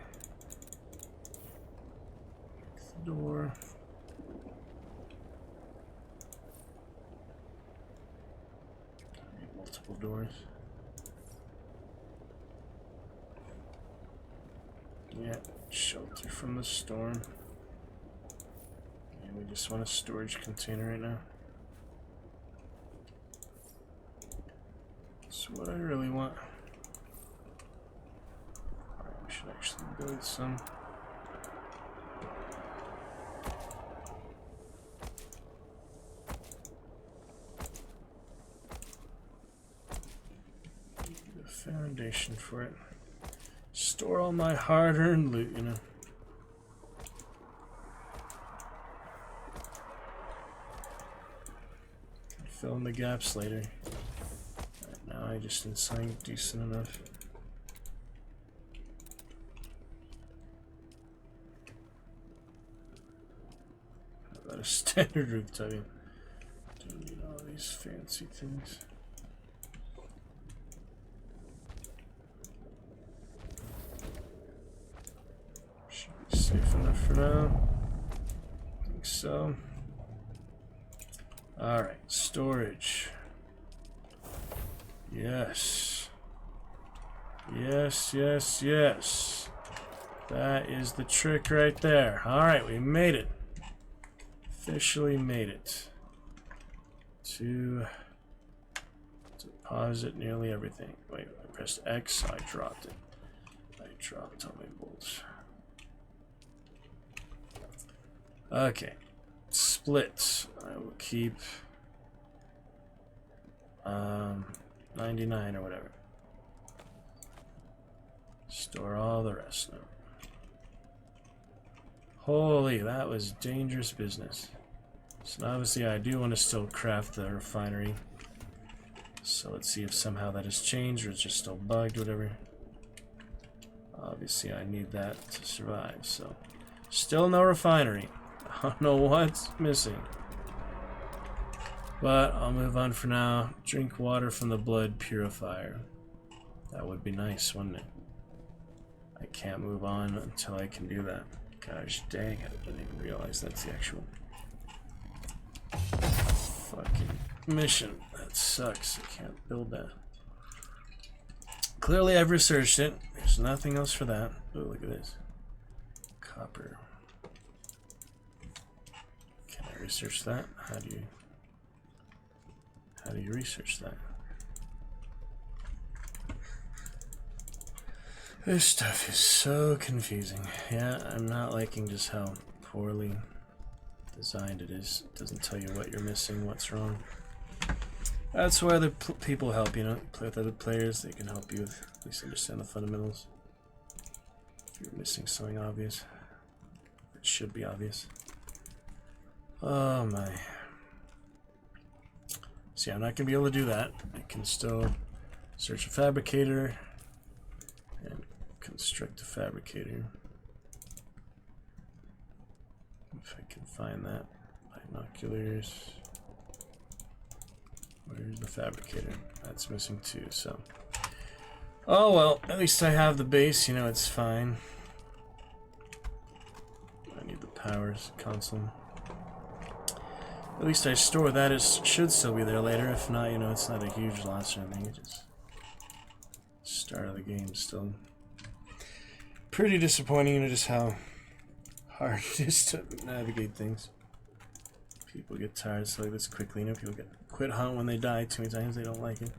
The door. I need multiple doors. Yeah, shelter from the storm. And we just want a storage container right now. That's what I really want. Should actually build some. The foundation for it. Store all my hard-earned loot, you know. Can fill in the gaps later. Right now I just need something decent enough. standard rooftop. Don't need all these fancy things. Should be safe enough for now. I think so. Alright, storage. Yes. Yes, yes, yes. That is the trick right there. Alright, we made it. Officially made it. To deposit nearly everything. Wait, I pressed X, I dropped it. I dropped all my bolts. Okay. Split. I will keep 99 or whatever. Store all the rest now. Holy, that was dangerous business. So obviously I do want to still craft the refinery. So let's see if somehow that has changed or it's just still bugged, whatever. Obviously I need that to survive, so. Still no refinery. I don't know what's missing. But I'll move on for now. Drink water from the blood purifier. That would be nice, wouldn't it? I can't move on until I can do that. Gosh dang it, I didn't even realize that's the actual fucking mission. That sucks, I can't build that. Clearly I've researched it. There's nothing else for that. Oh, look at this. Copper. Can I research that? How do you research that? This stuff is so confusing. Yeah, I'm not liking just how poorly designed it is. It doesn't tell you what you're missing, what's wrong. That's why other people help, you know? You play with other players, they can help you with, at least understand the fundamentals. If you're missing something obvious. It should be obvious. Oh my. See, I'm not going to be able to do that. I can still search a fabricator and construct a fabricator. If I can find that. Binoculars. Where's the fabricator? That's missing too, so. Oh well, at least I have the base, you know, it's fine. I need the powers console. At least I store that. It should still be there later. If not, you know, it's not a huge loss or anything. It just start of the game still. Pretty disappointing, you know, just how hard it is to navigate things. People get tired so like this quickly. You know, people quit hunt when they die too many times. They don't like it.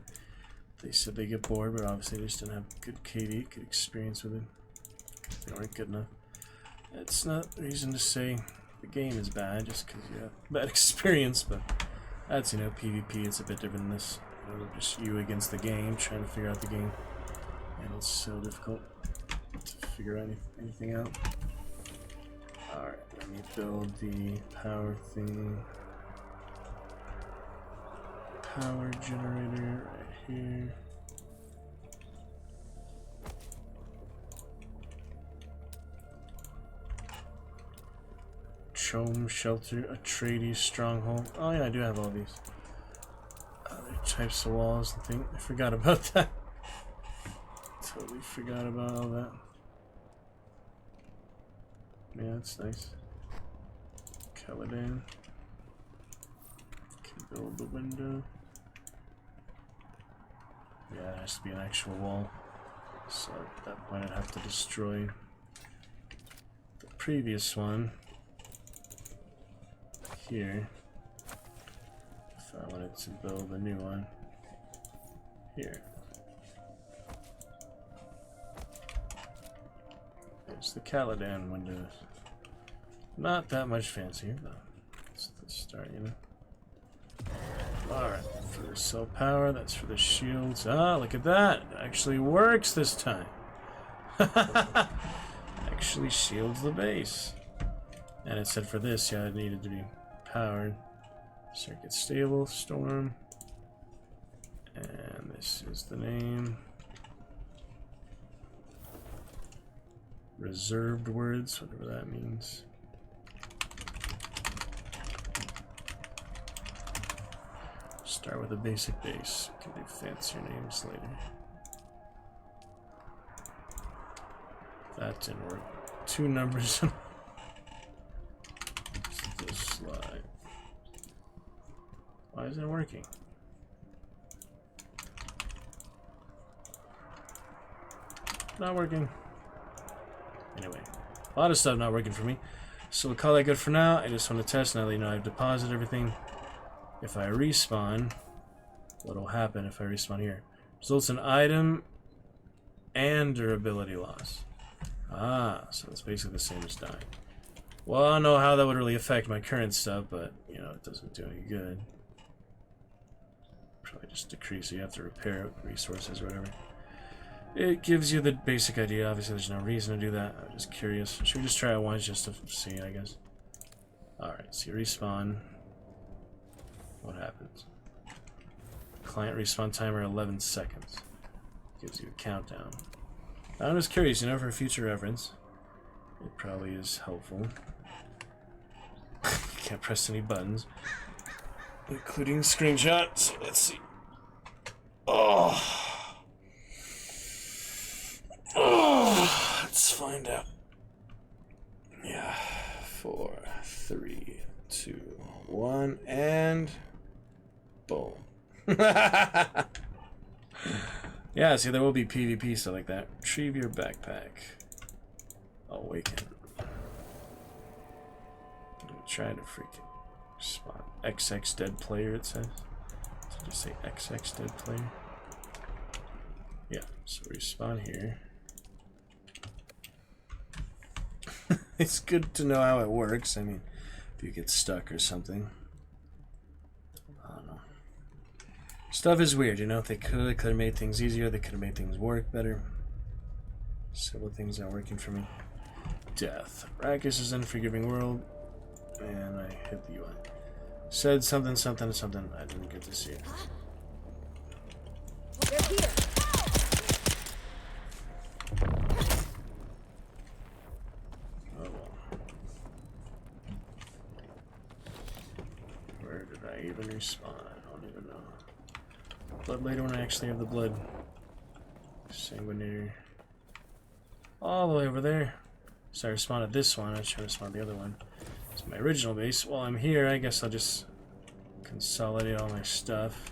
They said they get bored, but obviously they just didn't have good KD, good experience with it. They weren't good enough. It's not reason to say the game is bad just because you have bad experience, but that's, you know, PvP. It's a bit different than this. You know, just you against the game, trying to figure out the game, and it's so difficult to figure anything out. All right, let me build the power thing. Power generator right here. Chome shelter, Atreides stronghold. Oh yeah, I do have all these other types of walls and things. I forgot about that. Totally forgot about all that. Yeah, that's nice. Caladan. Can build the window. Yeah, it has to be an actual wall. So at that point I'd have to destroy the previous one here if I wanted to build a new one here. There's the Caladan windows. Not that much fancier, but it's the start, you know. Alright, for the cell power, that's for the shields. Ah, look at that! It actually works this time. Actually shields the base. And it said for this, yeah, it needed to be powered. Circuit stable, storm. And this is the name. Reserved words, whatever that means. Start with a basic base. Can do fancier names later. That didn't work. 2 numbers. This slide. Why isn't it working? Not working. Anyway, a lot of stuff not working for me. So we'll call that good for now. I just want to test now that you know I've deposited everything. If I respawn, what will happen if I respawn here? Results in item and durability loss. Ah, so it's basically the same as dying. Well, I don't know how that would really affect my current stuff, but, you know, it doesn't do any good. Probably just decrease, so you have to repair resources or whatever. It gives you the basic idea. Obviously, there's no reason to do that. I'm just curious. Should we just try it once just to see, I guess? Alright, so you respawn. What happens? Client respawn timer 11 seconds. Gives you a countdown. I'm just curious, you know, for future reference. It probably is helpful. Can't press any buttons. Including screenshots. Let's see. Oh. Oh. Let's find out. Yeah. 4, 3, 2, 1, and boom. Yeah, see, there will be PvP stuff like that. Retrieve your backpack. Awaken. I'm gonna try to freaking spot XX dead player, it says. Did you say XX dead player? Yeah, so respawn here. It's good to know how it works. I mean, if you get stuck or something. I don't know. Stuff is weird, you know. They could have made things easier. They could have made things work better. Several things not working for me. Death. Rakus is in Forgiving World. And I hit the UI. Said something, something, something. I didn't get to see it. They're here. Oh well. Where did I even respawn? I don't even know. Blood later when I actually have the blood. Sanguinary. All the way over there. So I respawned at this one. I should respawn the other one. It's my original base. While I'm here, I guess I'll just consolidate all my stuff.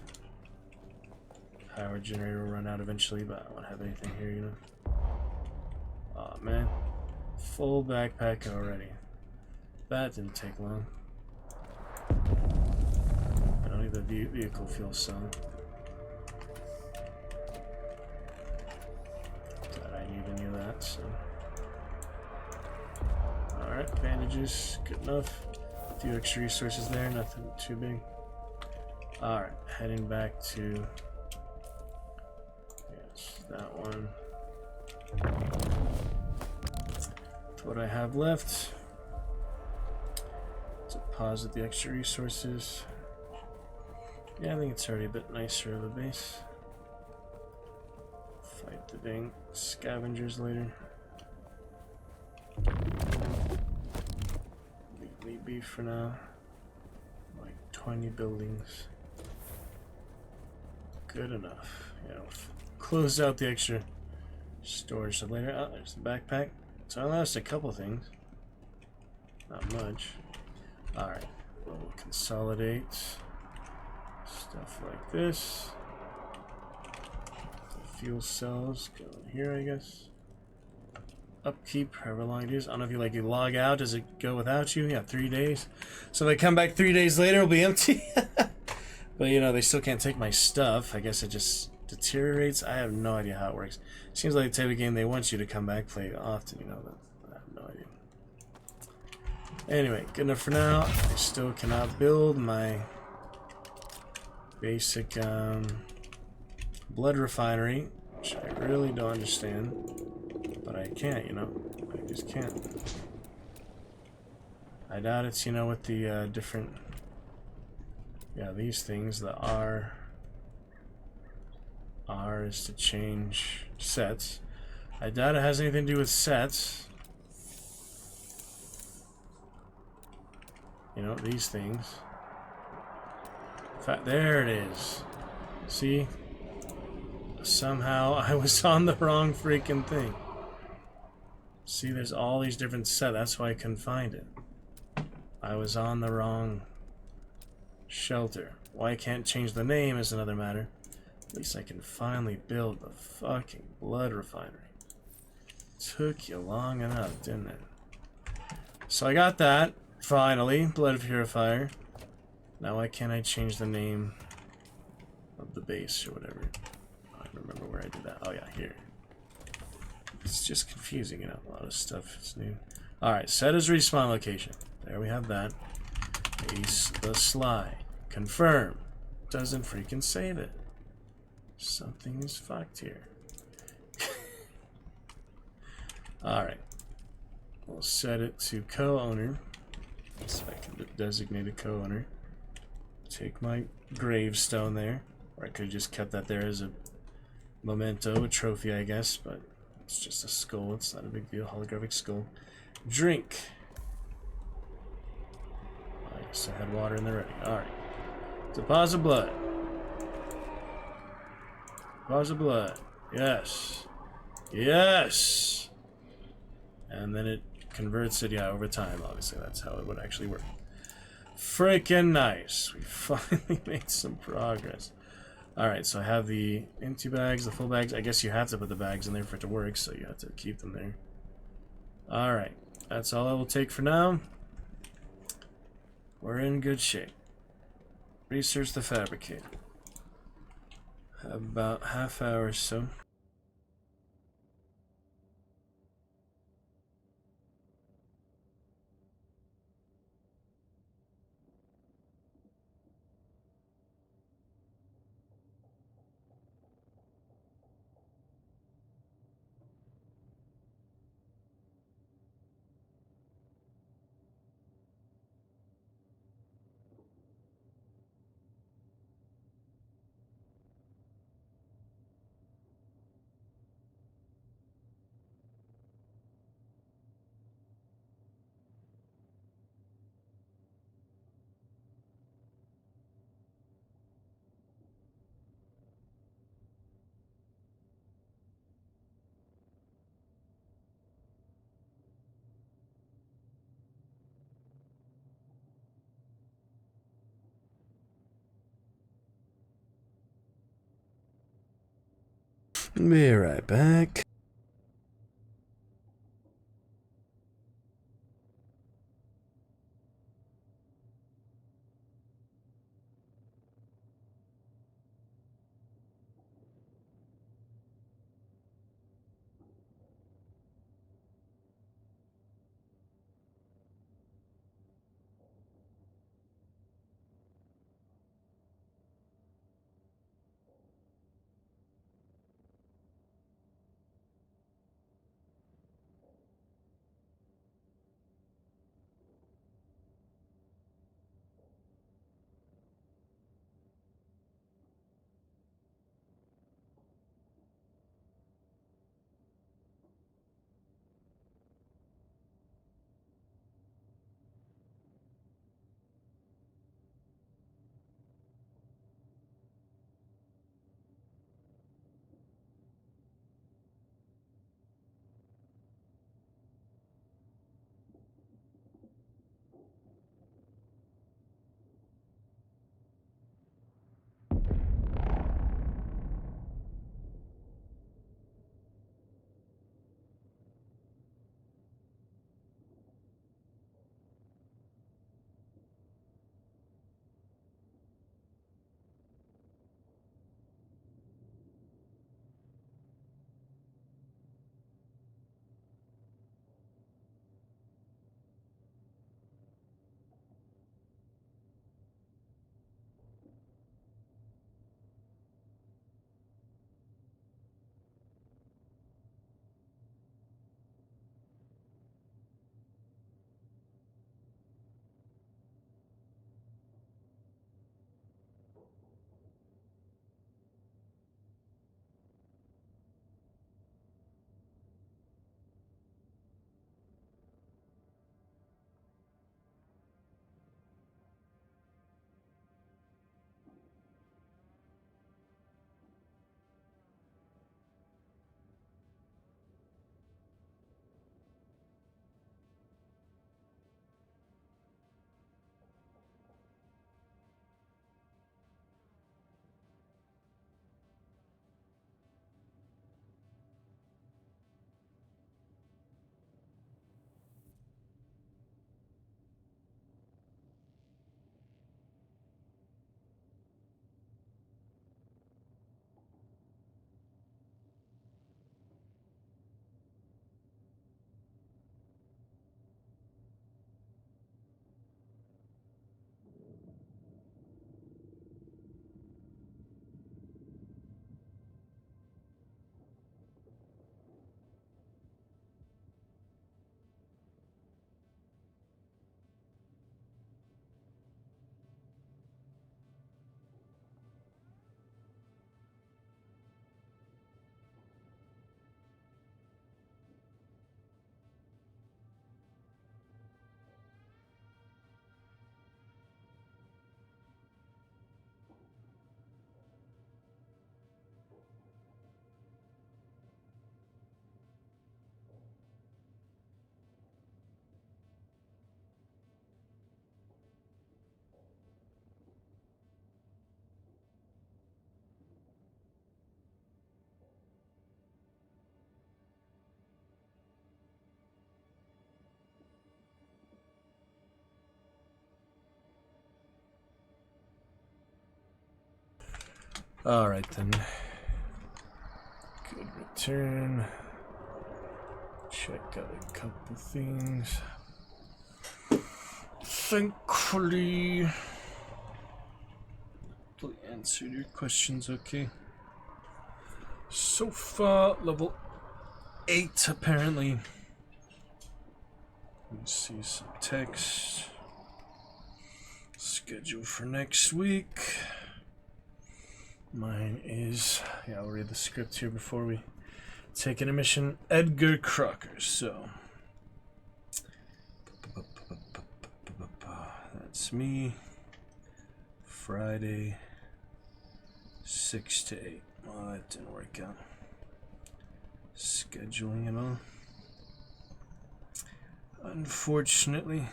Power generator will run out eventually, but I won't have anything here, you know. Aw, man. Full backpack already. That didn't take long. I don't need the vehicle fuel cell. Doubt I need any of that, so. Alright, bandages, good enough. A few extra resources there, nothing too big. Alright, heading back to... Yes, that one. That's what I have left. Deposit the extra resources. Yeah, I think it's already a bit nicer of a base. Fight the dang scavengers later. Leave beef for now. Like 20 buildings. Good enough. You know, close out the extra storage so later. Oh, there's the backpack. So I lost a couple things. Not much. Alright. We'll consolidate stuff like this. The fuel cells go in here, I guess. Upkeep, however long it is. I don't know if you log out, does it go without you? Yeah, 3 days. So if I come back 3 days later, it'll be empty. But you know, they still can't take my stuff. I guess it just deteriorates. I have no idea how it works. Seems like the type of game they want you to come back, play often, you know, but I have no idea. Anyway, good enough for now. I still cannot build my basic blood refinery, which I really don't understand. But I can't, you know. I just can't. I doubt it's, you know, with the different... Yeah, these things, the R is to change sets. I doubt it has anything to do with sets. You know, these things. There it is. See? Somehow I was on the wrong freaking thing. See, there's all these different sets. That's why I couldn't find it. I was on the wrong shelter. Why I can't change the name is another matter. At least I can finally build the fucking blood refinery. Took you long enough, didn't it? So I got that. Finally. Blood purifier. Now why can't I change the name of the base or whatever? I don't remember where I did that. Oh yeah, here. It's just confusing, you know. A lot of stuff is new. Alright, set as respawn location. There we have that. Ace the Sly. Confirm. Doesn't freaking save it. Something is fucked here. Alright. We'll set it to co-owner. So I can designate a co-owner. Take my gravestone there. Or I could have just kept that there as a memento, a trophy, I guess, but it's just a skull. It's not a big deal. Holographic skull. Drink. I guess I had water in there already. Alright. Deposit blood. Deposit blood. Yes. Yes! And then it converts it, yeah, over time. Obviously, that's how it would actually work. Freaking nice. We finally made some progress. Alright, so I have the empty bags, the full bags. I guess you have to put the bags in there for it to work, so you have to keep them there. Alright, that's all I will take for now. We're in good shape. Research the fabricator. Have about half hour or so. Be right back. Alright then. Good return. Check out a couple things. Thankfully, they answered your questions okay. So far, level 8 apparently. Let me see some text. Schedule for next week. Mine is, yeah, I'll read the script here before we take an mission. Edgar Crocker, so. That's me. Friday, 6 to 8. Well, that didn't work out. Scheduling and all. Unfortunately.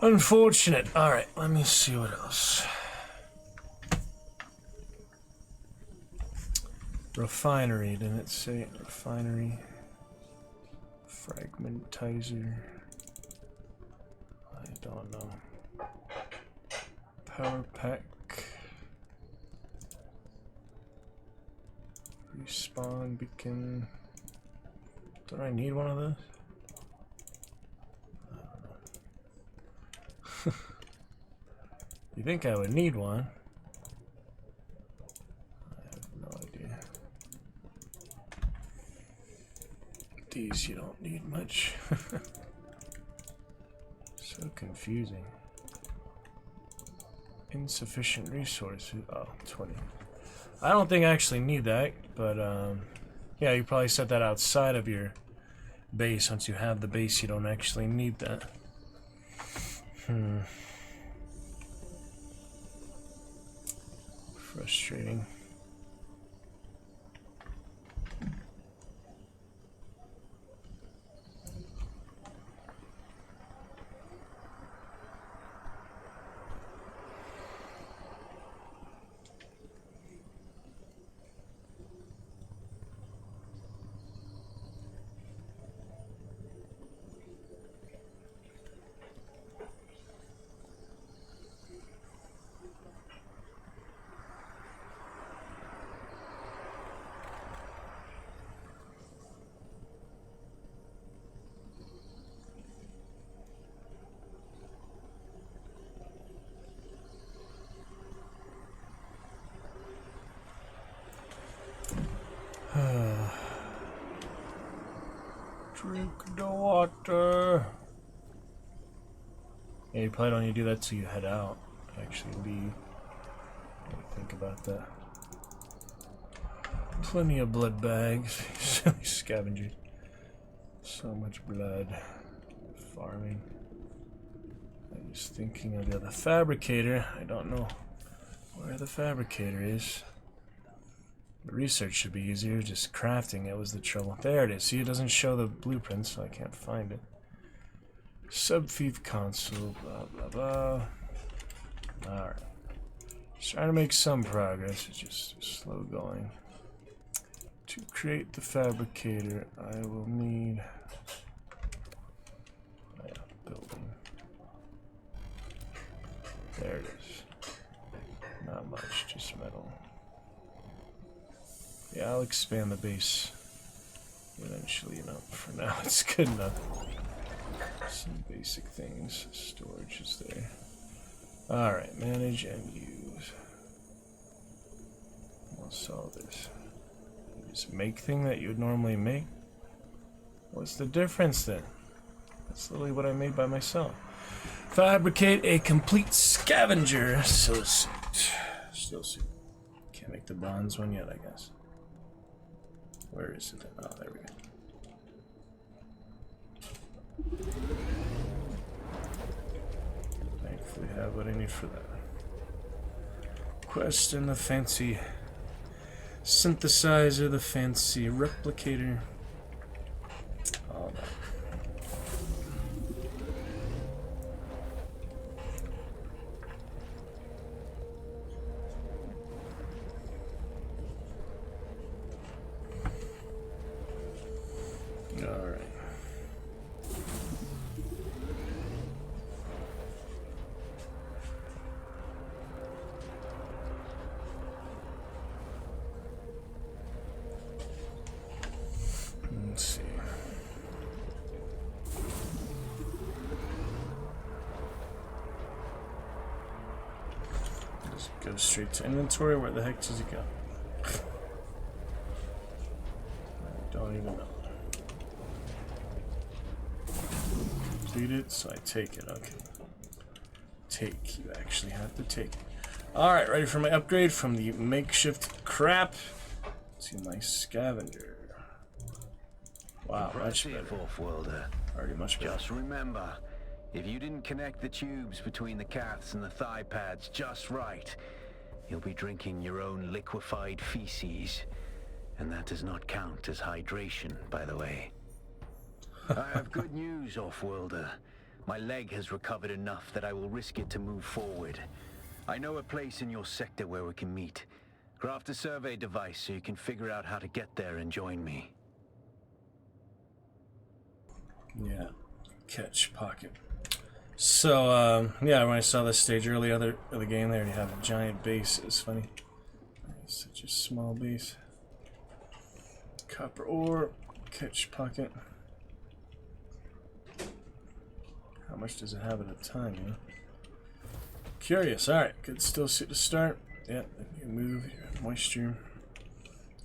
Unfortunate. Alright, let me see what else. Refinery, didn't it say? Refinery. Fragmentizer. I don't know. Power pack. Respawn beacon. Do I need one of those? You think I would need one? I have no idea. These you don't need much. So confusing. Insufficient resources. Oh, 20. I don't think I actually need that, but yeah, you probably set that outside of your base. Once you have the base, you don't actually need that. Frustrating. Drink the water. Yeah, you probably don't need to do that till you head out. Actually leave. Think about that. Plenty of blood bags. Silly scavengers. So much blood. Farming. I was thinking of the other fabricator. I don't know where the fabricator is. The research should be easier, just crafting it was the trouble. There it is. See, it doesn't show the blueprint, so I can't find it. Subthief console, blah blah blah. Alright. Just trying to make some progress, it's just slow going. To create the fabricator, I will need building. There it is. Not much, just metal. Yeah, I'll expand the base eventually, you know. For now, it's good enough. Some basic things. Storage is there. Alright, manage and use. What's all this? This make thing that you would normally make? What's the difference then? That's literally what I made by myself. Fabricate a complete scavenger still suit. Can't make the bronze one yet, I guess. Where is it? Oh, there we go. Thankfully, have what I need for that. Quest and the fancy synthesizer, the fancy replicator. All that. Alright. Let's see. Just go straight to inventory. Where the heck does it go? I don't even know. Complete it, so I take it. Okay. Take. You actually have to take it. Alright, ready for my upgrade from the makeshift crap to my scavenger. Wow, much better. Off-worlder. Already much better. Just remember, if you didn't connect the tubes between the calves and the thigh pads just right, you'll be drinking your own liquefied feces. And that does not count as hydration, by the way. I have good news, Off-worlder. My leg has recovered enough that I will risk it to move forward. I know a place in your sector where we can meet. Craft a survey device so you can figure out how to get there and join me. Yeah, catch pocket. So, yeah, when I saw this stage earlier of the game, they already have a giant base. It's funny. It's such a small base. Copper ore, catch pocket. How much does it have at a time, you know? Curious. Alright, good still suit to start. Yeah, you move your moisture.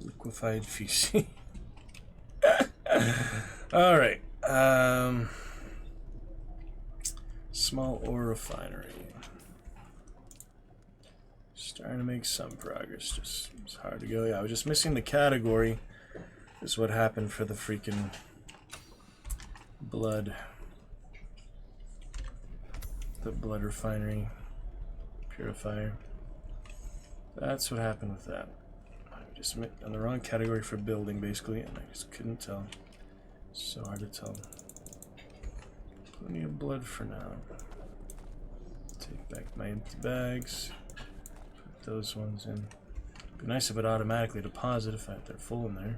Liquefied feces. Alright. Small ore refinery. Starting to make some progress. Just it's hard to go. Yeah, I was just missing the category. Is what happened for the freaking blood. The blood refinery purifier. That's what happened with that. I just in the wrong category for building, basically, and I just couldn't tell. So hard to tell. Plenty of blood for now. Take back my empty bags. Put those ones in. Be nice if it automatically deposit if they're full in there.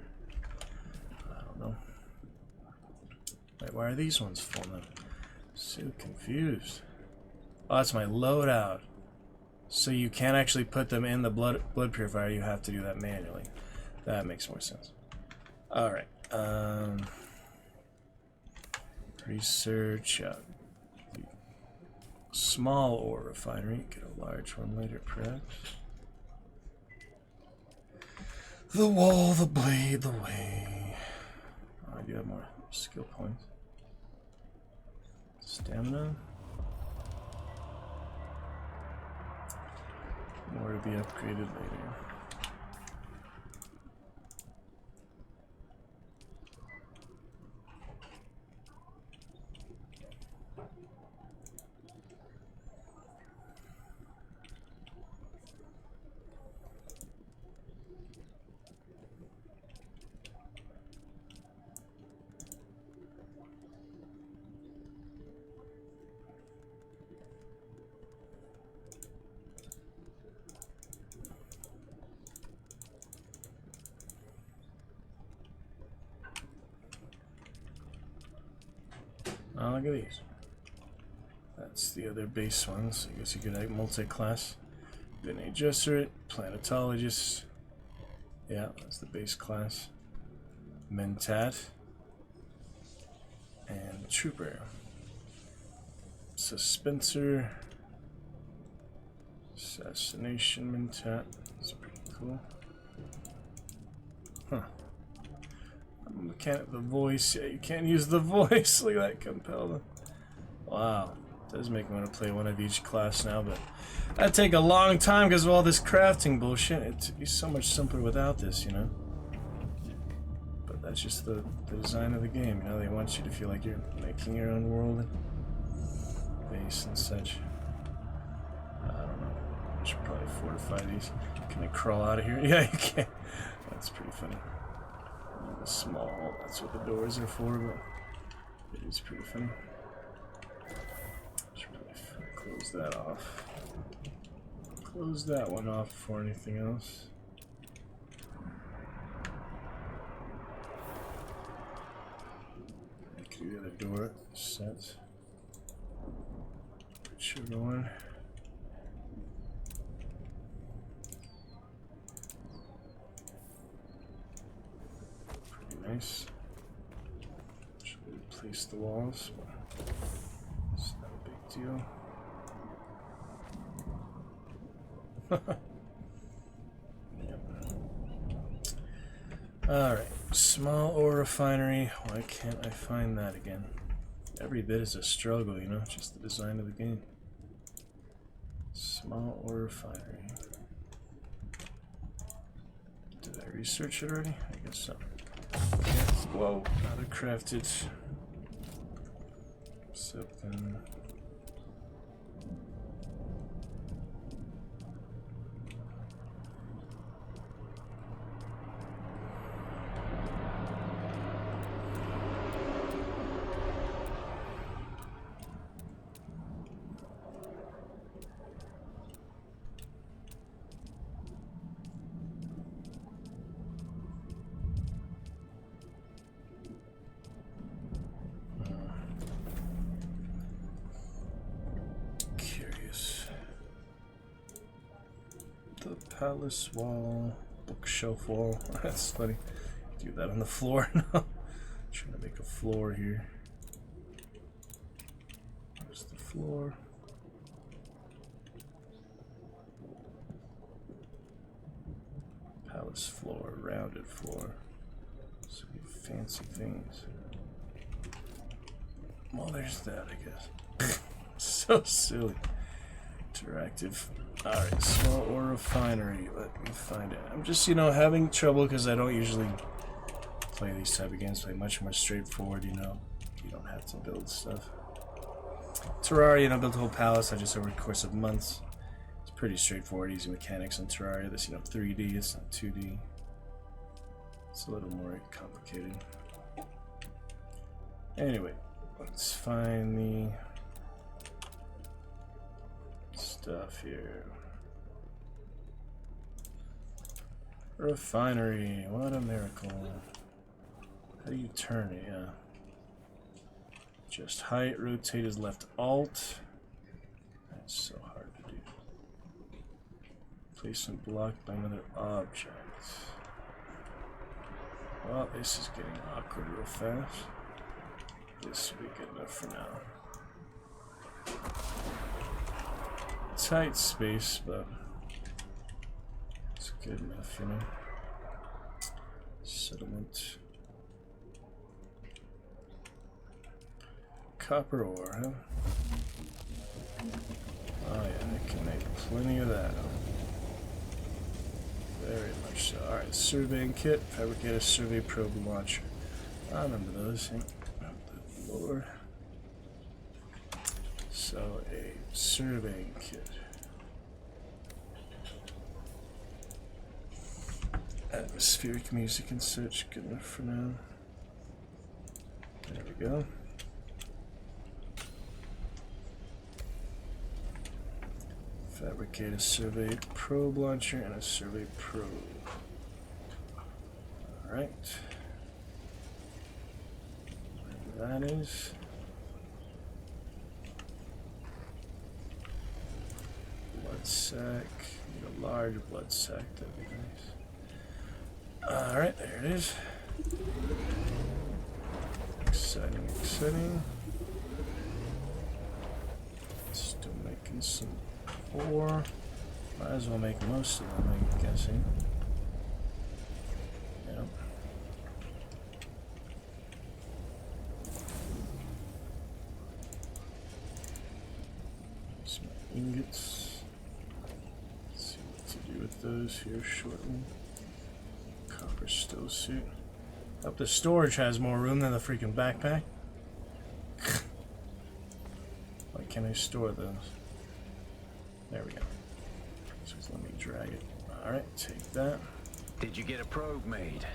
I don't know. Wait, why are these ones full now? So confused. Oh, that's my loadout. So you can't actually put them in the blood purifier. You have to do that manually. That makes more sense. All right. Research out the small ore refinery. Get a large one later, perhaps. The wall, the blade, the way. Oh, I do have more skill points. Stamina. More to be upgraded later. Oh, look at these. That's the other base ones. I guess you could have multi-class. Bene Gesserit, Planetologist. Yeah, that's the base class. Mentat. And Trooper. Suspenser. Assassination Mentat. That's pretty cool. Huh. The voice. Yeah, you can't use the voice. Look at that, compel them. Wow. Does make me want to play one of each class now, but that'd take a long time because of all this crafting bullshit. It'd be so much simpler without this, you know? But that's just the design of the game, you know? They want you to feel like you're making your own world and base and such. I don't know. I should probably fortify these. Can I crawl out of here? Yeah, you can. That's pretty funny. The small, that's what the doors are for, but it is pretty funny. Close that off. Close that one off before anything else. Make the other door set. Put sugar one. Pretty nice. Should replace the walls, but it's not a big deal. Alright, small ore refinery. Why can't I find that again? Every bit is a struggle, you know, just the design of the game. Small ore refinery. Did I research it already? I guess so. Whoa, how to craft it. Something. Palace wall, bookshelf wall. That's funny. Do that on the floor now. Trying to make a floor here. There's the floor. Palace floor, rounded floor. So fancy things. Well, there's that, I guess. So silly. Interactive. Alright, small ore refinery. Let me find it. I'm just, you know, having trouble because I don't usually play these type of games. Play much more straightforward, you know. You don't have to build stuff. Terraria, you know, built a whole palace. I just over the course of months. It's pretty straightforward, easy mechanics on Terraria. This, you know, 3D, it's not 2D. It's a little more complicated. Anyway, let's find the stuff here. Refinery, what a miracle. How do you turn it? Yeah. Just height, rotate is left alt. That's so hard to do. Placement blocked by another object. Well, this is getting awkward real fast. This will be good enough for now. Tight space, but it's good enough, you know. Settlement. Copper ore, huh? Oh yeah, I can make plenty of that. Very much so. Alright, surveying kit. Fabricate a survey probe launcher. I remember those. The lower. So, a surveying kit. Atmospheric music and such. Good enough for now. There we go. Fabricate a survey probe launcher and a survey probe. Alright. That is. Blood sac. Need a large blood sac, that'd be nice. Alright, there it is. Exciting, exciting. Still making some ore. Might as well make most of them, I'm guessing. Yep. ingots. Let's see what to do with those here shortly. Copper stow suit. Hope the storage has more room than the freaking backpack. Why can't I store those? There we go. Just let me drag it. Alright, take that. Did you get a probe made?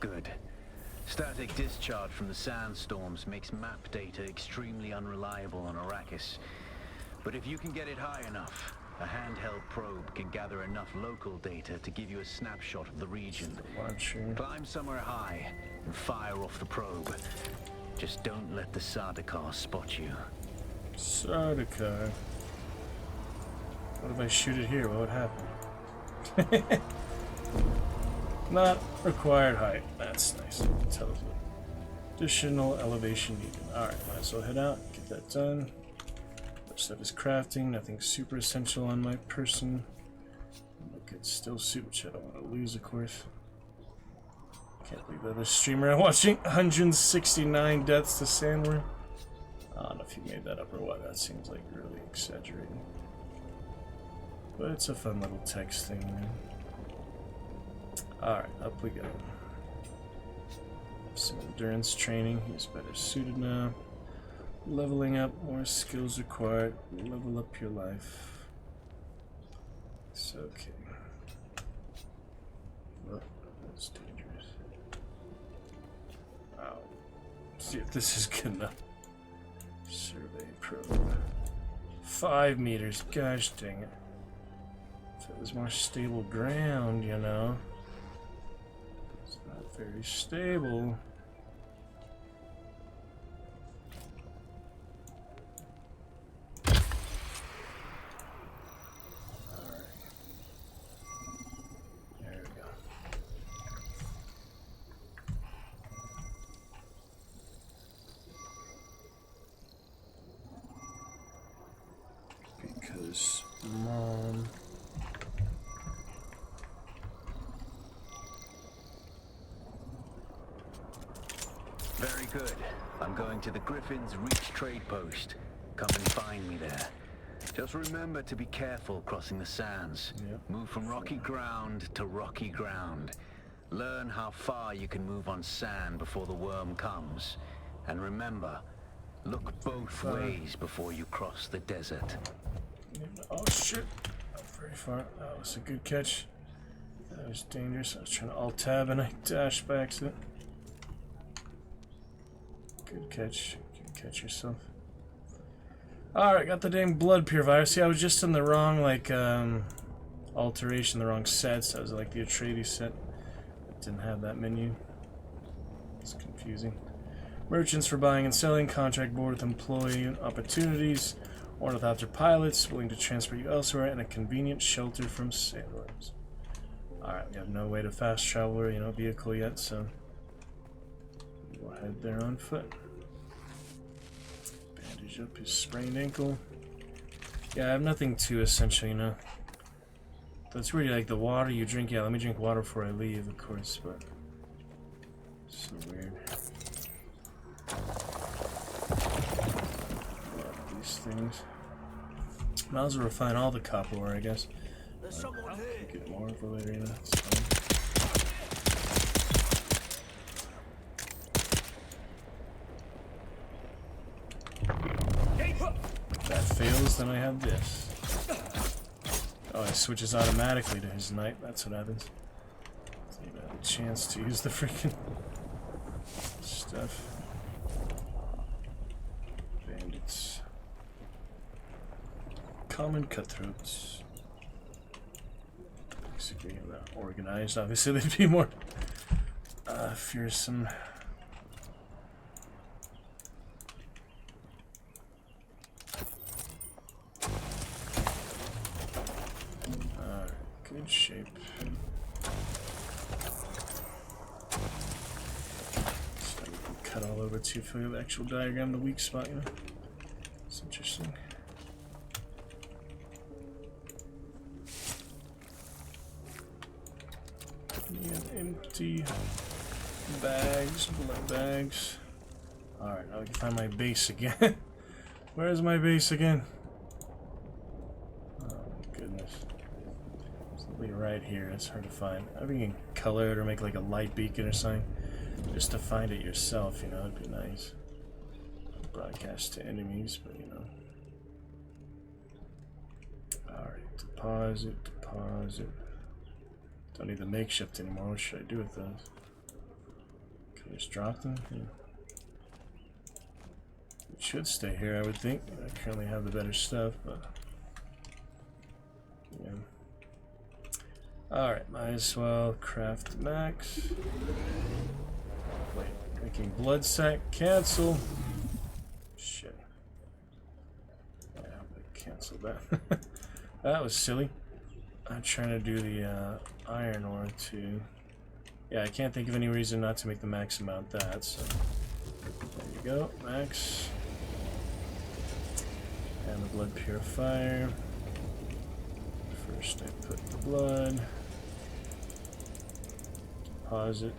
Good. Static discharge from the sandstorms makes map data extremely unreliable on Arrakis. But if you can get it high enough, a handheld probe can gather enough local data to give you a snapshot of the region. Climb somewhere high and fire off the probe. Just don't let the Sardaukar spot you. Sardaukar. What if I shoot it here? What would happen? Not required height. That's nice. Tells me. Additional elevation needed. Alright, might as well head out, get that done. Other stuff is crafting, nothing super essential on my person. Look at still suit, which I don't want to lose, of course. Can't believe the other streamer I'm watching 169 deaths to sandworm. I don't know if you made that up or what. That seems like really exaggerated. But it's a fun little text thing, man. Alright, up we go. Some endurance training. He's better suited now. Leveling up, more skills required. Level up your life. It's okay. Oh, that's dangerous. Wow. See if this is good enough. Survey probe. 5 meters. Gosh dang it. If it was more stable ground, you know. It's not very stable. Because Mom. Very good. I'm going to the Griffin's Reach trade post. Come and find me there. Just remember to be careful crossing the sands. Yep. Move from rocky ground to rocky ground. Learn how far you can move on sand before the worm comes. And remember, look both ways before you cross the desert. Oh shit, not very far. That was a good catch. That was dangerous. I was trying to alt-tab and I dashed by accident. Good catch. Good catch yourself. Alright, got the dang blood purifier. See, I was just in the wrong, like, alteration, the wrong sets. I was like the Atreides set. It didn't have that menu. It's confusing. Merchants for buying and selling. Contract board with employee opportunities. Ornithopter pilots willing to transfer you elsewhere, and a convenient shelter from sandworms. Alright, we have no way to fast travel or, vehicle yet, so we'll head there on foot. Bandage up his sprained ankle. Yeah, I have nothing too essential, That's really like the water you drink. Yeah, let me drink water before I leave, of course, but so weird. These things. Might as well refine all the copper ore, I guess. Get more for later, That's fine. If that fails, then I have this. Oh, it switches automatically to his knight. That's what happens. Doesn't even have a chance to use the freaking stuff. Bandits. Common cutthroats. Basically, organized. Obviously, they'd be more fearsome. Good shape. So we can cut all over too for the actual diagram, the weak spot, It's interesting. Empty bags, blood bags. Alright, now we can find my base again. Where's my base again? goodness. Something right here. It's hard to find. I think you can color it or make like a light beacon or something. Just to find it yourself, you know, it'd be nice. Broadcast to enemies, but you know. Alright, deposit, deposit. Don't need the makeshift anymore. What should I do with those? Can I just drop them? Yeah. It should stay here, I would think. I currently have the better stuff, but yeah. Alright, might as well craft max. Wait, making blood sack cancel. Shit. Yeah, I'm gonna cancel that. That was silly. I'm trying to do the iron ore too. Yeah, I can't think of any reason not to make the max amount that, so there you go, max. And the blood purifier. First I put the blood. Deposit.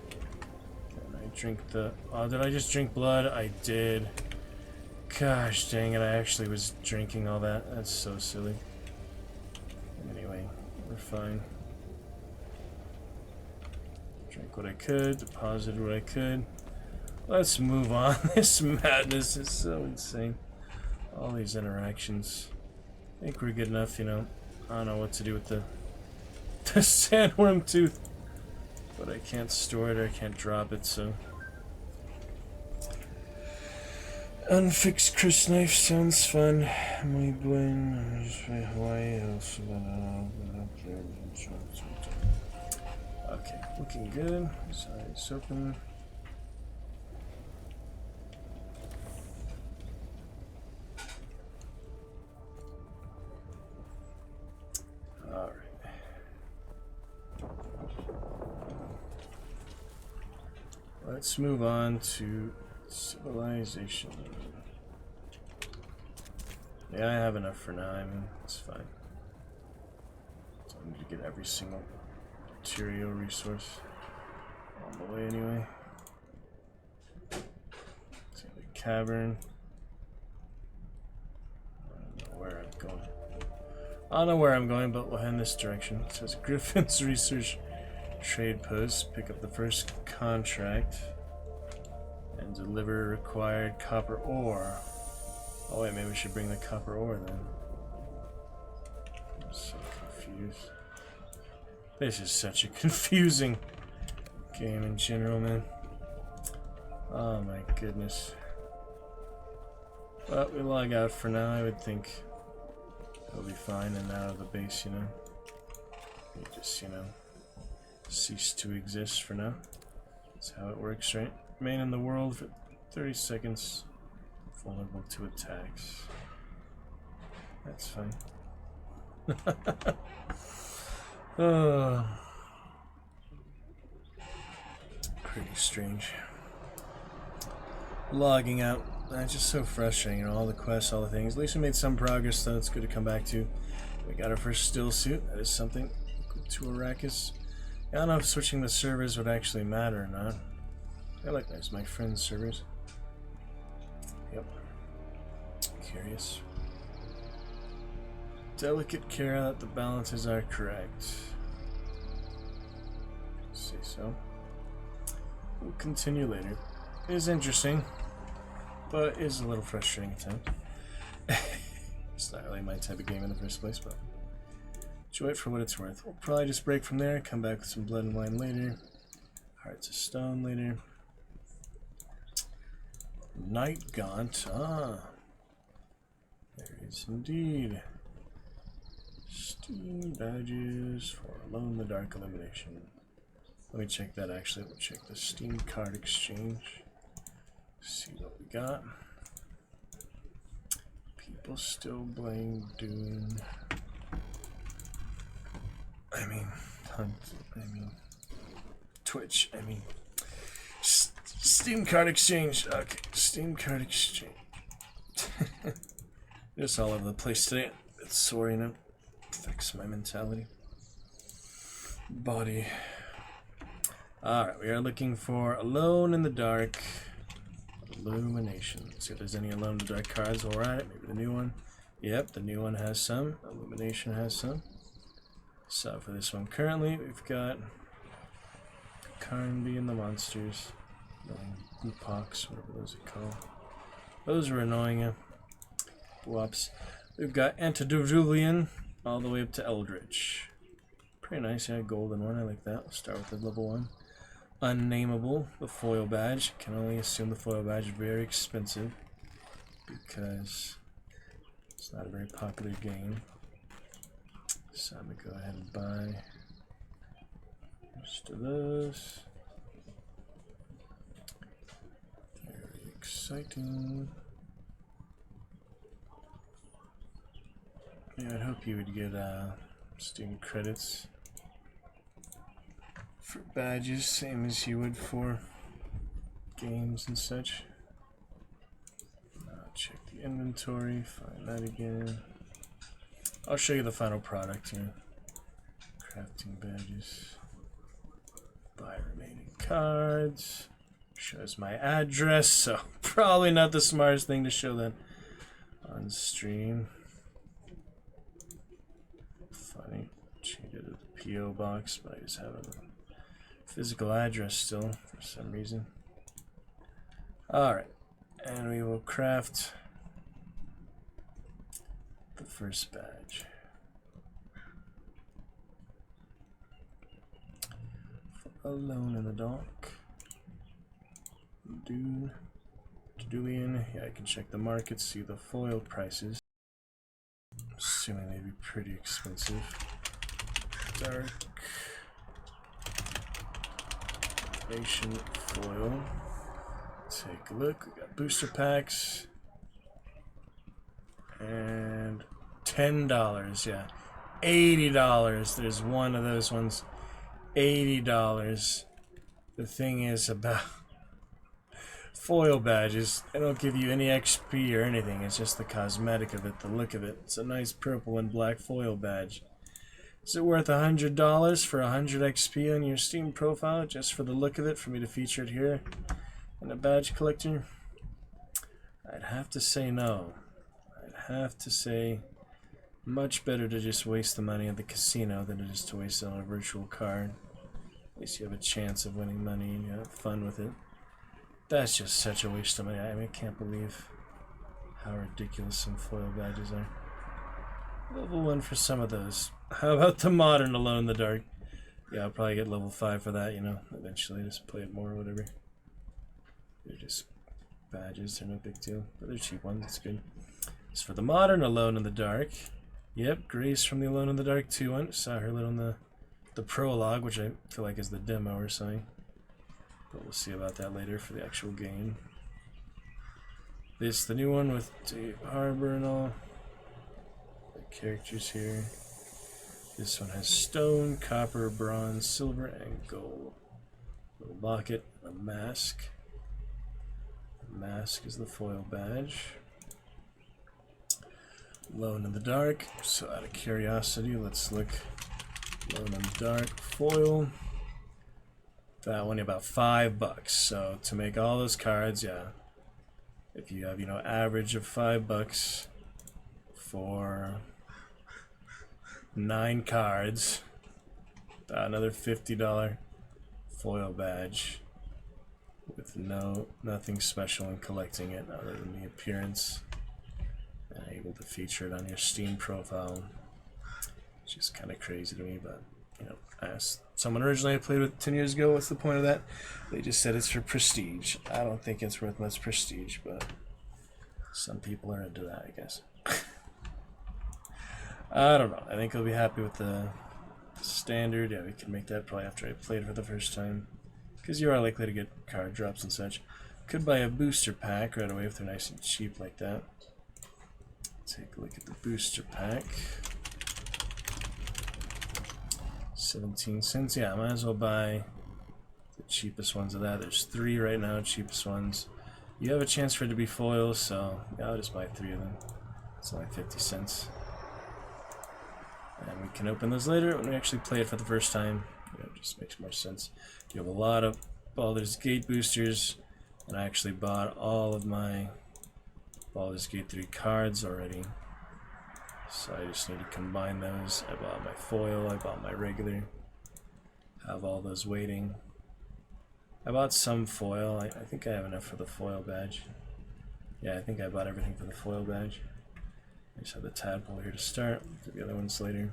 And I drink the... Oh, did I just drink blood? I did. Gosh dang it, I actually was drinking all that. That's so silly. Anyway, we're fine. Drank what I could, deposited what I could. Let's move on. This madness is so insane. All these interactions. I think we're good enough, you know. I don't know what to do with the sandworm tooth. But I can't store it or I can't drop it, so. Unfixed crysknife sounds fun. Muy bueno. Okay, looking good. Sorry, it's open. Alright. Let's move on to civilization. Yeah, I have enough for now. I mean, it's fine. I need to get every single material resource on the way anyway. See the cavern. I don't know where I'm going. I don't know where I'm going, but we'll head in this direction. It says Griffin's Research Trade Post. Pick up the first contract and deliver required copper ore. Oh wait, maybe we should bring the copper ore then. I'm so confused. This is such a confusing game in general, man. Oh my goodness. But we log out for now. I would think it'll be fine and out of the base, you know. You just, you know, cease to exist for now. That's how it works, right? Remain in the world for 30 seconds. Vulnerable to attacks. That's fine. Pretty strange. Logging out. That's just so frustrating, you know, all the quests, all the things. At least we made some progress, though. It's good to come back to. We got our first still suit. That is something. To Arrakis. I don't know if switching the servers would actually matter or not. I like those, my friends' servers. Yep. Curious. Delicate care that the balances are correct. Say so. We'll continue later. It is interesting, but it is a little frustrating at times. It's not really my type of game in the first place, but enjoy it for what it's worth. We'll probably just break from there, come back with some blood and wine later. Hearts of stone later. Night Gaunt. Ah. There is indeed. Steam badges for Alone in the Dark Illumination. Let me check that actually. We'll check the Steam card exchange. See what we got. People still blame Dune. I mean, Hunt. I mean, Twitch. I mean, Steam card exchange. Okay, Steam card exchange. Just all over the place today. It's sore, you know. Affects my mentality. Body. Alright, we are looking for Alone in the Dark Illumination. Let's see if there's any Alone in the Dark cards while we're at it. Maybe the new one. Yep, the new one has some. Illumination has some. So for this one, currently we've got Carnby and the monsters, Bluepox, whatever those are called. Those are annoying you. Whoops. We've got Antediluvian all the way up to Eldritch. Pretty nice, yeah, golden one. I like that. We'll start with the level 1. Unnameable, the foil badge. Can only assume the foil badge is very expensive because it's not a very popular game. So I'm gonna go ahead and buy most of those. Very exciting. Yeah, I'd hope you would get Steam credits for badges, same as you would for games and such. Check the inventory, find that again. I'll show you the final product here. Crafting badges. Buy remaining cards. Shows my address, so probably not the smartest thing to show that on stream. Funny. Change it to the P.O. box, but I just have a physical address still for some reason. Alright. And we will craft the first badge. Alone in the Dark. Dulian. Yeah, I can check the market, see the foil prices. Assuming they'd be pretty expensive. Dark. Nation foil. Take a look. We got booster packs. And $10, yeah. $80. There's one of those ones. $80. The thing is about foil badges, they don't give you any XP or anything. It's just the cosmetic of it, the look of it. It's a nice purple and black foil badge. Is it worth $100 for 100 XP on your Steam profile just for the look of it, for me to feature it here in a badge collector? I'd have to say no. I'd have to say much better to just waste the money at the casino than it is to waste it on a virtual card. At least you have a chance of winning money and you have fun with it. That's just such a waste of money. I mean, I can't believe how ridiculous some foil badges are. Level 1 for some of those. How about the modern Alone in the Dark? Yeah, I'll probably get level 5 for that, you know, eventually. Just play it more or whatever. They're just badges, they're no big deal. But they're cheap ones, that's good. As for the modern Alone in the Dark, yep, Grace from the Alone in the Dark 2 one. Saw her little in the prologue, which I feel like is the demo or something. But we'll see about that later for the actual game. This, the new one with Dave Harbor and all. The characters here. This one has stone, copper, bronze, silver, and gold. Little locket, a mask. The mask is the foil badge. Alone in the Dark. So out of curiosity, let's look. Alone in the Dark foil. That one about $5. So to make all those cards, yeah. If you have, you know, average of $5 for 9 cards, about another $50 foil badge with nothing special in collecting it other than the appearance and able to feature it on your Steam profile. It's just kind of crazy to me, but you know, as someone originally I played with 10 years ago, what's the point of that? They just said it's for prestige. I don't think it's worth much prestige, but some people are into that, I guess. I don't know. I think I'll be happy with the standard. Yeah, we can make that probably after I played for the first time, because you are likely to get card drops and such. Could buy a booster pack right away if they're nice and cheap like that. Take a look at the booster pack. 17 cents. Yeah, I might as well buy the cheapest ones of that. There's 3 right now, cheapest ones. You have a chance for it to be foils, so yeah, I'll just buy 3 of them. It's only 50 cents. And we can open those later when we actually play it for the first time. You know, it just makes more sense. You have a lot of Baldur's Gate boosters, and I actually bought all of my Baldur's Gate 3 cards already. So I just need to combine those. I bought my foil, I bought my regular. Have all those waiting. I bought some foil. I think I have enough for the foil badge. Yeah, I think I bought everything for the foil badge. I just have the tadpole here to start. Do the other ones later.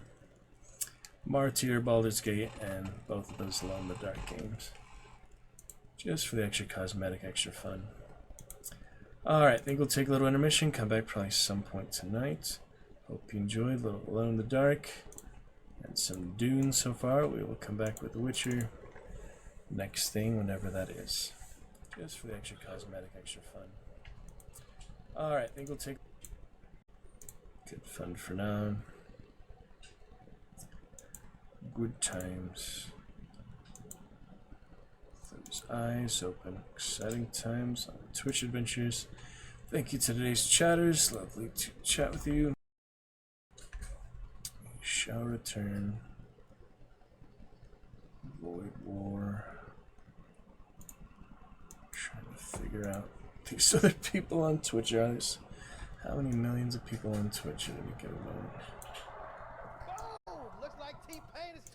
Martyr, Baldur's Gate, and both of those Alone in the Dark games. Just for the extra cosmetic, extra fun. Alright, I think we'll take a little intermission. Come back probably some point tonight. Hope you enjoyed a little Alone in the Dark. And some Dune so far. We will come back with The Witcher. Next thing, whenever that is. Just for the extra cosmetic, extra fun. Alright, I think we'll take good fun for now. Good times. Those eyes open. Exciting times on Twitch adventures. Thank you to today's chatters. Lovely to chat with you. We shall return. Void War. Trying to figure out these other people on Twitch. How many millions of people on Twitch at any given moment? Looks like T-Pain is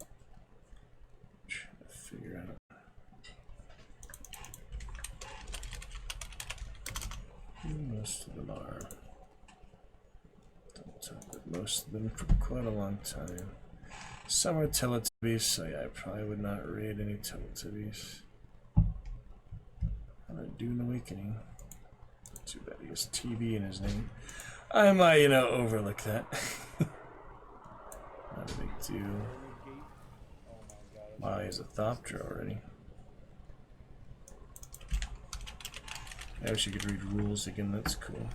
Trying to figure out who most of them are. Don't talk with most of them for quite a long time. Some are Teletubbies, so yeah, I probably would not read any Teletubbies. I'm gonna do an Awakening. Too bad he has TV in his name. I might, overlook that. Not a big deal. Wow, he has a Thopter already. I wish you could read rules again, that's cool.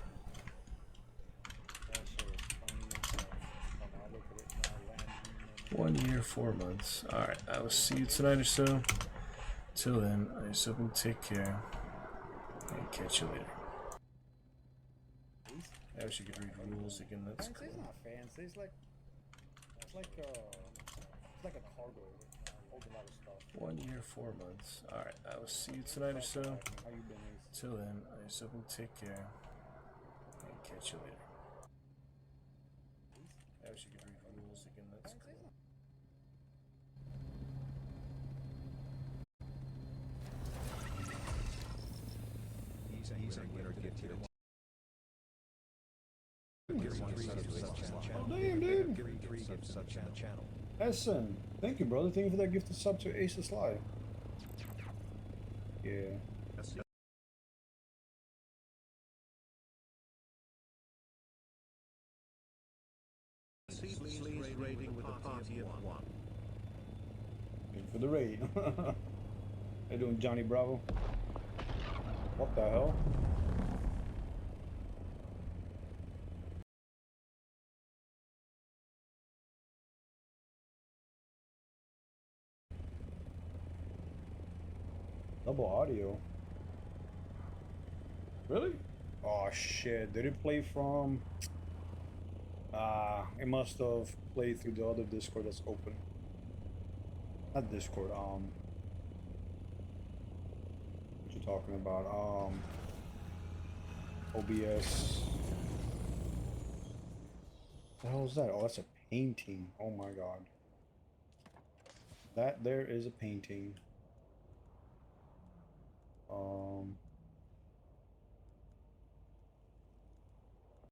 1 year, 4 months. Alright, I will see you tonight or so. Till then, I just hope you take care. And catch you later. I wish you could read rules again, that's cool. It's not fancy. It's like a cargo holds a lot of stuff. 1 year, 4 months. Alright, I will see you tonight or so. How you been? Till then, I just hope you take care. And catch you later. I wish you could read rules again, that's cool. Oh, damn, dude. Essen, thank you, brother. Thank you for that gift of sub to Ace of Sly. Yeah. Raiding with a party of one. Thank you for the raid. How you doing, Johnny Bravo? What the hell? Double audio. Really? Oh shit, did it play from... it must have played through the other Discord that's open. Not Discord, what you talking about? OBS. What the hell is that? Oh, that's a painting. Oh my god. That there is a painting.